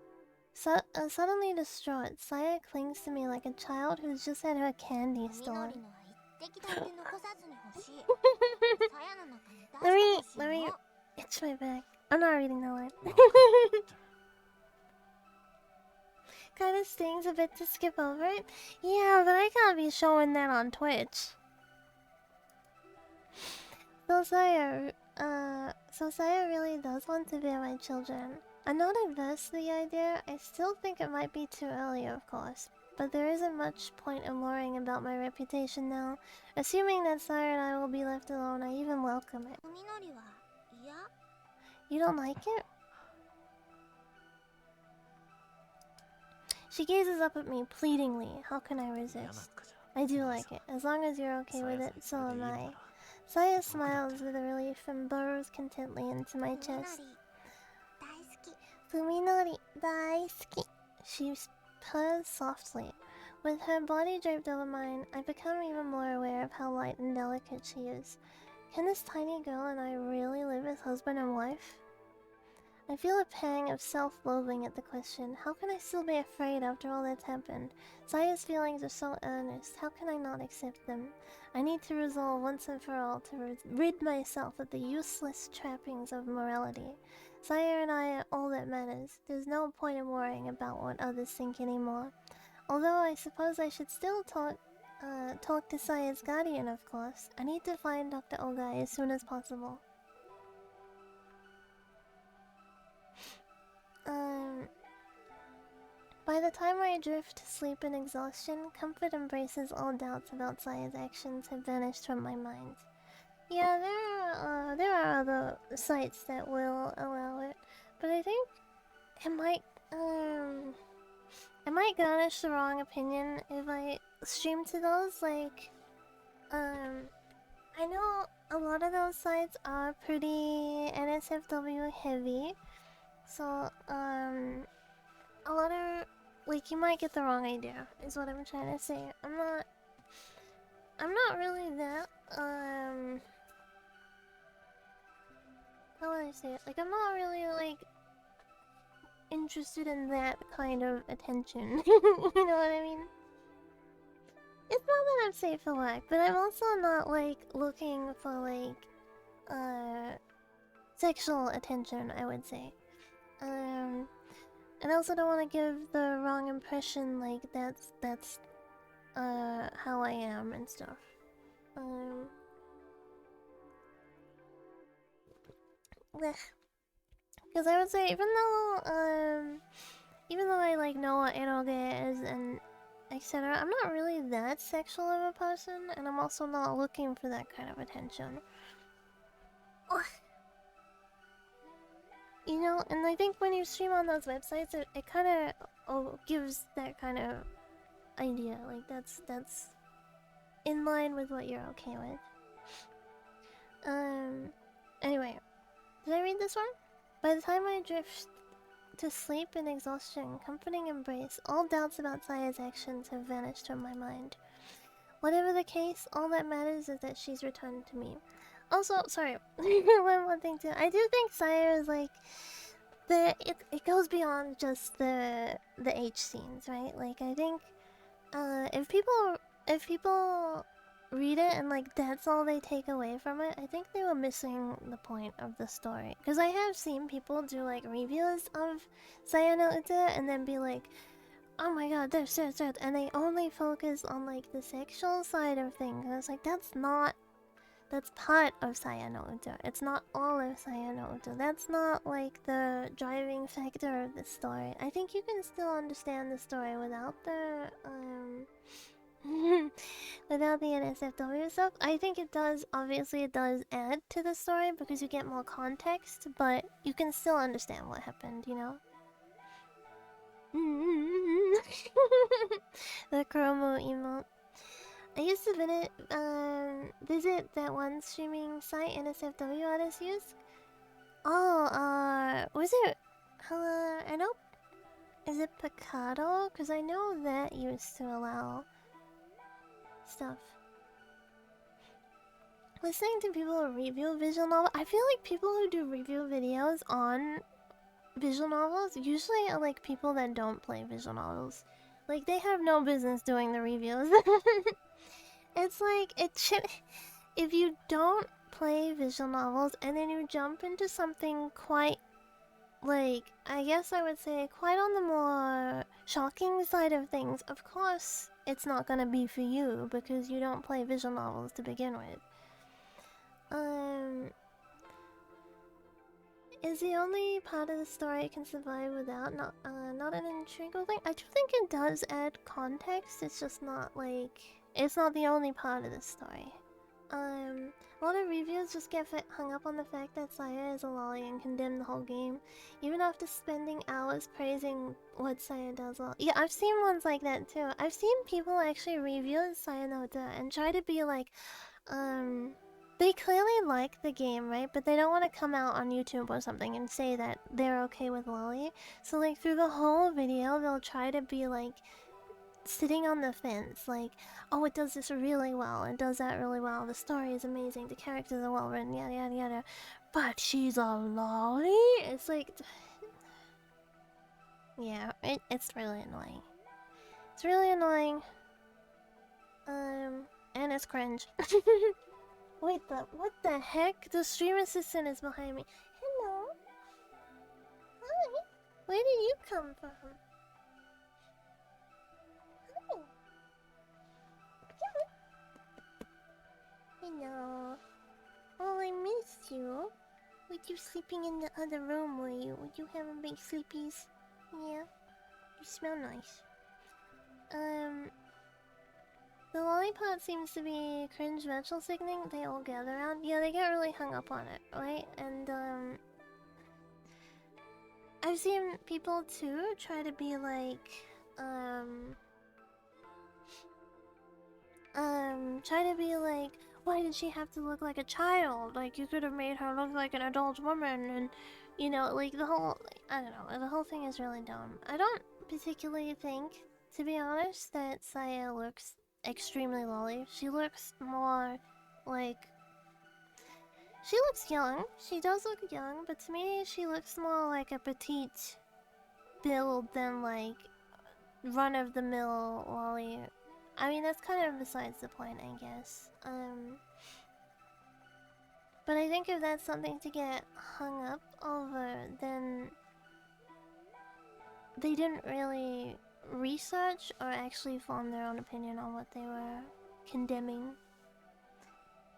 Suddenly distraught, Saya clings to me like a child who's just had her candy みの stolen. りのは一滴だって残さずに欲しい。さやの中に出 Let me, してほしい let me の。 itch my back. I'm not reading that line. わかってる Kinda stings a bit to skip over it. Yeah, but I can't be showing that on Twitch. So Saya really does want to bear my children. I'm not adverse to the idea. I still think it might be too early, of course. But there isn't much point in worrying about my reputation now. Assuming that Saya and I will be left alone, I even welcome it. みのりは嫌？ You don't like it? She gazes up at me pleadingly. How can I 嫌なん resist? かじゃ I do like it. As long as you're okay さ with や it, さ so えそれでいい am な I. ら Saya smiles with relief and burrows contently into my みのり chest. 大好き。 Fuminori, daisuki. She purrs softly. With her body draped over mine, I become even more aware of how light and delicate she is. Can this tiny girl and I really live as husband and wife? I feel a pang of self-loathing at the question. How can I still be afraid after all that's happened? Saya's feelings are so earnest. How can I not accept them? I need to resolve once and for all to rid myself of the useless trappings of morality. Saya and I are all that matters. There's no point in worrying about what others think anymore. Although I suppose I should still talk to Saya's guardian, of course. I need to find Dr. Ogai as soon as possible. By the time I drift to sleep in exhaustion, comfort embraces all doubts about Saya's actions have vanished from my mind. Yeah, there are other sites that will allow it, but I think it might garnish the wrong opinion if I stream to those. Like, I know a lot of those sites are pretty NSFW heavy, so a lot of, like, you might get the wrong idea, is what I'm trying to say. I'm not really that, how would I say it? Like, I'm not really, like, interested in that kind of attention. You know what I mean? It's not that I'm safe for work, but I'm also not, like, looking for, like, sexual attention, I would say. And I also don't want to give the wrong impression, like, that's how I am and stuff. Because I would say, even though I, like, know what eroge is and etc., I'm not really that sexual of a person, and I'm also not looking for that kind of attention. You know, and I think when you stream on those websites, it kind of gives that kind of idea. Like, that's in line with what you're okay with. Anyway, did I read this one? By the time I drift to sleep in exhaustion, comforting embrace, all doubts about Saya's actions have vanished from my mind. whatever the case, all that matters is that she's returned to me. Also, sorry, one more thing too. I do think Saya is like it goes beyond just the H scenes, right? Like I think if people read it and like that's all they take away from it, I think they were missing the point of the story. Because I have seen people do like reviews of Saya no Uta and then be like, oh my god, this, and they only focus on like the sexual side of things. And it's like that's part of Saya no Uta. It's not all of Saya no Uta. That's not like the driving factor of the story. I think you can still understand the story without the without the NSFW stuff. I think it does, obviously it does add to the story because you get more context, but you can still understand what happened, you know? The Chromo emote. I used to visit that one streaming site NSFW artists use. Oh, was it? I know. Is it Picado? Because I know that used to allow stuff. Listening to people review visual novels, I feel like people who do review videos on visual novels usually are like people that don't play visual novels. Like they have no business doing the reviews. It's like if you don't play visual novels and then you jump into something quite, like, I guess I would say quite on the more shocking side of things, of course it's not gonna be for you because you don't play visual novels to begin with. Is the only part of the story can survive without not an integral thing? I do think it does add context, it's just not like, it's not the only part of the story. A lot of reviews just get hung up on the fact that Saya is a lolly and condemn the whole game, even after spending hours praising what Saya does well. Yeah, I've seen ones like that too. I've seen people actually review Saya no Uta and try to be like, they clearly like the game, right? But they don't want to come out on YouTube or something and say that they're okay with lolly. So like through the whole video, they'll try to be like sitting on the fence, like, oh, it does this really well, it does that really well, the story is amazing, the characters are well written, yada yada yada, but she's a lolly? It's like, yeah, it's really annoying. It's really annoying. And it's cringe. Wait, what the heck? The stream assistant is behind me. Hello? Hi. Where did you come from? Hello. Oh, I missed you. Were you sleeping in the other room, were you? Were you having big sleepies? Yeah. You smell nice. The lollipop seems to be cringe virtual signaling. They all gather around. Yeah, they get really hung up on it, right? And, I've seen people, too, try to be like, why did she have to look like a child? Like, you could have made her look like an adult woman, and, you know, like, the whole, I don't know, the whole thing is really dumb. I don't particularly think, to be honest, that Saya looks extremely lolly. She looks more like, she looks young. She does look young, but to me, she looks more like a petite build than, like, run-of-the-mill lolly. I mean, that's kind of besides the point, I guess. But I think if that's something to get hung up over, then they didn't really research or actually form their own opinion on what they were condemning.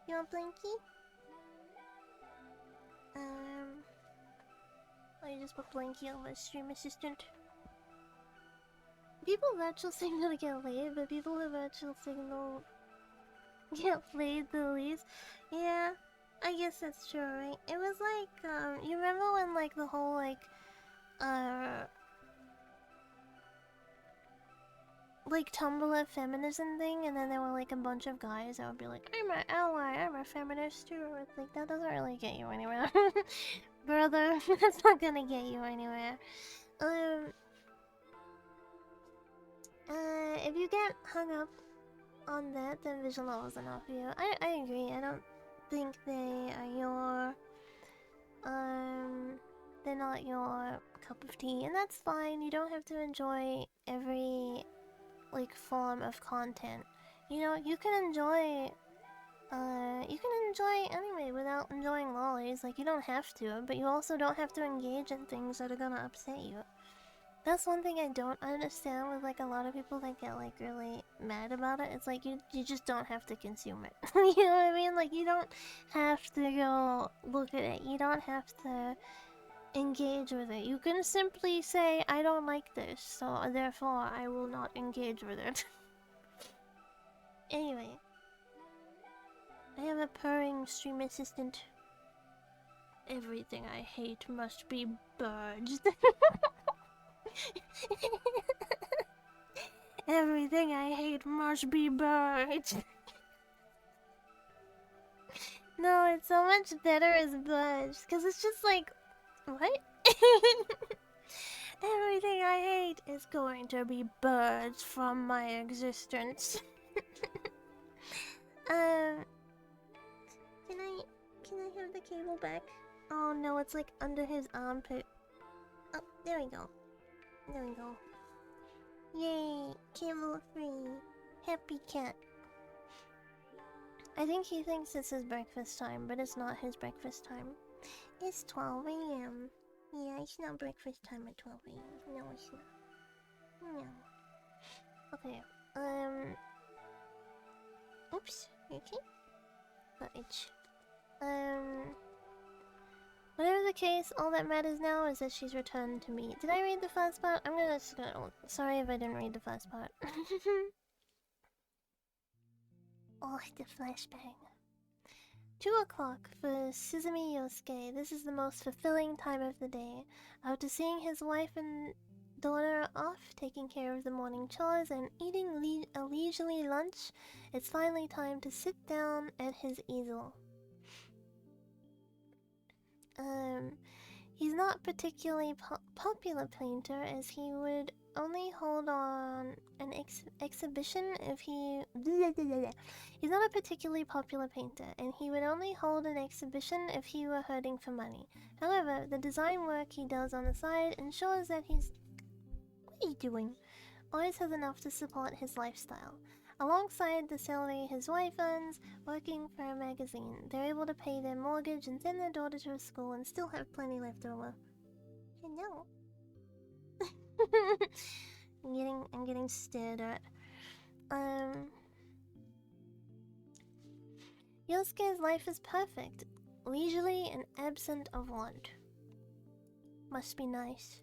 You want Blinky? Oh, you just put Blinky over stream assistant. People virtual signal to get laid, but people who virtual signal get laid the least. Yeah, I guess that's true, right? It was like, you remember when, like, the whole, like Tumblr feminism thing, and then there were, like, a bunch of guys that would be like, I'm an ally, I'm a feminist too. It's like, that doesn't really get you anywhere. Brother, that's not gonna get you anywhere. If you get hung up on that, then visual novels are not for you. I agree. I don't think they are your they're not your cup of tea, and that's fine. You don't have to enjoy every like form of content. You know, you can enjoy anime without enjoying lollies. Like, you don't have to, but you also don't have to engage in things that are gonna upset you. That's one thing I don't understand with like a lot of people that get like really mad about it. It's like you just don't have to consume it. You know what I mean? Like, you don't have to go look at it. You don't have to engage with it. You can simply say, I don't like this, so therefore I will not engage with it. Anyway, I have a purring stream assistant. Everything I hate must be purged. Everything I hate must be purged. No, it's so much better as purged, because it's just like, what? Everything I hate is going to be purged from my existence. Can I have the cable back? Oh no, it's like under his armpit. Oh, there we go. There we go. Yay, cable free. Happy cat. I think he thinks it's his breakfast time, but it's not his breakfast time. It's 12 a.m. Yeah, it's not breakfast time at 12 a.m. No, it's not. No. Okay, oops, you okay? Fudge. Whatever the case, all that matters now is that she's returned to me. Did I read the first part? I'm gonna just go. Sorry if I didn't read the first part. Oh, the flashbang. 2 o'clock for Suzumi Yosuke. This is the most fulfilling time of the day. After seeing his wife and daughter off, taking care of the morning chores, and eating a leisurely lunch, it's finally time to sit down at his easel. He's not particularly popular painter, as he would only hold on an exhibition if he... He's not a particularly popular painter, and he would only hold an exhibition if he were hurting for money. However, the design work he does on the side ensures that he's... What are you doing? Always has enough to support his lifestyle. Alongside the salary his wife earns, working for a magazine, they're able to pay their mortgage and send their daughter to a school and still have plenty left over. You know. I'm getting stared at. Yosuke's life is perfect, leisurely and absent of want. Must be nice.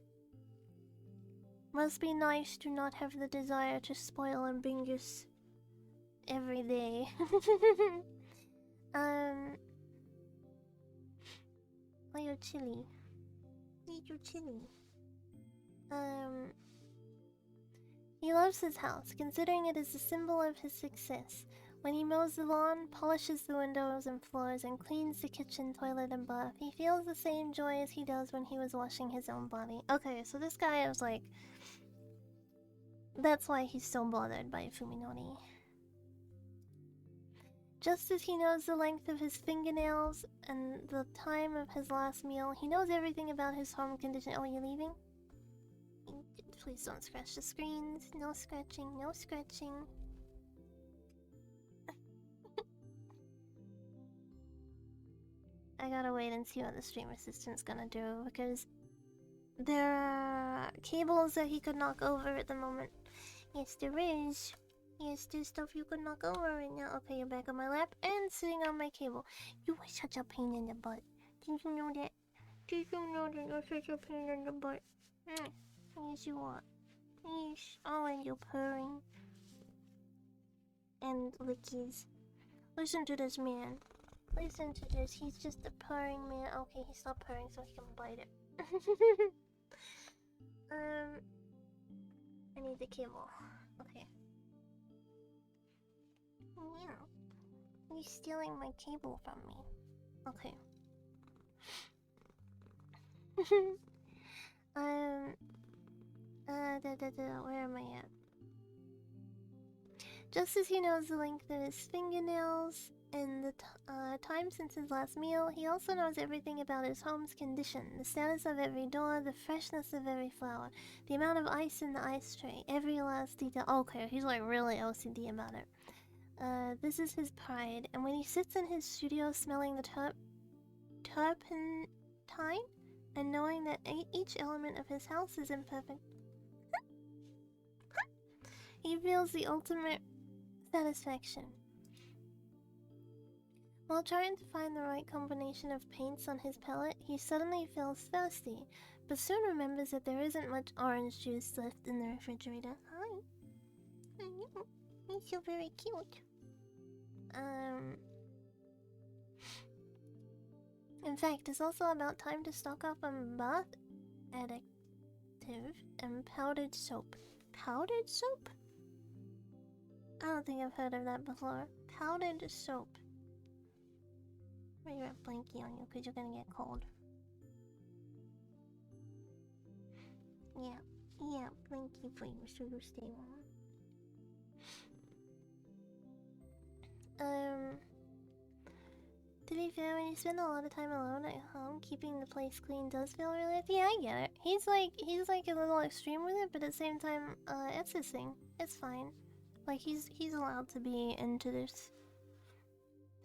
Must be nice to not have the desire to spoil Ambingus every day. Oh, you're chilly. Need your chili. He loves his house, considering it is a symbol of his success. When he mows the lawn, polishes the windows and floors, and cleans the kitchen, toilet, and bath, he feels the same joy as he does when he was washing his own body. Okay, so this guy was like... That's why he's so bothered by Fuminori. Just as he knows the length of his fingernails and the time of his last meal, he knows everything about his home condition. Oh, you leaving? Please don't scratch the screens. No scratching, no scratching. I gotta wait and see what the stream assistant's gonna do, because there are cables that he could knock over at the moment. Yes, there is. Yes, there's stuff you could knock over right now. Okay, you're back on my lap and sitting on my cable. You are such a pain in the butt. Did you know that? Did you know that you're such a pain in the butt? Yes, you are. Yes. Oh, and you're purring. And lickies. Listen to this man. Listen to this. He's just a purring man. Okay, he stopped purring so he can bite it. I need the cable. Okay. Yeah. You're stealing my cable from me. Okay. Where am I at? Just as he knows the length of his fingernails and the time since his last meal, he also knows everything about his home's condition, the status of every door, the freshness of every flower, the amount of ice in the ice tray, every last detail. Okay, he's like really OCD about it. This is his pride, and when he sits in his studio smelling the turpentine and knowing that each element of his house is imperfect, he feels the ultimate satisfaction. While trying to find the right combination of paints on his palette, he suddenly feels thirsty, but soon remembers that there isn't much orange juice left in the refrigerator. Hi. He's so very cute. In fact, it's also about time to stock up on bath additive and powdered soap. Powdered soap? I don't think I've heard of that before. Powdered soap. Maybe a blankie on you because you're gonna get cold. Yeah, blankie for you so you stay warm. To be fair, when you spend a lot of time alone at home, keeping the place clean does feel relief. Yeah, I get it. He's like a little extreme with it, but at the same time, it's his thing. It's fine. Like he's allowed to be into this.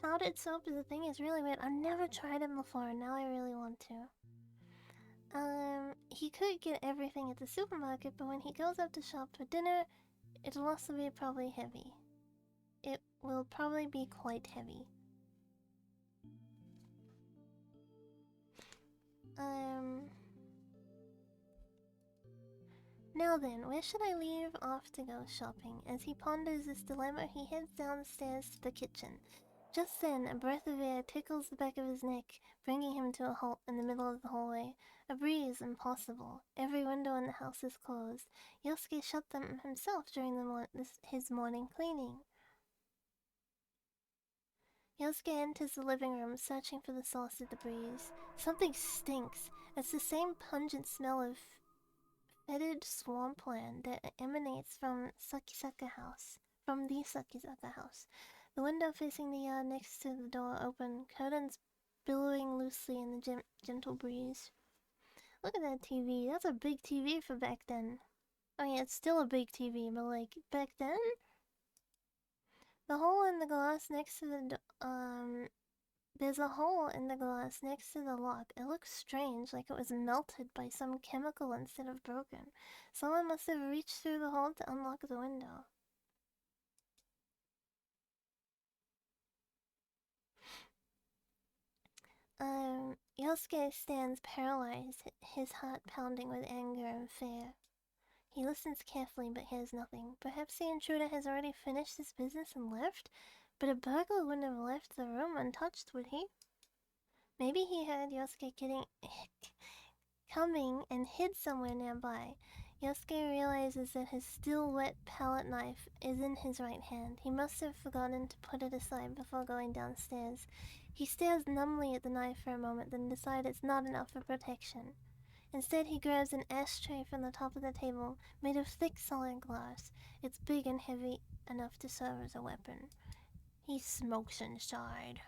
Powdered soap is a thing. It's really weird. I've never tried it before. Now I really want to. He could get everything at the supermarket, but when he goes up to shop for dinner, it'll also be probably heavy. It will probably be quite heavy. Now then, where should I leave off to go shopping? As he ponders this dilemma, he heads downstairs to the kitchen. Just then, a breath of air tickles the back of his neck, bringing him to a halt in the middle of the hallway. A breeze impossible. Every window in the house is closed. Yosuke shut them himself during his morning cleaning. Yosuke enters the living room, searching for the source of the breeze. Something stinks. It's the same pungent smell of fetid swampland that emanates from Sakisaka House. The window facing the yard next to the door open, curtains billowing loosely in the gentle breeze. Look at that TV. That's a big TV for back then. Oh yeah, it's still a big TV, but like back then? The hole in the glass next to the there's a hole in the glass next to the lock. It looks strange, like it was melted by some chemical instead of broken. Someone must have reached through the hole to unlock the window. Yosuke stands paralyzed, his heart pounding with anger and fear. He listens carefully but hears nothing. Perhaps the intruder has already finished his business and left? But a burglar wouldn't have left the room untouched, would he? Maybe he heard Yosuke coming and hid somewhere nearby. Yosuke realizes that his still wet palette knife is in his right hand. He must have forgotten to put it aside before going downstairs. He stares numbly at the knife for a moment, then decides it's not enough for protection. Instead, he grabs an ashtray from the top of the table, made of thick solid glass. It's big and heavy enough to serve as a weapon. He smokes inside.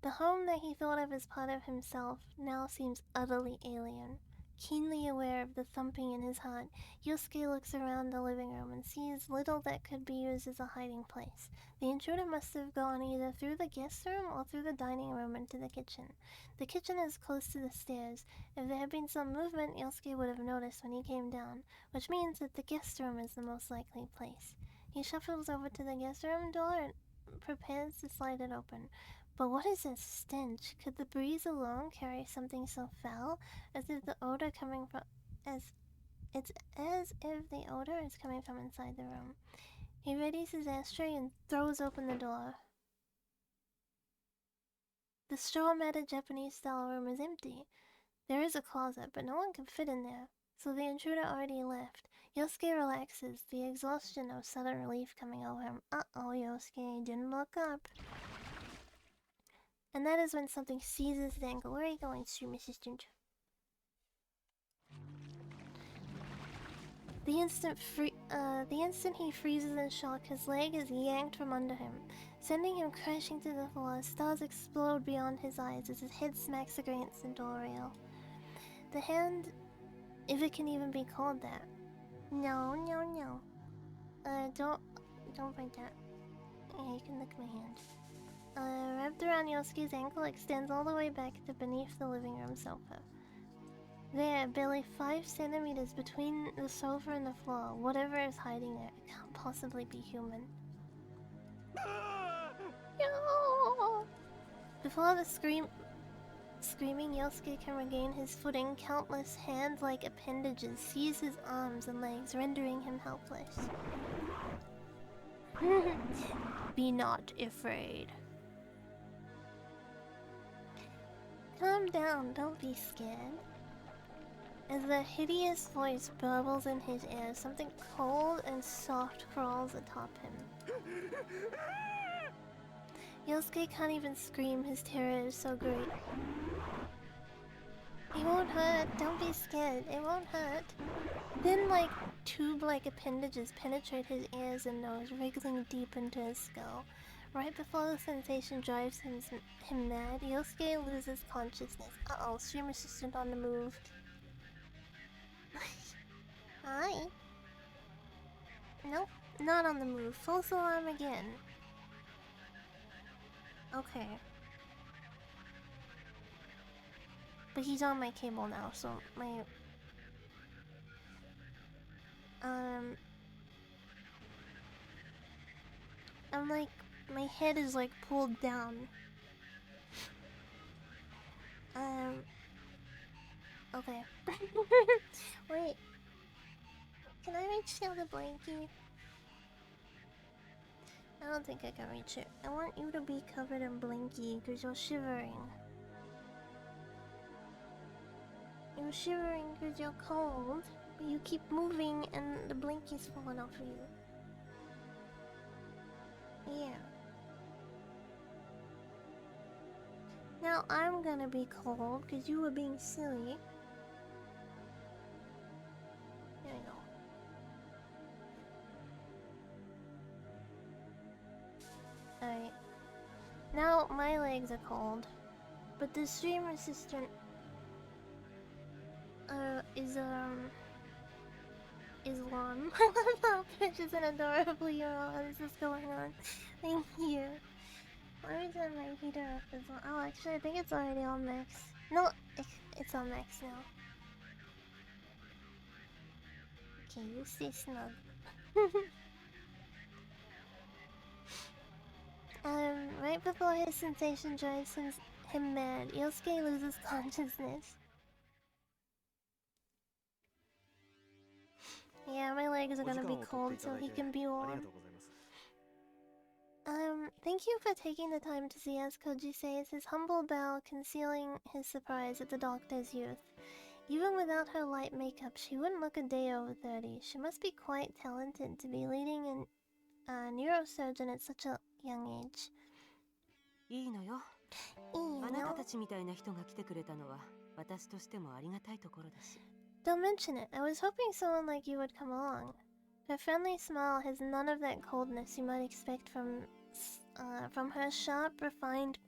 The home that he thought of as part of himself now seems utterly alien. Keenly aware of the thumping in his heart, Yosuke looks around the living room and sees little that could be used as a hiding place. The intruder must have gone either through the guest room or through the dining room into the kitchen. The kitchen is close to the stairs. If there had been some movement, Yosuke would have noticed when he came down, which means that the guest room is the most likely place. He shuffles over to the guest room door and prepares to slide it open. But what is that stench? Could the breeze alone carry something so foul, as if the odor coming from if the odor is coming from inside the room? He readies his ashtray and throws open the door. The straw-matted Japanese-style room is empty. There is a closet, but no one can fit in there, so the intruder already left. Yosuke relaxes, the exhaustion of sudden relief coming over him. Uh-oh, Yosuke, didn't look up. And that is when something seizes his ankle. Where are you going, stream assistant? The instant he freezes in shock, his leg is yanked from under him, sending him crashing to the floor. Stars explode beyond his eyes as his head smacks against the door rail. The hand, if it can even be called that. No. Don't bite that. Yeah, you can lick my hand. Wrapped around Yosuke's ankle, extends all the way back to beneath the living room sofa. There, barely 5 centimeters between the sofa and the floor. Whatever is hiding there, it can't possibly be human. No! Before the screaming Yosuke can regain his footing, countless hand-like appendages seize his arms and legs, rendering him helpless. Be not afraid. Calm down, don't be scared. As the hideous voice burbles in his ear, something cold and soft crawls atop him. Yosuke can't even scream, his terror is so great. It won't hurt, don't be scared, it won't hurt. Then, like, tube-like appendages penetrate his ears and nose, wriggling deep into his skull. Right before the sensation drives him mad, Yosuke loses consciousness. Uh-oh, stream assistant on the move. Hi. Nope, not on the move. False alarm again. Okay. But he's on my cable now, so my... I'm like... My head is like pulled down. Okay. Wait. Can I reach the other blankie? I don't think I can reach it. I want you to be covered in blankie because you're shivering. You're shivering because you're cold, but you keep moving and the blankie's falling off of you. Yeah. Now I'm gonna be cold because you were being silly. There we go. Alright. Now my legs are cold, but the stream assistant is warm. I love how precious and adorable you are. This is going on. Thank you. Let me turn my heater up as well. Oh, actually, I think it's already on max. No, it's on max now. Okay, you stay snug. Right before his sensation drives him mad, Yosuke loses consciousness. Yeah, my legs are gonna be cold, so he can be warm. Thank you for taking the time to see us, Koji says, his humble bow concealing his surprise at the doctor's youth. Even without her light makeup, she wouldn't look a day over 30. She must be quite talented to be leading a neurosurgeon at such a young age. いいのよ。いいの。あなたたちみたいな人が来てくれたのは私としてもありがたいところだし。Don't mention it. I was hoping someone like you would come along. Her friendly smile has none of that coldness you might expect from her sharp, refined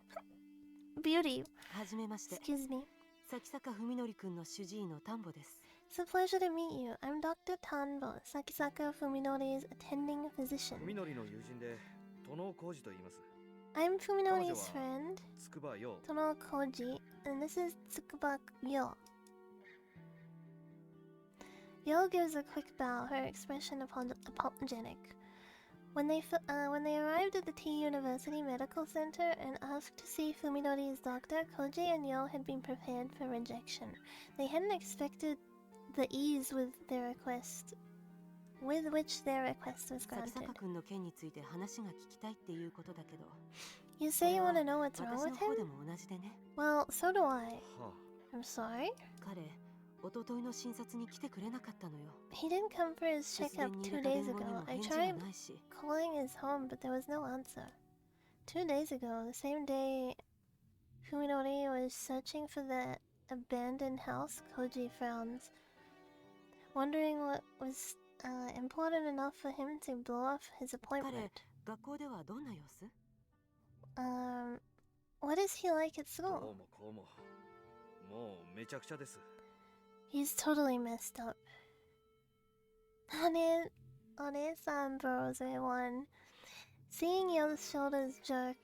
beauty. はじめまして。 Excuse me. 崎坂文則くんの主治医の丹保です。 It's a pleasure to meet you. I'm Dr. Tanbo, Sakisaka Fuminori's attending physician. 文則の友人で殿浩二と言います。 I'm Fuminori's friend, 筑波陽。 Tono Koji, and this is Tsukuba Yo. Yo gives a quick bow, her expression apologetic. When they arrived at the T University Medical Center and asked to see Fuminori's doctor, Koji and Yo had been prepared for rejection. They hadn't expected the ease with which their request was 崎 granted. 坂くんの件について話が聞きたいっていうことだけど。 You say you want to know what's wrong 私 with の方で him? も同じでね。 Well, so do I. は I'm sorry. 彼、一昨日の診察に来てくれなかったのよ。 He didn't come for his 留守 checkup 電に入 2 days れた伝言に ago. も I 返事が tried ないし。 calling his home, but there was no answer. 2 days ago, the same day Fuminori was searching for the abandoned house, Koji frowns, wondering what was important enough for him to blow off his 彼 appointment. 学校ではどんな様子？ What is he like at どう school? もこうも。もうめちゃくちゃです。 He's totally messed up. Onesan Burrows A1. Seeing Yo's shoulders jerk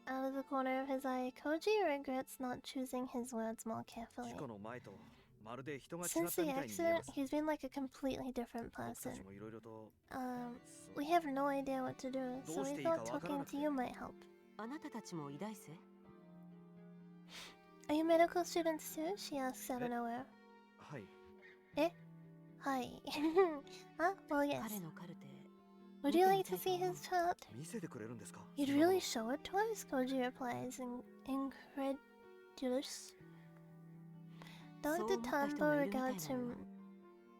out of the corner of his eye, Koji regrets not choosing his words more 事 carefully. 故の前とまるで人が違っ Since た the みたいに見え accident, ます。 he's been like a completely different 僕た person. ちもいろいろと。 We have no idea what to do, so どうし we ていいか thought わから talking なくて。 to you might help. あなたたちも医大生？ Are you medical students too? She asks out of nowhere. はい。 Hi. Huh? Well, yes. 彼のカルテ。 Would you like to see his chart? 見せてくれるんですか？ You'd そんなも really の show it to us? Koji replies, incredulous. そう思 Dr. った人 Tambo もいるみたいな regards の him. よ。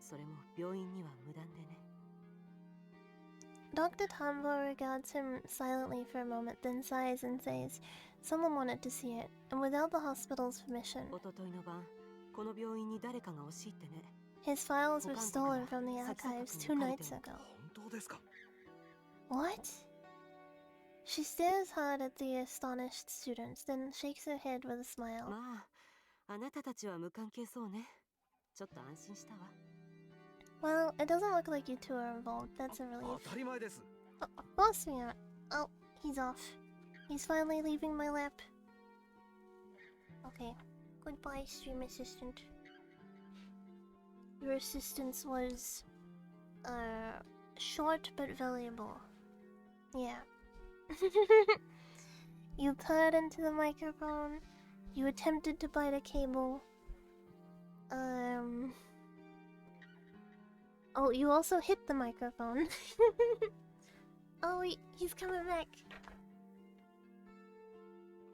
それも病院には無断でね。 Dr. Tambo regards him silently for a moment, then sighs and says, "Someone wanted to see it, and without the hospital's permission." おとといの晩、この病院に誰かが押し入ってね。 His files were 保管庫 stolen から from the サキサカ archives 君 2 のカル nights テを ago. 本当ですか？ What? She stares hard at the astonished students, then shakes her head with a smile. まあ、あなたたちは無関係そうね。ちょっと安心したわ。 Well, it doesn't look like you two are involved. That's a 当 relief. たり前です。 Of course we aren't. Oh, he's off. He's finally leaving my lap. Okay. Goodbye, stream assistant. Your assistance was, short but valuable. Yeah. You purred into the microphone. You attempted to bite a cable. Oh, you also hit the microphone. Oh, wait, he's coming back.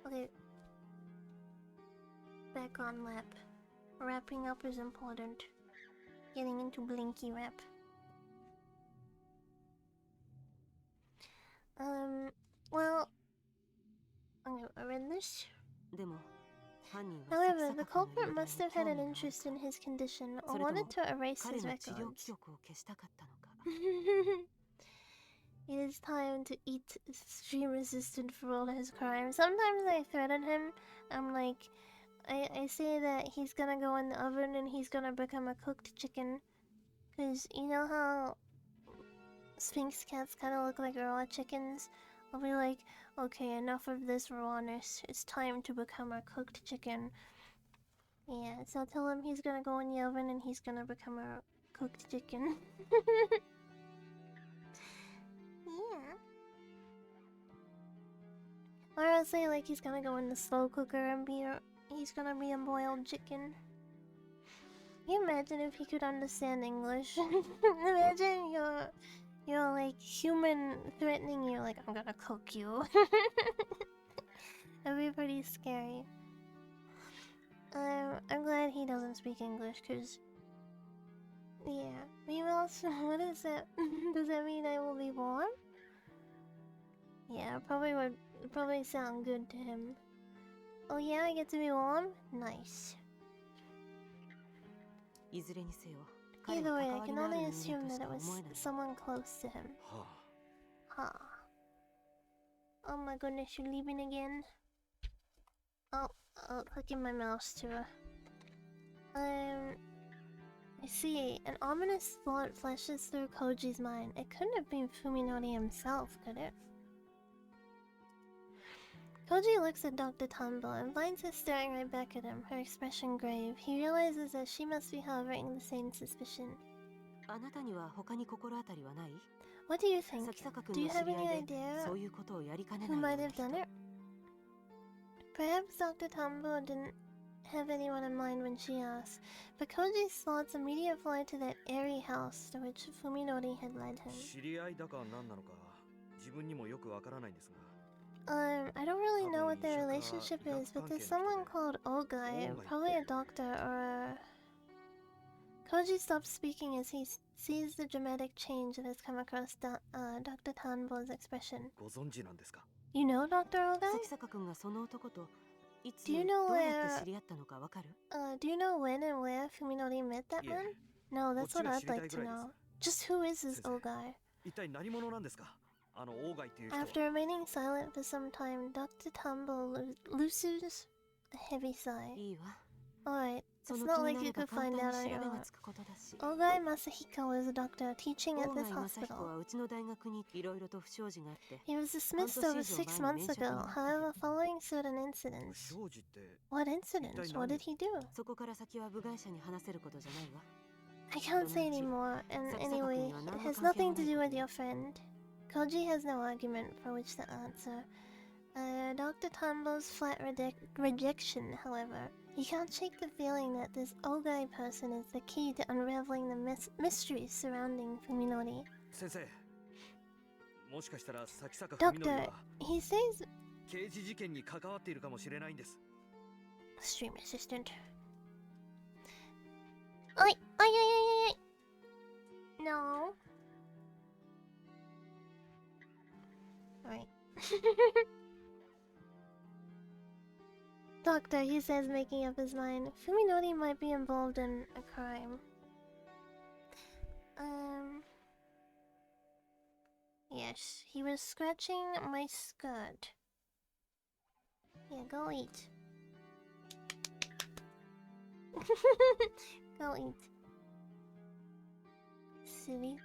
Okay. Back on lap. Wrapping up is important. Getting into Blinky wrap. Well, okay, I read this. でも、犯人は However, サキ the サカ君 culprit の容 must 体 have に had 興 an 味があった interest in his condition or それとも wanted to erase 彼 his の治療 records. 記録を消したかったのか。 It is time to eat stream assistant for all his crimes. Sometimes I threaten him. I'm like, I say that he's gonna go in the oven and he's gonna become a cooked chicken. Cause you know how Sphinx cats kind of look like raw chickens? I'll be like, okay, enough of this rawness. It's time to become a cooked chicken. Yeah, so I'll tell him he's gonna go in the oven and he's gonna become a cooked chicken. Yeah. Or I'll say like he's gonna go in the slow cooker and he's gonna be a boiled chicken. Can you imagine if he could understand English? Imagine you're like human threatening you, like I'm gonna cook you. That'd be pretty scary. I'm glad he doesn't speak English, cause yeah. Meanwhile, what is that? Does that mean I will be warm? Yeah, probably sound good to him. Oh yeah, I get to be warm? Nice. いずれにせよ、彼 Either は way, 関 I わり can のある only 人間 assume とし that か it was 思えない。 someone close to him. は Huh. Oh my goodness, you're leaving again? Oh, clicking my mouse too. I see. An ominous thought flashes through Koji's mind. It couldn't have been Fuminori himself, could it? Koji looks at Dr. Tambo and finds her staring right back at him, her expression grave. He realizes that she must be harboring the same suspicion. あなたには他に心当たりはない？ What do you think? サキサカ Do 君 you の知 have り any 合いで idea そういうことをやりかね who ないよ might うな have 人。 done it? Perhaps Dr. Tambo didn't have anyone in mind when she asked, but Koji's thoughts immediately fly to that airy house to which Fuminori had led him. 知り合いだか何なのか自分にもよくわからないんですが。 I don't really know what their relationship is, but there's someone called Ogai, probably a doctor or a... Koji stops speaking as he sees the dramatic change that has come across Dr. Tanbo's expression. ご存知なんですか？ You know Dr. サ Ogai? キサカ君がその男といつ Do you ど know うやって where- 知り合ったのかわかる？ Do you know when and where Fuminori met that Yeah. man? No, that's what こっちが I'd 知りたい like ぐ to らいで know. す。Just who is this 先生 Ogai? 一体何者なんですか、あのオーガイっていう人は。 After remaining silent for some time, Dr. Tumble loosens a heavy sigh. いいわ。 Alright, そ it's の気 not に like な you れば could 簡 find 単 out に on 調べ your が own. つくことだし。 Ogai Masahiko was a doctor teaching at 大 this 貝正彦 hospital. はうちの大学にいろいろと不祥事があって、 He was dismissed over 6 months ago, however, following certain 不 incidents. 祥事って What incidents? What did he do? そこから先は部外者に話せることじゃないわ。 I can't say anymore, and anyway, it has nothing to do with your friend. Koji has no argument for which to answer. Dr. Tambo's flat rejection, however. He can't shake the feeling that this Ogai person is the key to unraveling the mysteries surrounding Fuminori. 先生、もしかしたら先坂文則 Doctor, は he says... 刑事事件に関わっているかもしれないんです。 Stream assistant. Oi! Oi! Oi! Oi! Oi! No. Alright. Doctor, he says, making up his mind. Fuminori might be involved in a crime. Yes, he was scratching my skirt. Yeah, go eat. Go eat. Silly.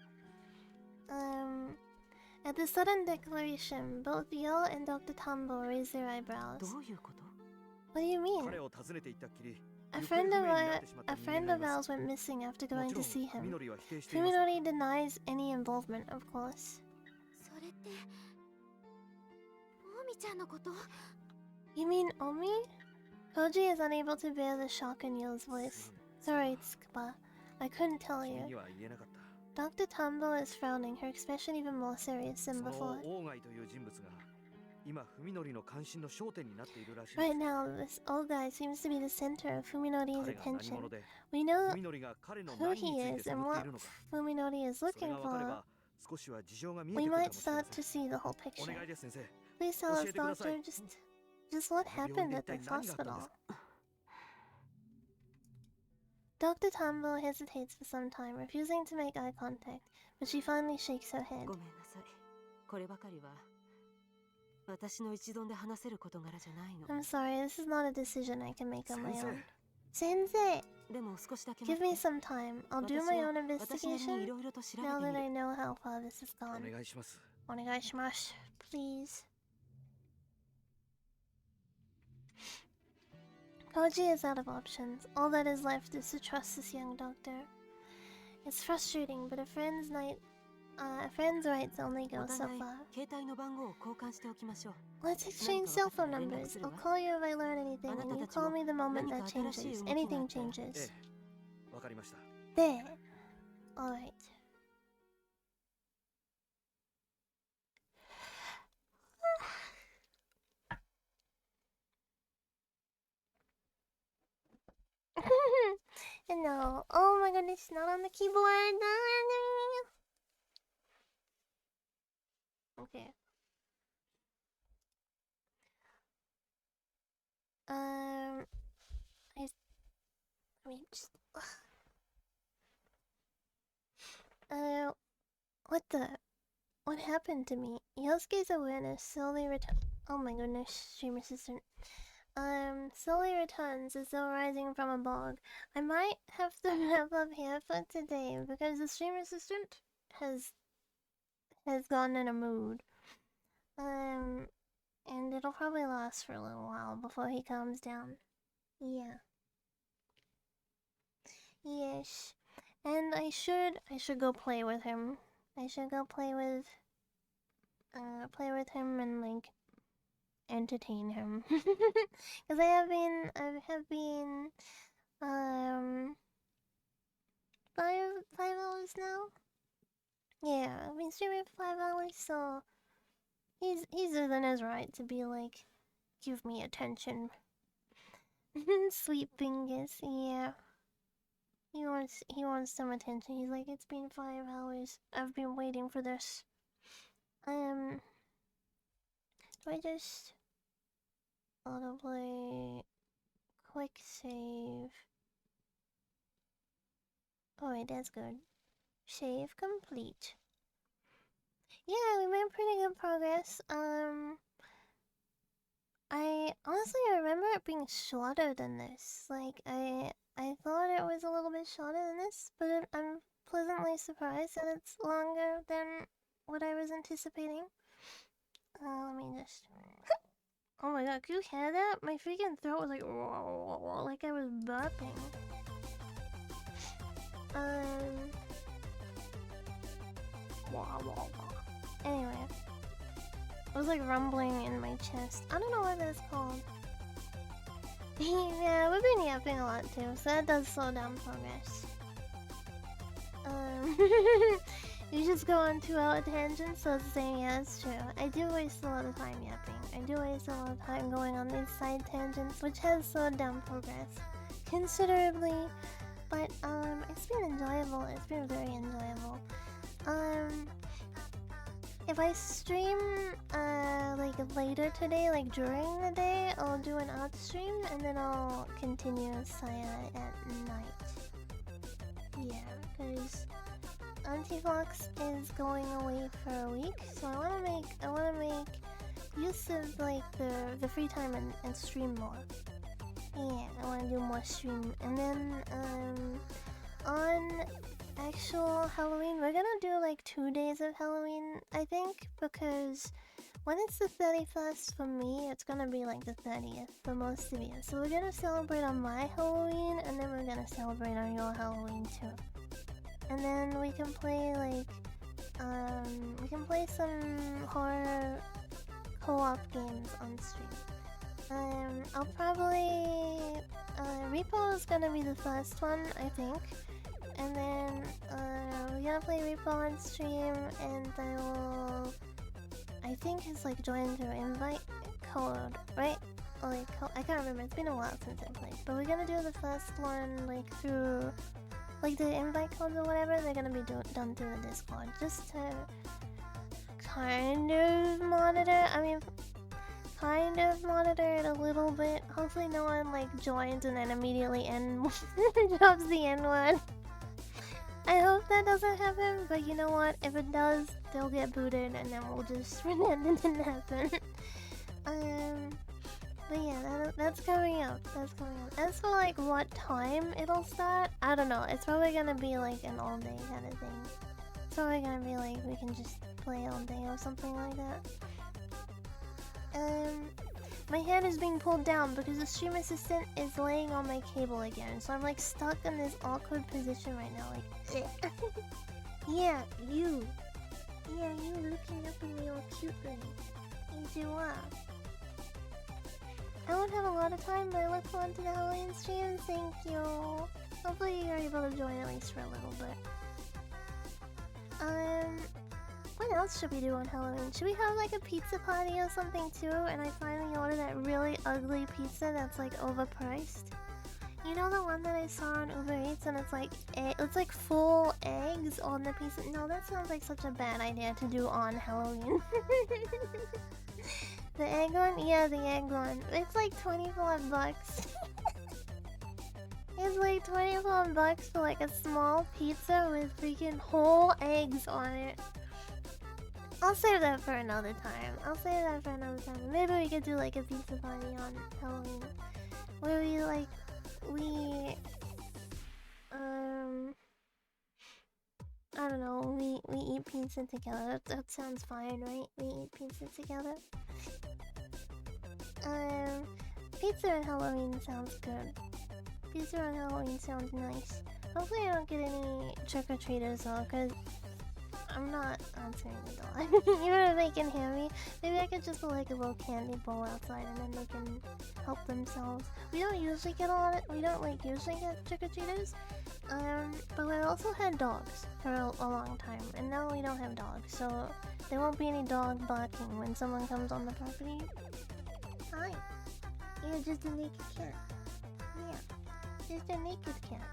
At the sudden declaration, both Yo and Dr. Tambo raised their eyebrows. どういうこと？ What do you mean? 彼を訪ねていったっきり、 A 行方不 friend 明 of になってしまった a 人間 friend がい of ます。 ours went missing after も going ちろ to ん see him. 文則は否定しています。 Fuminori denies any involvement, of course. それってオミちゃんのこと？ You mean Omi? Koji is unable to bear the shock in Yo's voice. Sorry, Tsukuba. I couldn't tell 君 you. には言えなかった。 Dr. Tambo is frowning, her expression even more serious そ than の before. オーガイという人物が今文則の関心の焦点になっているらしい。 Right now, this old guy seems to be the center of Fuminori's 彼が何 attention. 者で、 We know 文則が彼の who 何につ he いて is 探 and ってい what るのか。 Fuminori is それ looking が分かれ for. ば少しは事情が見え We てくるか might もしれま start せ to ん。 see the whole お picture. 願いです先生。 Please tell us, 教えてください。 doctor, just what 病院 happened で at 一体 this 何があったんで hospital. すか。 Dr. Tambo hesitates for some time, refusing to make eye contact, but she finally shakes her head. ごめんなさい。こればかりは私の一存で話せる事柄じゃないの。 I'm sorry, this is not a decision I can make on my 先 own. 生、 Sensei, でも少しだけ待 give って me some time. I'll do 私 my は own 私なりにい investigation ろいろと調べ now て that み I る。 know how far this has お gone. 願いします。 Onegaishimasu, please. Koji is out of options. All that is left is to trust this young doctor. It's frustrating, but a friend's rights only お go so 互い far. 携帯の番号を交換しておきましょう。 Let's exchange cell phone numbers. I'll call you if I learn anything, and you call me the moment that changes. Anything え changes. え、わかりました。 There. Alright. No. Oh my goodness, not on the keyboard. Okay. I mean, just. What the? What happened to me? Yosuke's awareness slowly oh my goodness, stream assistant. Slowly returns as though rising from a bog. I might have to wrap up here for today because the stream assistant has gone in a mood. And it'll probably last for a little while before he calms down. Yeah. Yes. And I should go play with him. I should go play with him and like entertain him. Cause I have been 5 hours now. Yeah, I've been streaming for 5 hours, so he's within his right to be like, give me attention. Sweet fingers, yeah. He wants some attention. He's like, it's been 5 hours. I've been waiting for this. Do I just autoplay quick save? Alright, that's good. Shave complete. Yeah, we made pretty good progress. I honestly remember it being shorter than this. Like, I thought it was a little bit shorter than this, but I'm pleasantly surprised that it's longer than what I was anticipating. Let me just... Oh my god, can you hear that? My freaking throat was like I was burping. Anyway. It was like rumbling in my chest. I don't know what that's called. Yeah, we've been yapping a lot too, so that does slow down progress. You just go on 2-hour tangents, so it's saying yeah, it's true. I do waste a lot of time yapping. I do waste a lot of time going on these side tangents, which has slowed down progress considerably. But it's been enjoyable. It's been very enjoyable. If I stream like later today, like during the day, I'll do an out stream and then I'll continue Saya at night. Yeah, because Auntie Fox is going away for a week, so I wanna make use of like the free time and stream more. Yeah, I wanna do more stream, and then on actual Halloween, we're gonna do like 2 days of Halloween, I think, because when it's the 31st for me, it's gonna be like the 30th for most of you. So we're gonna celebrate on my Halloween, and then we're gonna celebrate on your Halloween too. And then we can play like, we can play some horror co-op games on stream. I'll probably, Repo is gonna be the first one, I think. And then, we're gonna play Repo on stream, and I think it's like join through invite code, right? Or like, I can't remember, it's been a while since I played. But we're gonna do the first one, like, through, like, the invite codes or whatever, they're gonna be done through the Discord, just to kind of monitor, kind of monitor it a little bit. Hopefully no one, like, joins and then immediately drops the N-word. I hope that doesn't happen, but you know what? If it does, they'll get booted, and then we'll just pretend it didn't happen. But yeah, that's coming up. That's coming up. As for like what time it'll start, I don't know. It's probably gonna be like an all-day kind of thing. It's probably gonna be like we can just play all day or something like that. My head is being pulled down because the stream assistant is laying on my cable again, so I'm like stuck in this awkward position right now, like yeah, you looking up at me all cutely. You are. I won't have a lot of time, but I look forward to the Halloween stream. Thank you. Hopefully you're able to join at least for a little bit. What else should we do on Halloween? Should we have like a pizza party or something too? And I finally ordered that really ugly pizza that's like overpriced. You know the one that I saw on Uber Eats and it's like full eggs on the pizza? No, that sounds like such a bad idea to do on Halloween. The egg one? Yeah, the egg one. It's like 24 bucks. It's like 24 bucks for like a small pizza with freaking whole eggs on it. I'll save that for another time. Maybe we could do like a pizza party on Halloween. Where I don't know, we eat pizza together. That sounds fine, right? We eat pizza together. Pizza on Halloween sounds good. Pizza on Halloween sounds nice. Hopefully I don't get any trick-or-treaters though, cause I'm not answering the door. Even if they can hear me, maybe I could just put like a little candy bowl outside and then they can help themselves. We don't usually get trick-or-treaters. But we also had dogs for a long time, and now we don't have dogs, so there won't be any dog barking when someone comes on the property. Hi. You're just a naked cat. Yeah. Just a naked cat.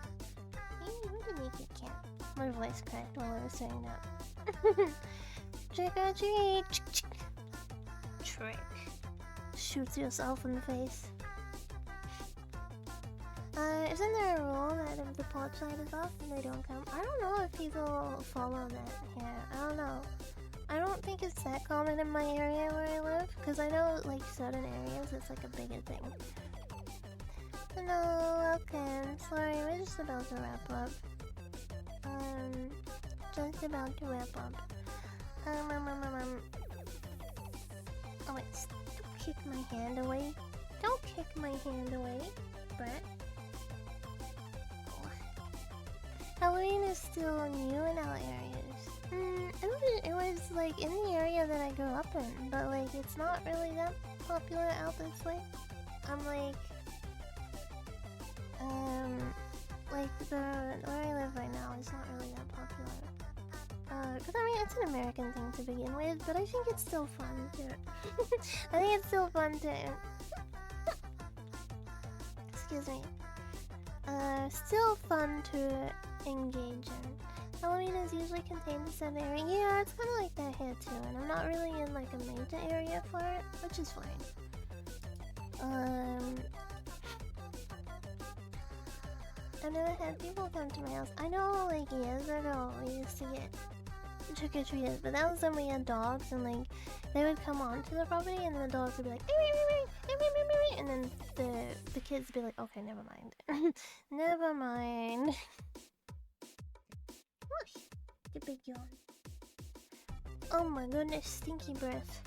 You're a naked cat. My voice cracked while I was saying that. Trick or treat! Trick. Shoots yourself in the face. Isn't there a rule that if the pop side is off, then they don't come? I don't know if people follow that here. I don't know. I don't think it's that common in my area where I live, because I know, like, certain areas it's like a bigger thing. Hello, welcome. Sorry, we're just about to wrap up. Just about to wrap up. Oh wait, don't kick my hand away. Don't kick my hand away, Brett. Halloween is still new in our areas. I don't think it was like in the area that I grew up in, but like it's not really that popular out this way. I'm like where I live right now is not really that popular. Because I mean it's an American thing to begin with, but I think it's still fun to. I think it's still fun to. Excuse me. Still fun to engage in. Halloween is usually contained in some area. Yeah, it's kind of like that here too, and I'm not really in like a major area for it, which is fine. I've never had people come to my house. I know, like years ago, we used to get trick-or-treaters, but that was when we had dogs, and like they would come onto the property, and then the dogs would be like, and then the kids would be like, okay, never mind, never mind. Whoosh, the big yawn. Oh my goodness, stinky breath.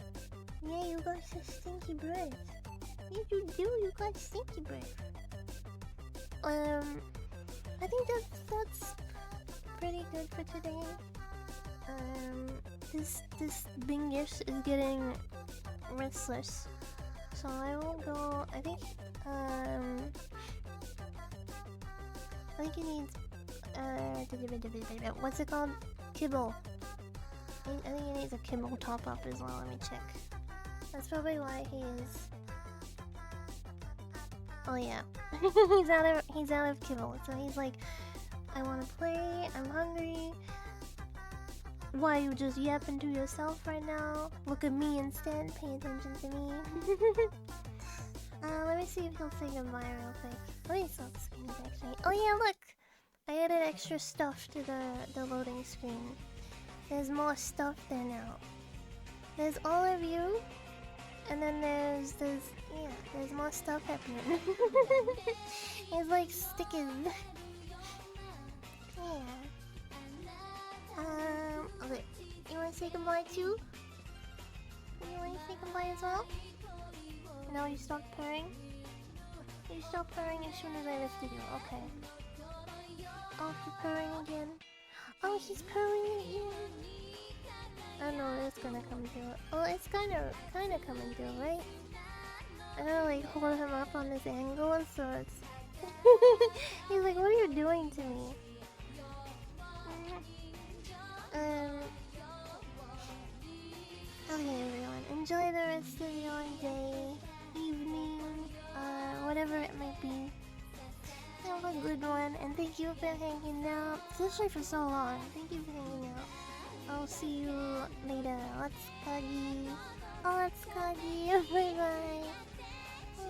Yeah, you got such stinky breath. Yes, you do. You got stinky breath. I think that's pretty good for today. This Bingish is getting restless, so I will go. I think it needs what's it called? Kibble. I think it needs a kibble top up as well. Let me check. That's probably why he's. Oh yeah, he's out of kibble. So he's like, I want to play. I'm hungry. Why you just yapping to yourself right now? Look at me instead. Pay attention to me. Let me see if he'll say goodbye real quick. Let me stop the screen actually. Oh yeah, look! I added extra stuff to the loading screen. There's more stuff there now. There's all of you, and then there's more stuff happening. It's like stickers. Yeah. Okay. You wanna say goodbye too? You wanna say goodbye as well? No, you stopped purring? You stopped purring as soon as I lifted you. Okay. Oh, he's purring again. Oh, he's purring again. I know it's gonna come through. Oh, it's kinda coming through, right? I gotta like hold him up on this angle so it's. He's like, what are you doing to me? Okay, everyone. Enjoy the rest of your day, evening, whatever it might be. Have a good one, and thank you for hanging out, especially for so long. Thank you for hanging out. I'll see you later. Let's Kagi. Oh, let's Kagi. Bye bye.